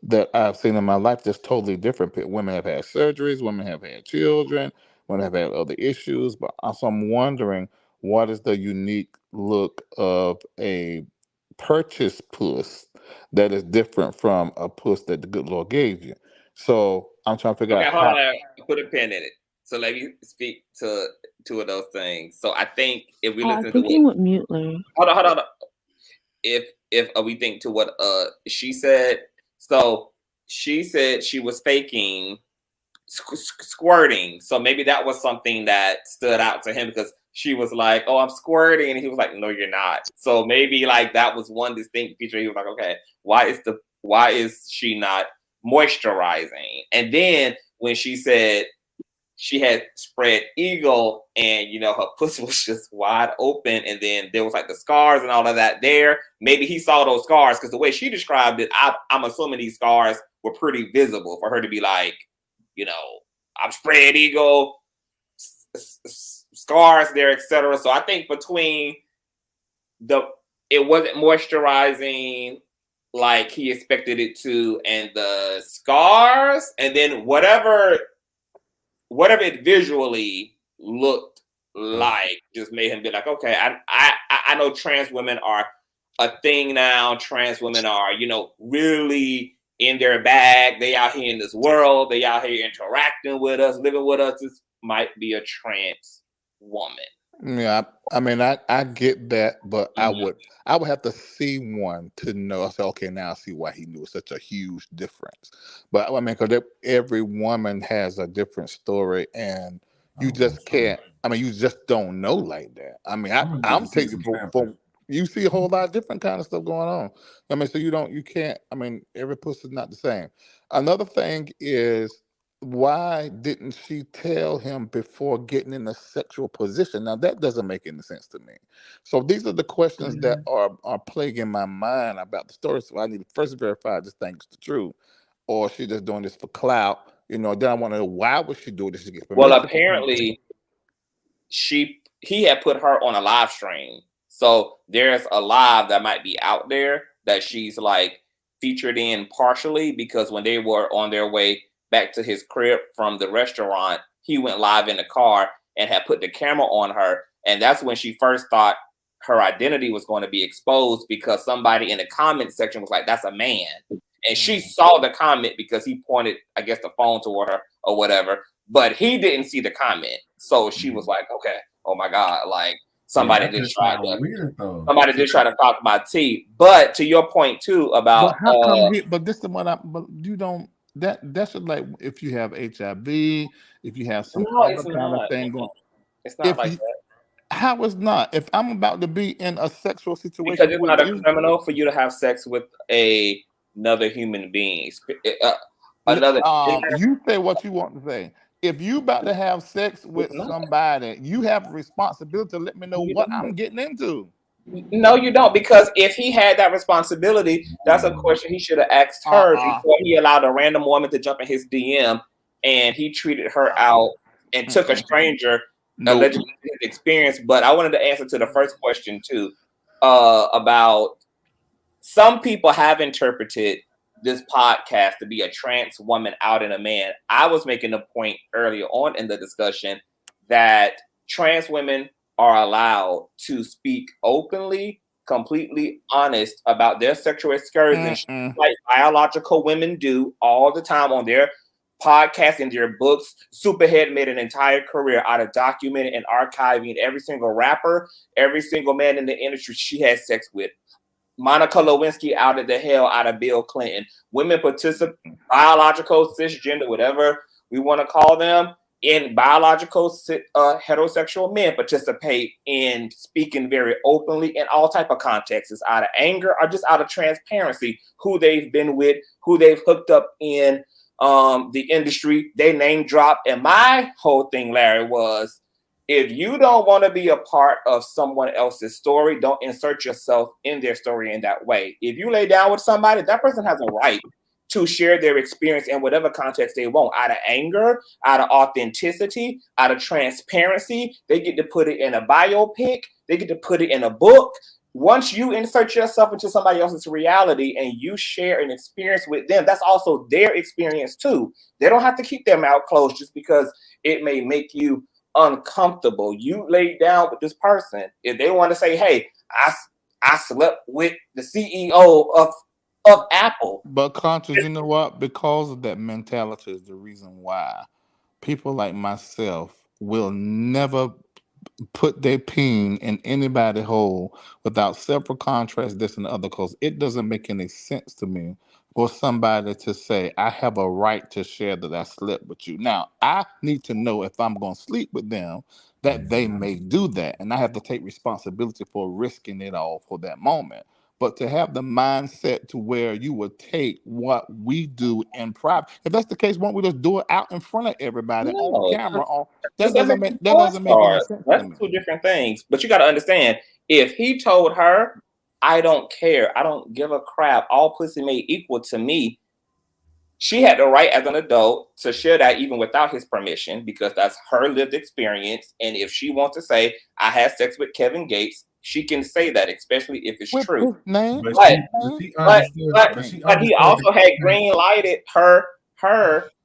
that I've seen in my life just totally different. Women have had surgeries, women have had children, women have had other issues. But also I'm wondering what is the unique look of a purchased puss that is different from a puss that the good Lord gave you. So I'm trying to figure Okay, out hold how. on, Larry. Put a pin in it. So let me speak to two of those things. So I think if we I listen to think he what went mute, Larry. hold on. If we think to what she said, so she said she was faking squirting. So maybe that was something that stood out to him because she was like, "Oh, I'm squirting," and he was like, "No, you're not." So maybe like that was one distinct feature. He was like, "Okay, why is she not moisturizing?" And then when she said she had spread eagle and, you know, her pussy was just wide open. And then there was like the scars and all of that there. Maybe he saw those scars because the way she described it, I'm assuming these scars were pretty visible for her to be like, you know, I'm spread eagle, scars there, etc. So I think between it wasn't moisturizing like he expected it to and the scars and then whatever it visually looked like just made him be like, okay, I know trans women are a thing now. Trans women are, you know, really in their bag. They out here in this world. They out here interacting with us, living with us. This might be a trans woman. Yeah, I mean, I get that, but I would have to see one to know. I say, okay, now I see why he knew such a huge difference. But I mean, because every woman has a different story, and you just can't. I mean, you just don't know like that. I mean, I'm taking for you see a whole lot of different kind of stuff going on. I mean, so you can't. I mean, every pussy's not the same. Another thing is, why didn't she tell him before getting in a sexual position? Now that doesn't make any sense to me. So these are the questions that are plaguing my mind about the story. So I need to first verify this thing is the truth, or she just doing this for clout. You know, then I want to know why would she do this to get permission? Well, apparently he had put her on a live stream. So there's a live that might be out there that she's like featured in partially because when they were on their way back to his crib from the restaurant, he went live in the car and had put the camera on her. And that's when she first thought her identity was going to be exposed because somebody in the comment section was like, that's a man. And she saw the comment because he pointed, I guess, the phone toward her or whatever, but he didn't see the comment. So she was like, okay, oh my God, like somebody that did just try sounds to weird though. somebody did try to talk my tea. But to your point too about But how come he? But this is what I. But you don't. That's just like if you have HIV, if you have some no, other it's kind of not. thing going. It's not If like you, that. how is not? If I'm about to be in a sexual Because situation it's with not a you, criminal for you to have sex with another human being. Another. you say what you want to say. If you about to have sex It's with not. somebody, you have a responsibility to let me know You what don't. I'm getting into. No, you don't. Because if he had that responsibility, that's a question he should have asked her before he allowed a random woman to jump in his DM and he treated her out and took a stranger Nope. allegedly his experience. But I wanted to answer to the first question too, about some people have interpreted this podcast to be a trans woman out in a man. I was making a point earlier on in the discussion that trans women are allowed to speak openly, completely honest about their sexual excursions, like biological women do all the time on their podcasts and their books. Superhead made an entire career out of documenting and archiving every single rapper, every single man in the industry she had sex with. Monica Lewinsky outed the hell out of Bill Clinton. Women participate, biological, cisgender, whatever we want to call them, in biological heterosexual men participate in speaking very openly in all type of contexts, out of anger or just out of transparency, who they've been with, who they've hooked up in the industry. They name drop. And my whole thing, Larry, was, if you don't want to be a part of someone else's story, don't insert yourself in their story in that way. If you lay down with somebody, that person has a right to share their experience in whatever context they want, out of anger, out of authenticity, out of transparency. They get to put it in a biopic. They get to put it in a book. Once you insert yourself into somebody else's reality and you share an experience with them, that's also their experience too. They don't have to keep their mouth closed just because it may make you uncomfortable. You lay down with this person. If they want to say, hey, I slept with the CEO of Apple. But Conscious, you know what? Because of that mentality is the reason why people like myself will never put their peen in anybody's hole without several contracts, this and the other, because it doesn't make any sense to me for somebody to say, I have a right to share that I slept with you. Now, I need to know if I'm going to sleep with them that they may do that. And I have to take responsibility for risking it all for that moment. But to have the mindset to where you would take what we do in private, if that's the case, why don't we just do it out in front of everybody on No, camera? that That doesn't make any sense to That's me. two different things. But you got to understand, if he told her, I don't care, I don't give a crap, all pussy made equal to me, she had the right as an adult to share that even without his permission, because that's her lived experience. And if she wants to say, I had sex with Kevin Gates, she can say that, especially if it's true. His name? But she understood he also had green lighted her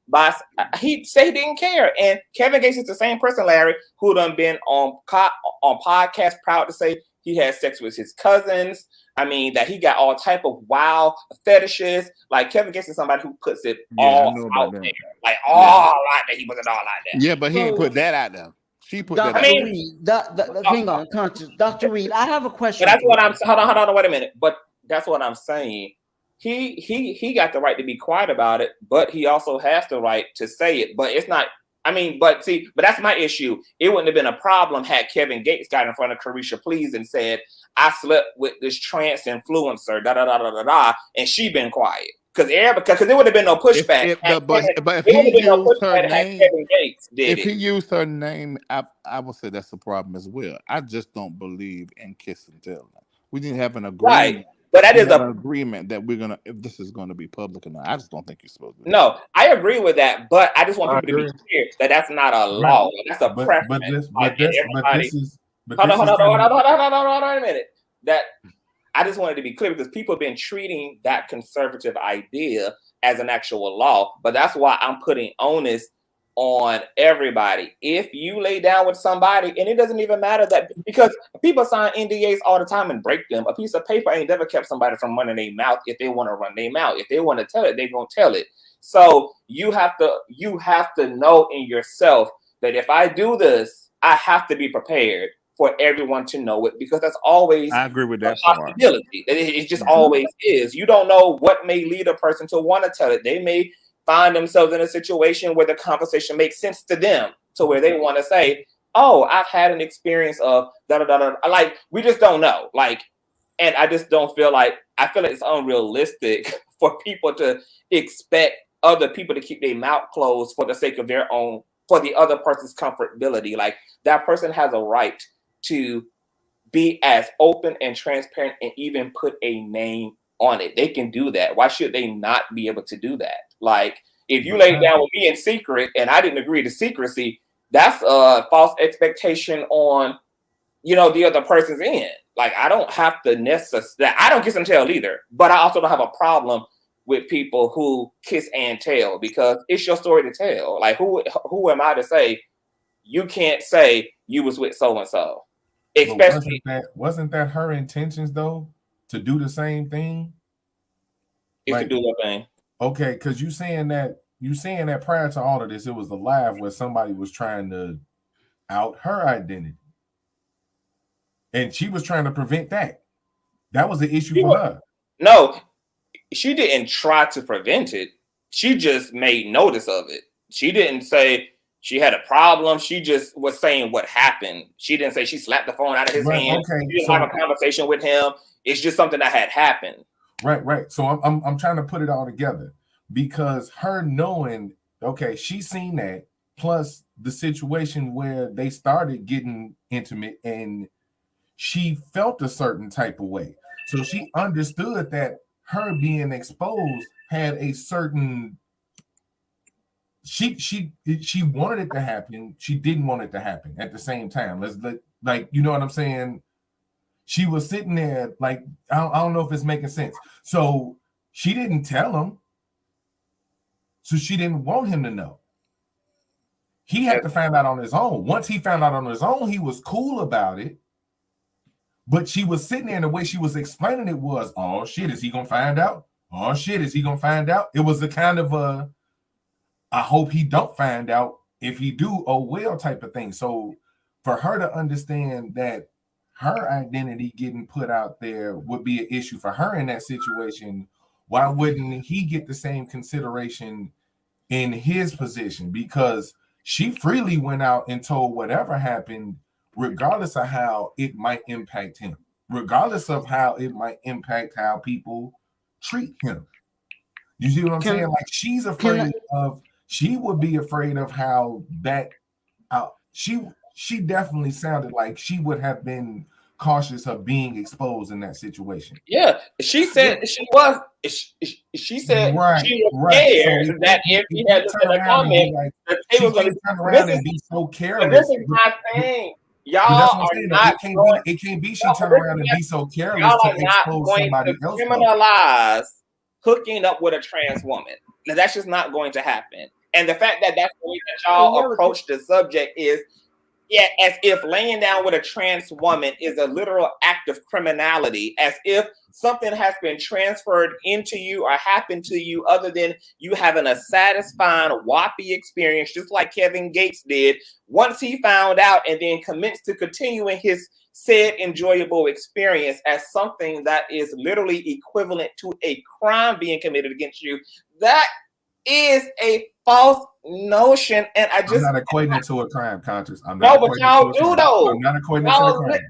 by, he said he didn't care. And Kevin Gates is the same person, Larry, who done been on podcasts proud to say he had sex with his cousins. I mean, that he got all type of wild fetishes. Like, Kevin Gates is somebody who puts it all out there. Like, all like that. He wasn't all like that. Yeah, but he didn't So, put that out there. She put that Dr. out there. Reed, hang on, Conscious. Dr. Reed, I have a question. But that's for what you. I'm hold on, wait a minute. But that's what I'm saying. He got the right to be quiet about it, but he also has the right to say it. But it's not, I mean, but that's my issue. It wouldn't have been a problem had Kevin Gates got in front of Carisha Please and said, I slept with this trans influencer, da da da da da da, and she been quiet. Because it would have been no pushback. But if he used her name, Kevin Gates did if he used her name, I would say that's a problem as well. I just don't believe in kiss and tell. We didn't have an agreement. Right. But that is an agreement that we're gonna, if this is gonna be public or not. I just don't think you're supposed to. No, I agree with that, but I just want people to be clear that that's not a law. That's a preference. Hold on a minute. That I just wanted to be clear because people have been treating that conservative idea as an actual law, but that's why I'm putting onus on everybody. If you lay down with somebody, and it doesn't even matter that, because people sign NDAs all the time and break them. A piece of paper ain't never kept somebody from running their mouth. If they want to run their mouth, if they want to tell it, they're gonna tell it. So you have to know in yourself that if I do this, I have to be prepared for everyone to know it, because that's always I agree with a that part. possibility. It just always is. You don't know what may lead a person to want to tell it. They may find themselves in a situation where the conversation makes sense to them, to where they want to say, oh, I've had an experience of da-da-da-da. Like, we just don't know. Like, and I just don't feel like, I feel like it's unrealistic for people to expect other people to keep their mouth closed for the sake of their own, for the other person's comfortability. Like, that person has a right to be as open and transparent and even put a name on it. They can do that. Why should they not be able to do that? Like, if you laid down with me in secret and I didn't agree to secrecy, that's a false expectation on, you know, the other person's end. Like, I don't have to necessarily, I don't kiss and tell either, but I also don't have a problem with people who kiss and tell, because it's your story to tell. Like, who am I to say you can't say you was with so and so? Especially, wasn't that her intentions though, to do the same thing? If to do what thing? Okay, because you saying that prior to all of this, it was a live where somebody was trying to out her identity, and she was trying to prevent that. That was the issue for her. No, she didn't try to prevent it. She just made notice of it. She didn't say she had a problem. She just was saying what happened. She didn't say she slapped the phone out of his hand. Okay, she didn't have a conversation with him. It's just something that had happened. Right. So I'm trying to put it all together, because her knowing, okay, she seen that, plus the situation where they started getting intimate and she felt a certain type of way. So she understood that her being exposed had a certain, she wanted it to happen. She didn't want it to happen at the same time. Like, you know what I'm saying? She was sitting there like, I don't know if it's making sense. So she didn't tell him. So she didn't want him to know. He had to find out on his own. Once he found out on his own, he was cool about it. But she was sitting there, and the way she was explaining it was, oh shit, is he gonna find out? Oh shit, is he gonna find out? It was a kind of a, I hope he don't find out. If he do, oh well type of thing. So for her to understand that her identity getting put out there would be an issue for her in that situation, why wouldn't he get the same consideration in his position? Because she freely went out and told whatever happened, regardless of how it might impact him, regardless of how it might impact how people treat him. You see what I'm saying? Like, she's afraid of, she would be afraid of how that, she definitely sounded like she would have been cautious of being exposed in that situation. Yeah, she said she was. She said she was scared that if he had looked at the comment, that they was going to turn around and be so careless. This is my thing. Y'all are not. It can't be she turn around and be so careless to expose somebody else. Criminalize hooking up with a trans woman. Now, that's just not going to happen. And the fact that that's the way that y'all approach the subject is, yeah, as if laying down with a trans woman is a literal act of criminality, as if something has been transferred into you or happened to you other than you having a satisfying, whoppy experience, just like Kevin Gates did once he found out and then commenced to continuing his said enjoyable experience as something that is literally equivalent to a crime being committed against you. That is a false notion, and I'm not equating it to a crime, Conscious. I'm not. No, but y'all do though. I'm not equating it to a crime.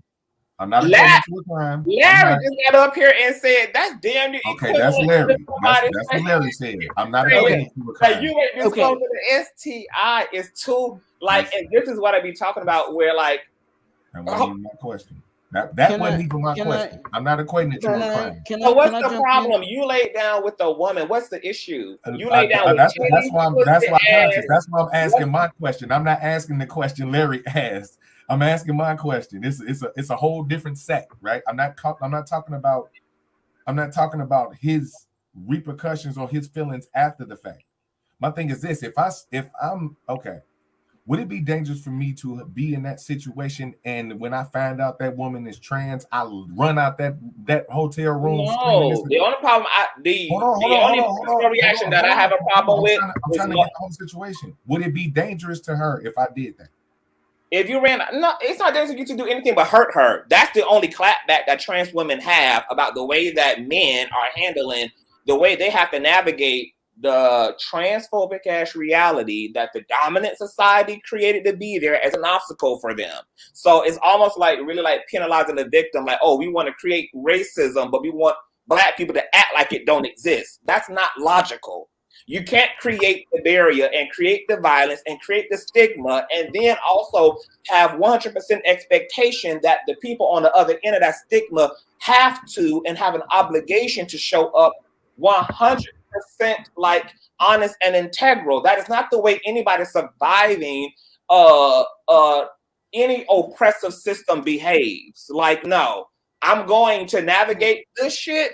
I'm not equating it to a crime. Larry just got up here and said that's damn near okay. That's Larry. That's what Larry said. I'm not equating it to a crime. Like, you ain't disclosing the STI is too like, and this is what I be talking about. Where like, that wasn't even my question. That wasn't even my question. I'm not equating it to a crime. So what's the problem? You laid down with a woman. What's the issue? You laid down with that's why I'm asking my question. I'm not asking the question Larry asked. I'm asking my question. It's a whole different set, right? I'm not talking about his repercussions or his feelings after the fact. My thing is this: if I'm okay, would it be dangerous for me to be in that situation? And when I find out that woman is trans, I run out that hotel room. No, the only problem, the only reaction that I have a problem with. I'm trying to get the whole situation. Would it be dangerous to her if I did that? If you ran, no, it's not dangerous for you to do anything but hurt her. That's the only clapback that trans women have about the way that men are handling the way they have to navigate the transphobic ass reality that the dominant society created to be there as an obstacle for them. So it's almost like really like penalizing the victim, like, oh, we want to create racism, but we want Black people to act like it don't exist. That's not logical. You can't create the barrier and create the violence and create the stigma and then also have 100% expectation that the people on the other end of that stigma have to and have an obligation to show up 100% like honest and integral. That is not the way anybody surviving any oppressive system behaves. Like, no, I'm going to navigate this shit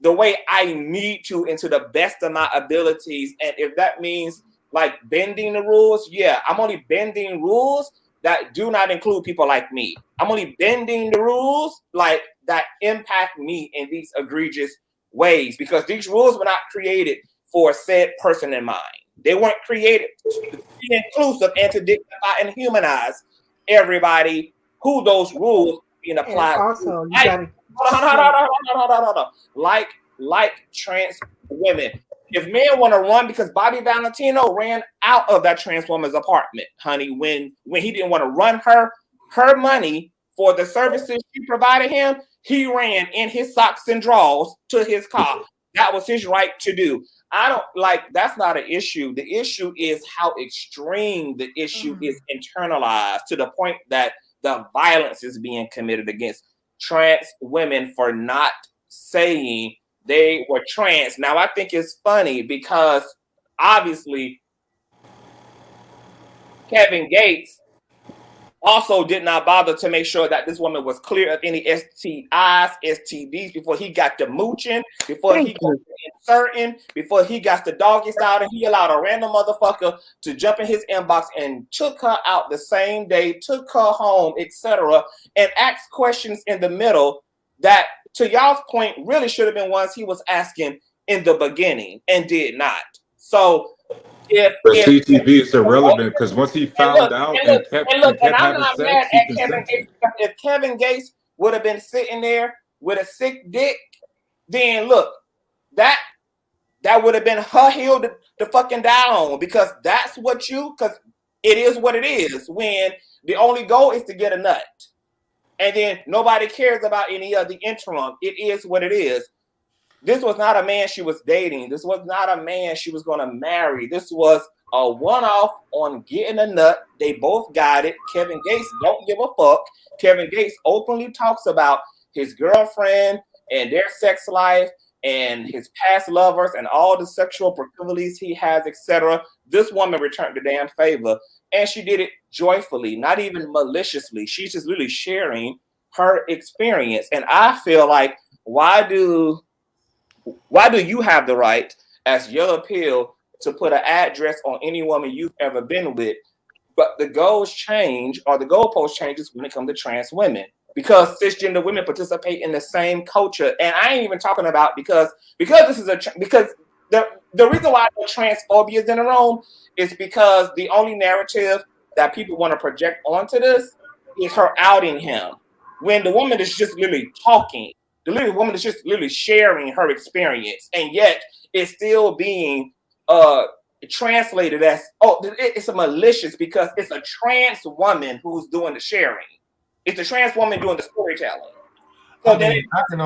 the way I need to and to the best of my abilities. And if that means like bending the rules, yeah, I'm only bending rules that do not include people like me. I'm only bending the rules like that impact me in these egregious ways, because these rules were not created for said person in mind. They weren't created to be inclusive and to dignify and humanize everybody who those rules being applied And also, you to. gotta Hold on. Like trans women. If men want to run, because Bobby Valentino ran out of that trans woman's apartment, honey, when he didn't want to run her money for the services she provided him, he ran in his socks and drawers to his car. That was his right to do. I don't like, that's not an issue. The issue is how extreme the issue is internalized to the point that the violence is being committed against trans women for not saying they were trans. Now, I think it's funny because obviously Kevin Gates also did not bother to make sure that this woman was clear of any STIs, STDs before he got the mooching, before he got the inserting, before he got the doggy style, and he allowed a random motherfucker to jump in his inbox and took her out the same day, took her home, etc., and asked questions in the middle that, to y'all's point, really should have been ones he was asking in the beginning and did not. So if CTV is irrelevant because once he found out and kept I'm having not sex, mad he at Kevin consented. Gates. If Kevin Gates would have been sitting there with a sick dick, then look, that would have been her hill to fucking die on, because that's what because it is what it is when the only goal is to get a nut. And then nobody cares about any of the interim. It is what it is. This was not a man she was dating. This was not a man she was going to marry. This was a one-off on getting a nut. They both got it. Kevin Gates don't give a fuck. Kevin Gates openly talks about his girlfriend and their sex life and his past lovers and all the sexual proclivities he has, etc. This woman returned the damn favor, and she did it joyfully, not even maliciously. She's just really sharing her experience. And I feel like, why do you have the right as Yellow Pill to put an address on any woman you've ever been with, but the goals change or the goalpost changes when it comes to trans women? Because cisgender women participate in the same culture, and I ain't even talking about because this is because the reason why transphobia is in the room is because the only narrative that people want to project onto this is her outing him, when the woman is just literally talking. The woman is just literally sharing her experience, and yet it's still being translated as, oh, it's a malicious because it's a trans woman who's doing the sharing. It's a trans woman doing the storytelling. So I can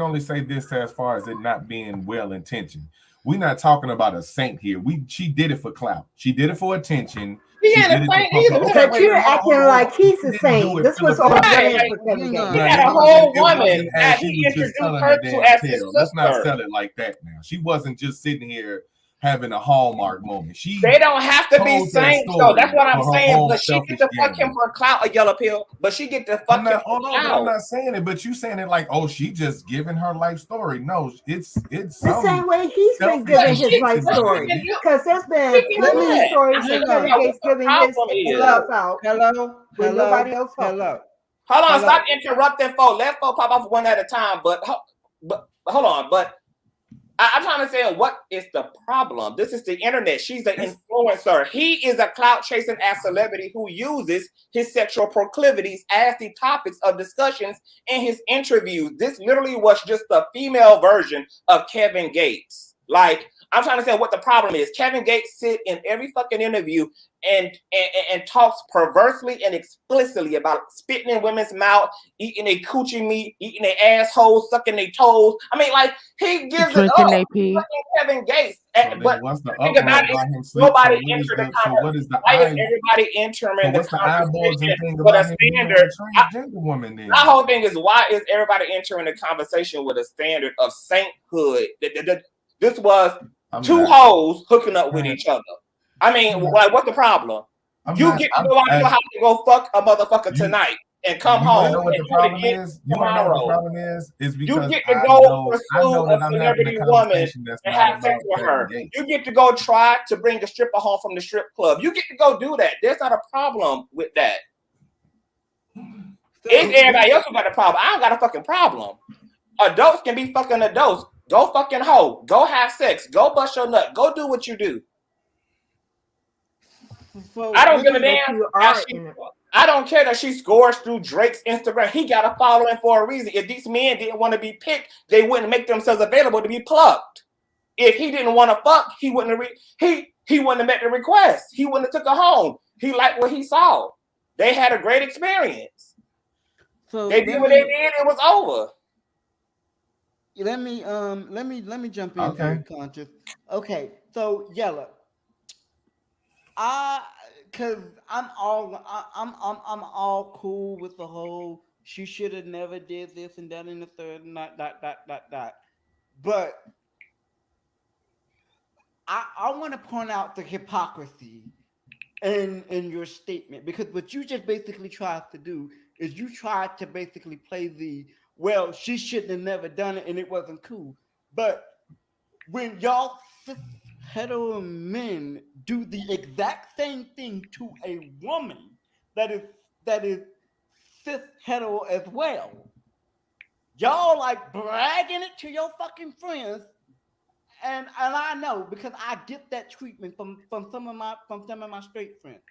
only say this as far as it not being well intentioned. We're not talking about a saint here. She did it for clout. She did it for attention. But you're acting like he's a saint. This was all done for Kevin Gates. He had a whole woman that he introduced her to as his sister. Let's not sell it like that now. She wasn't just sitting here having a Hallmark moment. They don't have to be saints, though. That's what I'm saying. But she get to fuck him for a clout, a Yellow Pill. But she get to fuck him for clout. I'm not saying it, but you saying it like, oh, she just giving her life story. No, it's the same way he's been giving his life story. Because there's been many stories of Kevin Gates giving his love out. Hello. Nobody else. Hold on, stop interrupting, folks. Let folks pop off one at a time. But hold on. But I'm trying to say, what is the problem? This is the internet. She's an influencer. He is a clout chasing ass celebrity who uses his sexual proclivities as the topics of discussions in his interviews. This literally was just the female version of Kevin Gates. Like, I'm trying to say what the problem is. Kevin Gates sit in every fucking interview and talks perversely and explicitly about spitting in women's mouth, eating their coochie meat, eating their assholes, sucking their toes. I mean, like, he gives it Drinking up. they pee. Fucking Kevin Gates. So But what's the the thing uproar about it is about him sleep? nobody So entered the what conversation. is the Why is eye? everybody So entering the what's the eyeballs conversation thing with a about him being with standard? a transgender woman then? My whole thing is, why is everybody entering the conversation with a standard of sainthood? This was two hoes hooking up with each other. I mean, like, what's the problem? You get to go out your house and go fuck a motherfucker tonight and come You home wanna know what the and do it problem again is? You wanna know what the tomorrow. problem is? It's You because get to I go know pursue that a I'm having a celebrity woman conversation that's and not have sex about with Kevin her. Gates. You get to go try to bring a stripper home from the strip club. You get to go do that. There's not a problem with that. It's everybody else who got a problem. I don't got a fucking problem. Adults can be fucking adults. Go fucking hoe. Go have sex. Go bust your nut. Go do what you do. So I don't give a damn. You how are she- in it. I don't care that she scores through Drake's Instagram. He got a following for a reason. If these men didn't want to be picked, they wouldn't make themselves available to be plucked. If he didn't want to fuck, he wouldn't have he wouldn't have met the request. He wouldn't have took her home. He liked what he saw. They had a great experience. So They did what they did. It was over. Let me jump into Okay. it, Conscious. Okay, so Yella, cause I'm all cool with the whole she should have never did this and that and the third and that. But I want to point out the hypocrisy in your statement, because what you just basically tried to do is you tried to basically play the, well, she shouldn't have never done it and it wasn't cool. But when y'all hetero men do the exact same thing to a woman that is cis hetero as well, y'all like bragging it to your fucking friends. And I know, because I get that treatment from some of my straight friends.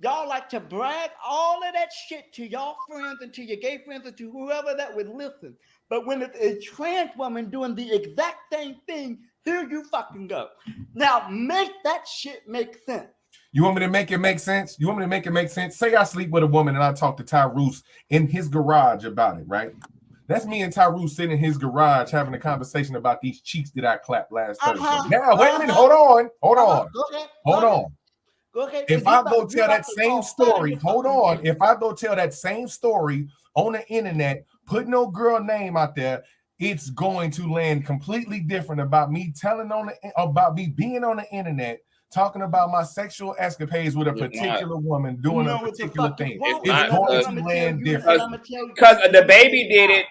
Y'all like to brag all of that shit to y'all friends and to your gay friends and to whoever that would listen. But when it's a trans woman doing the exact same thing, here you fucking go. Now make that shit make sense. You want me to make it make sense? You want me to make it make sense? Say I sleep with a woman and I talk to Tyrese in his garage about it, right? That's me and Tyrese sitting in his garage having a conversation about these cheeks that I clapped last Thursday. Now, wait a minute. Hold on. Go ahead. If I go tell that same story, hold on. If I go tell that same story on the internet, put no girl name out there, it's going to land completely different about me about me being on the internet, talking about my sexual escapades with a particular woman doing a particular thing. It's going to land different. Because the baby did it.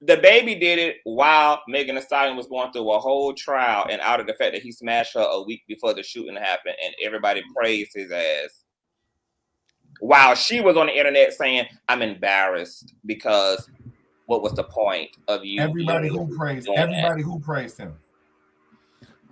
The baby did it while Megan Thee Stallion was going through a whole trial and out of the fact that he smashed her a week before the shooting happened, and everybody praised his ass. While she was on the internet saying, "I'm embarrassed because what was the point of you?" Everybody who praised him.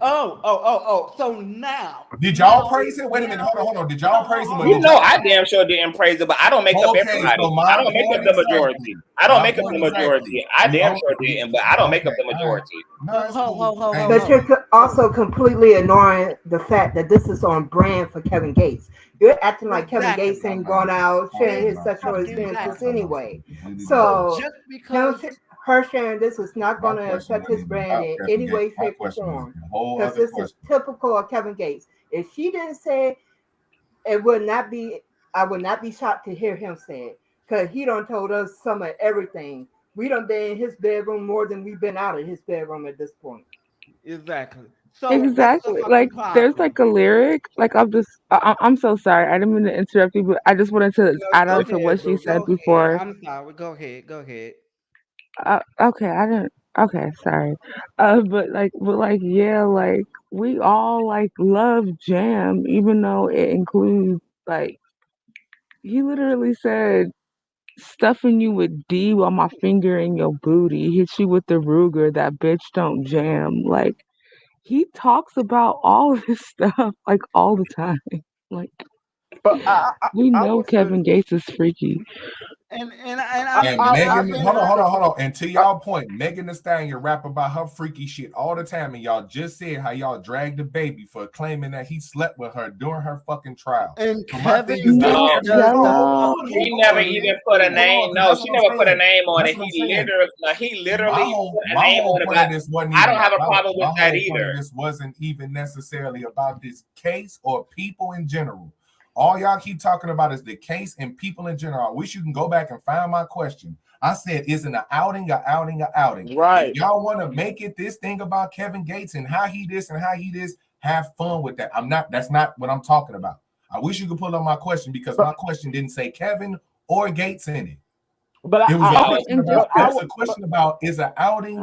Oh. So now, did y'all praise him? Wait a minute, hold on. Did y'all praise him? You know, I damn sure didn't praise it, but I don't make up everybody. So I don't make up the majority. I don't make up the majority. I damn sure didn't, but I don't make up the majority. But you're also completely ignoring the fact that this is on brand for Kevin Gates. You're acting like Kevin Gates ain't going out sharing his sexual experiences anyway. So just because her sharing this is not going to affect his brand in any way, shape, or form. Because this is typical of Kevin Gates. If she didn't say it, I would not be shocked to hear him say it. Because he done told us some of everything. We done been in his bedroom more than we've been out of his bedroom at this point. Exactly. So Exactly. Like there's like a lyric. Like I'm so sorry. I didn't mean to interrupt you, but I just wanted to add on to what she said before. I'm sorry. Go ahead. Okay, I didn't. Okay, sorry. But yeah, like we all like love jam, even though it includes like he literally said stuffing you with D while my finger in your booty, hit you with the Ruger, that bitch don't jam. Like, he talks about all this stuff like all the time. Like, But we I know would say, Kevin Gates is freaky. And And I Megan, say hold on. And to y'all point, Megan Thee Stallion rap about her freaky shit all the time, and y'all just said how y'all dragged the baby for claiming that he slept with her during her fucking trial. And So my thing Kevin is that No, Gates every does the Yellow. she fucking never same even put a thing. name. because No, that's she what I'm never put a saying. name on That's it. what I'm saying. He literally put a My name whole on it. point But of this wasn't I even don't have a about. problem My with that whole point of either. this wasn't even necessarily about this case or people in general. All y'all keep talking about is the case and people in general. I wish you can go back and find my question. I said, isn't an outing an outing an outing? right. If y'all want to make it this thing about Kevin Gates and how he this and how he this, have fun with that. That's not what I'm talking about. I wish you could pull up my question because But my question didn't say Kevin or Gates in it. but It was a No, question about. but It I was would a question about is an outing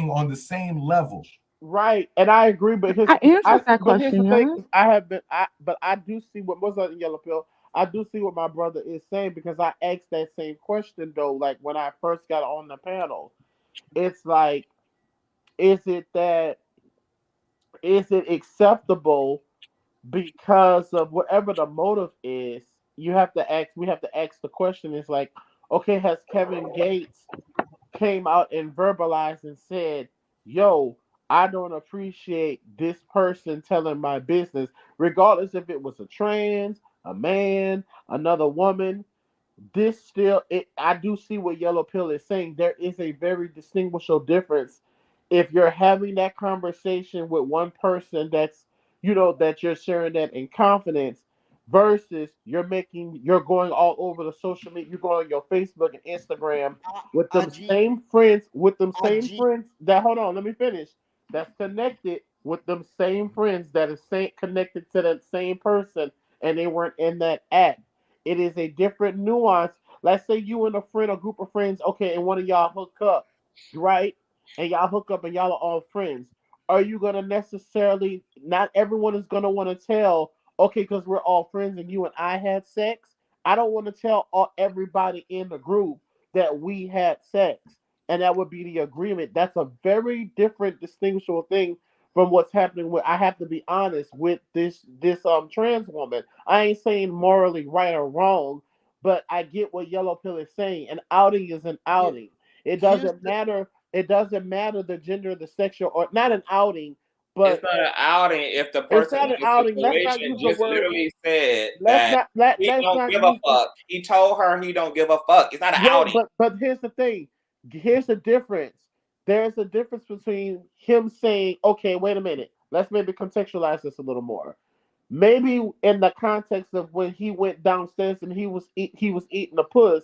on the same level. right, and I agree. But I answered that but here's the question, thing: yeah. is I have been, but I do see what was on Yellow Pill. I do see what my brother is saying because I asked that same question though. Like when I first got on the panel, it's like, is it that is it acceptable because of whatever the motive is? You have to ask. We have to ask the question. It's like, okay, has Kevin Gates came out and verbalized and said, yo, I don't appreciate this person telling my business, regardless if it was a trans, a man, another woman. This still, I do see what Yellow Pill is saying. There is a very distinguishable difference if you're having that conversation with one person that's, that you're sharing that in confidence versus you're going all over the social media, you're going on your Facebook and Instagram with them IG, same friends, IG, that, hold on, let me finish, that's connected with them same friends that is connected to that same person and they weren't in that act. It is a different nuance. Let's say you and a friend, a group of friends, okay, and one of y'all hook up, right? And y'all hook up and y'all are all friends. Are you gonna necessarily? Not everyone is gonna want to tell. Okay, because we're all friends and you and I had sex. I don't want to tell everybody in the group that we had sex, and that would be the agreement. That's a very different, distinguishable thing from what's happening. With I have to be honest with this trans woman. I ain't saying morally right or wrong, but I get what Yellow Pill is saying. An outing is an here, outing. It here's doesn't the matter. It doesn't matter the gender, the sexual, or not an outing, it's but not an outing if the it's person not in an the outing. Let's not situation use the just word. literally said Let's that not let he let's don't not give a use the fuck. He told her he don't give a fuck. It's not an yo. outing. But here's the thing. Here's the difference. There's a difference between him saying, "Okay, wait a minute. Let's maybe contextualize this a little more." Maybe in the context of when he went downstairs and he was eating a puss,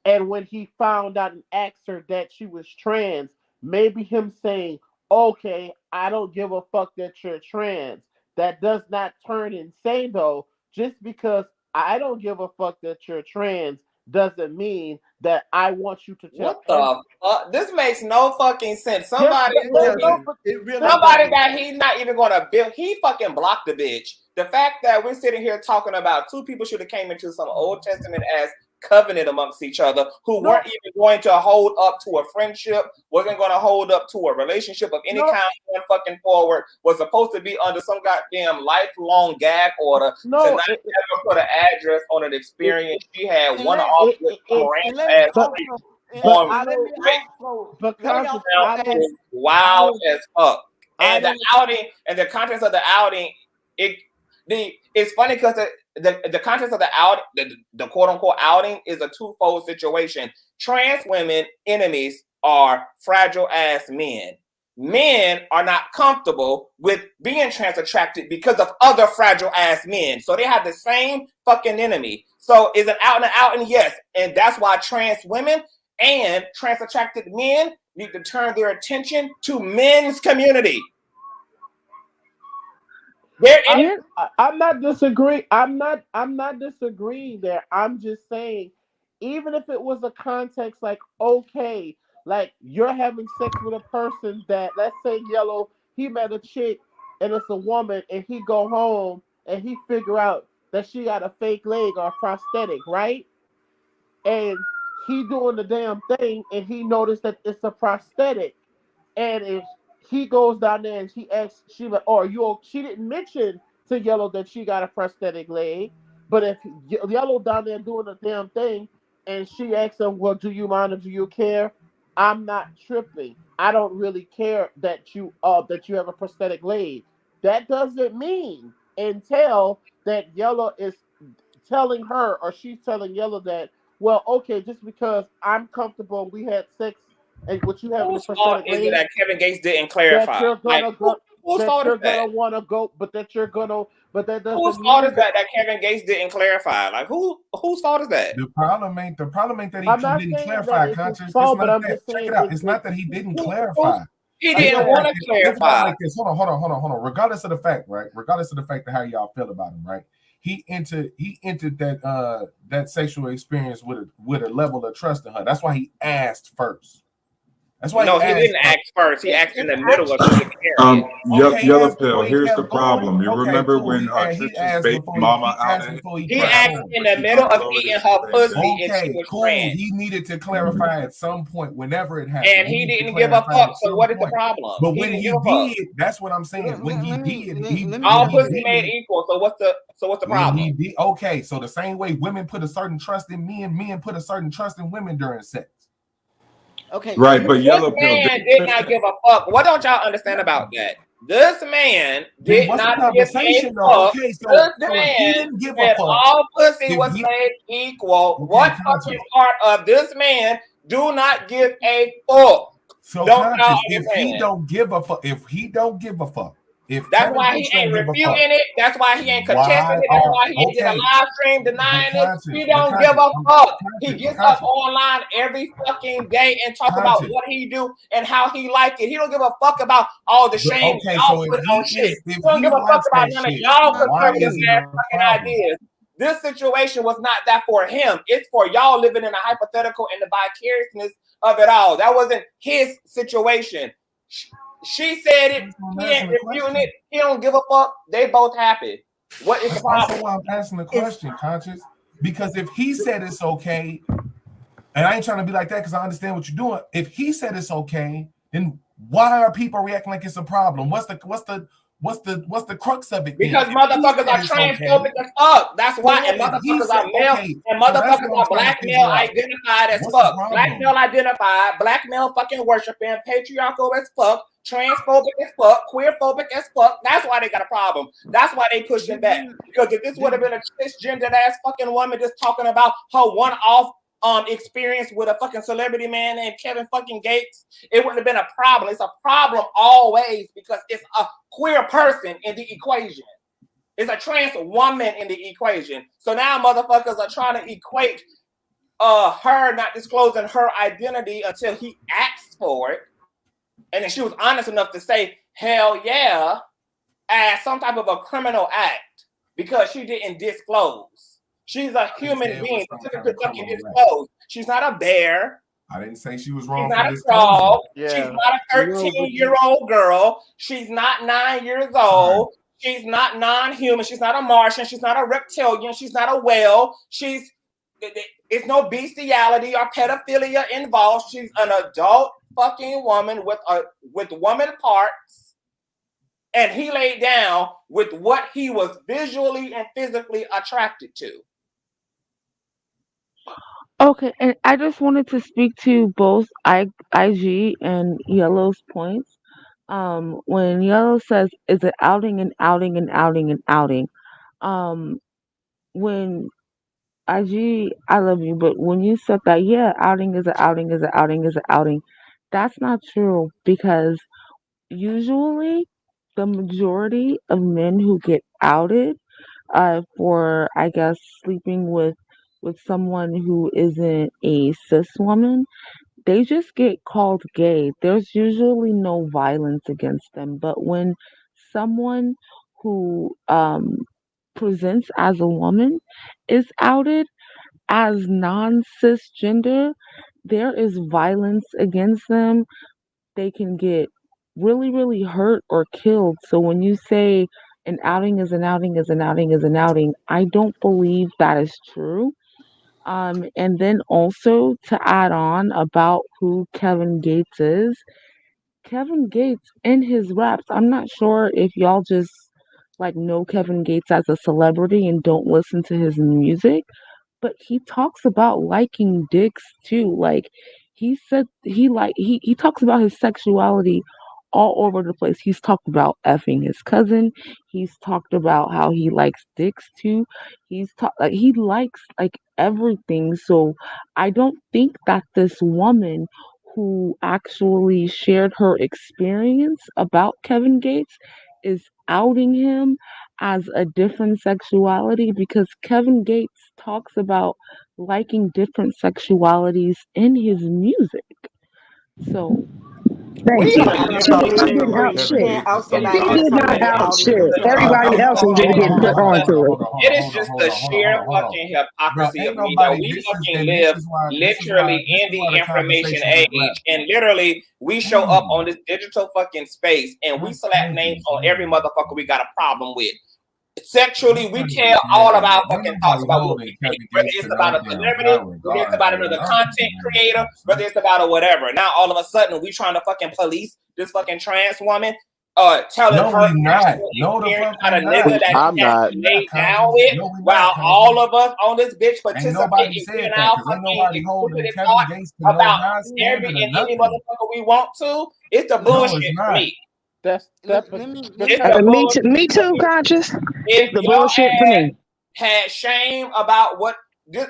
and when he found out and asked her that she was trans, maybe him saying, okay, I don't give a fuck that you're trans. That does not turn insane though. Just because I don't give a fuck that you're trans doesn't mean that I want you to tell What every. the fuck? This makes no fucking sense. Yes, Somebody it who he, doesn't. It really somebody doesn't. that he's not even gonna build. He fucking blocked the bitch. The fact that we're sitting here talking about two people should have came into some Old Testament as covenant amongst each other who No, weren't even going to hold up to a friendship, wasn't going to hold up to a relationship of any no, kind going fucking forward, was supposed to be under some goddamn lifelong gag order to no. not ever put an address on an It, experience she had And one let off with some and random let me ass but also but on I let me don't. also But let me conscious, also I don't. is ask. I wild don't. as fuck. I And the don't. outing and the contents of the outing, it's funny because the contents of the outing, the quote unquote outing, is a twofold situation. Trans women enemies are fragile ass men. Men are not comfortable with being trans attracted because of other fragile ass men. So they have the same fucking enemy. So is an outing? Yes. And that's why trans women and trans attracted men need to turn their attention to men's community. Yeah. I'm not disagreeing. I'm not disagreeing there. I'm just saying, even if it was a context like, okay, like you're having sex with a person that, let's say Yellow, he met a chick and it's a woman and he go home and he figure out that she got a fake leg or a prosthetic, right? and he doing the damn thing, and he noticed that it's a prosthetic. And if he goes down there and he asks Sheila, or she didn't mention to Yellow that she got a prosthetic leg, but if Yellow down there doing the damn thing, and she asks him, "Well, do you mind or do you care?" I'm not tripping. I don't really care that you have a prosthetic leg. That doesn't mean until that Yellow is telling her, or she's telling Yellow that, well, okay, just because I'm comfortable, we had sex, and what you having a Whose fault prosthetic is it leg, that Kevin Gates didn't that clarify? you're Like, gonna go, whose that fault is you're that? gonna want to go, but that Whose doesn't fault is mean that Kevin Gates didn't clarify? Like, whose fault is that? The problem ain't that I'm he not didn't saying that clarify, it's his conscious. It's fault, but not I'm that. just Check saying it out. It's not that he didn't clarify. He It's didn't about want like to this. It's about clarify. like this. Hold on. Regardless of the fact, right? Regardless of the fact of how y'all feel about him, right? He entered that sexual experience with a level of trust in her. That's why he asked first. That's why No, he didn't ask first. He asked in the middle of the experience. Okay, Yellow asked Pill. before he Here's the kept going. problem. You Okay, remember cool. when He Trisha's asked baby before mama out he He pressed asked forward. in the she middle of uploaded eating her the pussy, thing. and she Okay, was cool. trans. He needed to clarify at some point, whenever it happened. And he didn't give a fuck. So what is the problem? But He when didn't he give a fuck. did, that's what I'm saying. When he did, All pussy made equal. So what's the problem? When he did, okay. So the same way women put a certain trust in men, men put a certain trust in women during sex. Okay. Right, but This Yellow Pill. man did not give a fuck. What don't y'all understand about that? This man Then did what's the not give a conversation though? fuck. Okay, This so if he man didn't give a said fuck, all pussy if was he- made equal. Okay, What conscious. fucking part of this man do not give a fuck? So Don't y'all conscious, if he understand? don't give a fuck, if That's Kevin why he Gates don't ain't give a fuck, refuting it. That's why he ain't contesting why it. That's are why he ain't did a okay? live stream But denying it. conscious, He don't give a I'm fuck. He gets up conscious. online every fucking day and talk about Conscious. what he do and how he like it. He don't give a fuck about all the But shame okay, y'all so put on shit. if He don't he give a fuck likes about that none of shit, y'all why conservative is it ass a fucking problem? ideas. This situation was not that for him. It's for y'all living in a hypothetical and the vicariousness of it all. That wasn't his situation. She said it. He ain't refuting it. He don't give a fuck. They both happy. What is the That's also problem? why I'm asking the question, conscious. Because if he said it's okay, and I ain't trying to be like that because I understand what you're doing. If he said it's okay, then why are people reacting like it's a problem? What's the crux of it? Because then? motherfuckers are transphobic as fuck. That's why. So And if he motherfuckers said are male. okay, And so that's motherfuckers what I'm are trying to black male figure out. identified as What's the fuck. Black problem? male identified. Black male fucking worshiping. Patriarchal as fuck. Transphobic as fuck. Queerphobic as fuck. That's why they got a problem. That's why they pushing back. Because if this would have been a cisgendered ass fucking woman just talking about her one-off experience with a fucking celebrity man named Kevin fucking Gates, it wouldn't have been a problem. It's a problem always because it's a queer person in the equation. It's a trans woman in the equation. So now motherfuckers are trying to equate her not disclosing her identity until he asks for it. And then she was honest enough to say, hell yeah, as some type of a criminal act because she didn't disclose. She's a human being. Disclose. She's not a bear. I didn't say she was She's wrong not for a frog. Yeah. She's not a 13-year-old girl. She's not 9 years old. She's not non-human. She's not a Martian. She's not a reptilian. She's not a whale. It's no bestiality or pedophilia involved. She's an adult fucking woman with woman parts. And he laid down with what he was visually and physically attracted to. Okay, and I just wanted to speak to both IG and Yellow's points. When Yellow says, "Is it outing and outing and outing and outing?" When IG, I love you, but when you said that, yeah, outing is an outing is an outing is an outing, that's not true because usually the majority of men who get outed for, I guess, sleeping with someone who isn't a cis woman, they just get called gay. There's usually no violence against them. But when someone who presents as a woman is outed as non-cisgender, there is violence against them. They can get really, really hurt or killed. So when you say an outing is an outing is an outing is an outing, I don't believe that is true. And then also to add on about who Kevin Gates is, Kevin Gates in his raps, I'm not sure if y'all just like know Kevin Gates as a celebrity and don't listen to his music, but he talks about liking dicks too. Like he said he talks about his sexuality all over the place. He's talked about effing his cousin. He's talked about how he likes dicks too. He's talked like he likes like everything. So I don't think that this woman who actually shared her experience about Kevin Gates is outing him as a different sexuality because Kevin Gates talks about liking different sexualities in his music. So Thank you. So Stop she acting didn't like out Kevin shit. Gates is She somebody. did not out shit. Everybody else is just getting put onto it. It is just the sheer fucking Bro, hypocrisy of ain't me that nobody. we This is fucking and live this is why literally in the the information conversation went age, left. and literally we show up on this digital fucking space and we select names on every motherfucker we got a problem with. Sexually, we tell all of our fucking thoughts about what we think, whether it's about a celebrity, whether it's about another content creator, whether it's about a whatever. Now all of a sudden we trying to fucking police this fucking trans woman, telling No, her we not. actual No, the experience fuck about a we nigga not. that I'm she not. actually laid down with, No, we not, while Conscious. all of us on this bitch Ain't participate nobody in said giving that our because ain't fucking nobody holding stupid Kevin thoughts Gates to no about high every standard or and any nothing. motherfucker we want to. It's the No, it's bullshit for not. me. That's Let, that. let me let But me It's the bullshit Me for too, me. conscious. If The your bullshit for ass me. had shame about what this,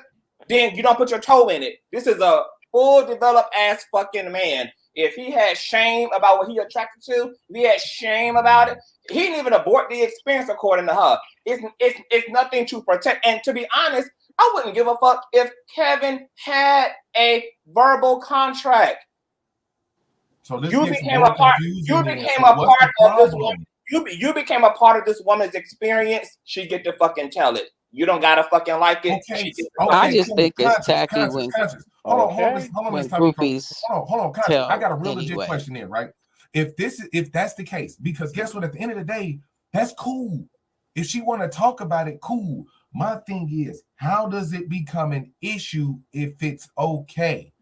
then you don't put your toe in it. This is a full developed ass fucking man. If he had shame about what he attracted to, if he had shame about it, he didn't even abort the experience according to her. It's nothing to protect. And to be honest, I wouldn't give a fuck if Kevin had a verbal contract. So this You gets became more a part. confusing. You Then. became So a what's the part of this problem? woman. You became a part of this woman's experience. She get to fucking tell it. You don't gotta fucking like it. Okay, She gets to I fucking just tell it. think it's Conscious, tacky when conscious. Hold on, when Miss Tommy. groupies Hold on, conscious. I tell got a real legit anyway. question here, right? If that's the case, because guess what? At the end of the day, that's cool. If she want to talk about it, cool. My thing is, how does it become an issue if it's okay?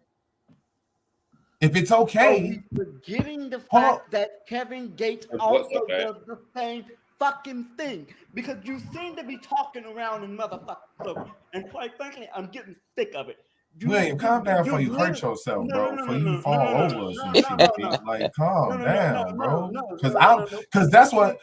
If it's Are okay, we forgetting the hold on. fact that Kevin Gates What's also okay? does the same fucking thing? Because you seem to be talking around in motherfucking circles, and quite frankly, I'm getting sick of it. William, calm down before you hurt yourself, bro. Before you fall over or some shit, G. Like, calm down, bro. Because that's why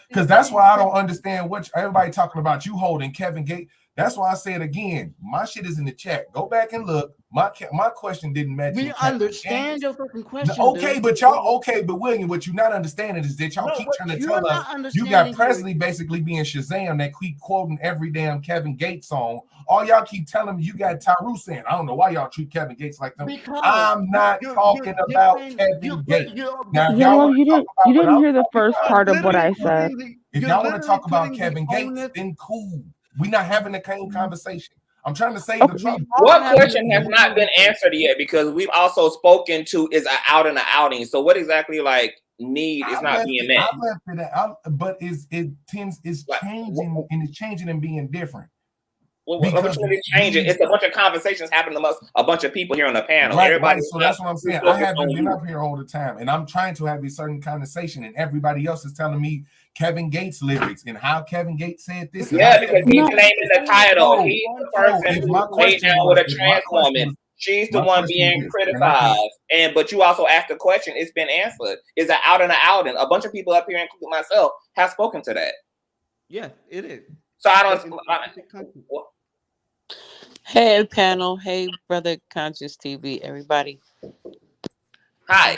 I don't understand what everybody talking about. You holding Kevin Gates. That's why I say it again. My shit is in the chat. Go back and look. My question didn't match. We understand your fucking question. Okay, dude. but y'all but William, what you're not understanding is that y'all keep trying to tell us you got Presley basically being Shazam that keep quoting every damn Kevin Gates song. All y'all keep telling me you got Tyru saying, I don't know why y'all treat Kevin Gates like them. Because I'm not talking about Kevin Gates. Now, if y'all Yellow, want to talk about you what didn't I'm hear the talking first about, part of what I said. if y'all want to talk about Kevin Gates, then cool. We're not having the same conversation. I'm trying to save the trouble. What question has not been answered yet? Because we've also spoken to is an out and an outing. So what exactly like need is not being met? I left it out, but it's changing and it's changing and being different. Well, because it's changing. It's a bunch of conversations happening amongst a bunch of people here on the panel. Right, Everybody. so that's what I'm saying. I haven't been up here all the time, and I'm trying to have a certain conversation, and everybody else is telling me Kevin Gates lyrics and how Kevin Gates said this. Yeah, because he's the name in the title. He's the person who laid down with a trans woman. She's the one being criticized. But you also asked the question, it's been answered. Is an out and an outing. A bunch of people up here, including myself, have spoken to that. Yeah, it is. So I don't. Hey panel, hey brother Consciouztv, everybody. Hi.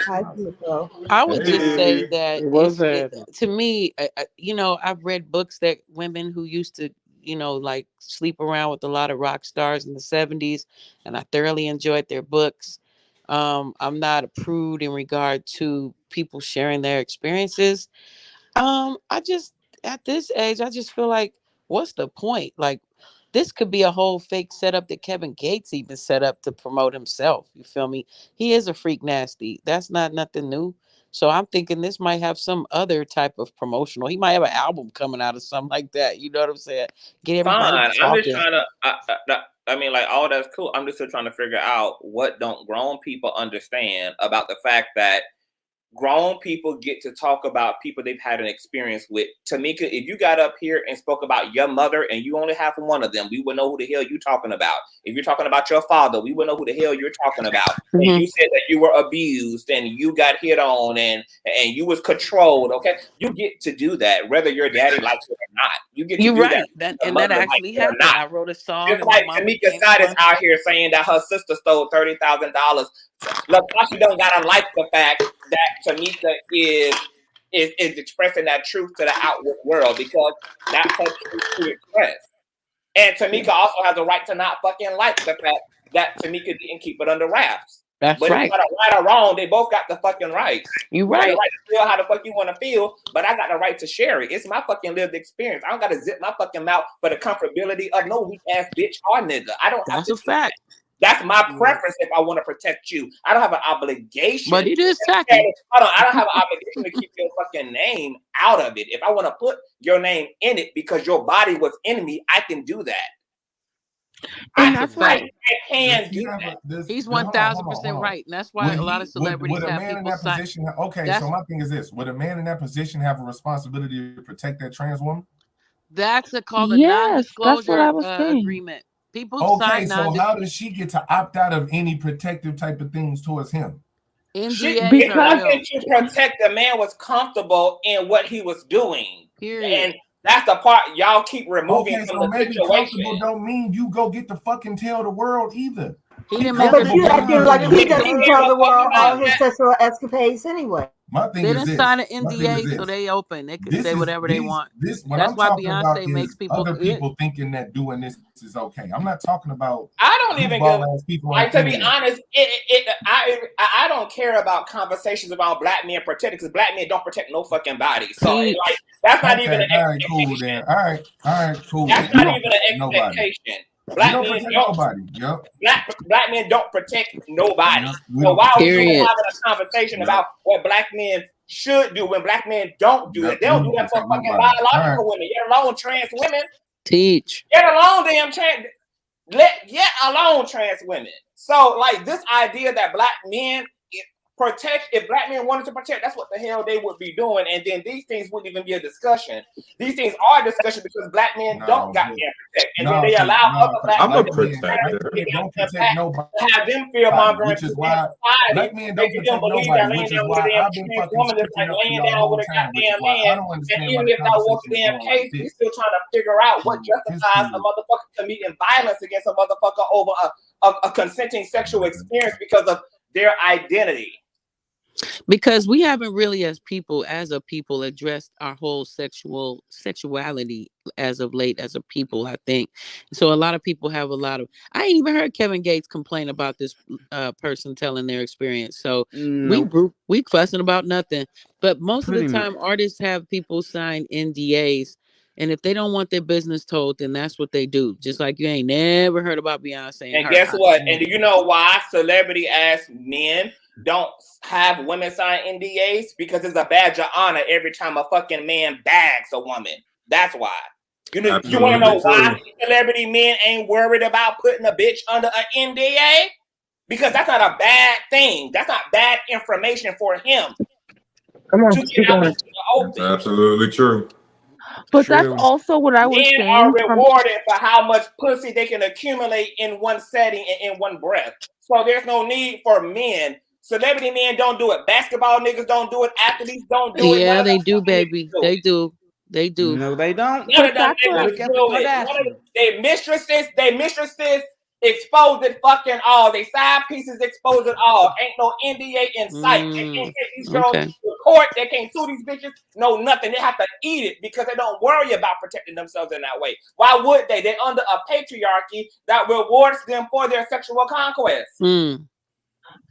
I would just say that What's that? to me, you know, I've read books that women who used to, you know, like sleep around with a lot of rock stars in the 70s, and I thoroughly enjoyed their books. I'm not a prude in regard to people sharing their experiences. I just at this age, I just feel like, what's the point? Like, this could be a whole fake setup that Kevin Gates even set up to promote himself. You feel me? He is a freak nasty. That's not nothing new. So I'm thinking this might have some other type of promotional. He might have an album coming out or something like that. You know what I'm saying? Get everybody Fine. I'm just talking. trying to. I mean, like, all that's cool. I'm just still trying to figure out what don't grown people understand about the fact that grown people get to talk about people they've had an experience with. Tamika, if you got up here and spoke about your mother and you only have one of them, we would know who the hell you're talking about. If you're talking about your father, we would know who the hell you're talking about. And you said that you were abused and you got hit on and you was controlled. Okay, you get to do that whether your daddy likes it or not. You get to You're do right. that. And that actually Or happened. not. I wrote a song Just and my like mama Tamika came Scott is on. out here saying that her sister stole $30,000. LaTasha don't gotta like the fact that Tamika is expressing that truth to the outward world because that's her truth to express. And Tamika also has a right to not fucking like the fact that Tamika didn't keep it under wraps. That's But right. it's not a right or wrong. They both got the fucking right. You got the right. right to feel how the fuck you want to feel, but I got the right to share it. It's my fucking lived experience. I don't got to zip my fucking mouth for the comfortability of no weak ass bitch or nigga. I don't have That's to a do fact. that. That's my preference if I want to protect you. I don't have an obligation. But it is tacky. Hold on, I don't have an obligation to keep your fucking name out of it. If I want to put your name in it because your body was in me, I can do that. And that's I why can do that. he's hold on, 1000% right, and that's why Would a lot of celebrities would a have man in people that sign. position? Okay, so my thing is this: would a man in that position have a responsibility to protect that trans woman? That's called a Yes, that's what non-disclosure I was saying. agreement. People Okay, sign so how does she get to opt out of any protective type of things towards him? NDAs It are real. wasn't to protect the man was comfortable in what he was doing. Period. And that's the part y'all keep removing Okay, from so the maybe situation. comfortable don't mean you go get to fucking tell the world either. He didn't Yeah, but you acting like he doesn't tell the world all his sexual escapades anyway. My thing They is didn't this. sign an My thing is NDA, so this. they open. They can This say is whatever they want. What That's I'm why talking about Beyonce makes is people other people thinking that doing this is okay. I'm not talking about I don't even give. goofball ass people on Like, the to be internet. honest, I don't care about conversations about black men protecting because black men don't protect no fucking body. So like, that's not even an all right, cool then. All right, cool. That's not even an expectation. Black men protect don't. nobody. Yep. Black men don't protect nobody. Yep. We So don't why are we Period. having a conversation about what black men should do when black men don't do it? They don't do that for fucking biological women, yet alone trans women. Teach. Yet alone damn trans. Yet alone trans women. So like this idea that black men protect, if black men wanted to protect, that's what the hell they would be doing. And then these things wouldn't even be a discussion. These things are a discussion because black men don't got men protect. And then they allow other black I'm a men protector. don't protect nobody. to have them fear mongering Which is why black men don't protect nobody. Which is why I've been fucking woman that's like switching up to laying y'all the down whole with a time. Which is goddamn why I man. don't And understand why even the if that was the conversation is damn going case, like we this. still trying to figure out what justifies a motherfucker committing violence against a motherfucker over a consenting sexual experience because of their identity. Because we haven't really as a people addressed our whole sexuality as of late as a people, I think. So a lot of people have I ain't even heard Kevin Gates complain about this person telling their experience. So we fussing about nothing. But most of the time artists have people sign NDAs. And if they don't want their business told, then that's what they do. Just like you ain't never heard about Beyonce. And guess what? And do you know why celebrity ass men don't have women sign NDAs? Because it's a badge of honor every time a fucking man bags a woman. That's why. You want to know why celebrity men ain't worried about putting a bitch under an NDA? Because that's not a bad thing. That's not bad information for him. Come on, That's absolutely true. But that's also what I was Men saying. are rewarded for how much pussy they can accumulate in one setting and in one breath. So there's no need for men. Celebrity men don't do it. Basketball niggas don't do it. Athletes don't do it. Yeah, they do, baby. They do. They do. No, they don't. None of them niggas do it. They mistresses expose it fucking all. They side pieces expose it all. Ain't no NDA in sight. They can't take these girls to court. They can't sue these bitches. No, nothing. They have to eat it because they don't worry about protecting themselves in that way. Why would they? They're under a patriarchy that rewards them for their sexual conquest.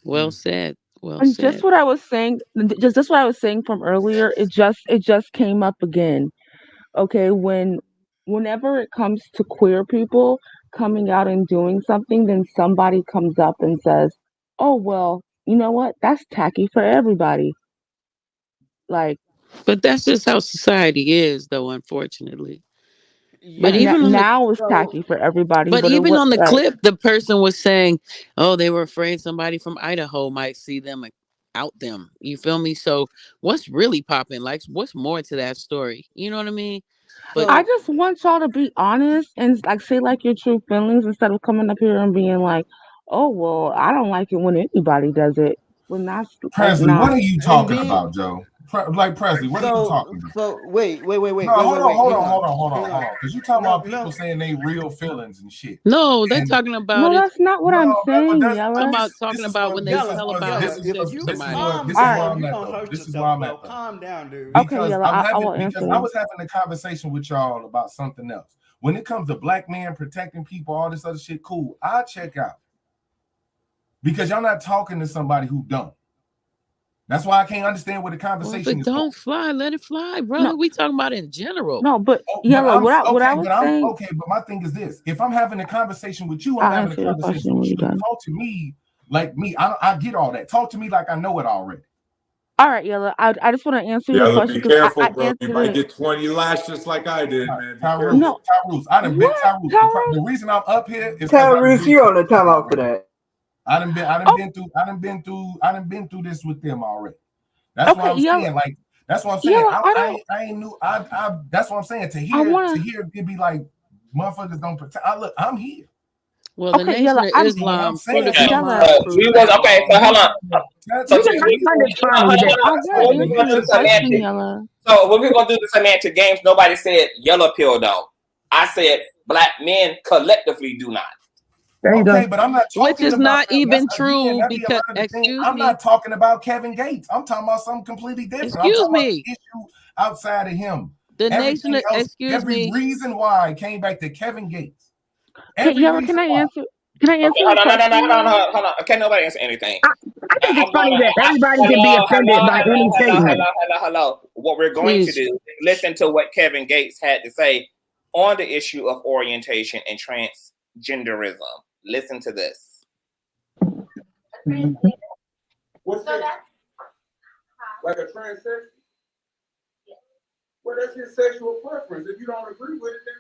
Well said. Well And said. just what I was saying, just what I was saying from earlier, it just came up again. Okay, whenever it comes to queer people coming out and doing something, then somebody comes up and says, "Oh well, you know what? That's tacky for everybody." Like, But that's just how society is, though, unfortunately. But Yeah. even on the now it's So tacky for everybody, but but it even was on the like, clip, the person was saying, "Oh, they were afraid somebody from Idaho might see them and out them." You feel me? So what's really popping? Like, what's more to that story? You know what I mean? But I so just want y'all to be honest and like say like your true feelings instead of coming up here and being like, oh well, I don't like it when anybody does it. When that's like Presley, what not. are you and talking then about, Joe? Like Presley, what are you so talking about? so wait, wait, wait, No, wait, wait, hold wait, on, wait. hold Hang on, on. hold on, hold on, Hang hold on. on. Because you talking No, about people no. saying they real feelings and shit. no, they're And talking about No, it. that's not what no, I'm but saying, that's Talking Yella. about Yella, when they tell about Yella, having if sex with you somebody. this calm is All right. where down, I'm you're at gonna though. hurt This is where yourself, I'm at bro. though. Calm down, dude. Okay, Because Yella, I will because answer I it. was having a conversation with y'all about something else. When it comes to black men protecting people, all this other shit, cool. I check out. Because y'all not talking to somebody who don't. That's why I can't understand what the Well, if conversation it is for. don't fly, let it fly, brother. No, We talking about in general. no, but Oh, but Yella, I'm what I okay, was but I'm saying, okay. But my thing is this: if I'm having a conversation with you, I'm I'll having a answer your conversation question when with you're you. done. Talk to me like me. I get all that. Talk to me like I know it already. All right, Yella, I just want to answer your Yeah, question be because I careful, bro. You answered might it. get 20 lashes like I did, man. Be Tyrus, careful. No, I done been what, Tyrus. Tyrone? The reason I'm up here is because Tyrese, you on the time out for that. I done Oh, been through this with them already. That's what okay, I'm Yella, saying. Like that's what I'm saying. Yella, I don't. I ain't new. That's what I'm saying. To I hear want to. it be like motherfuckers don't protect. Look, I'm here. Well, the Okay, Nation Yella, of I'm. So what I'm Islam, Fruit saying of Okay. is, Islam Yella, We proved was that okay. wrong. So hold on. So You can make fun of fun with it. I want to what we answer gonna your do question, semantic. Yella. So when we're gonna do the semantic games, nobody said yellow pill don't. I said black men collectively do not. There you okay, go. but I'm not Which talking is about not that. That's even again, true that be a because, lot of the thing. excuse I'm me, not talking about Kevin Gates. I'm talking about something completely different. I'm excuse talking about me. the issue outside of him. The Nation Everything of, else, excuse every me. reason why came back to Kevin Gates. Okay, Every Yella, can reason I why. answer? Can I Okay, answer your hold on, no, question, Yella? hold on. Okay, nobody answer anything. I think it's I'm funny gonna that everybody can be offended by any statement. hello. What we're going to Please. do is listen to what Kevin Gates had to say on the issue of orientation and transgenderism. Listen to this. What's that? Like a transsexual? Well, that's his sexual preference. If you don't agree with it, then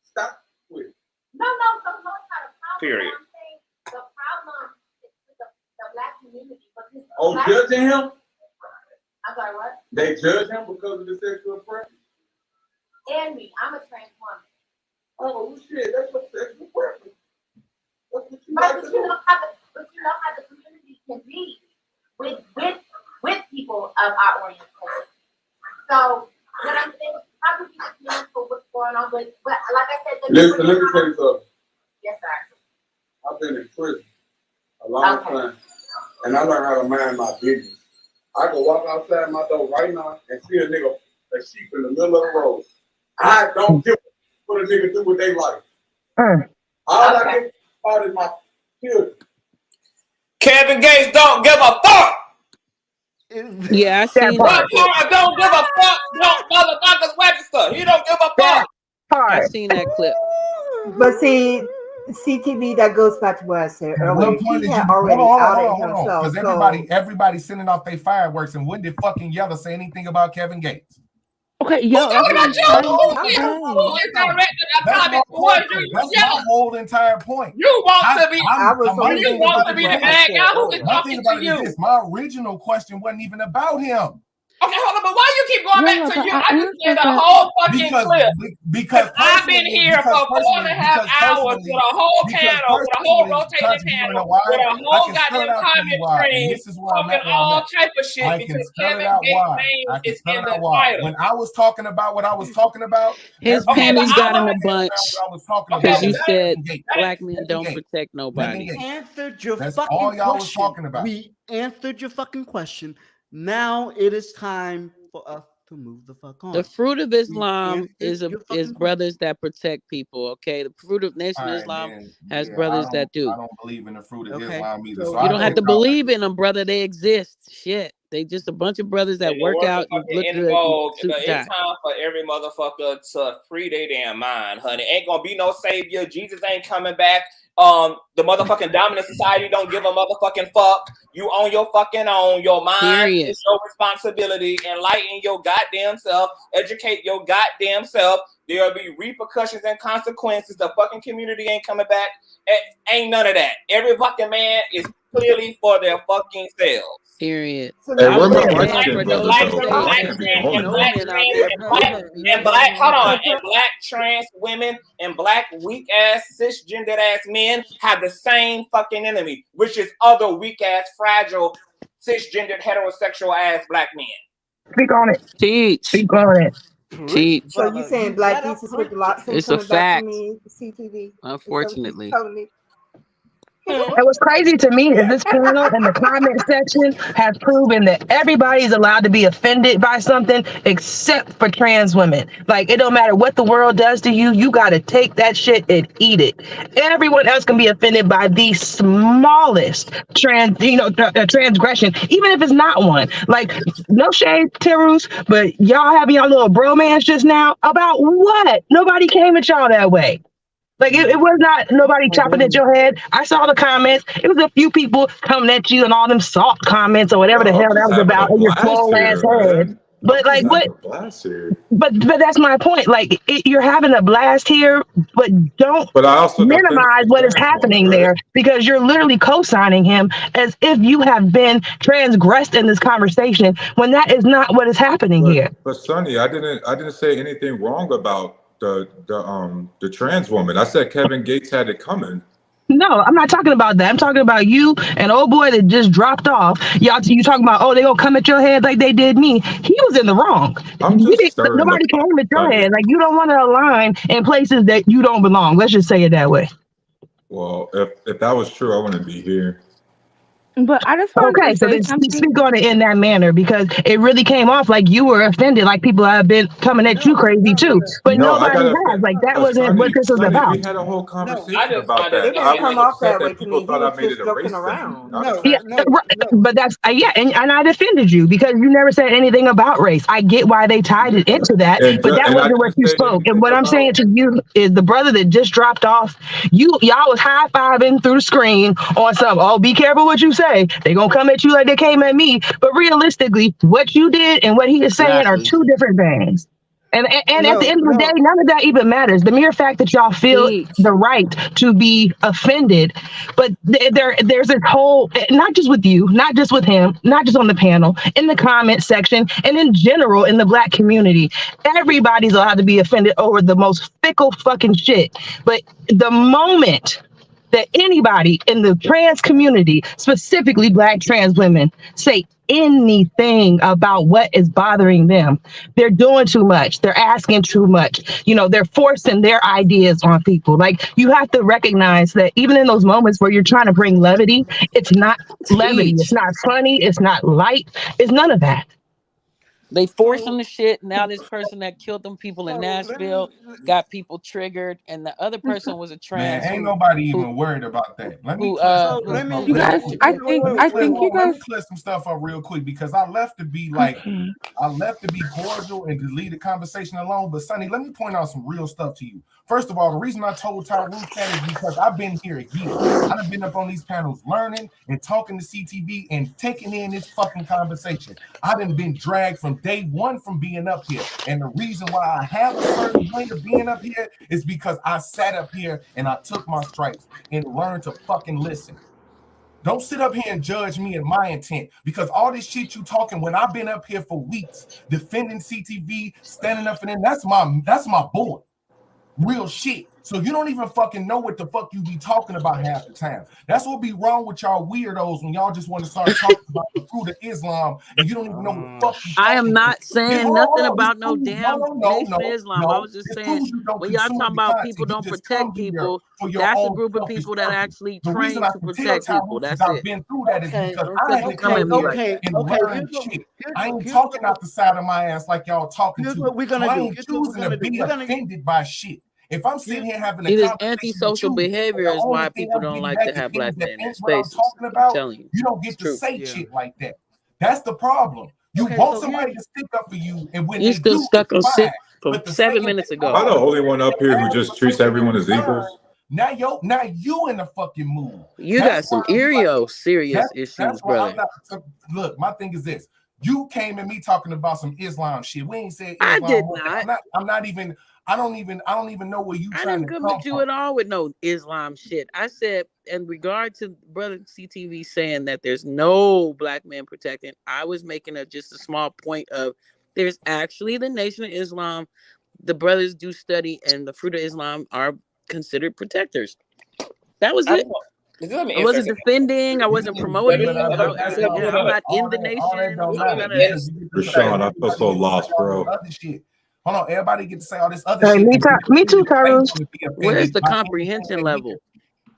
stop with it. No, it's not a problem. Period. I'm saying the problem is with the black community. Oh, judging him? I'm sorry, what? They judge him because of the sexual preference? And me. I'm a trans woman. Oh, shit, that's your sexual preference. That's what you Right, like but to you do. know how the community can be with people of our orientation. So what I'm saying is probably just for what's going on, but like I said, Listen, let me tell you something. yes, sir. I've been in prison a long time, and I learned how to mind my business. I can walk outside my door right now and see a sheep in the middle of the road. I don't give a what a nigga do with their life. All I get about is my children. Kevin Gates don't give a fuck. Yeah, I seen that clip. Don't give a fuck. Don't motherfuckers register. He don't give a fuck. I seen that clip. But see, CTV, that goes back to what I said At what earlier. point He did you had already outed hold on? himself. Because So everybody's sending off their fireworks, and when did fucking Yella say anything about Kevin Gates? Okay, Yella, that's what I'm trying to say. That's my whole entire point. You want to be My the bad guy. Who is thing talking about to it is you? this: my original question wasn't even about him. Okay, hold on, but why you keep going back to you? I just did answered a that. whole fucking clip. Because I've been here for 4.5 hours with a whole panel, with a whole rotating panel, with a whole goddamn comment stream, this is where I'm talking at. all type of shit I can because spell it Kevin out Gates' why. name I can is spell in it the out why. title. When I was talking about what I was talking about, His Okay, but panties I got want him a to bunch what I was talking Okay, because about you was said Kevin Gates. black men don't Gates. protect nobody. We answered your That's fucking all y'all was question. talking about. We answered your fucking question. Now it is time for us to move the fuck on. The Fruit of Islam answered is your fucking brothers that protect people. Okay, the Fruit of Nation All of right, Islam man. has Yeah, brothers that do. I don't believe in the fruit of Okay, Islam either. so So You I don't have check to out. believe in them, brother. They exist. Shit. They just a bunch of brothers that And work out and motherfucking look in good and vogue. suit It's tie. time for every motherfucker to free their damn mind, honey. Ain't gonna be no savior. Jesus ain't coming back. The motherfucking dominant society don't give a motherfucking fuck. You own your fucking own. Your mind Period. is your responsibility. Enlighten your goddamn self. Educate your goddamn self. There'll be repercussions and consequences. The fucking community ain't coming back. Ain't none of that. Every fucking man is clearly for their fucking selves. Period. Hey, I where was my just light saying skinned for brothers those though? who say Because I that can't be going no there. men out there and black, hold on, and black trans women and black weak ass cisgendered ass men have the same fucking enemy, which is other weak ass fragile cisgendered heterosexual ass black men. Speak on it. Teach. Speak on it. Teach. So you saying Black Jesus with the locks ain't It's a coming back to fact. me, CTV? Unfortunately. Telling me. And what's crazy to me is this panel in the comment section has proven that everybody's allowed to be offended by something except for trans women. Like, it don't matter what the world does to you, you got to take that shit and eat it. Everyone else can be offended by the smallest transgression, even if it's not one. Like, no shade, Terus, but y'all having y'all little bromance just now about what? Nobody came at y'all that way. Like, it was not nobody chopping at your head. I saw the comments. It was a few people coming at you and all them soft comments or whatever the Yo, hell I'm that just was having a about in your blast swole ass here, head. man. But like, I'm what? having a blast here. But that's my point. Like, you're having a blast here, but don't But I also defended minimize the what is trans woman, happening right? there, because you're literally co-signing him as if you have been transgressed in this conversation when that is not what is happening here. But Sonny, I didn't say anything wrong about the trans woman. I said Kevin Gates had it coming. No, I'm not talking about that. I'm talking about you and old boy that just dropped off. You talking about, oh, they gonna come at your head like they did me. He was in the wrong. I'm just stirring the Nobody came at your Sonny. head. Like, you don't want to align in places that you don't belong. Let's just say it that way. Well, if that was true, I wouldn't be here. But I just wanted Okay, to so say then something. speak on it in that manner, because it really came off like you were offended, like people have been coming at you crazy too. But No, I nobody got has. offended. Like, that But wasn't what this was Sonny, about. we had a whole conversation I just about find it that. It I didn't was come off upset that way that to people me. He thought I was made just it a joking race thing. around. But that's yeah, and I defended you because you never said anything about race. I get why they tied it into that, but that And I wasn't what didn't you say spoke. And anything what I'm saying about. to you is the brother that just dropped off, y'all was high-fiving through the screen on some, oh, be careful what you say. They gonna come at you like they came at me. But realistically, what you did and what he is saying are Exactly. two different things. And at the end of the day, none of that even matters. The mere fact that y'all feel Teach. the right to be offended, but there's this whole, not just with you, not just with him, not just on the panel, in the comment section, and in general in the Black community, everybody's allowed to be offended over the most fickle fucking shit. But the moment that anybody in the trans community, specifically Black trans women, say anything about what is bothering them, they're doing too much. They're asking too much. They're forcing their ideas on people. Like, you have to recognize that even in those moments where you're trying to bring levity, it's not levity. It's Teach. not funny. It's not light. It's none of that. They force them to shit. Now this person that killed them people in Nashville got people triggered, and the other person was a Man, trans ain't who nobody even worried about that. Let me who clear some uh who stuff who up You was real guys, quick. I think you Let guys. me clear some stuff up real quick, because I left to be like, I left to be cordial and to leave the conversation alone. But Sonny, let me point out some real stuff to you. First of all, the reason I told Tyrus that is because I've been here a year. I've been up on these panels learning and talking to CTV and taking in this fucking conversation. I done been dragged from day one from being up here. And the reason why I have a certain way of being up here is because I sat up here and I took my stripes and learned to fucking listen. Don't sit up here and judge me and my intent, because all this shit you talking, when I've been up here for weeks defending CTV, standing up for them, that's my boy. Real shit. So you don't even fucking know what the fuck you be talking about half the time. That's what be wrong with y'all weirdos when y'all just want to start talking about the fruit of Islam and you don't even know what the fuck you I am talking about. not saying Hold nothing on. This about no proves, damn Nation of Islam. I was just This saying proves you don't when y'all consume talking the about content. people You don't just come protect here people, for your that's a own group of selfish people that purpose. actually The reason train I to can tell protect people. Tyrus is That's I've it. been through that is because I Don't had to come go at me through like that. and learn shit. I ain't here's talking out the side of my ass like y'all talking here's to. what we're So gonna I do. ain't Here's what we're choosing to gonna do. be offended by shit. If I'm sitting here having a See, this conversation with antisocial you, and behavior the is only why thing people I'm don't getting like back to is have things black that men in their ain't what I'm spaces. talking I'm about, telling you. you don't It's get to true. say shit like that. That's the problem. You Okay, want so somebody to stick up for you, and when You they still do, stuck on it's shit fine. from But the 7 second minutes they ago. Am I the call only one up here who ask just for treats something everyone in as return, equals? now you in the fucking mood. You That's got why some I'm like, serious that's issues, why brother. I'm not. So, look, my thing is this: you came at me talking about some Islam shit. We ain't said I Islam. did not. I'm not even. I don't even know where you I trying didn't to come come at you from. at all with no Islam shit. I said, in regard to brother CTV saying that there's no black man protecting, I was making just a small point of there's actually the Nation of Islam. The brothers do study, and the Fruit of Islam are considered protectors. That was it. I wasn't defending. I wasn't promoting. I'm not in the nation. Don't So matter none of that. because you get to say Rashawn, I feel so lost, bro. other shit. Hold on, everybody get to say all this other Hey, shit. me too, Tyrus. Where's the by comprehension level?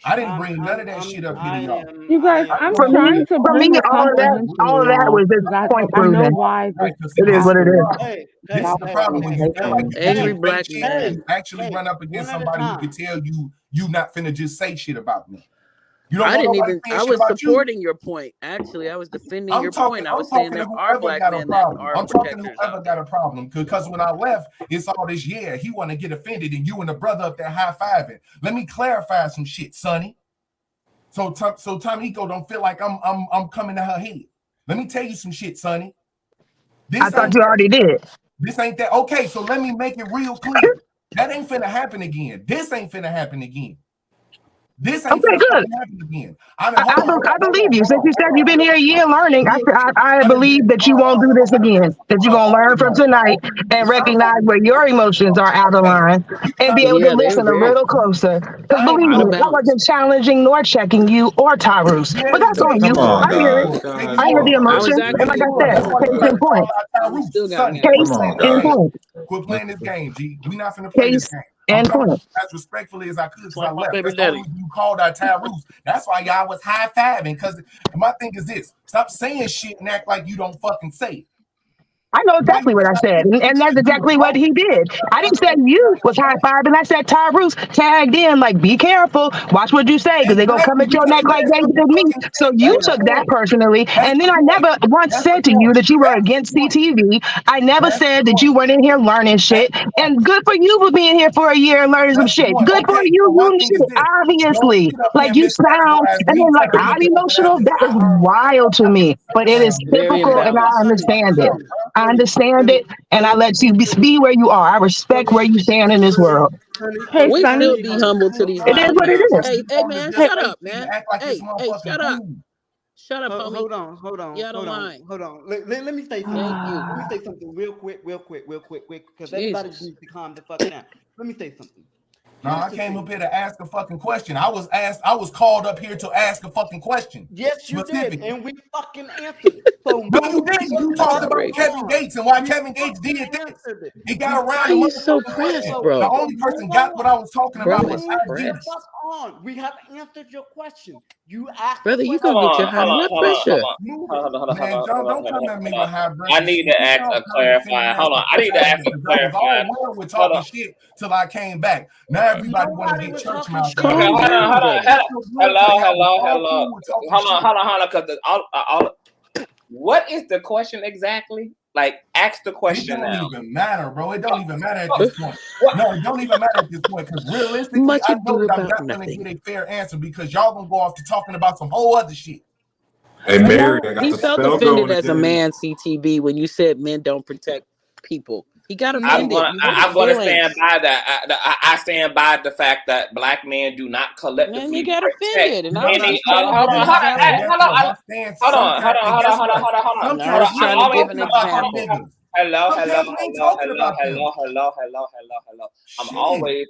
I didn't bring none of that shit up here to y'all. You guys, I'm For me, trying to for me, bring the all of that, comprehension to y'all was just because point I know proving. why this It is what it is. happened. Hey, This is the problem when you feel like you Angry can't black say shit, man. you actually run up against one at a somebody who time. can tell you not finna just say shit about me. You don't I want didn't nobody even. saying I shit was about you. supporting your point. Actually, I was defending your point. I I'm was saying talking to there are whoever black got a men that problem. are I'm talking to protectors whoever out got there. a problem. Because when I left, it's all this, yeah, he want to get offended and you and the brother up there high-fiving. Let me clarify some shit, Sonny. So Tamiko don't feel like I'm coming to her head. Let me tell you some shit, Sonny. I thought you already did. This ain't that. Okay, so let me make it real clear. That ain't finna happen again. This ain't finna happen again. This ain't Okay, finna good. fucking happen again. I believe you. Since you said you've been here a year learning, I believe that you won't do this again. That you're gonna learn from tonight and recognize where your emotions are out of line and be able to Yeah, they're listen a very little closer. Because believe out me, of I balance. wasn't challenging nor checking you or Tyrus. But that's on you. Come on, I hear it. guys. Guys, I hear the come I on. was emotion. And asking like you a I said, question. case in point. And you still got me. Case Come on, in guys. point. Quit playing this game, G. We not finna play this Case game. I'm in coming point. as respectfully as I could because I Like my left. baby That's the only daddy. reason you called out Tyrus. That's why y'all was high-fiving. Because my thing is this: stop saying shit and act like you don't fucking say it. I know exactly what I said, and that's exactly what he did. I didn't say you was high five, and I said Tyrus tagged in, like, be careful, watch what you say, because they're gonna come Exactly, at your because neck you like asked they them to did me. fucking say So it. you That's the took that point. personally, That's and then the I point. never once That's said the to you point. that you were That's against the point. CTV. I never That's the said that point. you weren't in here learning shit, That's the point. and good for you for being here for a year and learning some That's the shit. point. Good for Okay, you, so my you thing is shit, this: don't obviously. sit up here Like and you sound, miscategorize and me then like telling I'm you something emotional. after That I is heard what wild to me, but it is Very typical, and I imbalanced. understand it. I understand it, and I let you be where you are. I respect where you stand in this world. Hey, We Sonny. still be humble to these It is loud what it mouths. is. Hey, man, Hey, shut up, man. act like it's Hey, motherfucking shut up. cool. Shut up, homie. Hold on. Get out of line. Hold on. Let me say something. Thank you. Let me say something real quick, because everybody Jesus. needs to calm the fuck down. Let me say something. No, Here's I the came thing. up here to ask a fucking question. I was called up here to ask a fucking question. Yes, you did, Specifically. and we fucking answered it. So No, you didn't. You talked about Kevin Gates and why we Kevin Gates did this. answered it. He We got around Why the you so motherfucking pressed, question. The bro? only person got what I was talking Bro about was is ID. The pressed. fuck on. We have answered your question. You asked the Brother, you question. gonna get your high blood pressure. Man, don't come at me with high breath I and need shit. to You ask know a I'm the same clarifying. ass Hold on. the I fuck need to out of ask here a because I was all clarifying. well with Hold talking on. shit till I came back. Now everybody want to get church talking mouth shit. on me. Calm down, brother. Hello. Cool with talking Hold on. Because what is the question exactly? Like, ask the It question don't now. even matter, bro. It don't even matter at this point. No, it don't even matter at this point because realistically, Much I know ado that I'm about not going to nothing. get a fair answer because y'all gonna go off to talking about some whole other shit. Hey, Mary, I got He the felt spell offended going as a again. man, CTV, when you said men don't protect people. He got offended. You hurt his I'm gonna feelings. stand by that. I stand by the fact that black men do not Man, you collectively got protect offended, and I was any. just trying to Hold give an on. example. I was trying to give an example. Hello. I'm always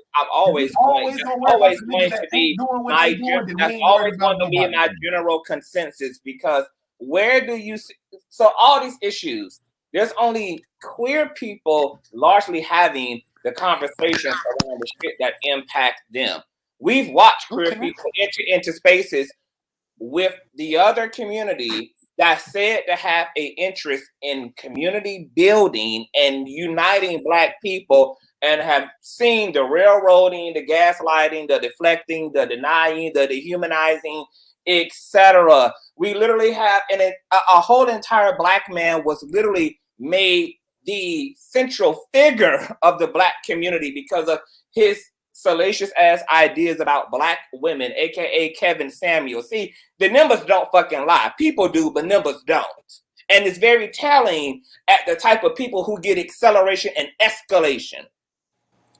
going. That's gonna worry about always the going niggas that to ain't be doing what my. they doing, then we That's ain't always worried going about to be nobody. my general consensus because where do you see? So all these issues, there's only queer people largely having the conversations around the shit that impact them. We've watched queer people enter into spaces with the other community that said to have an interest in community building and uniting black people and have seen the railroading, the gaslighting, the deflecting, the denying, the dehumanizing, etc. We literally have a whole entire black man was literally made the central figure of the black community because of his salacious ass ideas about black women, aka Kevin Samuel. See, the numbers don't fucking lie. People do, but numbers don't. And it's very telling at the type of people who get acceleration and escalation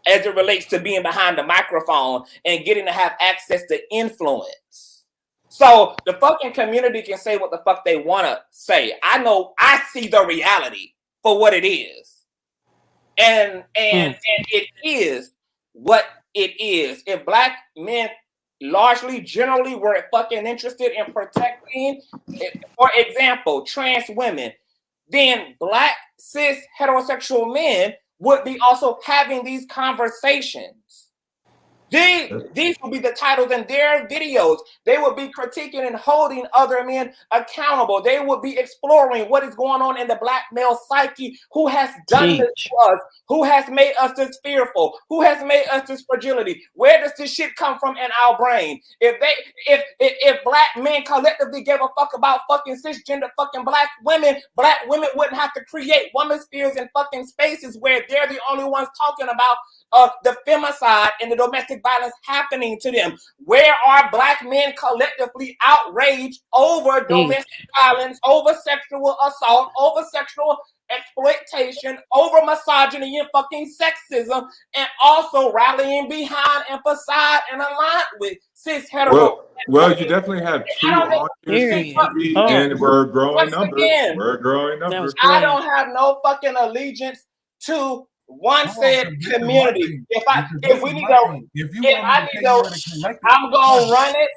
as it relates to being behind the microphone and getting to have access to influence. So the fucking community can say what the fuck they want to say. I know I see the reality for what it is. And it is what it is. If black men largely, generally were fucking interested in protecting, for example, trans women, then black cis heterosexual men would be also having these conversations. These will be the titles in their videos. They will be critiquing and holding other men accountable. They will be exploring what is going on in the black male psyche, who has done this to us, who has made us this fearful, who has made us this fragility. Where does this shit come from in our brain? If black men collectively gave a fuck about fucking cisgender fucking black women wouldn't have to create woman spheres and fucking spaces where they're the only ones talking about the femicide and the domestic violence happening to them. Where are black men collectively outraged over domestic violence, over sexual assault, over sexual exploitation, over misogyny and fucking sexism, and also rallying behind and beside and aligned with cis hetero? Well, you definitely have two audiences, and we're growing numbers. We're growing numbers. I don't have no fucking allegiance to one said community. I'm gonna run it.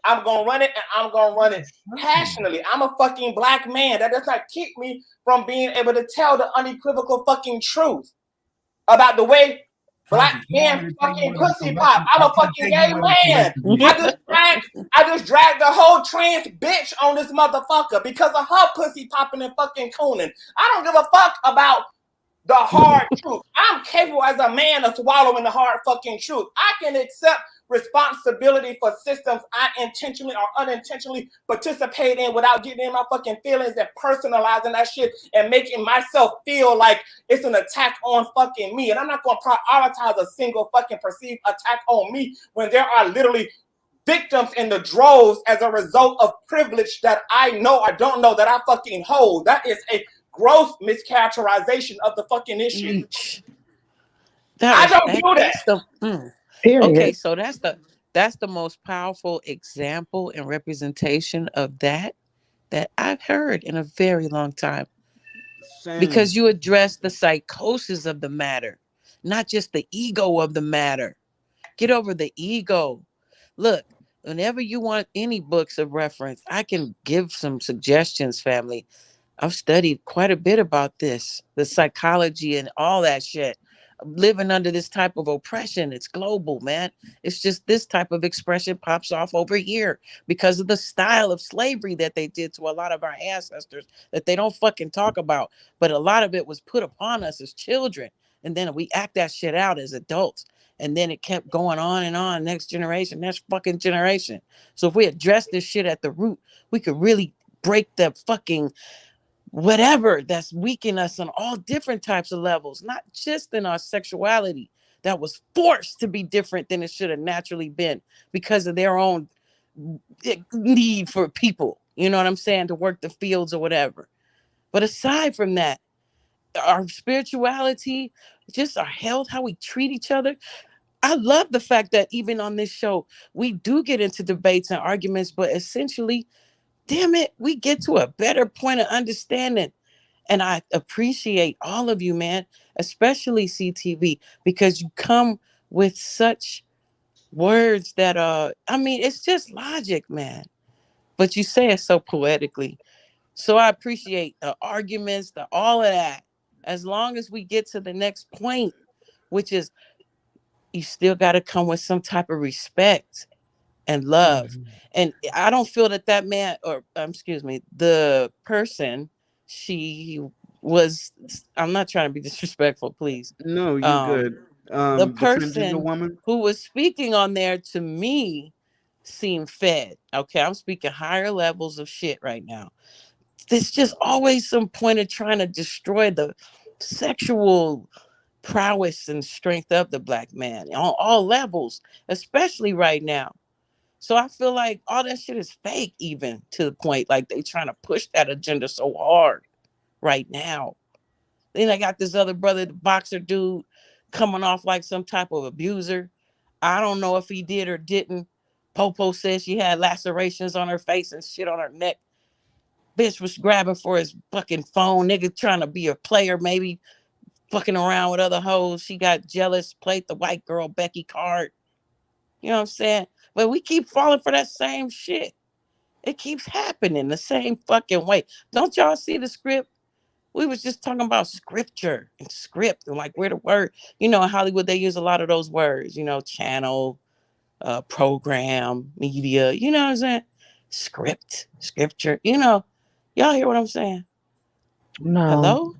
I'm gonna run it, and I'm gonna run it passionately. I'm a fucking black man. That does not keep me from being able to tell the unequivocal fucking truth about the way black men fucking pussy pop. I'm a fucking gay man. I just dragged the whole trans bitch on this motherfucker because of her pussy popping and fucking cooning. I don't give a fuck about the hard truth. I'm capable as a man of swallowing the hard fucking truth. I can accept responsibility for systems I intentionally or unintentionally participate in without getting in my fucking feelings and personalizing that shit and making myself feel like it's an attack on fucking me. And I'm not going to prioritize a single fucking perceived attack on me when there are literally victims in the droves as a result of privilege that I know or don't know that I fucking hold. That is a gross mischaracterization of the fucking issue. I don't do that. Okay, so that's the most powerful example and representation of that I've heard in a very long time. Because you address the psychosis of the matter, not just the ego of the matter. Get over the ego. Look, whenever you want any books of reference, I can give some suggestions, family. I've studied quite a bit about this, the psychology and all that shit. Living under this type of oppression, it's global, man. It's just this type of expression pops off over here because of the style of slavery that they did to a lot of our ancestors that they don't fucking talk about. But a lot of it was put upon us as children. And then we act that shit out as adults. And then it kept going on and on, next generation, next fucking generation. So if we address this shit at the root, we could really break the fucking whatever that's weakening us on all different types of levels, not just in our sexuality that was forced to be different than it should have naturally been because of their own need for people, you know what I'm saying, to work the fields or whatever. But aside from that, our spirituality, just our health, how we treat each other. I love the fact that even on this show, we do get into debates and arguments, but essentially, damn it, we get to a better point of understanding. And I appreciate all of you, man, especially CTV, because you come with such words that I mean, it's just logic, man. But you say it so poetically. So I appreciate the arguments, all of that. As long as we get to the next point, which is you still got to come with some type of respect and love. And I don't feel that man, or excuse me, the person, she was, I'm not trying to be disrespectful, please. No, you're good. The The transgender person woman who was speaking on there to me seem fed. Okay, I'm speaking higher levels of shit right now. There's just always some point of trying to destroy the sexual prowess and strength of the black man on all levels, especially right now. So I feel like all that shit is fake, even to the point like they trying to push that agenda so hard right now. Then I got this other brother, the boxer dude, coming off like some type of abuser. I don't know if he did or didn't. Popo says she had lacerations on her face and shit on her neck. Bitch was grabbing for his fucking phone. Nigga trying to be a player, maybe fucking around with other hoes. She got jealous, played the white girl Becky card. You know what I'm saying? But we keep falling for that same shit. It keeps happening the same fucking way. Don't y'all see the script? We was just talking about scripture and script and like where the word, in Hollywood they use a lot of those words, channel, program, media, you know what I'm saying? Script, scripture, y'all hear what I'm saying? No. Hello?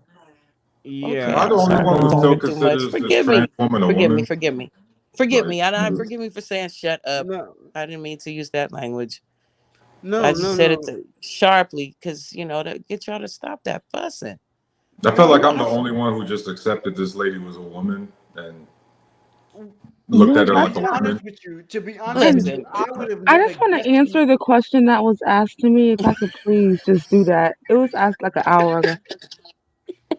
Yeah. Okay, Am I the I'm only sorry one for who still talking too much. considers this Forgive trans me. woman a Forgive me. woman? Forgive me. Forgive Like, me. Forgive me for saying shut up. No, I didn't mean to use that language. no, I just said it no. sharply because, to get y'all to stop that fussing. I felt like No, I'm the only one who just accepted this lady was a woman and You looked know, at her that's like a what. woman. To be honest with Listen, you, I would have I never just want to guessed answer the question that was asked to me. If I could please just do that. It was asked like an hour ago.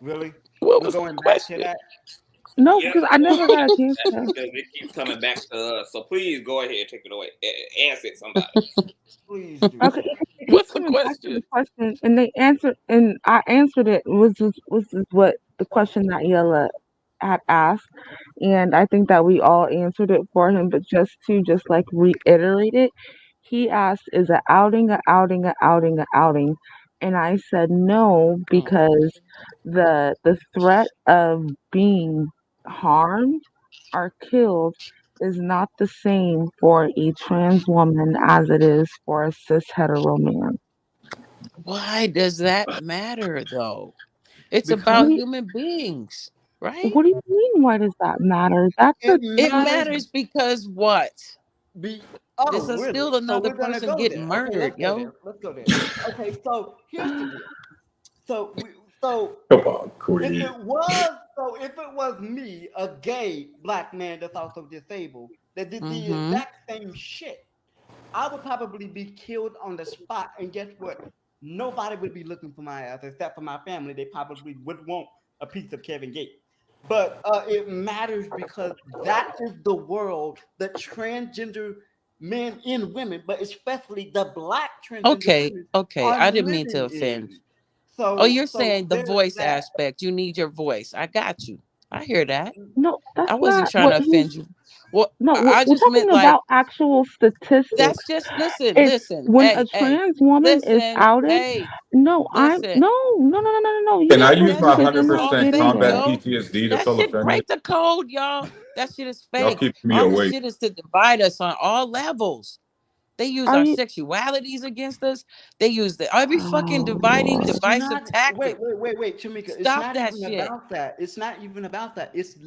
Really? what We're was the going back to question? that. No, Yep. because I never got a chance That's to. because it keeps coming back to us. So please go ahead and take it away. Answer it, somebody. Please do. Okay, it keeps What's the coming back to the question? question, and they answered, and I answered it. Was what the question that Yella had asked, and I think that we all answered it for him. But just like reiterate it, he asked, "Is a outing a outing a outing a outing?" And I said no because the threat of being harmed or killed is not the same for a trans woman as it is for a cis hetero man. Why does that matter though? It's Because about human beings, right? What do you mean? Why does that matter? it It matters. matters because what? Be This oh is really? still So another we're gonna person go getting there. Okay, murdered, let's go yo. there. Let's go there. Okay, so here's the deal. So we so Come on, if Queen. if it was me, a gay black man that's also disabled, that did the Mm-hmm. exact same shit, I would probably be killed on the spot. And guess what? Nobody would be looking for my ass except for my family. They probably would want a piece of Kevin Gates. But it matters because that is the world that transgender men and women, but especially the black transgender Okay, women, okay. are I didn't mean to living offend. in. Oh, you're So saying the there's voice that. aspect. You need your voice. I got you. I hear that. No, I that's wasn't not trying what to he's. offend you. Well, No, I we're just talking meant like about actual that's statistics. just listen, It's listen, when a hey, hey, trans woman is listen, outed. hey, No, I'm listen. no, no, no, no, no, no, no. You Can I can't use listen That my because shit you're is not all 100% getting fake, it. combat yo. PTSD to That feel shit offended? break the code, y'all. That shit is Y'all fake. keep me All this awake. shit is to divide us on all levels. They use Are our you? sexualities against us. They use every fucking Oh dividing, Lord. It's divisive not. tactic. Wait, Tamika. It's Stop not that even shit. about that. It's not even about that. It's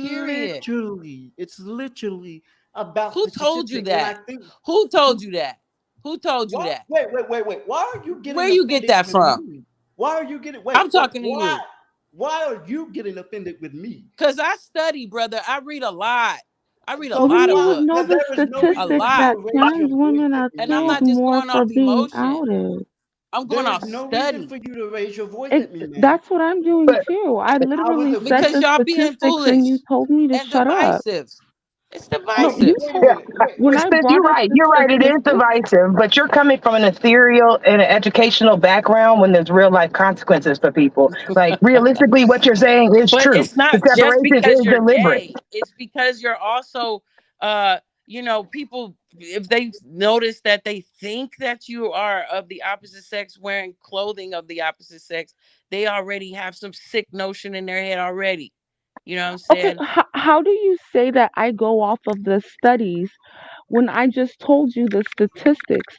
Period. literally about Who the told you statistic. And I that? think Who told you that? Who told you what? that? Wait. Why are you Where getting you get offended that with from? me? Why are you getting? I'm Wait. talking to you. Why are you getting offended with me? Cause I study, brother. I read a lot. I read a So Well, then lot you of why? would know Because the books. there is no A reason statistics for you lot. that to raise trans your voice women at are And me, I'm killed not ma'am. just more going for off being emotion. outed. I'm going There is off no reason study. for you to raise your voice at me, ma'am. That's what I'm doing too. I I was literally said Because the y'all being statistics and you foolish told me to and shut up. divisive. It's No, Okay, you divisive. wait a told Yeah, minute. Wait, when wait. I sis, you're brought up right. the You're right. It is statistics. divisive, but you're coming from an ethereal and an educational background when there's real life consequences for people. Like realistically, what you're saying is But true. it's The not just separation because is you're deliberate. gay. It's because you're also people if they notice that they think that you are of the opposite sex wearing clothing of the opposite sex, they already have some sick notion in their head already. You know what I'm Okay, saying? how do you say that I go off of the studies when I just told you the statistics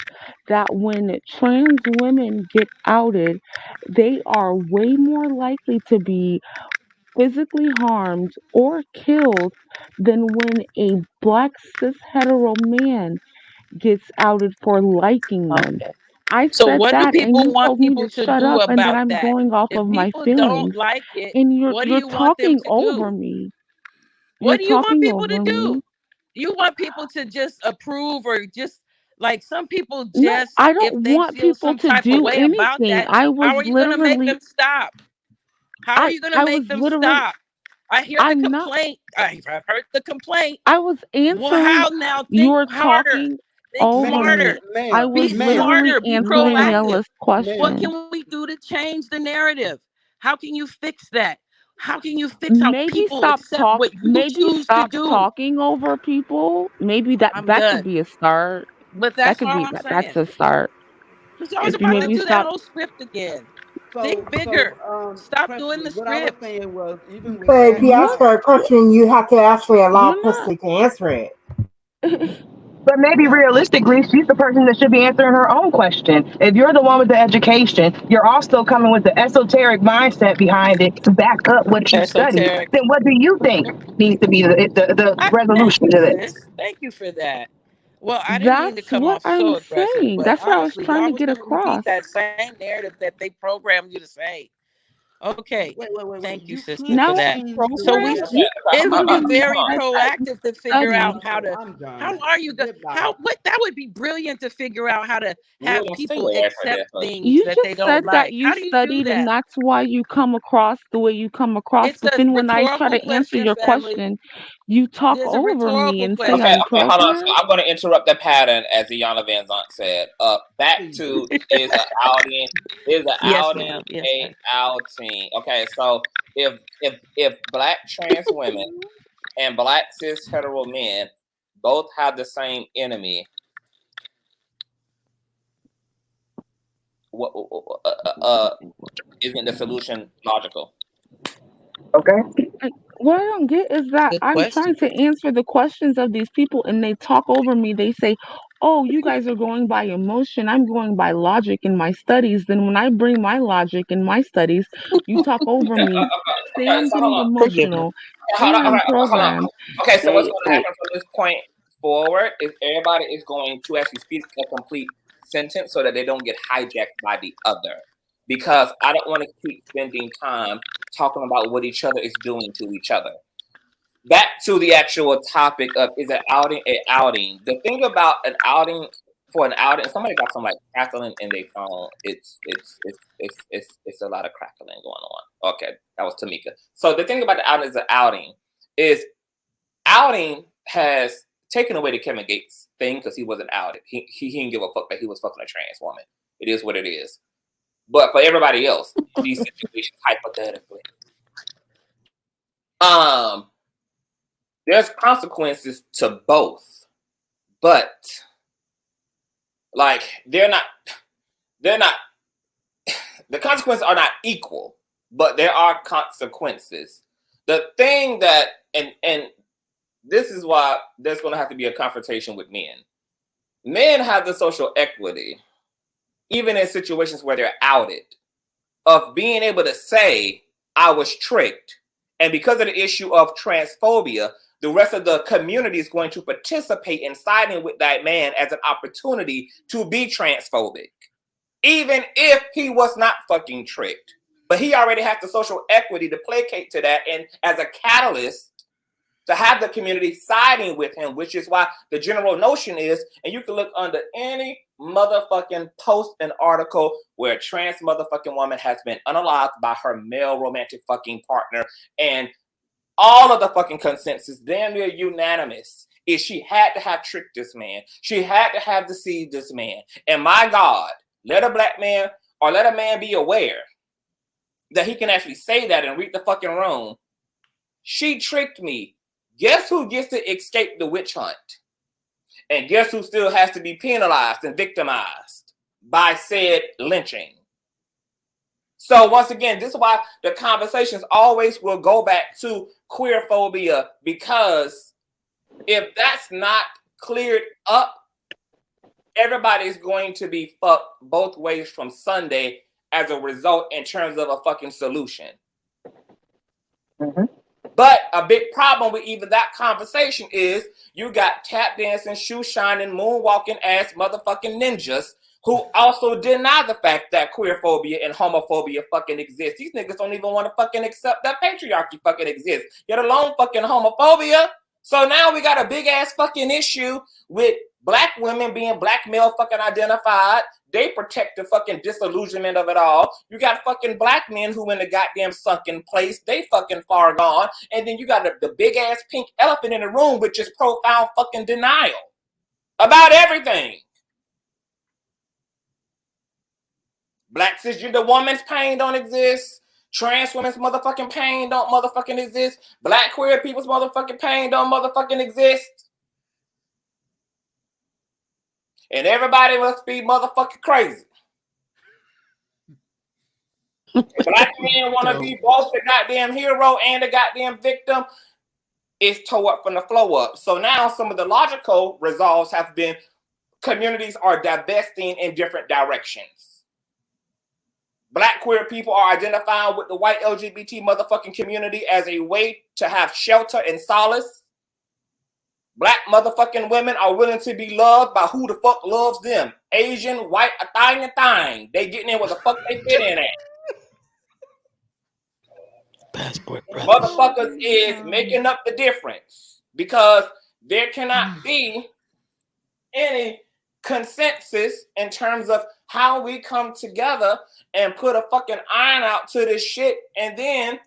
that when trans women get outed, they are way more likely to be physically harmed or killed than when a black cis hetero man gets outed for liking them. Okay. I So said what do that and people you want told me people to to shut do up and that about I'm that? going off If of my people don't feelings like it, and what do you're you want them talking to over do? me. You're What do you want talking people to over me. do? You want people to just approve or just like some people No, just I if don't they want feel people some to type of do way about anything. that, I was how are you going to make literally them stop? How are you going to I was make them literally stop? I hear the I'm not complaint. I've heard the complaint. I was Well, answering how now? Think you're harder. talking Think over smarter. me. I was Be literally smarter. Be answering proactive. Nella's What question. can we do to change the narrative? How can you fix that? How can you fix how Maybe people accept what you choose to stop do? talking over people. Maybe I'm that could done. be a start. But That that's could all be I'm that's saying. a start. Because I was If you about to maybe do that stop whole script again. Think So, bigger. Stop doing Presley, the what I was script. saying was, even with But if that, you ask what? for a question, you have to actually allow You're not Presley to answer it. But maybe yeah, realistically, she's the person that should be answering her own question. If you're the one with the education, you're also coming with the esoteric mindset behind it to back up what you studied. Esoteric. Then what do you think needs to be the Thank resolution you, to this? sis. Thank you for that. Well, I didn't mean to that's come what off I'm so aggressive, saying. but That's what I was honestly, trying y'all to was get going to repeat across. that same narrative that they programmed you to say. Okay. wait. Thank you, You sister, can't for Now that. it's change the So we programmed. narrative. You it would told be me very that you proactive to figure out studied. I'm how done. are you going Goodbye. what that would be brilliant to figure out how to We're have gonna see people you after accept this. Huh? things You that just they don't said that like. you How do you do studied and that? that's why you come across the way you come across. It's But a then when I try rhetorical to answer question, your family. question, you talk There's a over me rhetorical and say Okay, question. I'm okay, hold on. So programmed. I'm going to interrupt the pattern, as Iana Van Zant said. Back Please. to is an outing, is an Yes, outing ma'am. Yes, a sir. outing? Okay, so if black trans women and black cis hetero men both have the same enemy, what isn't the solution logical? Okay. What I don't get is that Good I'm question. trying to answer the questions of these people and they talk over me. They say, oh, you guys are going by emotion. I'm going by logic in my studies. Then when I bring my logic in my studies, you talk over me. Say Okay, I'm so hold getting on. Forgive me. emotional. Hold Say on, I'm hold on. programmed. Okay, so what's Say, going to happen from this point forward is everybody is going to actually speak a complete sentence so that they don't get hijacked by the other. Because I don't want to keep spending time talking about what each other is doing to each other. Back to the actual topic of is an outing an outing. The thing about an outing for an outing, somebody got some like crackling in their phone. It's a lot of crackling going on. Okay, that was Tamika. So the thing about the outing is an outing is outing has taken away the Kevin Gates thing because he wasn't outed. He didn't give a fuck that he was fucking a trans woman. It is what it is. But for everybody else, these situations hypothetically, there's consequences to both, but like they're not the consequences are not equal, but there are consequences. The thing that and this is why there's going to have to be a confrontation with men. Men have the social equity, even in situations where they're outed, of being able to say, I was tricked. And because of the issue of transphobia, the rest of the community is going to participate in siding with that man as an opportunity to be transphobic, even if he was not fucking tricked. But he already has the social equity to placate to that, and as a catalyst to have the community siding with him, which is why the general notion is, and you can look under any motherfucking post and article where a trans motherfucking woman has been unalived by her male romantic fucking partner, and all of the fucking consensus, damn near unanimous, is she had to have tricked this man. She had to have deceived this man. And my God, let a black man or let a man be aware that he can actually say that and read the fucking room. She tricked me. Guess who gets to escape the witch hunt? And guess who still has to be penalized and victimized by said lynching? So once again, this is why the conversations always will go back to queer phobia, because if that's not cleared up, everybody's going to be fucked both ways from Sunday as a result in terms of a fucking solution. But a big problem with even that conversation is you got tap dancing, shoe shining, moonwalking ass motherfucking ninjas who also deny the fact that queerphobia and homophobia fucking exist. These niggas don't even want to fucking accept that patriarchy fucking exists, yet alone fucking homophobia. So now we got a big ass fucking issue with black women being black male fucking identified. They protect the fucking disillusionment of it all. You got fucking black men who in the goddamn sunken place. They fucking far gone. And then you got the big ass pink elephant in the room, which is profound fucking denial about everything. Black cisgender woman's pain don't exist. Trans women's motherfucking pain don't motherfucking exist. Black queer people's motherfucking pain don't motherfucking exist. And everybody must be motherfucking crazy. Black men want to be both the goddamn hero and the goddamn victim. It's toe up from the flow up. So now some of the logical resolves have been communities are divesting in different directions. Black queer people are identifying with the white LGBT motherfucking community as a way to have shelter and solace. Black motherfucking women are willing to be loved by who the fuck loves them. Asian, white, Italian thing. They getting in where the fuck they fit in at. Passport brothers. Motherfuckers is making up the difference because there cannot be any consensus in terms of how we come together and put a fucking iron out to this shit, and then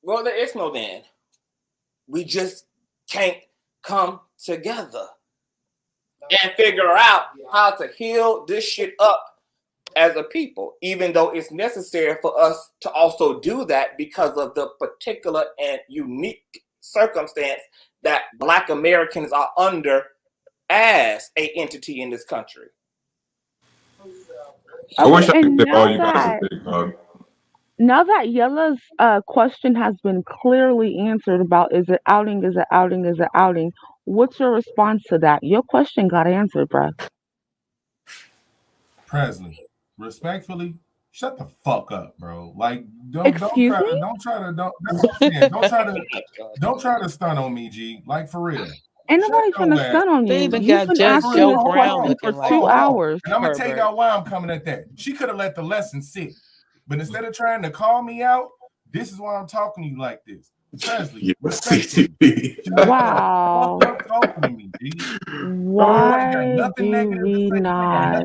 well, there is no then. We just can't come together and figure out how to heal this shit up as a people, even though it's necessary for us to also do that because of the particular and unique circumstance that Black Americans are under as an entity in this country. I wish I could And give all now you guys a that big hug. now that Yella's question has been clearly answered about is it outing, is it outing, is it outing, what's your response to that? Your question got answered, bruh. Presley, respectfully, shut the fuck up, bro. Like, don't try to stun on me, G. Like, for real. Ain't nobody trying to stun on They you. even You've got been Judge asking Joe this Brown question for looking like 2 that. hours. And I'm gonna tell y'all why I'm coming at that. She could have let the lesson sit, but instead of trying to call me out, this is why I'm talking to you like this. Presley, respectfully. Wow. Stop talking to me, G. Why do we not?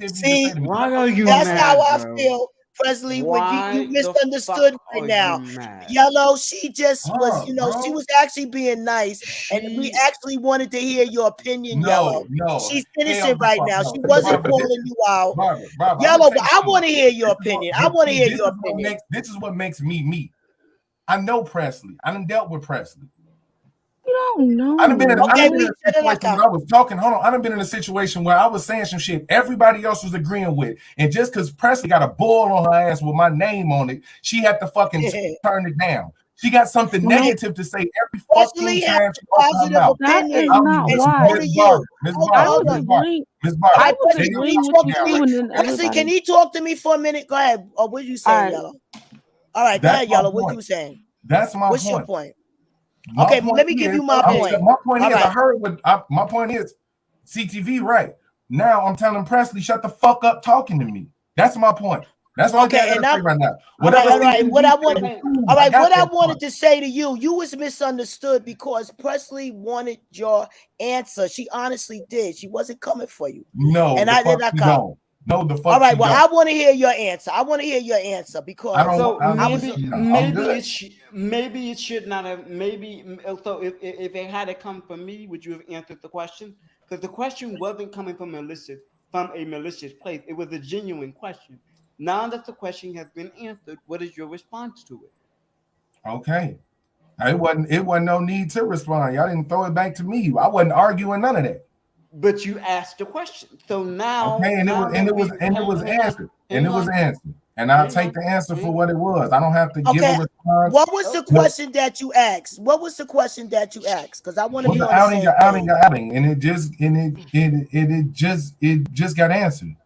See, Why are you that's mad, how I bro? feel, Presley. When Why you the misunderstood fuck right are now. you mad? Yellow, she just was, she was actually being nice, and we actually wanted to hear your opinion, Yellow. She's innocent right now. She wasn't calling you out. Barbara, Yellow, but I want to hear your opinion. I want to hear your opinion. opinion. This is what makes me me. I know Presley. I done dealt with Presley. You don't know. I done been in a situation where I was talking. Hold on. I done been in a situation where I was saying some shit everybody else was agreeing with. And just because Presley got a bull on her ass with my name on it, she had to fucking turn it down. She got something negative to say every fucking time she opens her mouth. That is not why. Miss Barbara. I was agreeing with you too, and then Presley, can everybody. you talk to me for a minute? Go ahead. Oh, what you saying, Yellow? All right, go ahead, Yellow. What you saying? That's my What's point. your point? My Okay, point let me give you my point. My point All is, right. I heard what my point is. CTV, right? Now I'm telling Presley, shut the fuck up talking to me. That's my point. That's all I got to say right now. What I wanted to say to you, you was misunderstood because Presley wanted your answer. She honestly did. She wasn't coming for you. No, and the I fuck did not she come. don't. No, the fuck All right, she well, don't. I want to hear your answer. I want to hear your answer because maybe it should not have. Maybe so if it had to come from me, would you have answered the question? Because the question wasn't coming from a malicious place. It was a genuine question. Now that the question has been answered, what is your response to it? Okay. It wasn't no need to respond. Y'all didn't throw it back to me. I wasn't arguing none of that. But you asked the question. So now okay, and it was answered. And it was answered. And I'll take the answer for what it was. I don't have to give a response. What was the question that you asked? What was the question that you asked? Because I want to be on outing, the same outing, and it just got answered.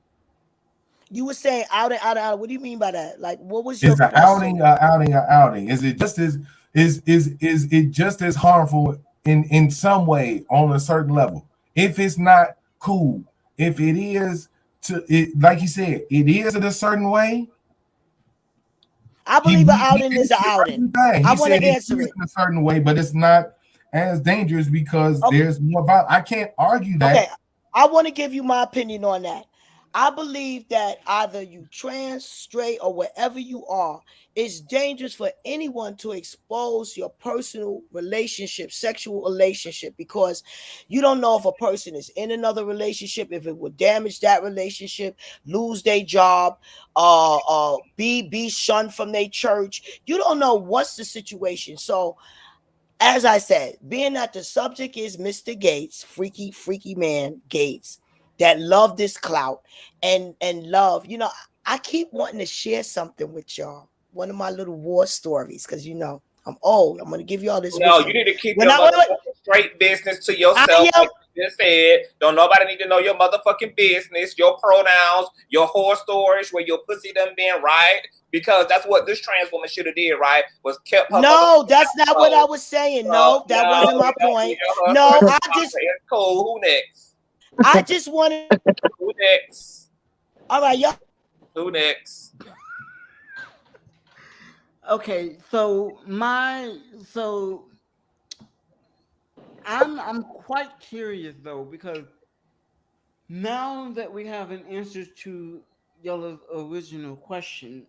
You were saying outing. What do you mean by that? Like, what was your Is an question? outing? Is it just as is it just as harmful in some way on a certain level? If it's not cool, if it is to it, like you said, it is in a certain way. I believe an outing is an outing. I He want to said it answer is it. in a certain way, but it's not as dangerous because Okay. there's more about. I can't argue that. Okay, I want to give you my opinion on that. I believe that either you trans, straight, or wherever you are, it's dangerous for anyone to expose your personal relationship, sexual relationship, because you don't know if a person is in another relationship, if it would damage that relationship, lose their job, be shunned from their church. You don't know what's the situation. So, as I said, being that the subject is Mr. Gates, freaky man Gates, that love this clout and love, I keep wanting to share something with y'all. One of my little war stories, because I'm old. I'm gonna give y'all this No, wisdom. you need to keep When your I motherfucking straight business to yourself, like you just said. Don't nobody need to know your motherfucking business, your pronouns, your horror stories, where your pussy done been, right? Because that's what this trans woman should have did, right? Was kept her. No, that's not what I was saying. No, that wasn't my point. No, I just cool. Who next? I just wanted. Who next? All right, y'all. Who next? Okay, so I'm quite curious though, because now that we have an answer to y'all's original question,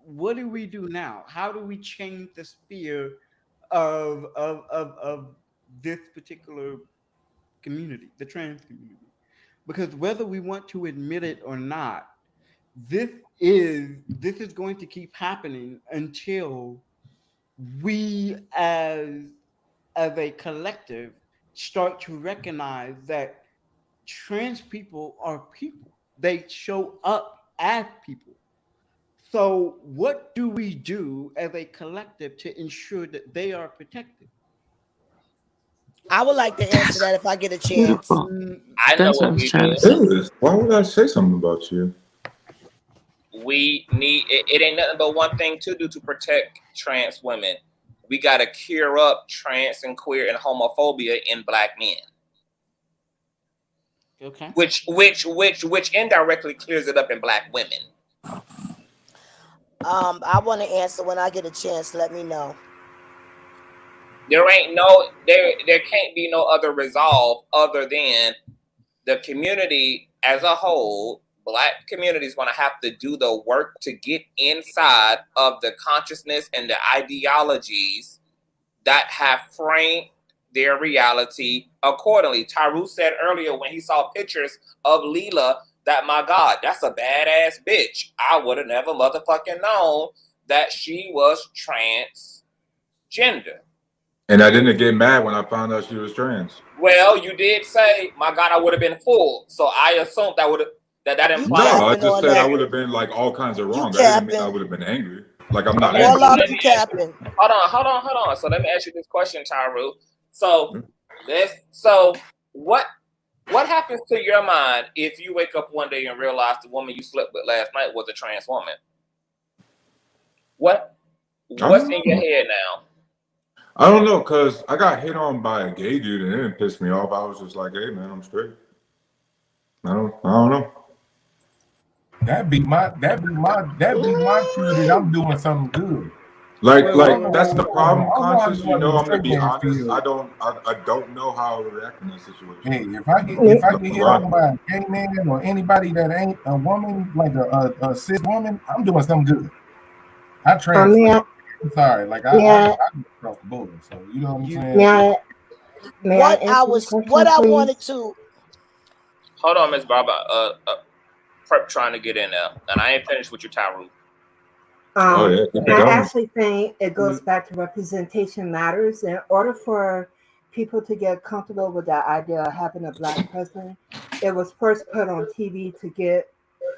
what do we do now? How do we change the sphere of this particular community, the trans community? Because whether we want to admit it or not, this is going to keep happening until we as a collective start to recognize that trans people are people. They show up as people. So what do we do as a collective to ensure that they are protected? I would like to answer that if I get a chance. I know what we do. Why would I say something about you? We need it ain't nothing but one thing to do to protect trans women. We gotta cure up trans and queer and homophobia in Black men. Okay. Which indirectly clears it up in Black women. I want to answer when I get a chance. Let me know. There can't be no other resolve other than the community as a whole. Black community is going to have to do the work to get inside of the consciousness and the ideologies that have framed their reality accordingly. Tyru said earlier when he saw pictures of Lilah that, my God, that's a badass bitch. I would have never motherfucking known that she was transgender. And I didn't get mad when I found out she was trans. Well, you did say, my God, I would have been fooled. So I assumed that implies. No, I just said I would have been like all kinds of wrong. I didn't mean I would have been angry. Like I'm not angry. Hold on. So let me ask you this question, Tyru. So what happens to your mind if you wake up one day and realize the woman you slept with last night was a trans woman? What's in your head now? I don't know, cause I got hit on by a gay dude and it didn't piss me off. I was just like, hey man, I'm straight. I don't know. That'd be my truth that I'm doing something good. Like that's the problem, Conscious. I'm gonna be honest. I don't know how to react in that situation. Hey, if I get hit on by a gay man or anybody that ain't a woman, like a cis woman, I'm doing something good. I trans. I'm sorry, like I across the board. So you know what I'm saying? What I wanted to. Hold on, Miss Barbara. Prep trying to get in there, and I ain't finished with your Tyru. I actually think it goes back to representation matters. In order for people to get comfortable with the idea of having a Black president, it was first put on TV to get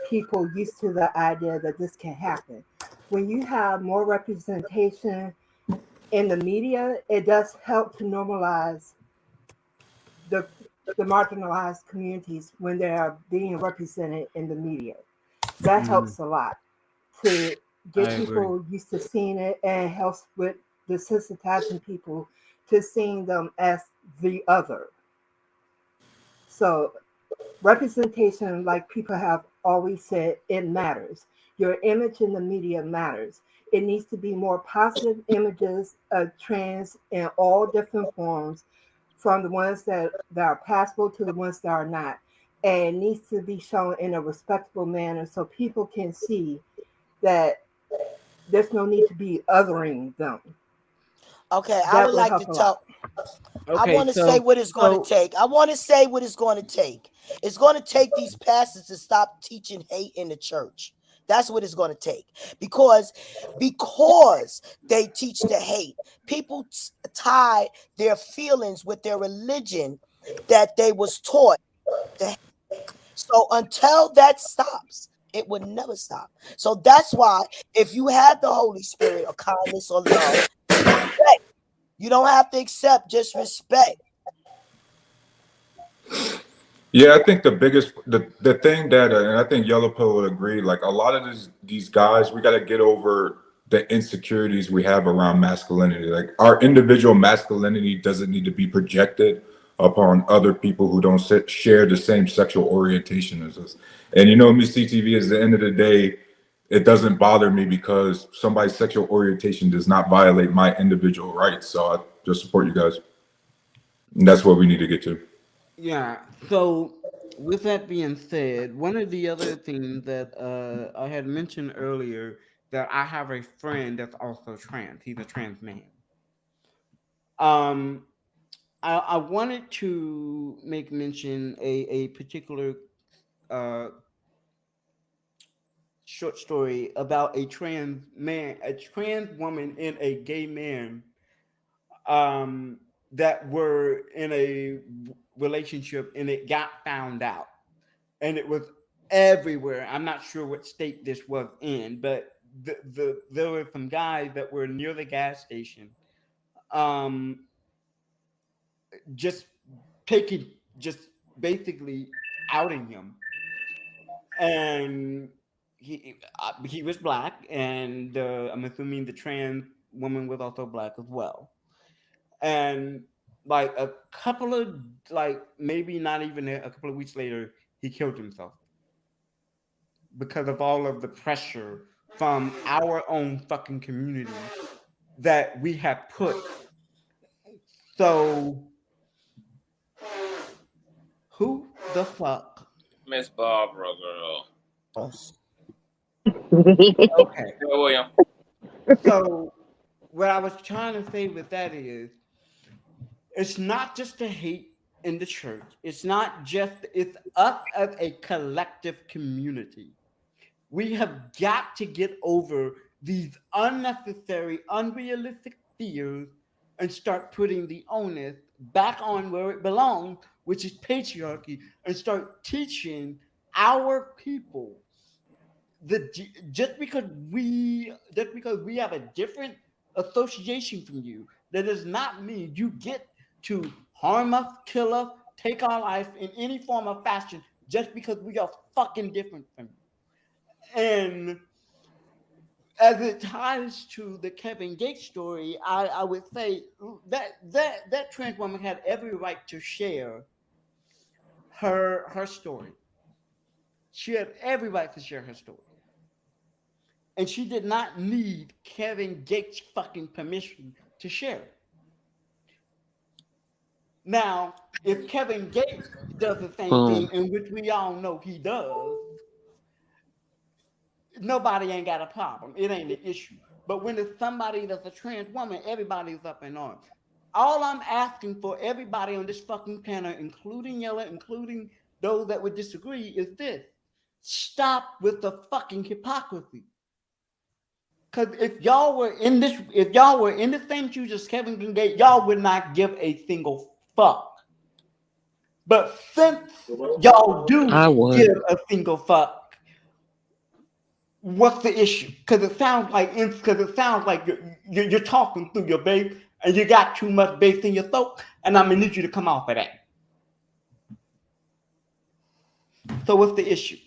people used to the idea that this can happen. When you have more representation in the media, it does help to normalize the marginalized communities when they are being represented in the media. That helps a lot to I get agree. people used to seeing it, and helps with desensitizing people to seeing them as the other. So representation, like people have always said, it matters. Your image in the media matters. It needs to be more positive images of trans in all different forms, from the ones that are passable to the ones that are not. And it needs to be shown in a respectable manner so people can see that there's no need to be othering them. Okay, I That would will like to help a lot. talk. I Okay, want to say so what it's going to take. I want to say what it's going to take. It's going to take these pastors to stop teaching hate in the church. That's what it's going to take. Because they teach the hate, people tie their feelings with their religion that they was taught. So until that stops, it would never stop. So that's why if you have the Holy Spirit or kindness or love, respect. You don't have to accept, just respect. Yeah, I think the thing that and I think Yellow Pill would agree. Like a lot of these guys, we got to get over the insecurities we have around masculinity. Like our individual masculinity doesn't need to be projected upon other people who don't share the same sexual orientation as us. And you know me, CTV. At the end of the day, it doesn't bother me because somebody's sexual orientation does not violate my individual rights. So I just support you guys. And that's what we need to get to. yeah, so with that being said, one of the other things that I had mentioned earlier, that I have a friend that's also trans. He's a trans man. Um, I wanted to make mention a particular uh, short story about a trans man, a trans woman and a gay man that were in a relationship, and it got found out, and it was everywhere. I'm not sure what state this was in, but there were some guys that were near the gas station, um, just taking, just basically outing him, and he was black, and I'm assuming the trans woman was also black as well. And like a couple of, like maybe not even a couple of weeks later, he killed himself because of all of the pressure from our own fucking community that we have put. So who the fuck? Miss Barbara, girl. Okay. Yeah, William. So what I was trying to say with that is, it's not just the hate in the church. It's not just, it's us as a collective community. We have got to get over these unnecessary, unrealistic fears and start putting the onus back on where it belongs, which is patriarchy, and start teaching our people that just because we have a different association from you, that does not mean you get to harm us, kill us, take our life in any form of fashion just because we are fucking different from you. And as it ties to the Kevin Gates story, I would say that trans woman had every right to share her story. She had every right to share her story. And she did not need Kevin Gates' fucking permission to share it. Now, if Kevin Gates does the same thing, in which we all know he does, nobody ain't got a problem. It ain't an issue. But when it's somebody that's a trans woman, everybody's up in arms. All I'm asking for everybody on this fucking panel, including Yella, including those that would disagree, is this: stop with the fucking hypocrisy. Because if y'all were in the same shoes as Kevin Gates, y'all would not give a single fuck. But since y'all do give a single fuck, what's the issue? Because it sounds like you're talking through your bass, and you got too much bass in your throat, and I'm gonna need you to come off of that. So what's the issue?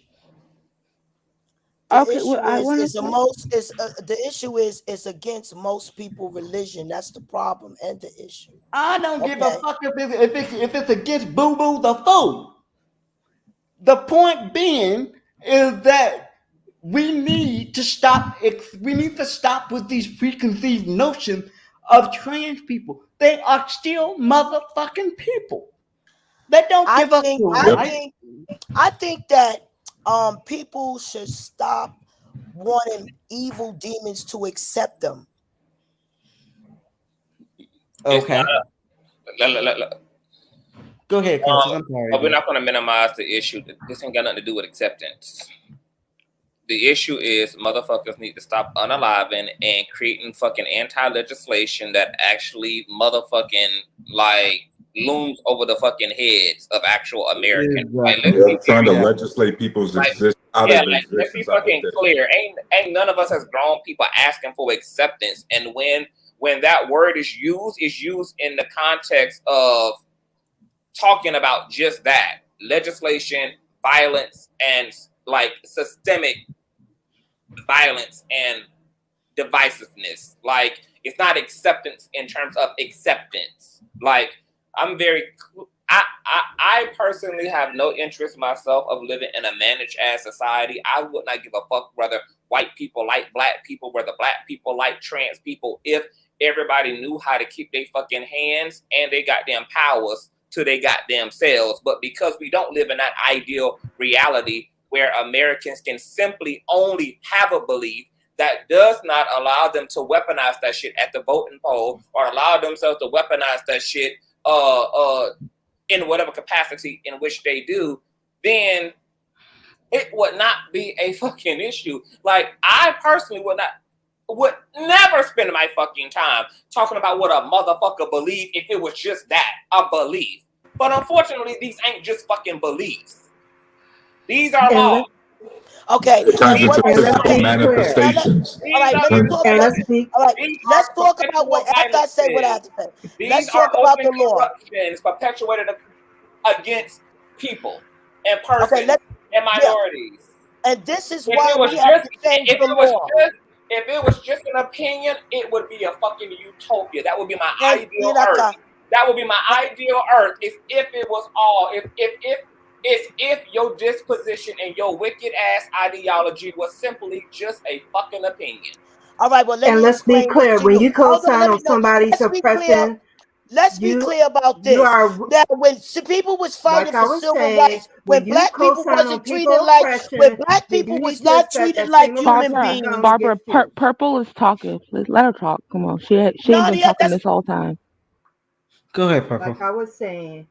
Okay, issue well, I want to is the issue is it's against most people religion. That's the problem and the issue. I don't give a fuck if it's against Boo Boo the Fool. The point being is that we need to stop. We need to stop with these preconceived notions of trans people. They are still motherfucking people. They don't give a fuck. I think that people should stop wanting evil demons to accept them. Okay. Go ahead, Conscious. I'm sorry. But we're not going to minimize the issue. This ain't got nothing to do with acceptance. The issue is motherfuckers need to stop unaliving and creating fucking anti-legislation that actually motherfucking like looms over the fucking heads of actual Americans. Like, They're trying to legislate people's existence out of let's be existence. fucking clear. Ain't none of us as grown people asking for acceptance. And when that word is used in the context of talking about just that legislation, violence, and like systemic violence and divisiveness. Like, it's not acceptance in terms of acceptance. Like, I personally have no interest myself of living in a managed ass society. I would not give a fuck whether white people like black people, whether black people like trans people, if everybody knew how to keep their fucking hands and they goddamn powers to their goddamn selves. But because we don't live in that ideal reality where Americans can simply only have a belief that does not allow them to weaponize that shit at the voting poll or allow themselves to weaponize that shit in whatever capacity in which they do, then it would not be a fucking issue. Like, I personally would never spend my fucking time talking about what a motherfucker believe if it was just that, a belief. But unfortunately, these ain't just fucking beliefs. These are laws. Okay. It turns into physical manifestations. All right, let's talk about what after I say what I have to say. Let's talk about the law. Perpetuated against people and persons and minorities. And this is why we have to change the law. If it was just an opinion, it would be a fucking utopia. That would be my ideal earth. That would be my ideal earth if it was all, if your disposition and your wicked ass ideology was simply just a fucking opinion. All right, well, let's be clear. When you co-sign on somebody's oppression, let's be clear about this. That when people was fighting for civil rights, when black people wasn't treated like, when black people was not treated like human beings. Barbara, Purple is talking. Let her talk. Come on, she ain't been talking this whole time. Go ahead, Purple. Like I was saying,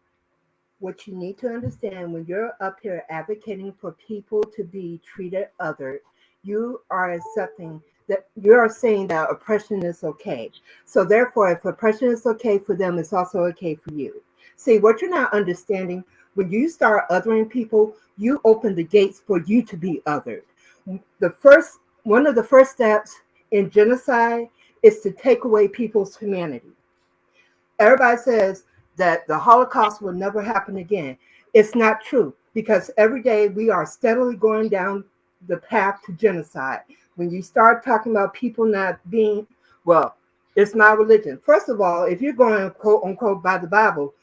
what you need to understand when you're up here advocating for people to be treated other, you are accepting that you are saying that oppression is okay. So therefore, if oppression is okay for them, it's also okay for you. See, what you're not understanding, when you start othering people, you open the gates for you to be othered. One of the first steps in genocide is to take away people's humanity. Everybody says that the Holocaust will never happen again. It's not true, because every day we are steadily going down the path to genocide. When you start talking about people not being, well, it's my religion. First of all, if you're going quote unquote by the Bible,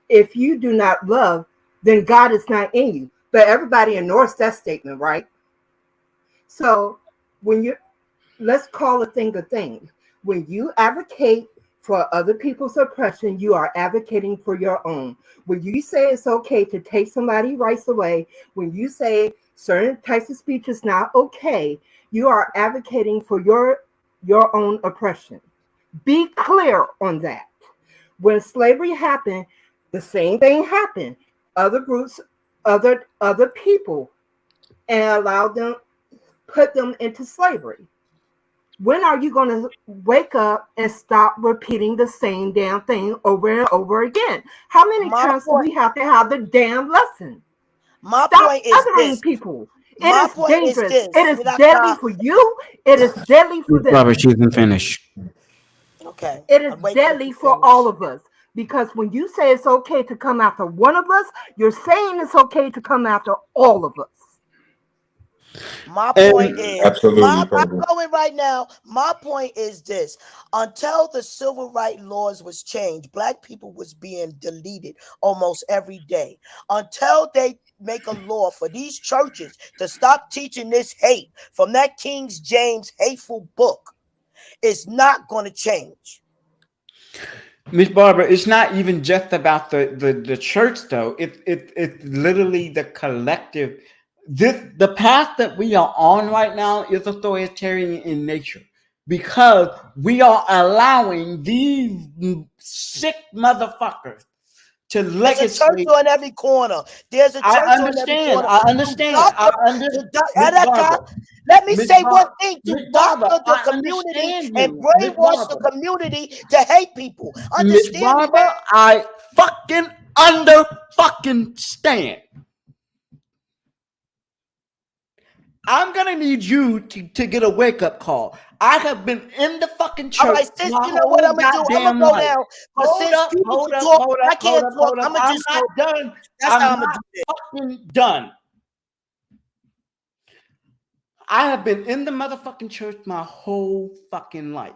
if you do not love, then God is not in you. But everybody ignores that statement, right? So let's call a thing. When you advocate for other people's oppression, you are advocating for your own. When you say it's okay to take somebody's rights away, when you say certain types of speech is not okay, you are advocating for your own oppression. Be clear on that. When slavery happened, the same thing happened. Other groups, other people, and allowed them, put them into slavery. When are you going to wake up and stop repeating the same damn thing over and over again? How many times do we have to have the damn lesson? My Stop point is othering this. people. My It is point is dangerous. this. It is deadly for you. It is deadly for them. Robert, she can finish. Okay. It is deadly for all of us. Because when you say it's okay to come after one of us, you're saying it's okay to come after all of us. My And point is, Absolutely, I'm Purple. going right now. My point is this: until the civil rights laws was changed, black people was being deleted almost every day. Until they make a law for these churches to stop teaching this hate from that King James hateful book, it's not going to change. Miss Barbara, it's not even just about the church though. It's literally the collective. The path that we are on right now is authoritarian in nature because we are allowing these sick motherfuckers to There's a legislate. church on every corner. There's a church on every corner. I understand. Miss Barbara. Let me Miss say one Bar- thing: to Miss Barbara, doctor the I community understand and you. Miss brainwash the Barbara. community to hate people. Miss Understand me? Barbara, I fucking fucking stand. I'm gonna need you to get a wake up call. I have been in the fucking church All right, sis, my you know what whole I'm gonna do? I'm gonna goddamn go life. down. But Hold since up, people hold can up, talk, hold I up, hold can't up, talk. hold up. I'm gonna I'm just not go. done. That's I'm how I'm gonna not do it. fucking done. I have been in the motherfucking church my whole fucking life.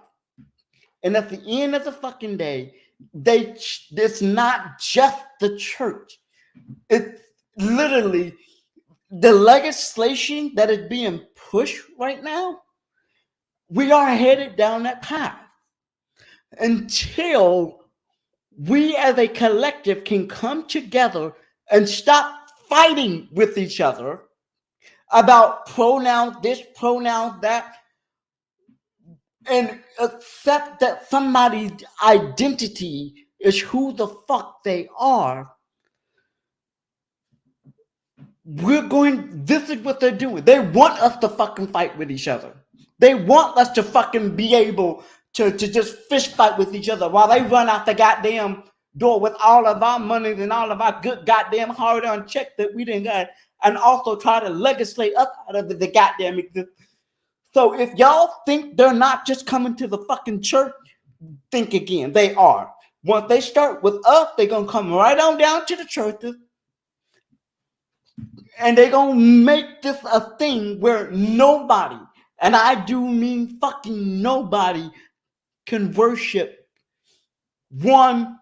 And at the end of the fucking day, it's not just the church. It's literally the legislation that is being pushed right now. We are headed down that path until we as a collective can come together and stop fighting with each other about pronoun this, pronoun that, and accept that somebody's identity is who the fuck they are. This is what they're doing. They want us to fucking fight with each other. They want us to fucking be able to just fist fight with each other while they run out the goddamn door with all of our money and all of our good goddamn hard-earned check that we didn't got, and also try to legislate us out of the goddamn existence. So if y'all think they're not just coming to the fucking church, think again. They are. Once they start with us, they're gonna come right on down to the churches, and they're gonna make this a thing where nobody, and I do mean fucking nobody, can worship one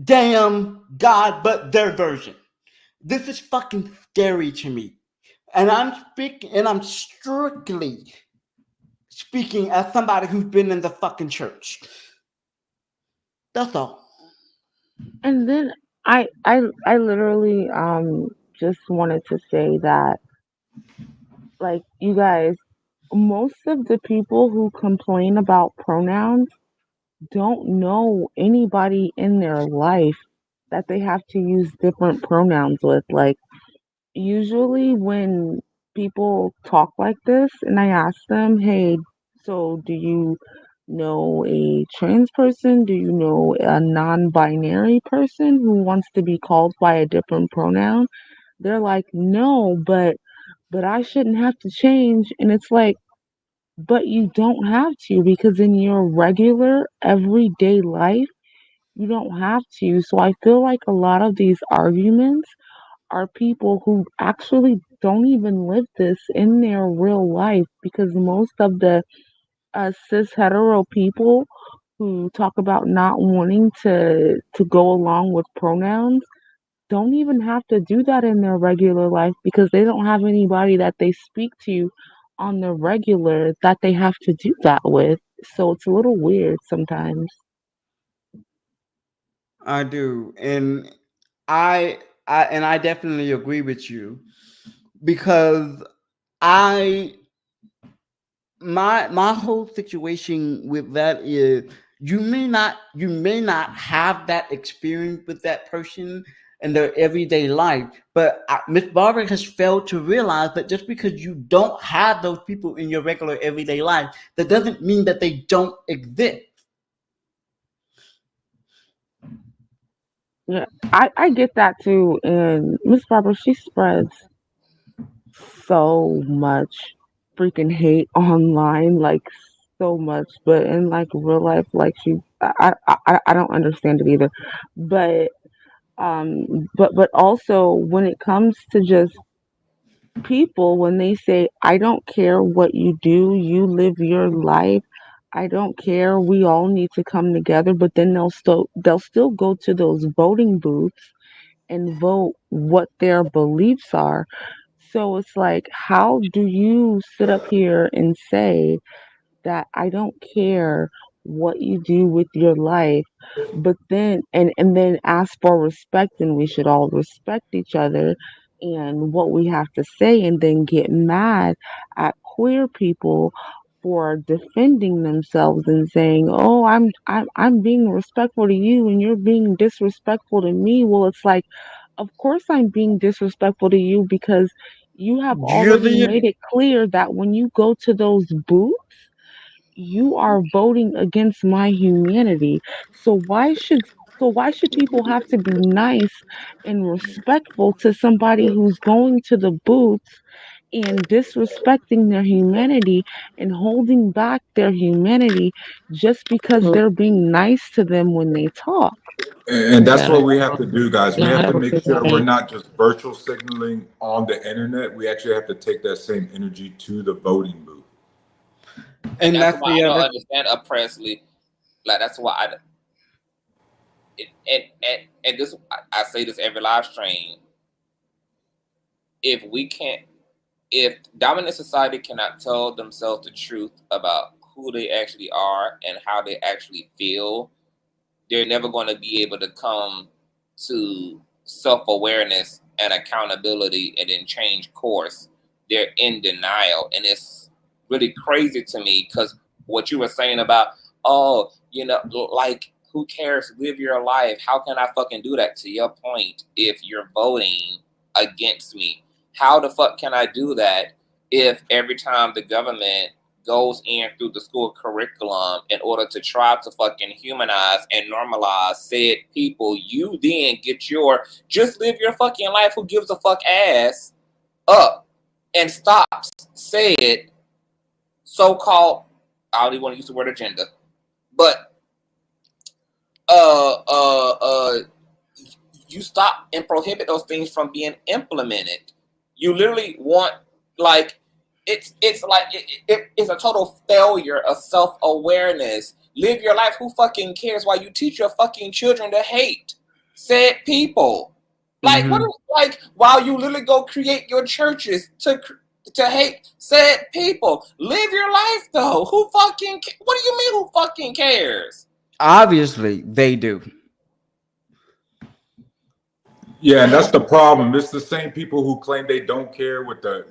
damn God but their version. This is fucking scary to me. And I'm strictly speaking as somebody who's been in the fucking church. That's all. And then I literally just wanted to say that, like, you guys, most of the people who complain about pronouns don't know anybody in their life that they have to use different pronouns with. Like, usually when people talk like this and I ask them, hey, so do you know a trans person? Do you know a non-binary person who wants to be called by a different pronoun? They're like, no, but I shouldn't have to change. And it's like, but you don't have to, because in your regular everyday life, you don't have to. So I feel like a lot of these arguments are people who actually don't even live this in their real life, because most of the cis hetero people who talk about not wanting to go along with pronouns don't even have to do that in their regular life, because they don't have anybody that they speak to on the regular that they have to do that with. So it's a little weird sometimes. I do. And I definitely agree with you, because I my whole situation with that is you may not have that experience with that person in their everyday life, but Miss Barbara has failed to realize that just because you don't have those people in your regular everyday life, that doesn't mean that they don't exist. Yeah, I get that too. And Miss Barbara, she spreads so much freaking hate online, like so much. But in like real life, like I don't understand it either. But but also when it comes to just people, when they say, I don't care what you do, you live your life, I don't care, we all need to come together, but then they'll still go to those voting booths and vote what their beliefs are. So it's like, how do you sit up here and say that I don't care what you do with your life, but then and then ask for respect, and we should all respect each other and what we have to say, and then get mad at queer people for defending themselves and saying, "Oh, I'm being respectful to you and you're being disrespectful to me." Well, it's like, of course I'm being disrespectful to you because you have already made Julian, it clear that when you go to those booths, you are voting against my humanity. So why should people have to be nice and respectful to somebody who's going to the booths and disrespecting their humanity and holding back their humanity just because they're being nice to them when they talk? And We that's gotta what we have to do, guys. We don't have have to a make good sure we're night. not just virtual signaling on the internet. We actually have to take that same energy to the voting booth. And and that's that's why the I don't other. understand Presley. Like that's why and this I say this every live stream. If dominant society cannot tell themselves the truth about who they actually are and how they actually feel, they're never going to be able to come to self-awareness and accountability and then change course. They're in denial, and it's really crazy to me because what you were saying about, oh, like, who cares? Live your life. How can I fucking do that? To your point, if you're voting against me, how the fuck can I do that if every time the government goes in through the school curriculum in order to try to fucking humanize and normalize said people, you then get your just live your fucking life, who gives a fuck ass up and stops said so-called, I don't even want to use the word agenda, but you stop and prohibit those things from being implemented. You literally want, like, it's like it's a total failure of self-awareness. Live your life. Who fucking cares? Why you teach your fucking children to hate said people? Like, what? Like, while you literally go create your churches to hate said people. Live your life though. Who fucking? What do you mean? Who fucking cares? Obviously, they do. Yeah, and that's the problem. It's the same people who claim they don't care with they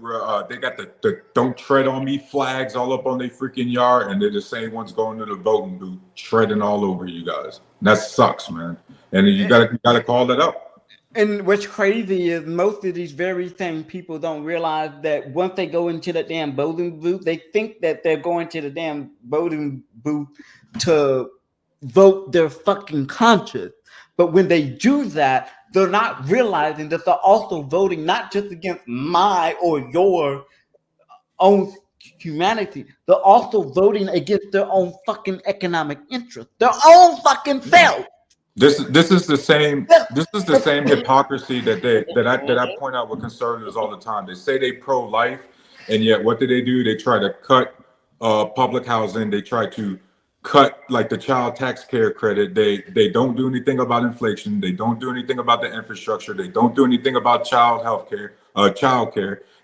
got the "Don't Tread on Me" flags all up on their freaking yard, and they're the same ones going to the voting booth treading all over you guys. That sucks, man. And you gotta call that up. And what's crazy is most of these very same people don't realize that once they go into the damn voting booth, they think that they're going to the damn voting booth to vote their fucking conscience. But when they do that, they're not realizing that they're also voting not just against my or your own humanity, they're also voting against their own fucking economic interest, their own fucking self. This is the same hypocrisy that I point out with conservatives all the time. They say they pro-life, and yet what do? They try to cut public housing. They try to cut like the child tax care credit. They don't do anything about inflation. They don't do anything about the infrastructure. They don't do anything about child care.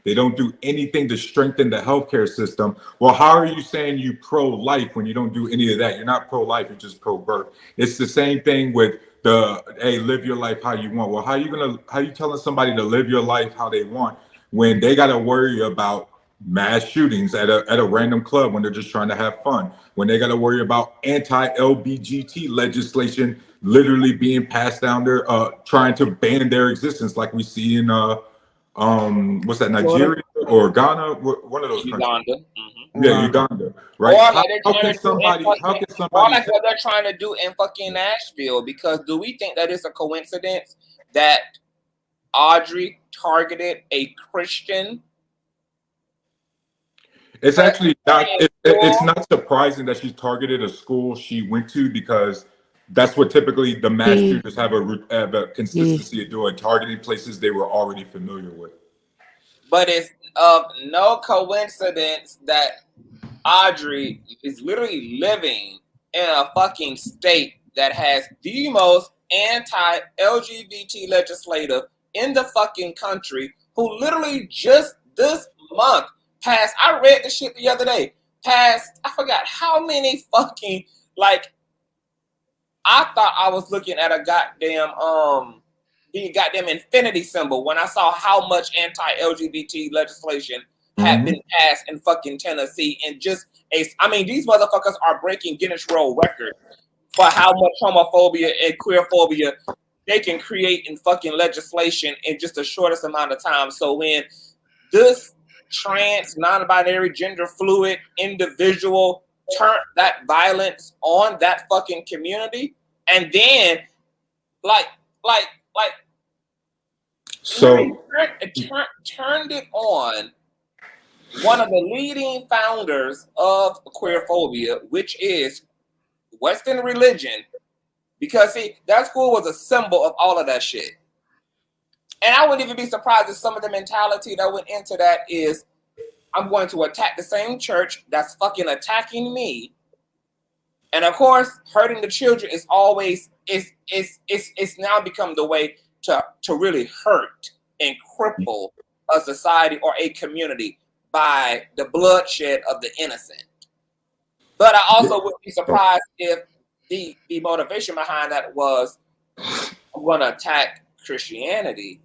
They don't do anything to strengthen the healthcare system. Well, how are you saying you pro-life when you don't do any of that? You're not pro-life, you're just pro-birth. It's the same thing with the, hey, live your life how you want. Well, how you telling somebody to live your life how they want when they got to worry about mass shootings at a random club when they're just trying to have fun, when they got to worry about anti-LGBT legislation literally being passed down there, trying to ban their existence, like we see in what's that, Nigeria or Ghana, one of those countries. Uganda. Yeah, Uganda, right? Or How can or somebody like say what they're trying to do in fucking Nashville? Because do we think that it's a coincidence that Audrey targeted a Christian? It's actually not. It's not surprising that she targeted a school she went to, because that's what typically the mass shooters have a consistency of doing, targeting places they were already familiar with. But it's of no coincidence that Audrey is literally living in a fucking state that has the most anti-LGBT legislative in the fucking country, who literally just this month passed, I read the shit the other day, passed, I forgot how many fucking, like, I thought I was looking at a goddamn, the goddamn infinity symbol when I saw how much anti-LGBT legislation had been passed in fucking Tennessee. And just, I mean, these motherfuckers are breaking Guinness World Record for how much homophobia and queerphobia they can create in fucking legislation in just the shortest amount of time. So when this trans, non-binary, gender fluid individual turn that violence on that fucking community, and then so turned it on one of the leading founders of queerphobia, which is Western religion, because see, that school was a symbol of all of that shit. And I wouldn't even be surprised if some of the mentality that went into that is, I'm going to attack the same church that's fucking attacking me. And of course, hurting the children is always, it's now become the way to really hurt and cripple a society or a community by the bloodshed of the innocent. But I also wouldn't be surprised if the motivation behind that was, I'm going to attack Christianity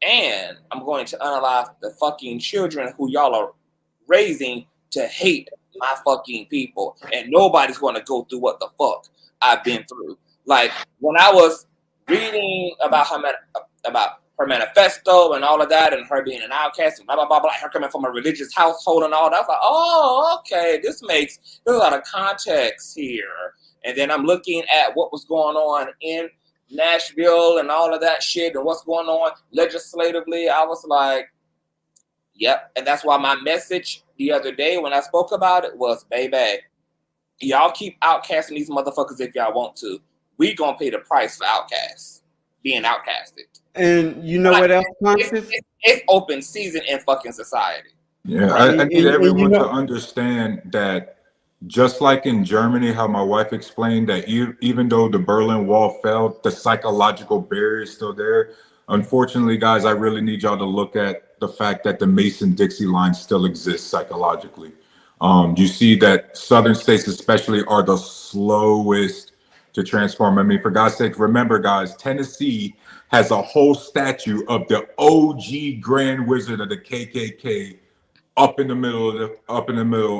and I'm going to unalive the fucking children who y'all are raising to hate my fucking people. And nobody's going to go through what the fuck I've been through. Like, when I was reading about her manifesto and all of that, and her being an outcast and blah, blah, blah, blah, her coming from a religious household and all that, I was like, oh, okay, there's a lot of context here. And then I'm looking at what was going on in Nashville and all of that shit and what's going on legislatively. I was like, yep. And that's why my message the other day when I spoke about it was, baby, y'all keep outcasting these motherfuckers if y'all want to. We gonna pay the price for outcasts, being outcasted. And you know what else, Conscious? It's open season in fucking society. Yeah, I need everyone to understand that, just like in Germany, how my wife explained that even though the Berlin Wall fell, the psychological barrier is still there. Unfortunately, guys, I really need y'all to look at the fact that the Mason-Dixie line still exists psychologically. You see that southern states especially are the slowest to transform. I mean, for God's sake, remember, guys, Tennessee has a whole statue of the OG Grand Wizard of the KKK up in the middle,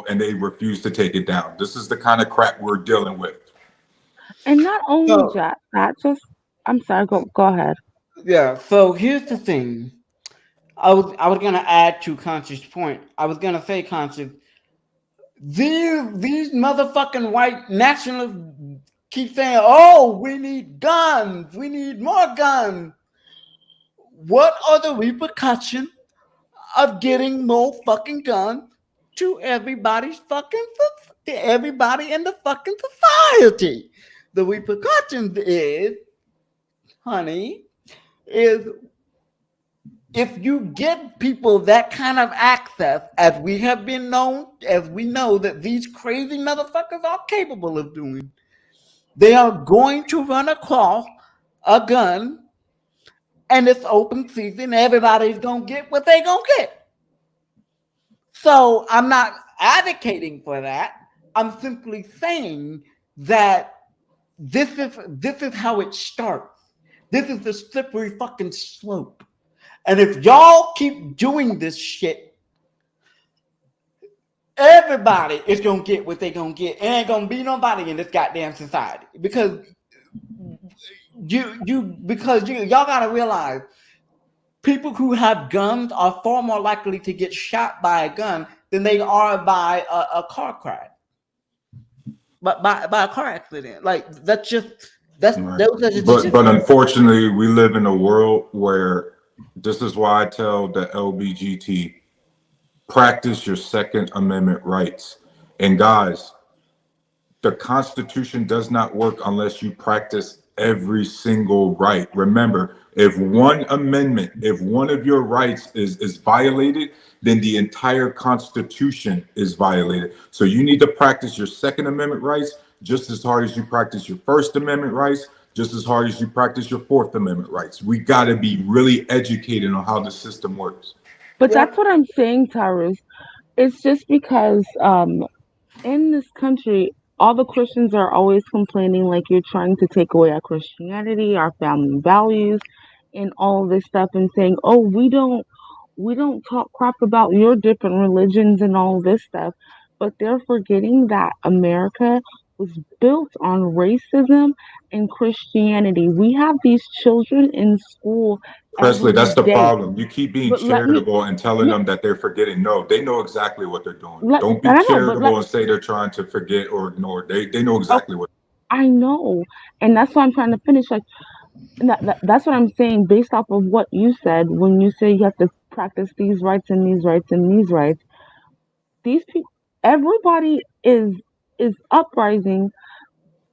and they refuse to take it down. This is the kind of crap we're dealing with. And not only that, just, I'm sorry, go ahead. Yeah, so here's the thing. I was gonna add to Conscious' point. I was gonna say, Conscious, these motherfucking white nationalists keep saying, oh, we need guns, we need more guns. What are the repercussions of getting more fucking guns to everybody in the fucking society? The repercussions is, honey, is if you give people that kind of access, as we know that these crazy motherfuckers are capable of doing, they are going to run across a gun, and it's open season. Everybody's gonna get what they gonna get. So I'm not advocating for that. I'm simply saying that this is how it starts. This is the slippery fucking slope. And if y'all keep doing this shit, everybody is gonna get what they gonna get. It ain't gonna be nobody in this goddamn society, because y'all gotta realize, people who have guns are far more likely to get shot by a gun than they are by a car crash, by a car accident. Like, that's just Right. But unfortunately, we live in a world where, this is why I tell the LBGT, practice your Second Amendment rights. And guys, the Constitution does not work unless you practice every single right. Remember, If one amendment, if one of your rights is violated, then the entire Constitution is violated. So you need to practice your Second Amendment rights just as hard as you practice your First Amendment rights, just as hard as you practice your Fourth Amendment rights. We got to be really educated on how the system works. But that's what I'm saying, Tyrus. It's just because in this country, all the Christians are always complaining like you're trying to take away our Christianity, our family values, and all this stuff, and saying, "Oh, we don't talk crap about your different religions and all this stuff." But they're forgetting that America was built on racism and Christianity. We have these children in school Presley, every that's the day. problem. You keep being But let me charitable and telling no, them that they're forgetting. No, they know exactly what they're doing. let Don't be and I know, but charitable and say they're trying to forget or ignore. They know oh, exactly what. I know, and that's why I'm trying to finish. Like that's what I'm saying. Based off of what you said, when you say you have to practice these rights and these rights and these rights, these people, everybody is uprising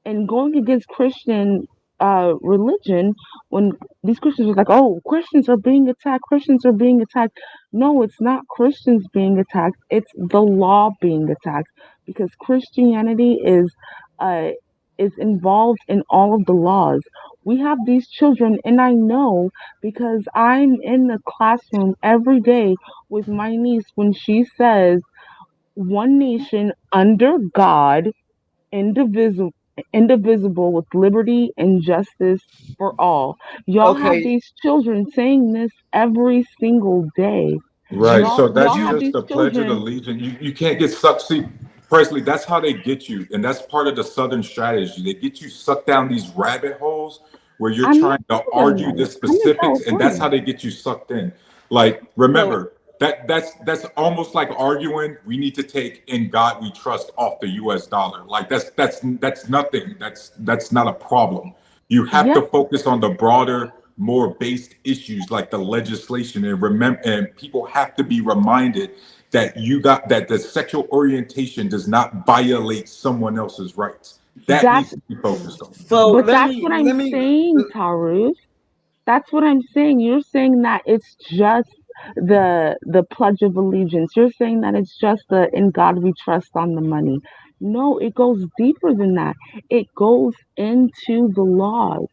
and going against Christian religion when these Christians are like, oh, Christians are being attacked, Christians are being attacked. No, it's not Christians being attacked, it's the law being attacked because Christianity uh is involved in all of the laws. We have these children, and I know because I'm in the classroom every day with my niece when she says one nation under God, indivisible, indivisible with liberty and justice for all. Y'all have Okay, these children saying this every single day. Right. you So Y'all that's have you just these the Pledge of children. Allegiance. You can't get sucked. See, Presley, that's how they get you. And that's part of the Southern strategy. They get you sucked down these rabbit holes where you're I'm not trying to doing argue the that. I'm in specifics, and that's California. how they get you sucked in. Like, so remember, that's almost like arguing we need to take "In God We Trust" off the US dollar. Like that's nothing. That's not a problem. You have to Yes, focus on the broader, more based issues like the legislation, and remember, and people have to be reminded that the sexual orientation does not violate someone else's rights. That needs that's to be focused on. so but let that's me what I'm let me saying, Taurus. That's what I'm saying. You're saying that it's just the Pledge of Allegiance. You're saying that it's just the "In God We Trust" on the money. No, it goes deeper than that. It goes into the laws.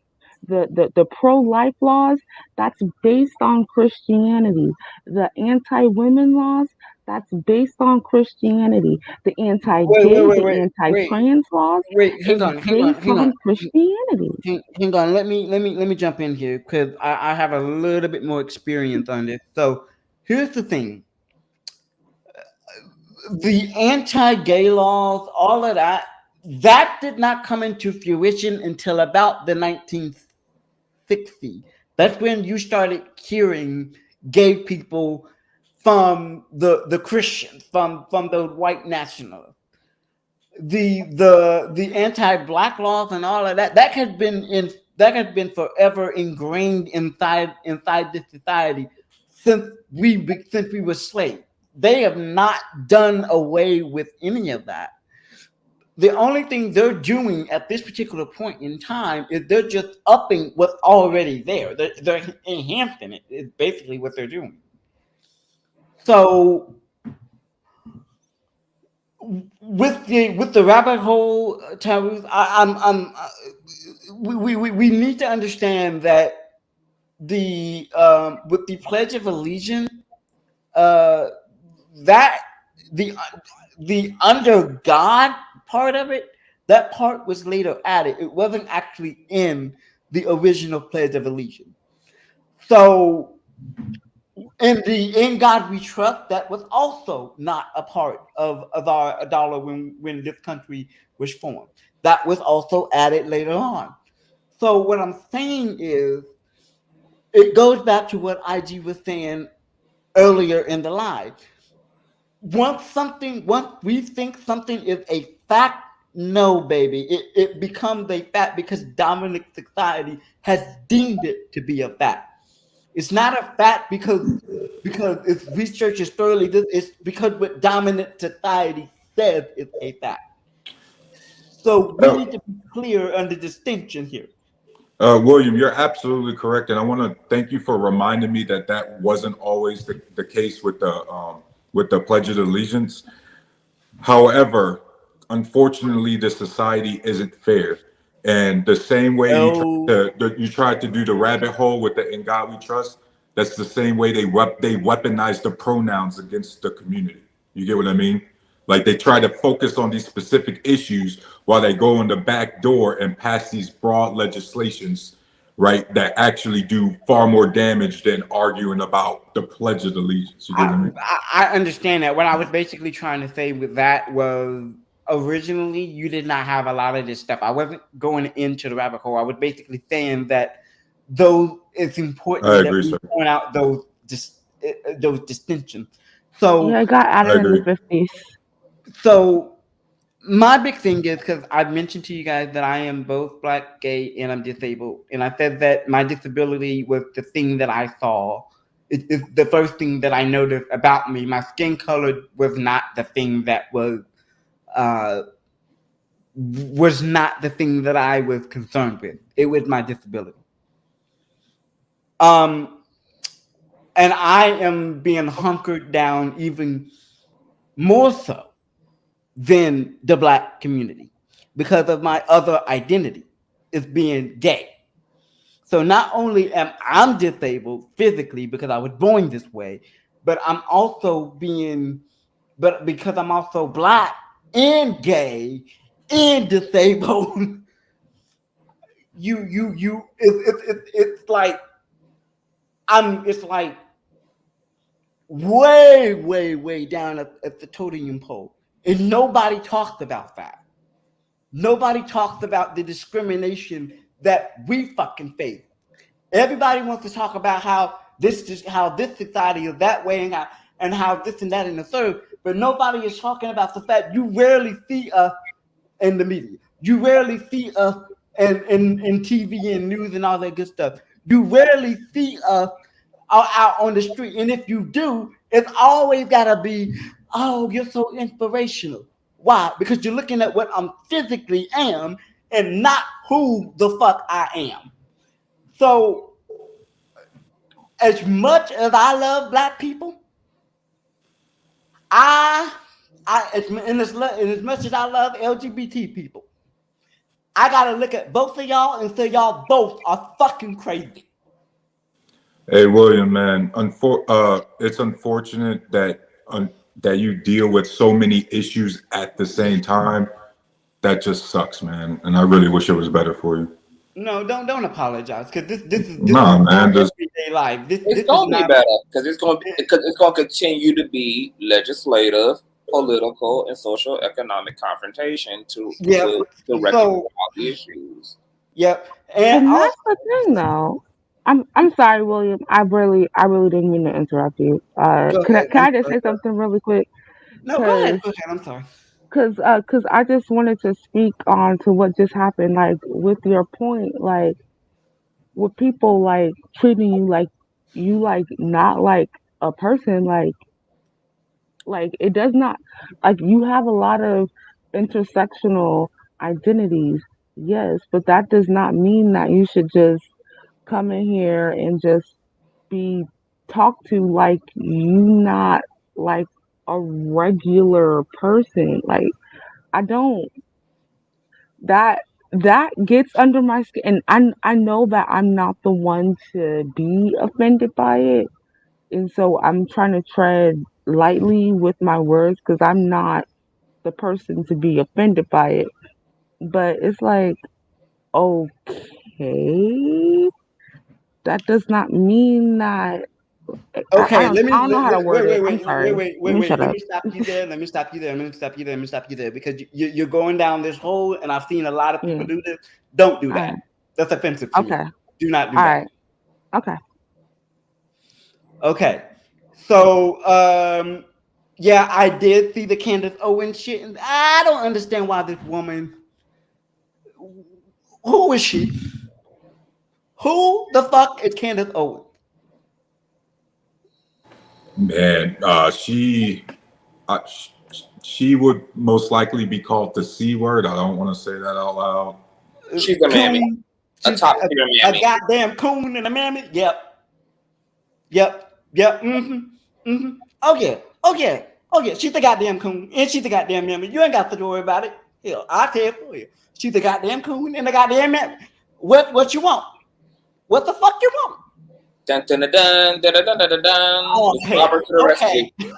The pro-life laws, that's based on Christianity. The anti-women laws, that's based on Christianity. The wait wait anti-gay, wait the wait wait anti-trans laws wait. Hang is on, hang on, based hang on on. Christianity. Hang on. Let me jump in here because I have a little bit more experience on this. So here's the thing: the anti-gay laws, all of that did not come into fruition until about the 1960s. That's when you started hearing gay people from the Christians, from the white nationalists. The anti-black laws and all of that has been forever ingrained inside this society since we were slaves. They have not done away with any of that. The only thing they're doing at this particular point in time is they're just upping what's already there. They're enhancing it. Is basically what they're doing. So with the rabbit hole, Tyrus, we need to understand that the with the Pledge of Allegiance, uh, that the under God part of it, that part was later added. It wasn't actually in the original Pledge of Allegiance. So In God We Trust, that was also not a part of our dollar when this country was formed. That was also added later on. So what I'm saying is, it goes back to what IG was saying earlier in the live. Once we think something is a fact, no, baby, it becomes a fact because dominant society has deemed it to be a fact. It's not a fact because it's research is thoroughly. It's because what dominant society says is a fact. So we No, need to be clear on the distinction here. William, you're absolutely correct, and I want to thank you for reminding me that that wasn't always the case with the Pledge of Allegiance. However, unfortunately, the society isn't fair, and the same way you tried to do the rabbit hole with the "In God We Trust," that's the same way they weaponize the pronouns against the community. You get what I mean? Like they try to focus on these specific issues while they go in the back door and pass these broad legislations, right, that actually do far more damage than arguing about the Pledge of Allegiance. You get what I mean? I understand that. What I was basically trying to say with that was originally you did not have a lot of this stuff. I wasn't going into the rabbit hole. I was basically saying that though it's important that we point out those distinctions. So yeah, it got added in the 50s. So my big thing is because I've mentioned to you guys that I am both Black, gay, and I'm disabled, and I said that my disability was the thing that I saw. It's the first thing that I noticed about me. My skin color was not the thing that was not the thing that I was concerned with. It was my disability. And I am being hunkered down even more so than the Black community because of my other identity is being gay. So not only am I disabled physically because I was born this way, but I'm also because I'm also Black and gay and disabled. It's like it's like way down at the totem pole. And nobody talks about that. Nobody talks about the discrimination that we fucking face. Everybody wants to talk about how this society is that way and how this and that and the third, but nobody is talking about the fact you rarely see us in the media. You rarely see us in TV and news and all that good stuff. You rarely see us out on the street. And if you do, it's always gotta be, oh, you're so inspirational. Why? Because you're looking at what I'm physically am and not who the fuck I am. So as much as I love Black people, and as much as I love LGBT people, I gotta look at both of y'all and say y'all both are fucking crazy. Hey, William, man, it's unfortunate that you deal with so many issues at the same time. That just sucks, man, and I really wish it was better for you. No, don't apologize because this is man, everyday life. It's gonna be better because it's gonna continue to be legislative, political, and social economic confrontation to rectify all the issues. Yep, and that's the thing, though. I'm sorry, William. I really didn't mean to interrupt you. Can I just say something really quick? No, go ahead. I'm sorry. Because I just wanted to speak on to what just happened, like with your point, like with people like treating you like not like a person, like it does not, like you have a lot of intersectional identities, yes, but that does not mean that you should just come in here and just be talked to like you not like a regular person. Like I don't, that gets under my skin, and I know that I'm not the one to be offended by it, and so I'm trying to tread lightly with my words because I'm not the person to be offended by it. But it's like, okay, that does not mean that. Okay, I don't know how to word it. I'm sorry. Wait. Shut Let up. me stop you there. Let me stop you there because you're going down this hole, and I've seen a lot of people do this. Don't do that. Right. That's offensive to me. Do not do All that. Right. Okay. So, yeah, I did see the Candace Owens shit, and I don't understand why this woman. Who is she? Who the fuck is Candace Owens? Man, she would most likely be called the C word. I don't want to say that out loud. She's a mammy. A She's top a, tier a mammy. goddamn coon and a mammy. Yep. Oh yeah. She's the goddamn coon and she's the goddamn mammy. You ain't got to worry about it. Hell, I'll tell you for you. She's the goddamn coon and the goddamn mammy. What you want? What the fuck you want? Dun dun dun dun dun dun dun dun dun. Oh, Miss hey, Barbara to the okay. rescue.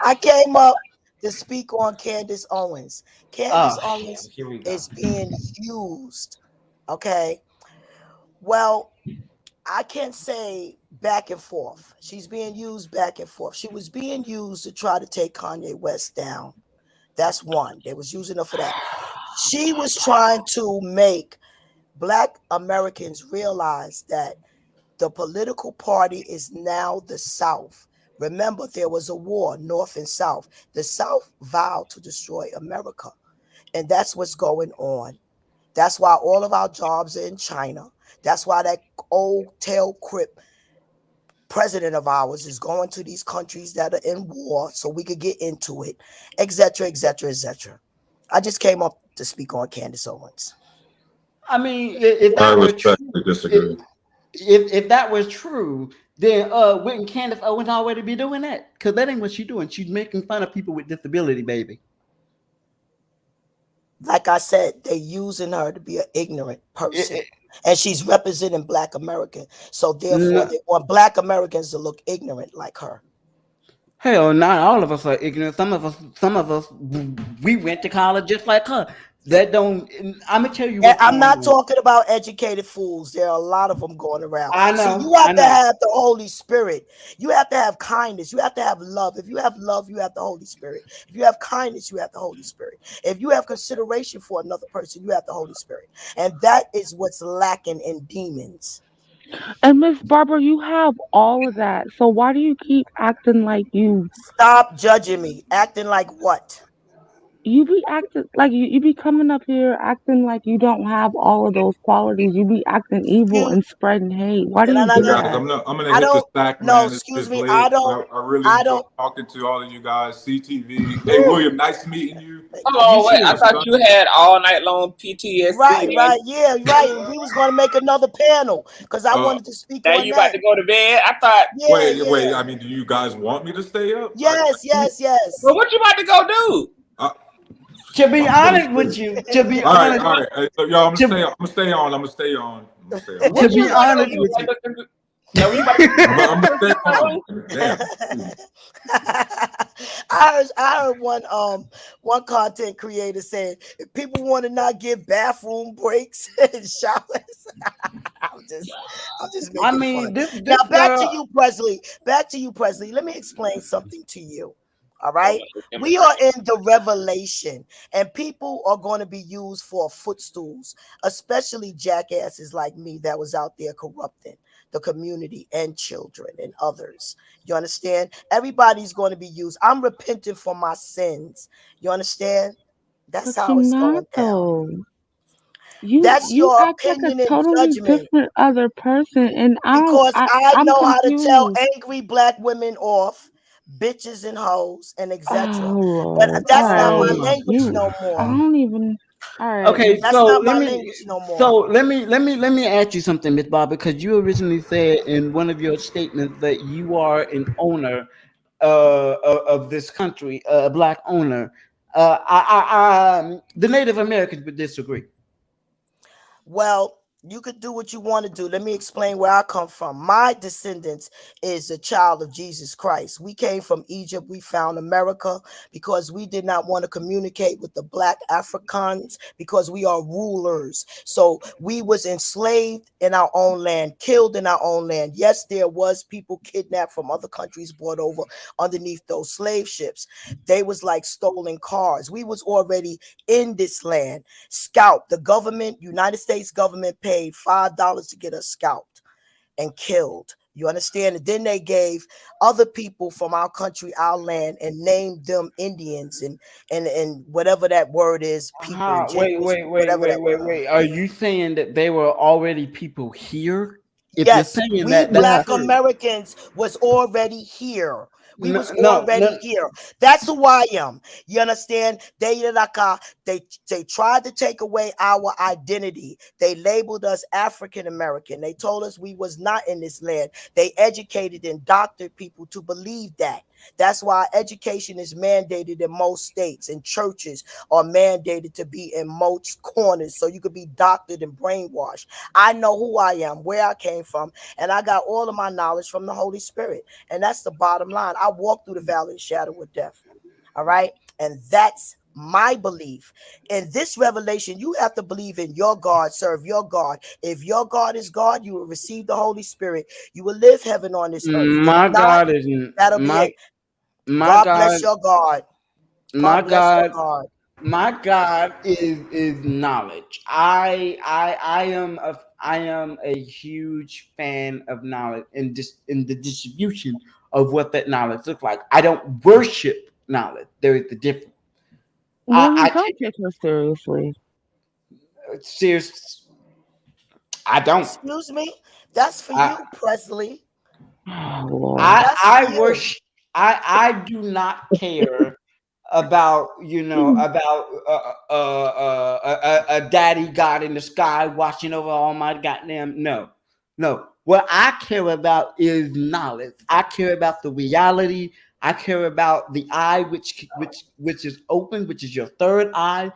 I came up to speak on Candace Owens. Candace Oh, Owens here we go. is being used. Okay. Well, I can't say back and forth. She's being used back and forth. She was being used to try to take Kanye West down. That's one. They was using her for that. She was trying to make Black Americans realize that the political party is now the South. Remember, there was a war, North and South. The South vowed to destroy America. And that's what's going on. That's why all of our jobs are in China. That's why that old tail crip president of ours is going to these countries that are in war so we could get into it, etc., etc., etc. I just came up to speak on Candace Owens. I mean, if I that were true, respectfully disagree. if that was true, then wouldn't Candace Owens already be doing that? Because that ain't what she's doing. She's making fun of people with disability, baby. Like I said, they're using her to be an ignorant person. And she's representing Black America. So therefore, they want Black Americans to look ignorant like her. Hell, not all of us are ignorant. Some of us, we went to college just like her. That don't. I'm gonna tell you. And I'm not talking about educated fools. There are a lot of them going around. I know. See, you have to have the Holy Spirit. You have to have kindness. You have to have love. If you have love, you have the Holy Spirit. If you have kindness, you have the Holy Spirit. If you have consideration for another person, you have the Holy Spirit. And that is what's lacking in demons. And Miss Barbara, you have all of that. So why do you keep acting like you? Stop judging me. Acting like what? You be acting like you be coming up here acting like you don't have all of those qualities. You be acting evil and spreading hate. Why do you do Guys, that? I'm gonna hit the stack, man. It's me. late. I really enjoyed talking to all of you guys. CTV. Hey, William, nice meeting you. Oh wait, I thought you had all night long PTSD. Right, man. right, yeah, right. And we was going to make another panel because I wanted to speak Now on you that. about to go to bed? I thought. Yeah, Wait. I mean, do you guys want me to stay up? Yes. Well, what you about to go do? To be honest with you, All right. Hey, so, y'all, I'm gonna stay on. To be honest with you. No, you about to I'm gonna stay on. Damn. I heard one content creator saying if people want to not give bathroom breaks and showers. I'm just making fun. Now back to you, Presley. Let me explain something to you. All right, we are in the revelation, and people are going to be used for footstools, especially jackasses like me that was out there corrupting the community and children and others. You understand? Everybody's going to be used. I'm repenting for my sins. You understand? That's But how you're it's not going down. though. That's You your act like a opinion and totally judgment. different other person, and Because I I'm know how to tell confused. angry Black women off, bitches and hoes, and etc. Oh But Lord! that's All not my right, language no more. I don't even. All right. Okay, That's so not my let me language no more. let me ask you something, Miss Bob, because you originally said in one of your statements that you are an owner of this country, a Black owner. The Native Americans would disagree. Well, you could do what you want to do. Let me explain where I come from. My descendants is a child of Jesus Christ. We came from Egypt. We found America because we did not want to communicate with the Black Africans because we are rulers. So we was enslaved in our own land, killed in our own land. Yes, there was people kidnapped from other countries brought over underneath those slave ships. They was like stolen cars. We was already in this land. Scalped. The government, United States government paid $5 to get us scalped and killed. You understand? And then they gave other people from our country, our land, and named them Indians and whatever that word is. People. Wait. Are you saying that they were already people here? If yes, you're saying we that, Black Americans was already here. We was already here. That's who I am. You understand? They tried to take away our identity. They labeled us African American. They told us we was not in this land. They educated and doctored people to believe that. That's why education is mandated in most states, and churches are mandated to be in most corners so you could be doctored and brainwashed. I know who I am, where I came from, and I got all of my knowledge from the Holy Spirit. And that's the bottom line. I walked through the valley of the shadow of death. All right. And that's my belief. In this revelation, you have to believe in your God, serve your God. If your God is God, you will receive the Holy Spirit. You will live heaven on this earth. My If not, God is that'll be it. God bless your God. My God bless your God, God. my God is knowledge. I am a huge fan of knowledge and just in the distribution of what that knowledge looks like. I don't worship knowledge. There is the difference. Well, you don't take her seriously. Serious. I don't. Excuse me? That's for you, Presley. I worship. I do not care about about a daddy God in the sky watching over all my goddamn no. What I care about is knowledge. I care about the reality. I care about the eye which is open, which is your third eye.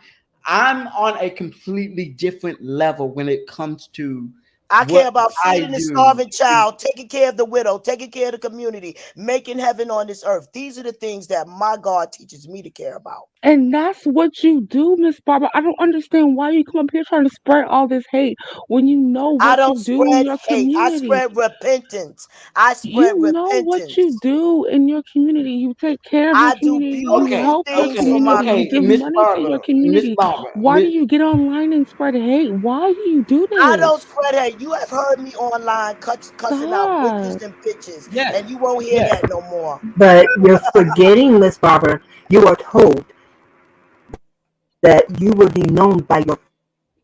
I'm on a completely different level when it comes to I care about I feeding the do. starving child, taking care of the widow, taking care of the community, making heaven on this earth. These are the things that my God teaches me to care about. And that's what you do, Miss Barbara. I don't understand why you come up here trying to spread all this hate when you know I what don't you do in spread your hate. I community. spread repentance. I spread You know what you repentance. do in your community. You take care of your I do community. You beautiful help your things for my community. You give Miss money to your Barbara, community. Why do you get online and spread hate? Why do you do I this? don't spread hate. You have heard me online cussing out witches Stop. and bitches, Yes. and you won't hear that no more. But you're forgetting, Miss Barbara, you are told that you will be known by your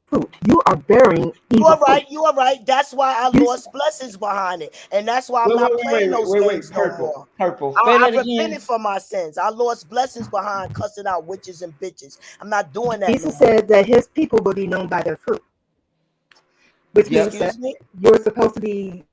fruit. You are bearing You evil are right. fruit. You are right. That's why I lost blessings behind it, and that's why I'm not playing those games no more. Purple. Say I that again. repented for my sins. I lost blessings behind cussing out witches and bitches. I'm not doing that no Jesus more. said that his people will be known by their fruit, which means that Excuse me? you're supposed to be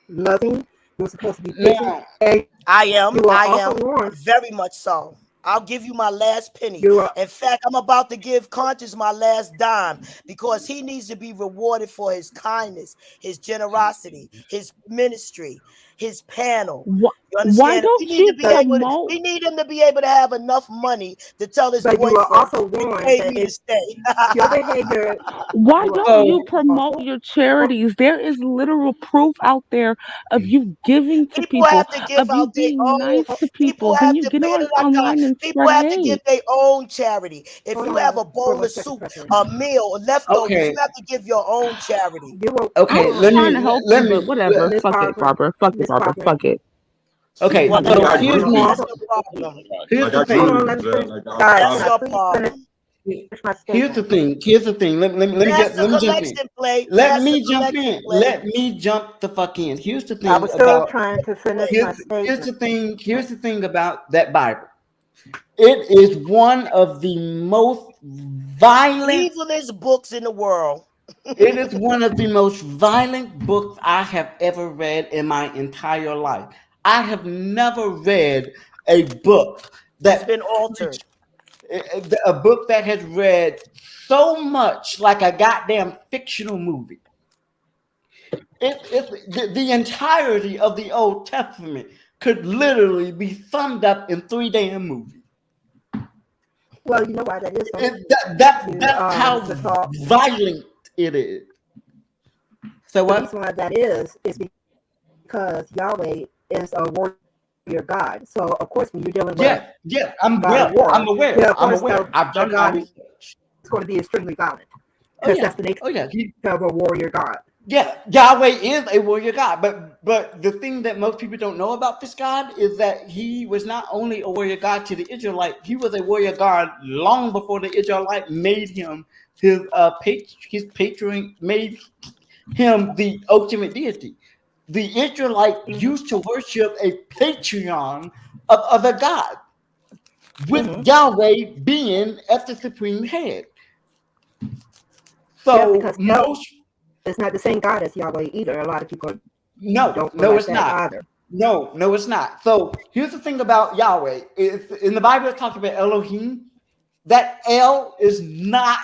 loving, you're supposed to be patient, Now, and I am. you are I also am warned. very much so. I'll give you my last penny. You are In fact, I'm about to give Conscious my last dime because he needs to be rewarded for his kindness, his generosity, his ministry, his panel. You Why understand? We don't need you to be able to, promote? we need him to be able to have enough money to tell his but you are boyfriend, also you warned paid that me to if stay. your behavior, Why you are don't you promote your charities? There is literal proof out there of you giving to People people, have to give of you out their being own. nice to People people. Then have you to get pay on the online and People spread have to give hate. their own charity. If hold you have on a for bowl a of second, soup, President. a meal, leftovers, okay. you have to give your own charity. You will, Okay, I'm trying to help you, but whatever. Miss Fuck it, Barbara, Barbara. Fuck it, Miss Barbara. Barbara. Fuck it. Okay, Well, so I here's agree my with that's your problem. here's Like the I thing. Hold told on, you, let me Zed, finish. like Guys, That's can I your please problem. finish my Here's the statement? thing. Here's the thing. Let me Pass let the me jump in. collection plate. Let Pass the me jump collection in. plate. Let me jump the fuck in. Here's the I thing was still about trying to finish my here's statement. the thing. Here's the thing about that Bible. It is one of the most violent. Evilest books in the world. It is one of the most violent books I have ever read in my entire life. I have never read a book It's that been altered. a book that has read so much like a goddamn fictional movie. The entirety of the Old Testament could literally be summed up in 3 damn movies. Well, you know why that is. That's how To talk. violent it is. So The what? reason why that is because Yahweh is a warrior God. So of course, when you're dealing with I'm God of war, I'm aware. yeah, of I'm course, aware. I've done my God research. is going to be extremely violent Oh because yeah. that's the nature of a warrior God. Yeah, Yahweh is a warrior God, but the thing that most people don't know about this God is that he was not only a warrior God to the Israelite, he was a warrior God long before the Israelite made him his patron, made him the ultimate deity. the Israelite used to worship a pantheon of other gods, with Yahweh being at the supreme head. So because most it's not the same God as Yahweh either. A lot of people no, don't feel no, like it's that not. either. No, it's not. So here's the thing about Yahweh. In the Bible, it talks about Elohim. That El is not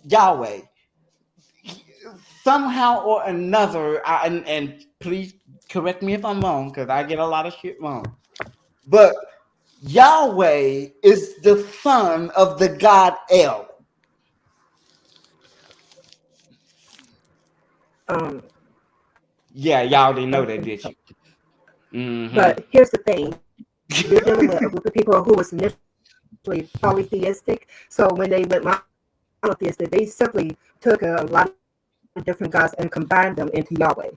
Yahweh. Somehow or another, and please correct me if I'm wrong, because I get a lot of shit wrong. But Yahweh is the son of the god El. Yeah, y'all already know that, did you? Mm-hmm. But here's the thing. You're dealing with a group of people who was initially polytheistic. So when they went monotheistic, they simply took a lot of different gods and combined them into Yahweh.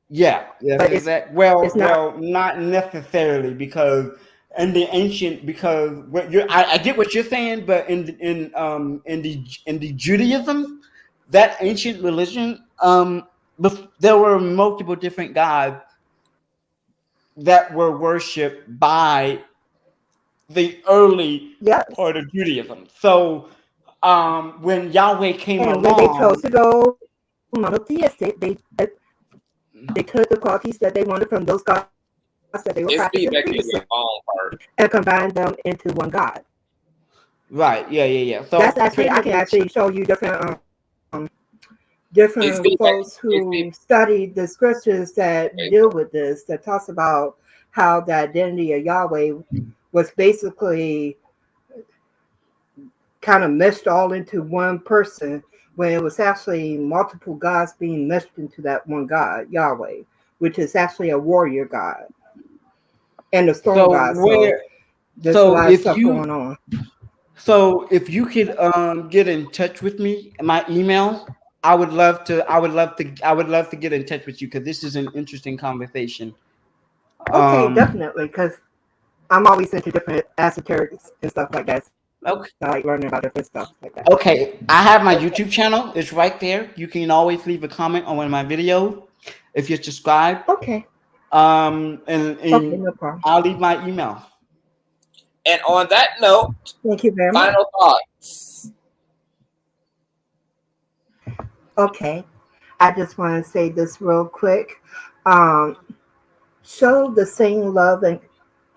Yeah, But exactly. Well, it's not. not necessarily, because in the ancient, because what I get what you're saying, but in the Judaism, that ancient religion, there were multiple different gods that were worshipped by the early part of Judaism. So when Yahweh came And along, when they chose to go monotheistic, they took the qualities that they wanted from those gods that they were It's practicing feedback to previously your phone part. and combined them into one God. Right. Yeah. So that's actually I can actually show you different folks who study the scriptures that deal with this, that talks about how the identity of Yahweh was basically kind of meshed all into one person, when it was actually multiple gods being meshed into that one God, Yahweh, which is actually a warrior god and a storm god. So there's a lot of stuff going on. So if you could get in touch with me, my email, I would love to get in touch with you, because this is an interesting conversation. Okay, definitely, because I'm always into different esoterics and stuff like that. Okay. I like learning about different stuff like that. Okay, I have my YouTube channel. It's right there. You can always leave a comment on one of my videos if you're subscribed. Okay. And okay, no problem. I'll leave my email. And on that note, thank you very much. Final thoughts. Okay, I just want to say this real quick. Show the same love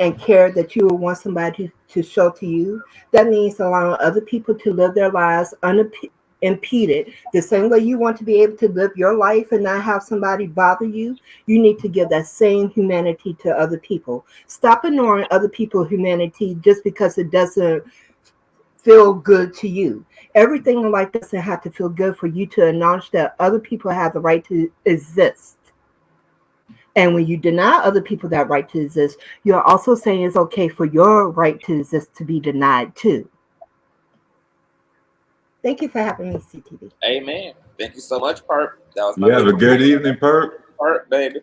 and care that you would want somebody to show to you. That means allowing other people to live their lives unimpeded. The same way you want to be able to live your life and not have somebody bother you, you need to give that same humanity to other people. Stop ignoring other people's humanity just because it doesn't feel good to you. Everything in life doesn't have to feel good for you to acknowledge that other people have the right to exist. And when you deny other people that right to exist, you're also saying it's okay for your right to exist to be denied too. Thank you for having me, CTV. Amen. Thank you so much, Perp. That was my have a good evening, Perp. Perp, baby.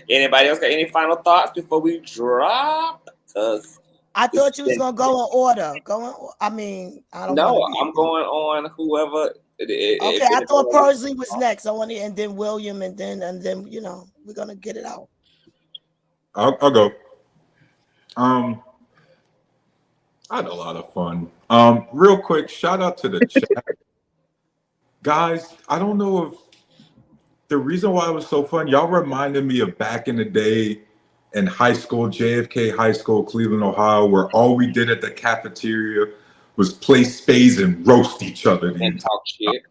Anybody else got any final thoughts before we drop? Because I thought you was gonna go in order. I don't know. I'm going on whoever. Okay, I thought Persley was next. I wanted, and then William, and then we're gonna get it out. I'll go. I had a lot of fun. Real quick, shout out to the chat. Guys, I don't know if the reason why it was so fun, y'all reminded me of back in the day in high school, JFK High School, Cleveland, Ohio, where all we did at the cafeteria was play spades and roast each other and talk shit.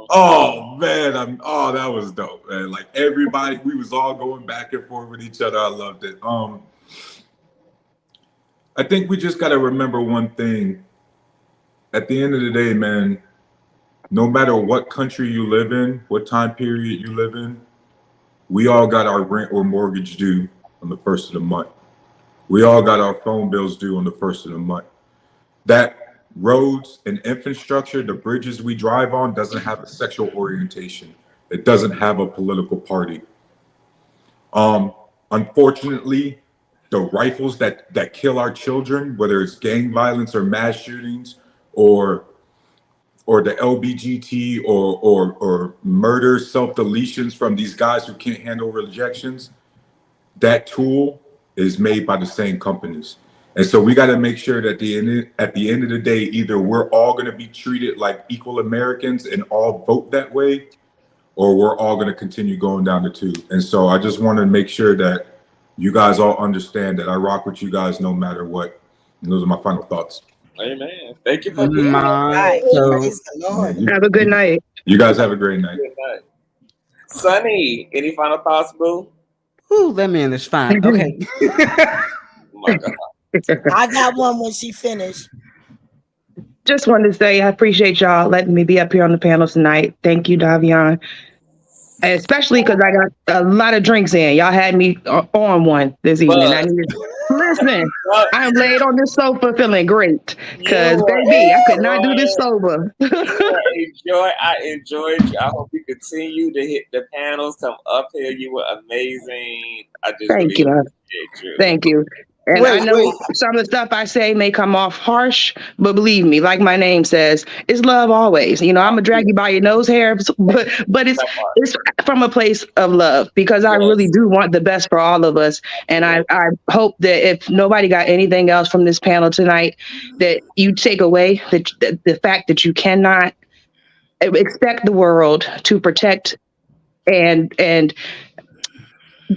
Oh man, that was dope, man. Like everybody, we was all going back and forth with each other. I loved it. I think we just got to remember one thing. At the end of the day, man, no matter what country you live in, what time period you live in, we all got our rent or mortgage due on the first of the month. We all got our phone bills due on the first of the month. That roads and infrastructure, the bridges we drive on, doesn't have a sexual orientation. It doesn't have a political party. Unfortunately, the rifles that kill our children, whether it's gang violence or mass shootings or or the LBGT or murder self-deletions from these guys who can't handle rejections, that tool is made by the same companies. And so we got to make sure that at the end of the day, either we're all going to be treated like equal Americans and all vote that way, or we're all going to continue going down the tube. And so I just want to make sure that you guys all understand that I rock with you guys no matter what. And those are my final thoughts. Amen. Thank you for being here. Right. So, Praise the Lord. Have a good night. You guys have a great night. Good night. Sonny, any final thoughts, boo? ooh, that man is fine. Okay. Oh my God. I got one when she finished. Just wanted to say I appreciate y'all letting me be up here on the panel tonight. Thank you, Davion. Especially because I got a lot of drinks in. Y'all had me on one this evening. I needed, listen, I'm laid on this sofa feeling great. Because, baby, I could not do this sober. I enjoyed you. I hope you continue to hit the panels. Come up here. You were amazing. I just Thank you. appreciate you. Thank you. And I know some of the stuff I say may come off harsh, but believe me, like my name says, it's love always. You know, I'm gonna drag you by your nose hair, but it's from a place of love, because I really do want the best for all of us. And I hope that if nobody got anything else from this panel tonight, that you take away the fact that you cannot expect the world to protect and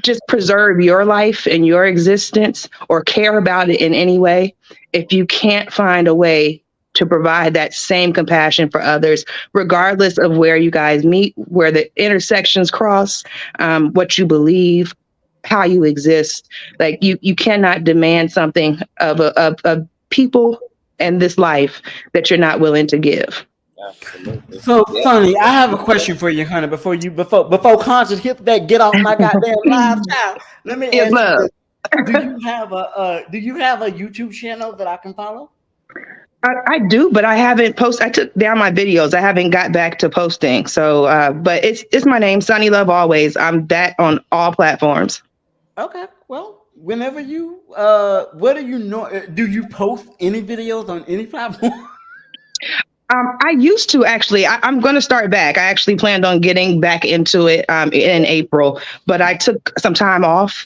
just preserve your life and your existence or care about it in any way if you can't find a way to provide that same compassion for others, regardless of where you guys meet, where the intersections cross, what you believe, how you exist. Like you cannot demand something of people and this life that you're not willing to give. Absolutely. So, Sonny, I have a question for you, honey. Before Conscious hit that get off my goddamn live child, let me ask you this. Do you have a YouTube channel that I can follow? I do, but I haven't posted. I took down my videos. I haven't got back to posting. So, but it's my name, Sunny Love Always. I'm that on all platforms. Okay. Well, whenever you, what do you know? Do you post any videos on any platform? I used to actually. I'm going to start back. I actually planned on getting back into it in April, but I took some time off.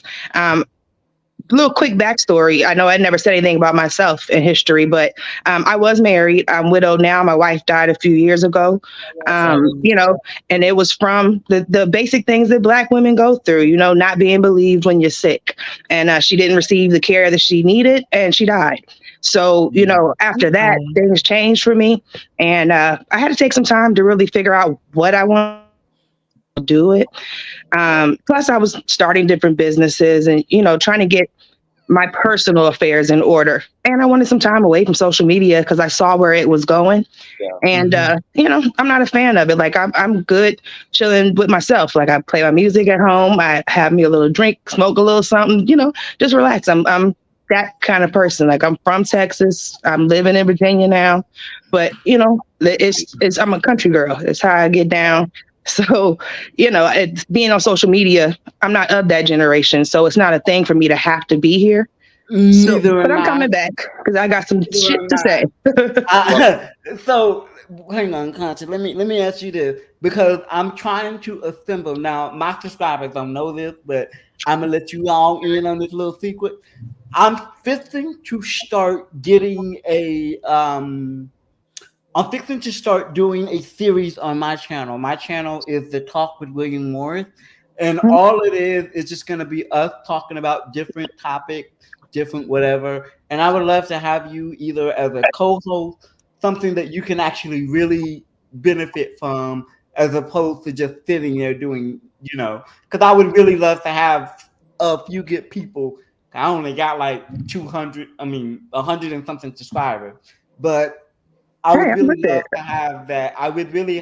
Little quick backstory. I know I never said anything about myself in history, but I was married. I'm widowed now. My wife died a few years ago. You know, and it was from the basic things that Black women go through, you know, not being believed when you're sick. And she didn't receive the care that she needed, and she died. So, you know, after that, things changed for me. And I had to take some time to really figure out what I want to do it. Plus, I was starting different businesses and, you know, trying to get my personal affairs in order. And I wanted some time away from social media because I saw where it was going. Yeah. And, you know, I'm not a fan of it. Like, I'm good chilling with myself. Like, I play my music at home. I have me a little drink, smoke a little something, you know, just relax. I'm that kind of person. Like, I'm from Texas. I'm living in Virginia now. But, you know, I'm a country girl. It's how I get down. So, you know, it's being on social media, I'm not of that generation. So it's not a thing for me to have to be here. But I'm coming back because I got some shit to say. So hang on, Conscious. Let me ask you this, because I'm trying to assemble. Now, my subscribers don't know this, but I'm gonna let you all in on this little secret. I'm fixing to start getting I'm fixing to start doing a series on my channel. My channel is The Talk with William Morris. And all it is just going to be us talking about different topics, different whatever. And I would love to have you either as a co-host, something that you can actually really benefit from, as opposed to just sitting there doing, you know, because I would really love to have a few good people. I only got like 100 and something subscribers. But I would really love to have that. I would really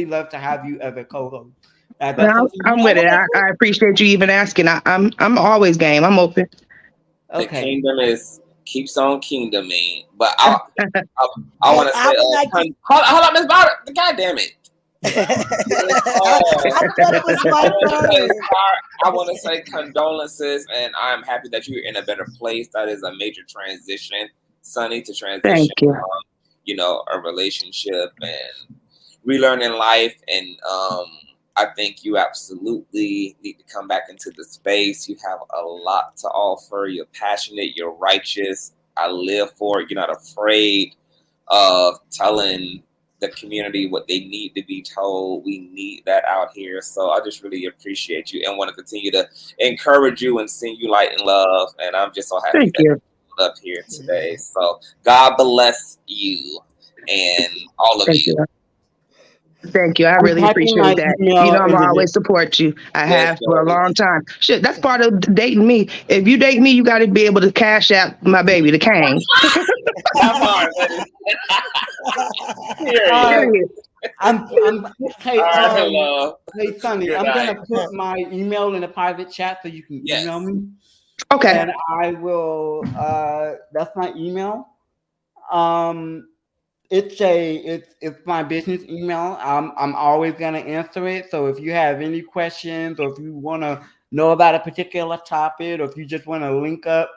love to have you as a co-host. I'm with it. I appreciate you even asking. I'm always game. I'm open. Okay. The kingdom keeps on kingdoming. But I want to say, hold on, Miss Barbara. God damn it. I want to say condolences, and I'm happy that you're in a better place. That is a major transition, Sonny, to transition. Thank you. you know, a relationship and relearning life. And I think you absolutely need to come back into the space. You have a lot to offer. You're passionate. You're righteous. I live for it. You're not afraid of telling the community what they need to be told. We need that out here. So I just really appreciate you and want to continue to encourage you and send you light and love. And I'm just so happy Thank that you. you're up here today. So God bless you and all of Thank you. you. Thank you. I I'm really typing my appreciate that. email You know, I'm in the always support you. I Yes, have for a Joey. long time. Shit, that's part of dating me. If you date me, you got to be able to cash out my baby, the Kang. Come on, buddy. Period. Hey, hello. hey, Sonny, Good I'm night. gonna put my email in a private chat so you can email me. Okay. And I will. That's my email. It's my business email. I'm always gonna answer it. So if you have any questions or if you want to know about a particular topic or if you just want to link up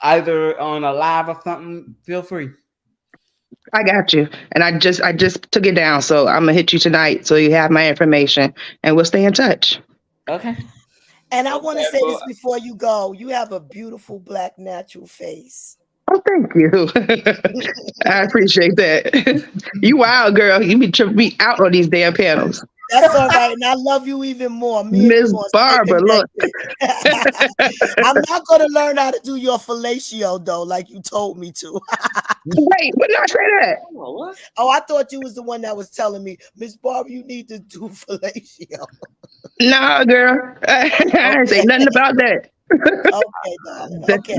either on a live or something, feel free. I got you. And I just took it down. So I'm gonna hit you tonight so you have my information and we'll stay in touch. Okay. And I want to say this before you go. You have a beautiful black natural face. Oh, thank you. I appreciate that. You wild girl. You be tripping me out on these damn panels. That's all right. And I love you even more. Me and Miss you gonna Barbara, look. I'm not gonna learn how to do your fellatio though, like you told me to. Wait, when did I say that? Oh, I thought you was the one that was telling me, Miss Barbara, you need to do fellatio. Nah, girl. I didn't say nothing about that. Okay, darling. Okay.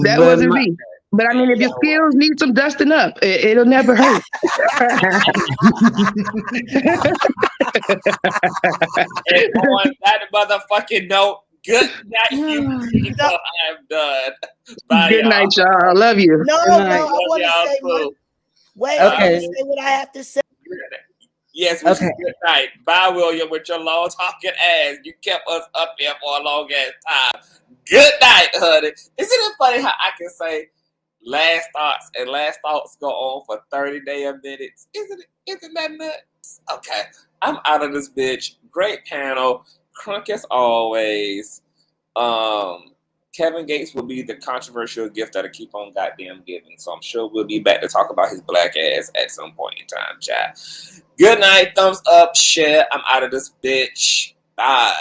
That wasn't me. But I mean, if your skills need some dusting up, it'll never hurt. And on that motherfucking note, good night, you people. I'm done. Bye, Good y'all. night, y'all. I love you. No, Good no, night. I Love want to y'all say too. wait, I want to say what I have to say. Yes, which is good night. Bye, William, with your long talking ass. You kept us up here for a long ass time. Good night, honey. Isn't it funny how I can say last thoughts and last thoughts go on for 30 damn minutes? Isn't that nuts? Okay, I'm out of this bitch. Great panel. Crunk as always. Kevin Gates will be the controversial gift that'll keep on goddamn giving. So I'm sure we'll be back to talk about his black ass at some point in time, chat. Good night. Thumbs up, share. I'm out of this bitch. Bye.